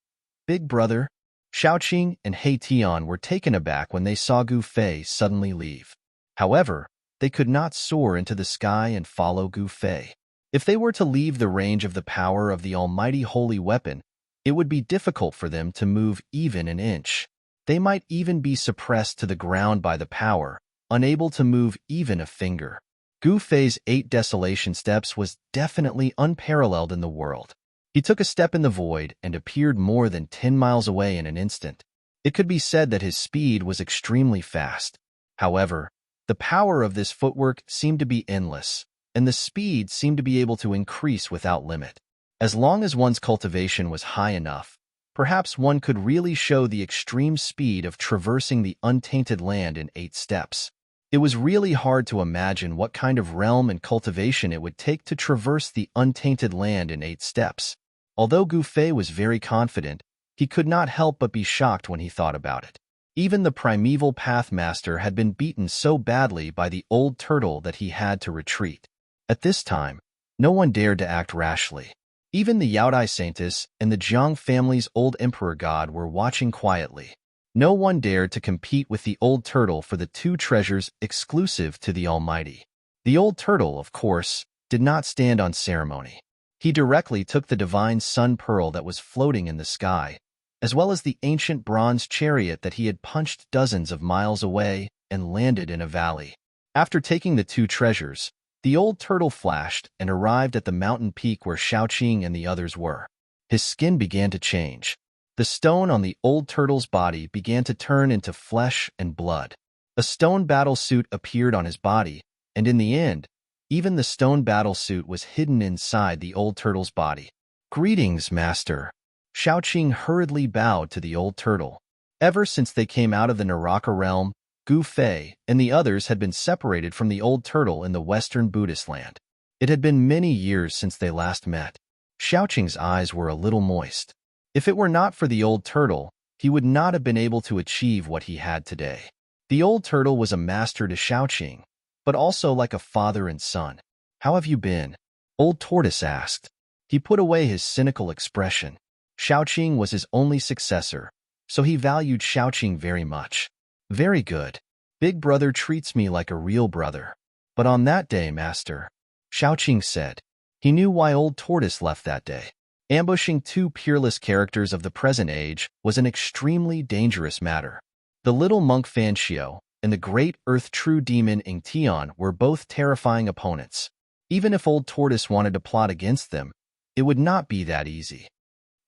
Big Brother. Shaoqing and He Tian were taken aback when they saw Gu Fei suddenly leave. However, they could not soar into the sky and follow Gu Fei. If they were to leave the range of the power of the almighty holy weapon, it would be difficult for them to move even an inch. They might even be suppressed to the ground by the power, unable to move even a finger. Gu Fei's 8 desolation steps was definitely unparalleled in the world. He took a step in the void and appeared more than 10 miles away in an instant. It could be said that his speed was extremely fast. However, the power of this footwork seemed to be endless, and the speed seemed to be able to increase without limit. As long as one's cultivation was high enough, perhaps one could really show the extreme speed of traversing the untainted land in 8 steps. It was really hard to imagine what kind of realm and cultivation it would take to traverse the untainted land in 8 steps. Although Gu Fei was very confident, he could not help but be shocked when he thought about it. Even the primeval Pathmaster had been beaten so badly by the old turtle that he had to retreat. At this time, no one dared to act rashly. Even the Yaodai Saintess and the Jiang family's old emperor god were watching quietly. No one dared to compete with the old turtle for the 2 treasures exclusive to the Almighty. The old turtle, of course, did not stand on ceremony. He directly took the divine sun pearl that was floating in the sky, as well as the ancient bronze chariot that he had punched dozens of miles away and landed in a valley. After taking the two treasures, the old turtle flashed and arrived at the mountain peak where Xiaoqing and the others were. His skin began to change. The stone on the old turtle's body began to turn into flesh and blood. A stone battle suit appeared on his body, and in the end, even the stone battle suit was hidden inside the old turtle's body. "Greetings, master." Xiaoqing hurriedly bowed to the old turtle. Ever since they came out of the Naraka realm, Gu Fei and the others had been separated from the old turtle in the western Buddhist land. It had been many years since they last met. Xiaoqing's eyes were a little moist. If it were not for the old turtle, he would not have been able to achieve what he had today. The old turtle was a master to Xiaoqing, but also like a father and son. "How have you been?" Old Tortoise asked. He put away his cynical expression. Xiaoqing was his only successor, so he valued Xiaoqing very much. "Very good. Big brother treats me like a real brother. But on that day, master," Xiaoqing said. He knew why Old Tortoise left that day. Ambushing two peerless characters of the present age was an extremely dangerous matter. The little monk Fan Xiao and the great earth true demon Ing Tian were both terrifying opponents. Even if Old Tortoise wanted to plot against them, it would not be that easy.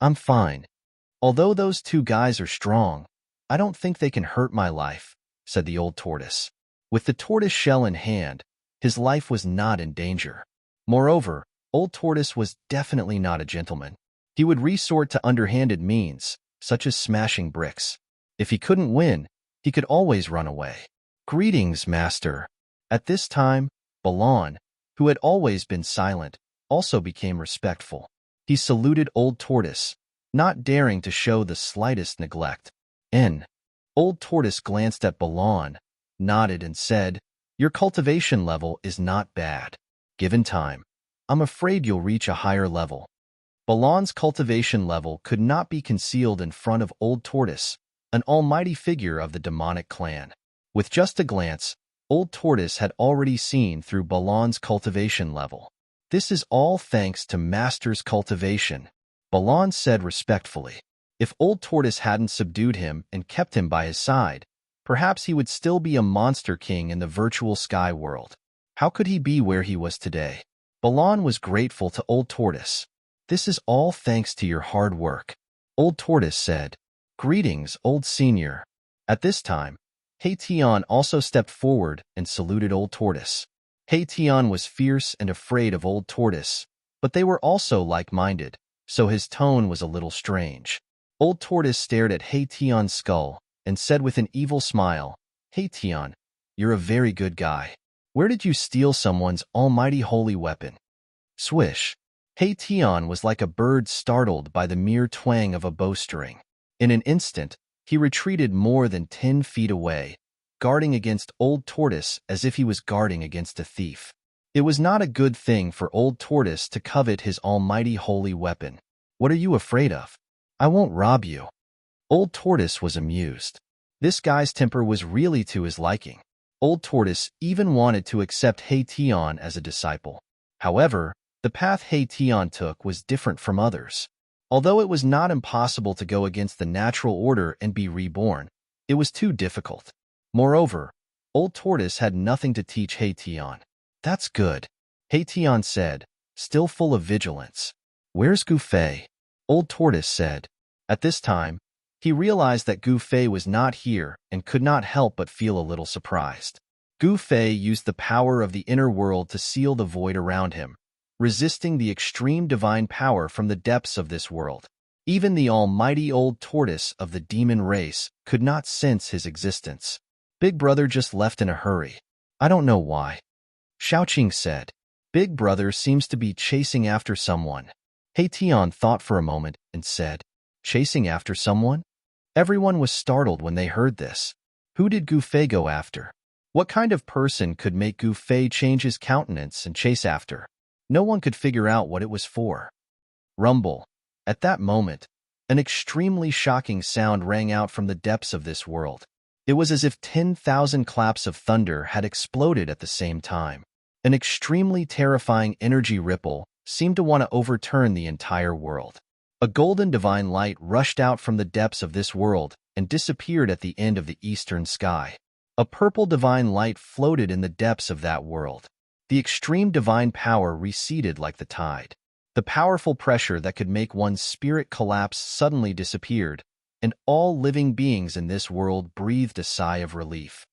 "I'm fine. Although those two guys are strong, I don't think they can hurt my life," said the old tortoise. With the tortoise shell in hand, his life was not in danger. Moreover, Old Tortoise was definitely not a gentleman. He would resort to underhanded means, such as smashing bricks. If he couldn't win, he could always run away. "Greetings, master." At this time, Balan, who had always been silent, also became respectful. He saluted Old Tortoise, not daring to show the slightest neglect. Old Tortoise glanced at Balan, nodded and said, "Your cultivation level is not bad. Given time, I'm afraid you'll reach a higher level." Balan's cultivation level could not be concealed in front of Old Tortoise, an almighty figure of the demonic clan. With just a glance, Old Tortoise had already seen through Balan's cultivation level. "This is all thanks to Master's cultivation," Balan said respectfully. If Old Tortoise hadn't subdued him and kept him by his side, perhaps he would still be a monster king in the virtual sky world. How could he be where he was today? Balan was grateful to Old Tortoise. "This is all thanks to your hard work," Old Tortoise said. "Greetings, Old Senior." At this time, Hei Tian also stepped forward and saluted Old Tortoise. Hei Tian was fierce and afraid of Old Tortoise, but they were also like-minded, so his tone was a little strange. Old Tortoise stared at Hei Tian's skull and said with an evil smile, "Hei Tian, you're a very good guy. Where did you steal someone's almighty holy weapon?" Swish. Hei Tian was like a bird startled by the mere twang of a bowstring. In an instant, he retreated more than 10 feet away, guarding against Old Tortoise as if he was guarding against a thief. It was not a good thing for Old Tortoise to covet his almighty holy weapon. "What are you afraid of? I won't rob you." Old Tortoise was amused. This guy's temper was really to his liking. Old Tortoise even wanted to accept Hei Tian as a disciple. However, the path Hei Tian took was different from others. Although it was not impossible to go against the natural order and be reborn, it was too difficult. Moreover, Old Tortoise had nothing to teach Hei Tian. "That's good," Hei Tian said, still full of vigilance. "Where's Gu Fei?" Old Tortoise said. At this time, he realized that Gu Fei was not here and could not help but feel a little surprised. Gu Fei used the power of the inner world to seal the void around him, resisting the extreme divine power from the depths of this world. Even the almighty Old Tortoise of the demon race could not sense his existence. "Big Brother just left in a hurry. I don't know why," Xiaoqing said. "Big Brother seems to be chasing after someone." Hei Tian thought for a moment and said, "Chasing after someone?" Everyone was startled when they heard this. Who did Gu Fei go after? What kind of person could make Gu Fei change his countenance and chase after? No one could figure out what it was for. Rumble. At that moment, an extremely shocking sound rang out from the depths of this world. It was as if 10,000 claps of thunder had exploded at the same time. An extremely terrifying energy ripple seemed to want to overturn the entire world. A golden divine light rushed out from the depths of this world and disappeared at the end of the eastern sky. A purple divine light floated in the depths of that world. The extreme divine power receded like the tide. The powerful pressure that could make one's spirit collapse suddenly disappeared, and all living beings in this world breathed a sigh of relief.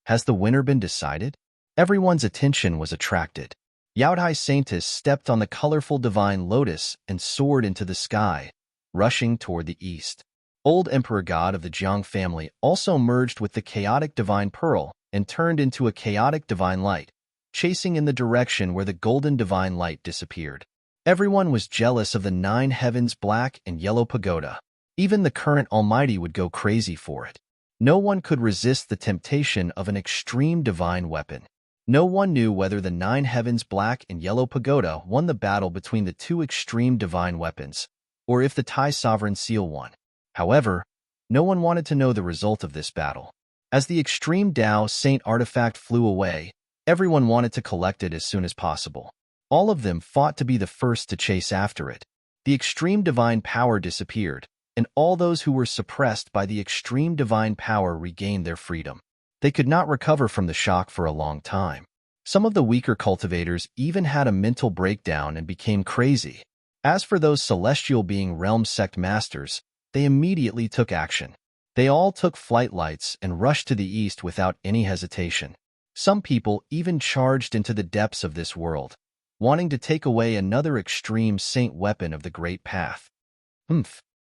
Has the winner been decided? Everyone's attention was attracted. Yaodai Saintis stepped on the colorful divine lotus and soared into the sky, rushing toward the east. Old Emperor God of the Jiang family also merged with the chaotic divine pearl and turned into a chaotic divine light, chasing in the direction where the golden divine light disappeared. Everyone was jealous of the 9 heavens black and yellow pagoda. Even the current Almighty would go crazy for it. No one could resist the temptation of an extreme divine weapon. No one knew whether the 9 heavens black and yellow pagoda won the battle between the 2 extreme divine weapons, or if the Tai Sovereign Seal won. However, no one wanted to know the result of this battle. As the extreme Tao Saint artifact flew away, everyone wanted to collect it as soon as possible. All of them fought to be the first to chase after it. The extreme divine power disappeared, and all those who were suppressed by the extreme divine power regained their freedom. They could not recover from the shock for a long time. Some of the weaker cultivators even had a mental breakdown and became crazy. As for those celestial being realm sect masters, they immediately took action. They all took flight lights and rushed to the east without any hesitation. Some people even charged into the depths of this world, wanting to take away another extreme saint weapon of the great path.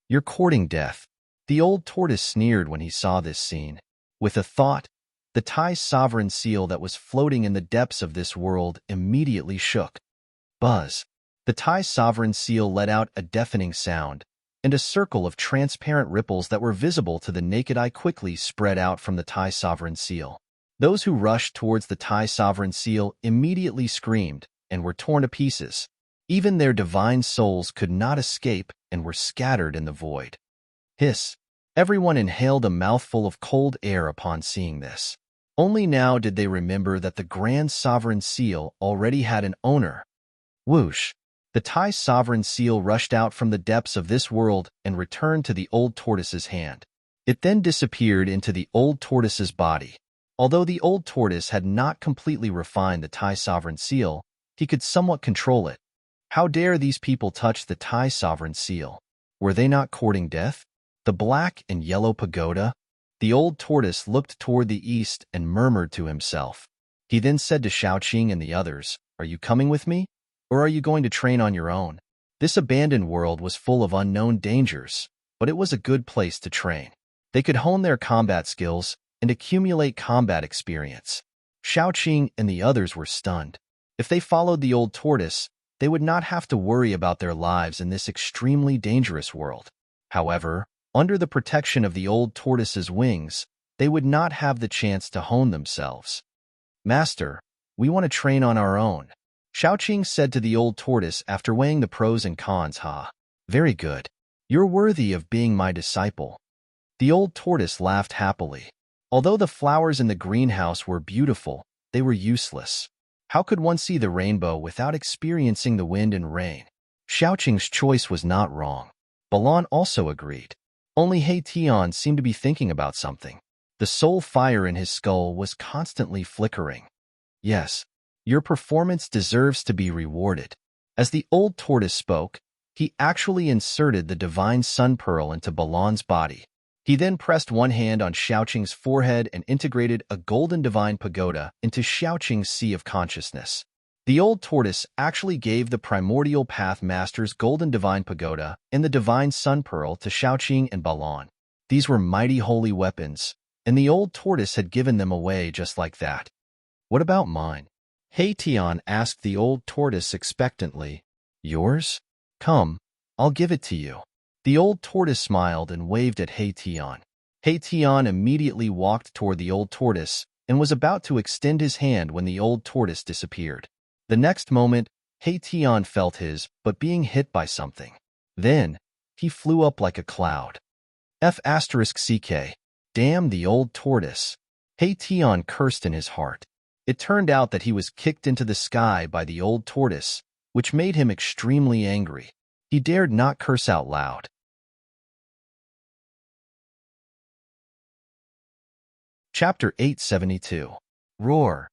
You're courting death. The old tortoise sneered when he saw this scene. With a thought, the Tai Sovereign Seal that was floating in the depths of this world immediately shook. Buzz. The Tai Sovereign Seal let out a deafening sound, and a circle of transparent ripples that were visible to the naked eye quickly spread out from the Tai Sovereign Seal. Those who rushed towards the Tai Sovereign Seal immediately screamed and were torn to pieces. Even their divine souls could not escape and were scattered in the void. Hiss. Everyone inhaled a mouthful of cold air upon seeing this. Only now did they remember that the Grand Sovereign Seal already had an owner. Whoosh! The Tai Sovereign Seal rushed out from the depths of this world and returned to the old tortoise's hand. It then disappeared into the old tortoise's body. Although the old tortoise had not completely refined the Tai Sovereign Seal, he could somewhat control it. How dare these people touch the Tai Sovereign Seal? Were they not courting death? The black and yellow pagoda? The old tortoise looked toward the east and murmured to himself. He then said to Shaoqing and the others, "Are you coming with me? Or are you going to train on your own?" This abandoned world was full of unknown dangers, but it was a good place to train. They could hone their combat skills and accumulate combat experience. Shaoqing and the others were stunned. If they followed the old tortoise, they would not have to worry about their lives in this extremely dangerous world. However, under the protection of the old tortoise's wings, they would not have the chance to hone themselves. "Master, we want to train on our own," Shaoqing said to the old tortoise after weighing the pros and cons. Very good. You're worthy of being my disciple." The old tortoise laughed happily. Although the flowers in the greenhouse were beautiful, they were useless. How could one see the rainbow without experiencing the wind and rain? Shaoqing's choice was not wrong. Balan also agreed. Only He Tian seemed to be thinking about something. The soul fire in his skull was constantly flickering. "Yes, your performance deserves to be rewarded." As the old tortoise spoke, he actually inserted the divine sun pearl into Balan's body. He then pressed one hand on Shaoqing's forehead and integrated a golden divine pagoda into Shaoqing's sea of consciousness. The old tortoise actually gave the primordial path master's golden divine pagoda and the divine sun pearl to Shaoqing and Balan. These were mighty holy weapons, and the old tortoise had given them away just like that. "What about mine?" He Tian asked the old tortoise expectantly. "Yours? Come, I'll give it to you." The old tortoise smiled and waved at He Tian. He Tian immediately walked toward the old tortoise and was about to extend his hand when the old tortoise disappeared. The next moment, He Tian felt his butt being hit by something. Then, he flew up like a cloud. F***ck. Damn the old tortoise. He Tian cursed in his heart. It turned out that he was kicked into the sky by the old tortoise, which made him extremely angry. He dared not curse out loud. Chapter 872. Roar.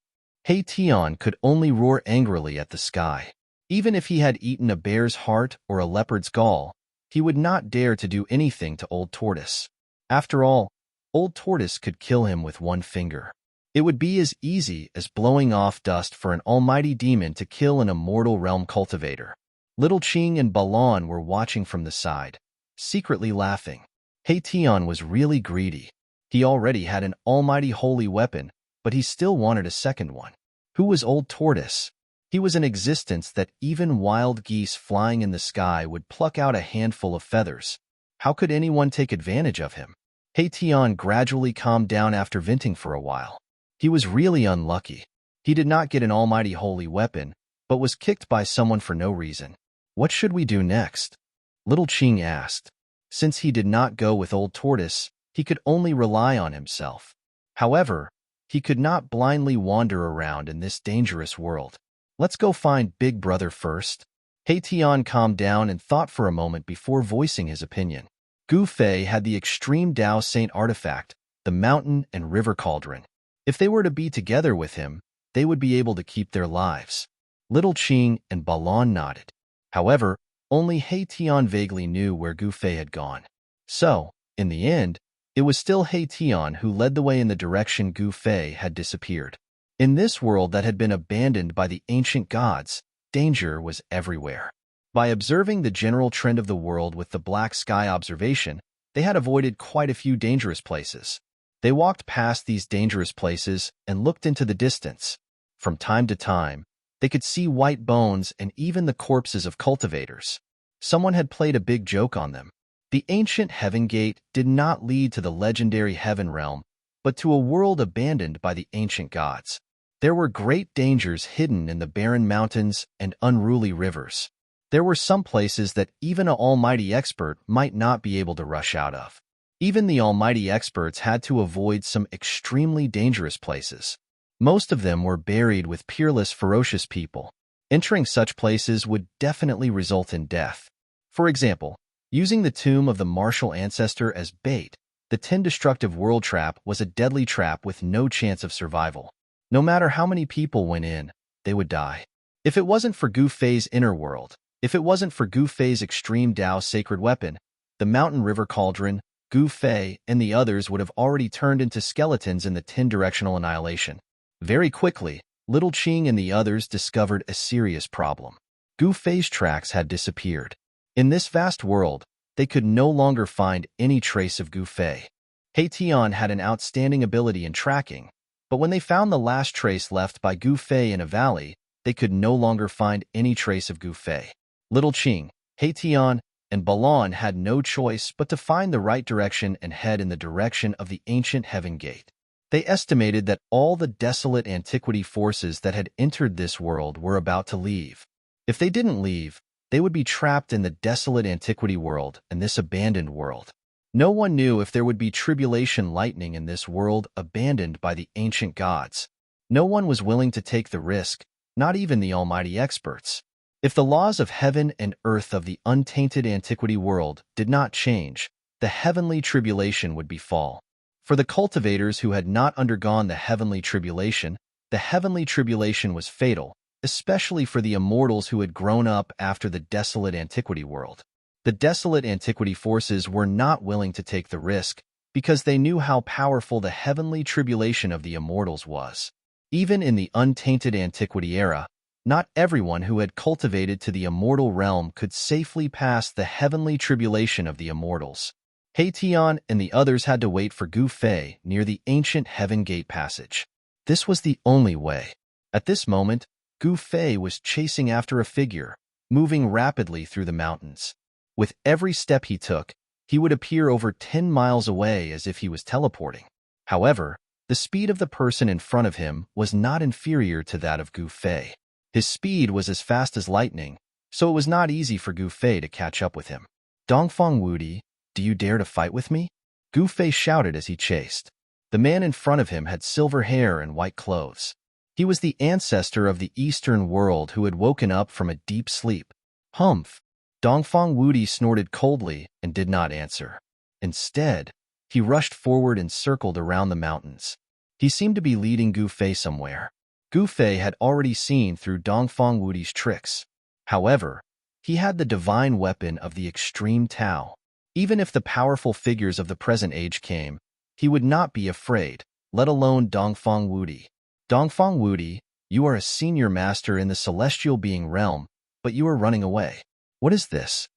Hei Tian could only roar angrily at the sky. Even if he had eaten a bear's heart or a leopard's gall, he would not dare to do anything to Old Tortoise. After all, Old Tortoise could kill him with one finger. It would be as easy as blowing off dust for an almighty demon to kill an immortal realm cultivator. Little Qing and Balon were watching from the side, secretly laughing. Hei Tian was really greedy. He already had an almighty holy weapon, but he still wanted a second one. Who was Old Tortoise? He was an existence that even wild geese flying in the sky would pluck out a handful of feathers. How could anyone take advantage of him? Hei Tian gradually calmed down after venting for a while. He was really unlucky. He did not get an almighty holy weapon, but was kicked by someone for no reason. What should we do next? Little Qing asked. Since he did not go with Old Tortoise, he could only rely on himself. However, he could not blindly wander around in this dangerous world. Let's go find Big Brother first. Hei Tian calmed down and thought for a moment before voicing his opinion. Gu Fei had the extreme Dao Saint artifact, the mountain and river cauldron. If they were to be together with him, they would be able to keep their lives. Little Qing and Balon nodded. However, only Hei Tian vaguely knew where Gu Fei had gone. So, in the end, it was still Hei Tian who led the way in the direction Gu Fei had disappeared. In this world that had been abandoned by the ancient gods, danger was everywhere. By observing the general trend of the world with the black sky observation, they had avoided quite a few dangerous places. They walked past these dangerous places and looked into the distance. From time to time, they could see white bones and even the corpses of cultivators. Someone had played a big joke on them. The ancient Heaven Gate did not lead to the legendary Heaven Realm, but to a world abandoned by the ancient gods. There were great dangers hidden in the barren mountains and unruly rivers. There were some places that even an almighty expert might not be able to rush out of. Even the almighty experts had to avoid some extremely dangerous places. Most of them were buried with peerless, ferocious people. Entering such places would definitely result in death. For example, using the tomb of the martial ancestor as bait, the 10 destructive world trap was a deadly trap with no chance of survival. No matter how many people went in, they would die. If it wasn't for Gu Fei's inner world, if it wasn't for Gu Fei's extreme Dao sacred weapon, the mountain river cauldron, Gu Fei and the others would have already turned into skeletons in the 10-directional annihilation. Very quickly, Little Qing and the others discovered a serious problem. Gu Fei's tracks had disappeared. In this vast world, they could no longer find any trace of Gu Fei. Hei Tian had an outstanding ability in tracking, but when they found the last trace left by Gu Fei in a valley, they could no longer find any trace of Gu Fei. Little Qing, Hei Tian, and Balon had no choice but to find the right direction and head in the direction of the ancient Heaven Gate. They estimated that all the desolate antiquity forces that had entered this world were about to leave. If they didn't leave, they would be trapped in the desolate antiquity world and this abandoned world. No one knew if there would be tribulation lightning in this world abandoned by the ancient gods. No one was willing to take the risk, not even the almighty experts. If the laws of heaven and earth of the untainted antiquity world did not change, the heavenly tribulation would befall. For the cultivators who had not undergone the heavenly tribulation was fatal, especially for the immortals who had grown up after the desolate antiquity world. The desolate antiquity forces were not willing to take the risk because they knew how powerful the heavenly tribulation of the immortals was. Even in the untainted antiquity era, not everyone who had cultivated to the immortal realm could safely pass the heavenly tribulation of the immortals. Hei Tian and the others had to wait for Gu Fei near the ancient Heaven Gate passage. This was the only way. At this moment, Gu Fei was chasing after a figure, moving rapidly through the mountains. With every step he took, he would appear over 10 miles away as if he was teleporting. However, the speed of the person in front of him was not inferior to that of Gu Fei. His speed was as fast as lightning, so it was not easy for Gu Fei to catch up with him. Dongfang Wudi, do you dare to fight with me? Gu Fei shouted as he chased. The man in front of him had silver hair and white clothes. He was the ancestor of the Eastern world who had woken up from a deep sleep. Humph! Dongfang Wudi snorted coldly and did not answer. Instead, he rushed forward and circled around the mountains. He seemed to be leading Gu Fei somewhere. Gu Fei had already seen through Dongfang Wudi's tricks. However, he had the divine weapon of the extreme Tao. Even if the powerful figures of the present age came, he would not be afraid, let alone Dongfang Wudi. Dongfang Wudi, you are a senior master in the celestial being realm, but you are running away. What is this?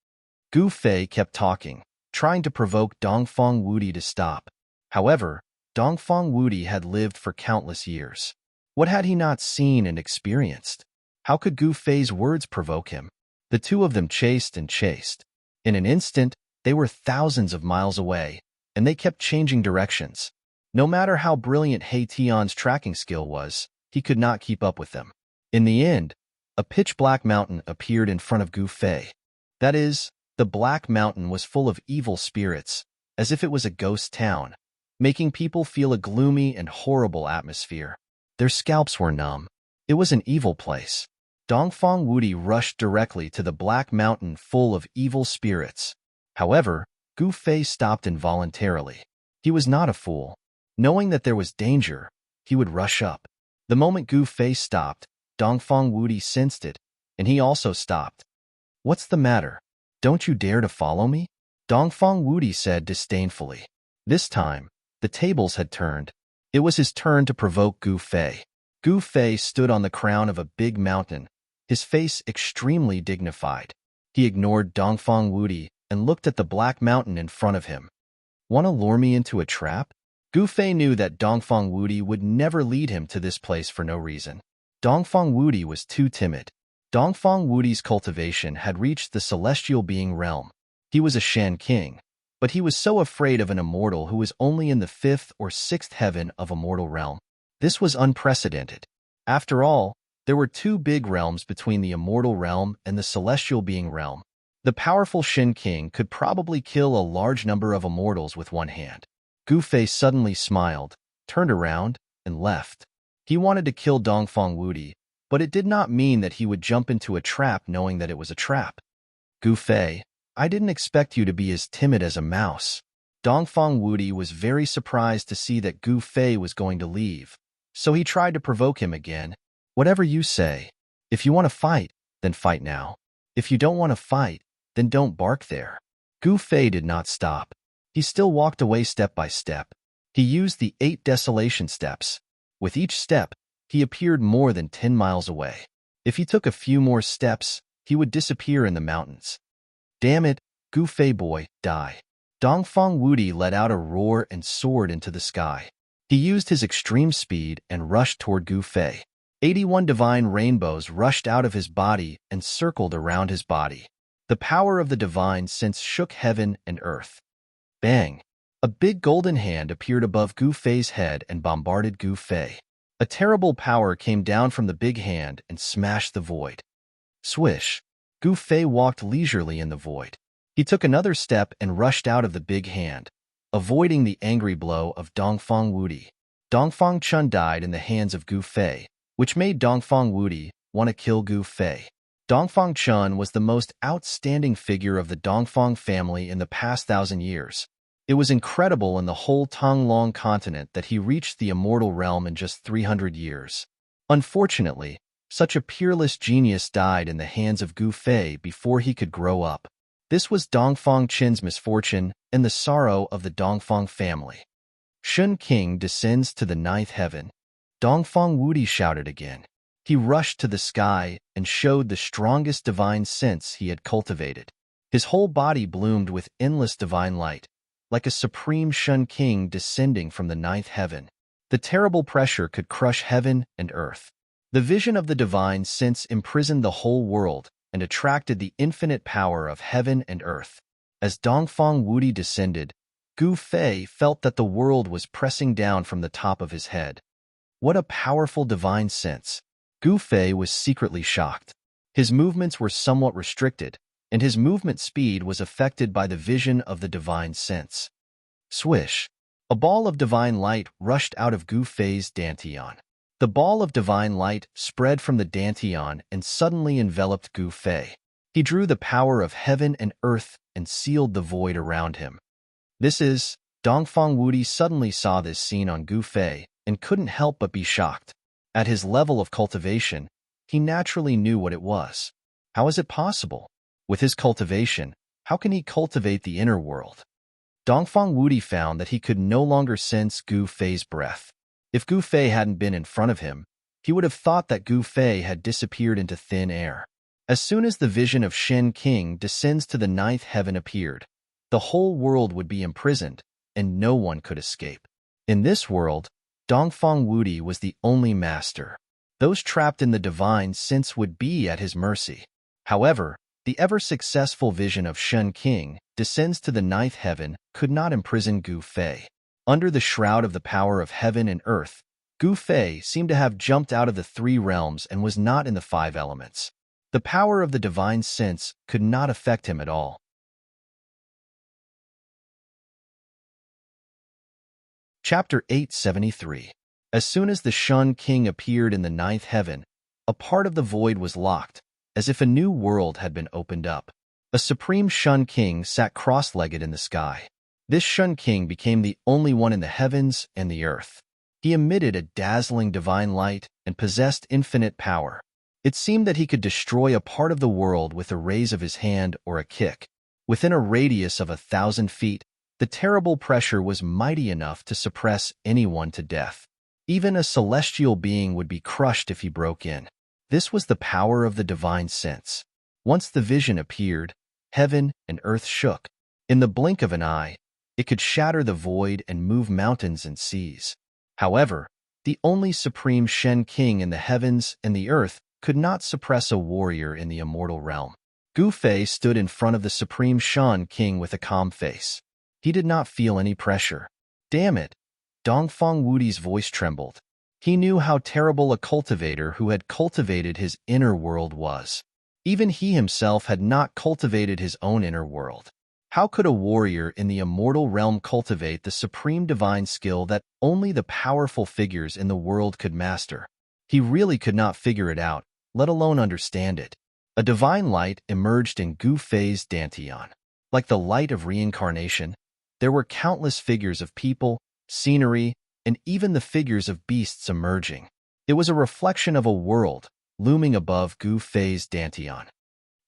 Gu Fei kept talking, trying to provoke Dongfang Wudi to stop. However, Dongfang Wudi had lived for countless years. What had he not seen and experienced? How could Gu Fei's words provoke him? The two of them chased and chased. In an instant, they were thousands of miles away, and they kept changing directions. No matter how brilliant He Tian's tracking skill was, he could not keep up with them. In the end, a pitch-black mountain appeared in front of Gu Fei. That is, the Black Mountain was full of evil spirits, as if it was a ghost town, making people feel a gloomy and horrible atmosphere. Their scalps were numb. It was an evil place. Dongfang Wudi rushed directly to the Black Mountain full of evil spirits. However, Gu Fei stopped involuntarily. He was not a fool. Knowing that there was danger, he would rush up. The moment Gu Fei stopped, Dongfang Wudi sensed it, and he also stopped. What's the matter? Don't you dare to follow me? Dongfang Wudi said disdainfully. This time, the tables had turned. It was his turn to provoke Gu Fei. Gu Fei stood on the crown of a big mountain, his face extremely dignified. He ignored Dongfang Wudi and looked at the Black Mountain in front of him. Want to lure me into a trap? Gu Fei knew that Dongfang Wudi would never lead him to this place for no reason. Dongfang Wudi was too timid. Dongfang Wudi's cultivation had reached the celestial being realm. He was a Shan king, but he was so afraid of an immortal who was only in the 5th or 6th heaven of a mortal realm. This was unprecedented. After all, there were two big realms between the immortal realm and the celestial being realm. The powerful Shan king could probably kill a large number of immortals with one hand. Gu Fei suddenly smiled, turned around, and left. He wanted to kill Dongfang Wudi, but it did not mean that he would jump into a trap knowing that it was a trap. Gu Fei, I didn't expect you to be as timid as a mouse. Dongfang Wudi was very surprised to see that Gu Fei was going to leave, so he tried to provoke him again. Whatever you say. If you want to fight, then fight now. If you don't want to fight, then don't bark there. Gu Fei did not stop. He still walked away step by step. He used the 8 desolation steps. With each step, he appeared more than 10 miles away. If he took a few more steps, he would disappear in the mountains. Damn it, Gu Fei boy, die. Dongfang Wudi let out a roar and soared into the sky. He used his extreme speed and rushed toward Gu Fei. 81 divine rainbows rushed out of his body and circled around his body. The power of the divine sense shook heaven and earth. Bang! A big golden hand appeared above Gu Fei's head and bombarded Gu Fei. A terrible power came down from the big hand and smashed the void. Swish! Gu Fei walked leisurely in the void. He took another step and rushed out of the big hand, avoiding the angry blow of Dongfang Wudi. Dongfang Chun died in the hands of Gu Fei, which made Dongfang Wudi want to kill Gu Fei. Dongfang Chun was the most outstanding figure of the Dongfang family in the past 1,000 years. It was incredible in the whole Tonglong continent that he reached the immortal realm in just 300 years. Unfortunately, such a peerless genius died in the hands of Gu Fei before he could grow up. This was Dongfang Chin's misfortune and the sorrow of the Dongfang family. Shun King descends to the 9th heaven. Dongfang Wudi shouted again. He rushed to the sky and showed the strongest divine sense he had cultivated. His whole body bloomed with endless divine light, like a supreme Shun King descending from the 9th heaven. The terrible pressure could crush heaven and earth. The vision of the divine sense imprisoned the whole world and attracted the infinite power of heaven and earth. As Dongfang Wudi descended, Gu Fei felt that the world was pressing down from the top of his head. What a powerful divine sense! Gu Fei was secretly shocked. His movements were somewhat restricted, and his movement speed was affected by the vision of the divine sense. Swish! A ball of divine light rushed out of Gu Fei's dantian. The ball of divine light spread from the dantian and suddenly enveloped Gu Fei. He drew the power of heaven and earth and sealed the void around him. Dongfang Wudi suddenly saw this scene on Gu Fei and couldn't help but be shocked. At his level of cultivation, he naturally knew what it was. How is it possible? With his cultivation, how can he cultivate the inner world? Dongfang Wudi found that he could no longer sense Gu Fei's breath. If Gu Fei hadn't been in front of him, he would have thought that Gu Fei had disappeared into thin air. As soon as the vision of Shen King descends to the ninth heaven appeared, the whole world would be imprisoned, and no one could escape. In this world, Dongfang Wudi was the only master. Those trapped in the divine sense would be at his mercy. However, the ever-successful vision of Shen King descends to the ninth heaven could not imprison Gu Fei. Under the shroud of the power of heaven and earth, Gu Fei seemed to have jumped out of the three realms and was not in the five elements. The power of the divine sense could not affect him at all. Chapter 873. As soon as the Shen King appeared in the ninth heaven, a part of the void was locked, as if a new world had been opened up. A supreme Shen King sat cross-legged in the sky. This Shen King became the only one in the heavens and the earth. He emitted a dazzling divine light and possessed infinite power. It seemed that he could destroy a part of the world with a raise of his hand or a kick. Within a radius of 1,000 feet, the terrible pressure was mighty enough to suppress anyone to death. Even a celestial being would be crushed if he broke in. This was the power of the divine sense. Once the vision appeared, heaven and earth shook. In the blink of an eye, it could shatter the void and move mountains and seas. However, the only supreme Shen King in the heavens and the earth could not suppress a warrior in the immortal realm. Gu Fei stood in front of the supreme Shen King with a calm face. He did not feel any pressure. Damn it! Dongfang Wudi's voice trembled. He knew how terrible a cultivator who had cultivated his inner world was. Even he himself had not cultivated his own inner world. How could a warrior in the immortal realm cultivate the supreme divine skill that only the powerful figures in the world could master? He really could not figure it out, let alone understand it. A divine light emerged in Gu Fei's dantian. Like the light of reincarnation, there were countless figures of people, scenery, and even the figures of beasts emerging. It was a reflection of a world looming above Gu Fei's dantian.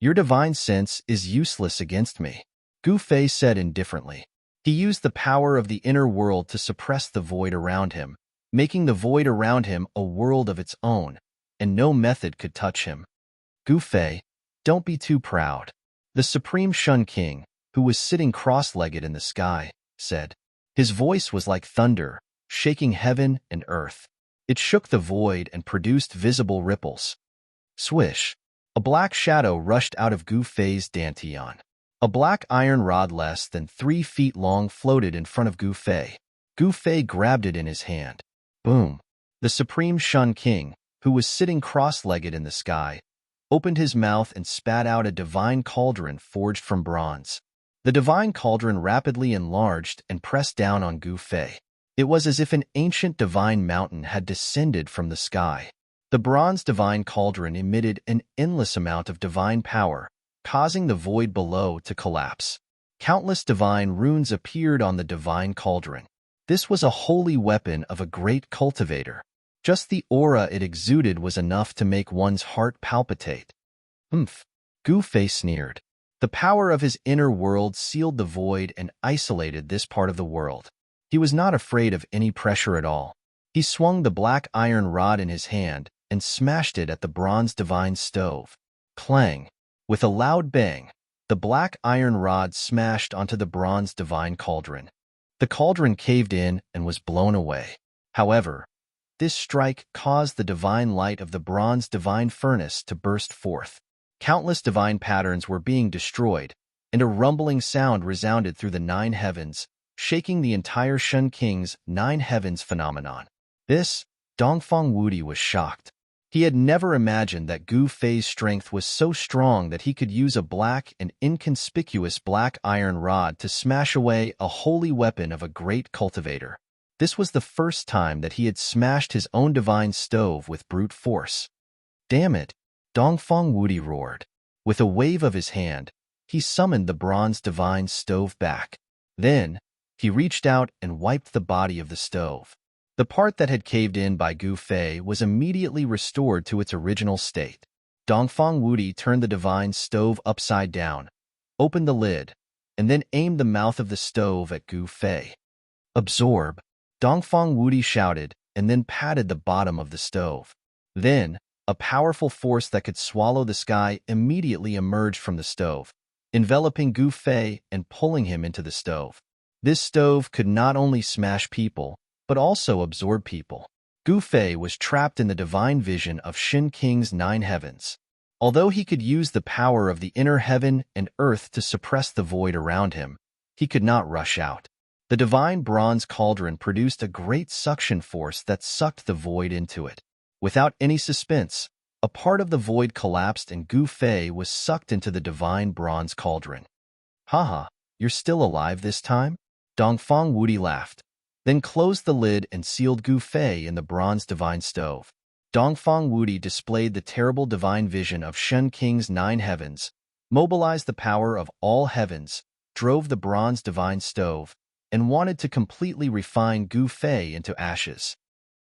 Your divine sense is useless against me, Gu Fei said indifferently. He used the power of the inner world to suppress the void around him, making the void around him a world of its own, and no method could touch him. Gu Fei, don't be too proud. The supreme Shen King, who was sitting cross-legged in the sky, said. His voice was like thunder, shaking heaven and earth. It shook the void and produced visible ripples. Swish! A black shadow rushed out of Gu Fei's dantian. A black iron rod less than 3 feet long floated in front of Gu Fei. Gu Fei grabbed it in his hand. Boom! The supreme Shen King, who was sitting cross-legged in the sky, opened his mouth and spat out a divine cauldron forged from bronze. The divine cauldron rapidly enlarged and pressed down on Gu Fei. It was as if an ancient divine mountain had descended from the sky. The bronze divine cauldron emitted an endless amount of divine power, causing the void below to collapse. Countless divine runes appeared on the divine cauldron. This was a holy weapon of a great cultivator. Just the aura it exuded was enough to make one's heart palpitate. Gu Fei sneered. The power of his inner world sealed the void and isolated this part of the world. He was not afraid of any pressure at all. He swung the black iron rod in his hand and smashed it at the bronze divine stove. Clang! With a loud bang, the black iron rod smashed onto the bronze divine cauldron. The cauldron caved in and was blown away. However, this strike caused the divine light of the bronze divine furnace to burst forth. Countless divine patterns were being destroyed, and a rumbling sound resounded through the 9 heavens, shaking the entire Shen King's 9 heavens phenomenon. Dongfang Wudi was shocked. He had never imagined that Gu Fei's strength was so strong that he could use a black and inconspicuous black iron rod to smash away a holy weapon of a great cultivator. This was the first time that he had smashed his own divine stove with brute force. Damn it! Dongfang Wudi roared. With a wave of his hand, he summoned the bronze divine stove back. Then, he reached out and wiped the body of the stove. The part that had caved in by Gu Fei was immediately restored to its original state. Dongfang Wudi turned the divine stove upside down, opened the lid, and then aimed the mouth of the stove at Gu Fei. "Absorb," Dongfang Wudi shouted, and then patted the bottom of the stove. Then, a powerful force that could swallow the sky immediately emerged from the stove, enveloping Gu Fei and pulling him into the stove. This stove could not only smash people, but also absorb people. Gu Fei was trapped in the divine vision of Shen King's 9 heavens. Although he could use the power of the inner heaven and earth to suppress the void around him, he could not rush out. The divine bronze cauldron produced a great suction force that sucked the void into it. Without any suspense, a part of the void collapsed and Gu Fei was sucked into the divine bronze cauldron. "Haha, you're still alive this time?" Dongfang Wudi laughed, then closed the lid and sealed Gu Fei in the bronze divine stove. Dongfang Wudi displayed the terrible divine vision of Shen King's 9 heavens, mobilized the power of all heavens, drove the bronze divine stove, and wanted to completely refine Gu Fei into ashes.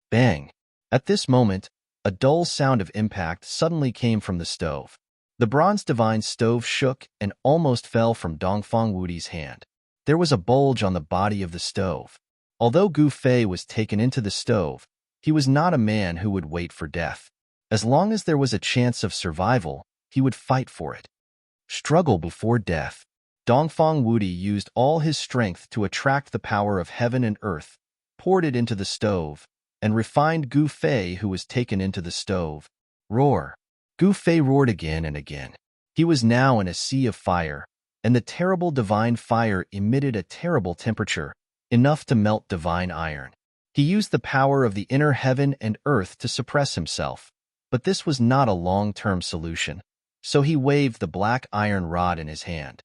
Bang! At this moment, a dull sound of impact suddenly came from the stove. The bronze divine stove shook and almost fell from Dongfang Wudi's hand. There was a bulge on the body of the stove. Although Gu Fei was taken into the stove, he was not a man who would wait for death. As long as there was a chance of survival, he would fight for it. Struggle before death. Dongfang Wudi used all his strength to attract the power of heaven and earth, poured it into the stove, and refined Gu Fei, who was taken into the stove. Roar! Gu Fei roared again and again. He was now in a sea of fire, and the terrible divine fire emitted a terrible temperature, enough to melt divine iron. He used the power of the inner heaven and earth to suppress himself, but this was not a long-term solution, so he waved the black iron rod in his hand.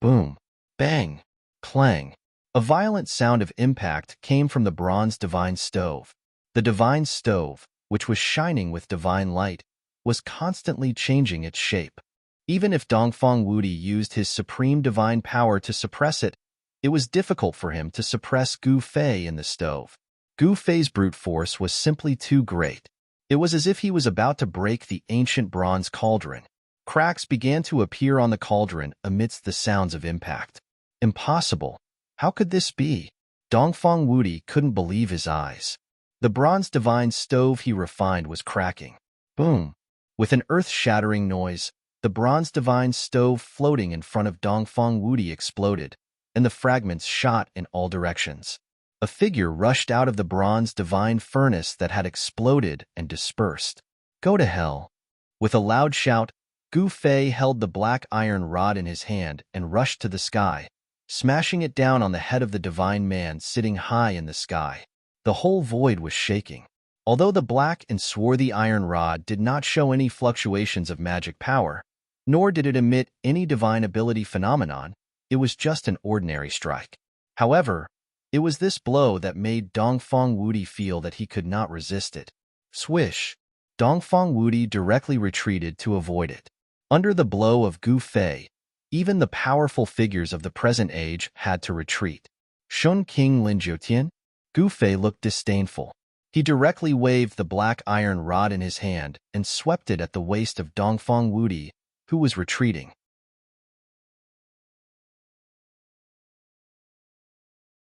Boom! Bang! Clang! A violent sound of impact came from the bronze divine stove. The divine stove, which was shining with divine light, was constantly changing its shape. Even if Dongfang Wudi used his supreme divine power to suppress it, it was difficult for him to suppress Gu Fei in the stove. Gu Fei's brute force was simply too great. It was as if he was about to break the ancient bronze cauldron. Cracks began to appear on the cauldron amidst the sounds of impact. Impossible! How could this be? Dongfang Wudi couldn't believe his eyes. The bronze divine stove he refined was cracking. Boom! With an earth-shattering noise, the bronze divine stove floating in front of Dongfang Wudi exploded, and the fragments shot in all directions. A figure rushed out of the bronze divine furnace that had exploded and dispersed. Go to hell! With a loud shout, Gu Fei held the black iron rod in his hand and rushed to the sky, smashing it down on the head of the divine man sitting high in the sky. The whole void was shaking. Although the black and swarthy iron rod did not show any fluctuations of magic power, nor did it emit any divine ability phenomenon, it was just an ordinary strike. However, it was this blow that made Dongfang Wudi feel that he could not resist it. Swish! Dongfang Wudi directly retreated to avoid it. Under the blow of Gu Fei, even the powerful figures of the present age had to retreat. Shun King Lin Jiutian? Gu Fei looked disdainful. He directly waved the black iron rod in his hand and swept it at the waist of Dongfang Wudi, who was retreating.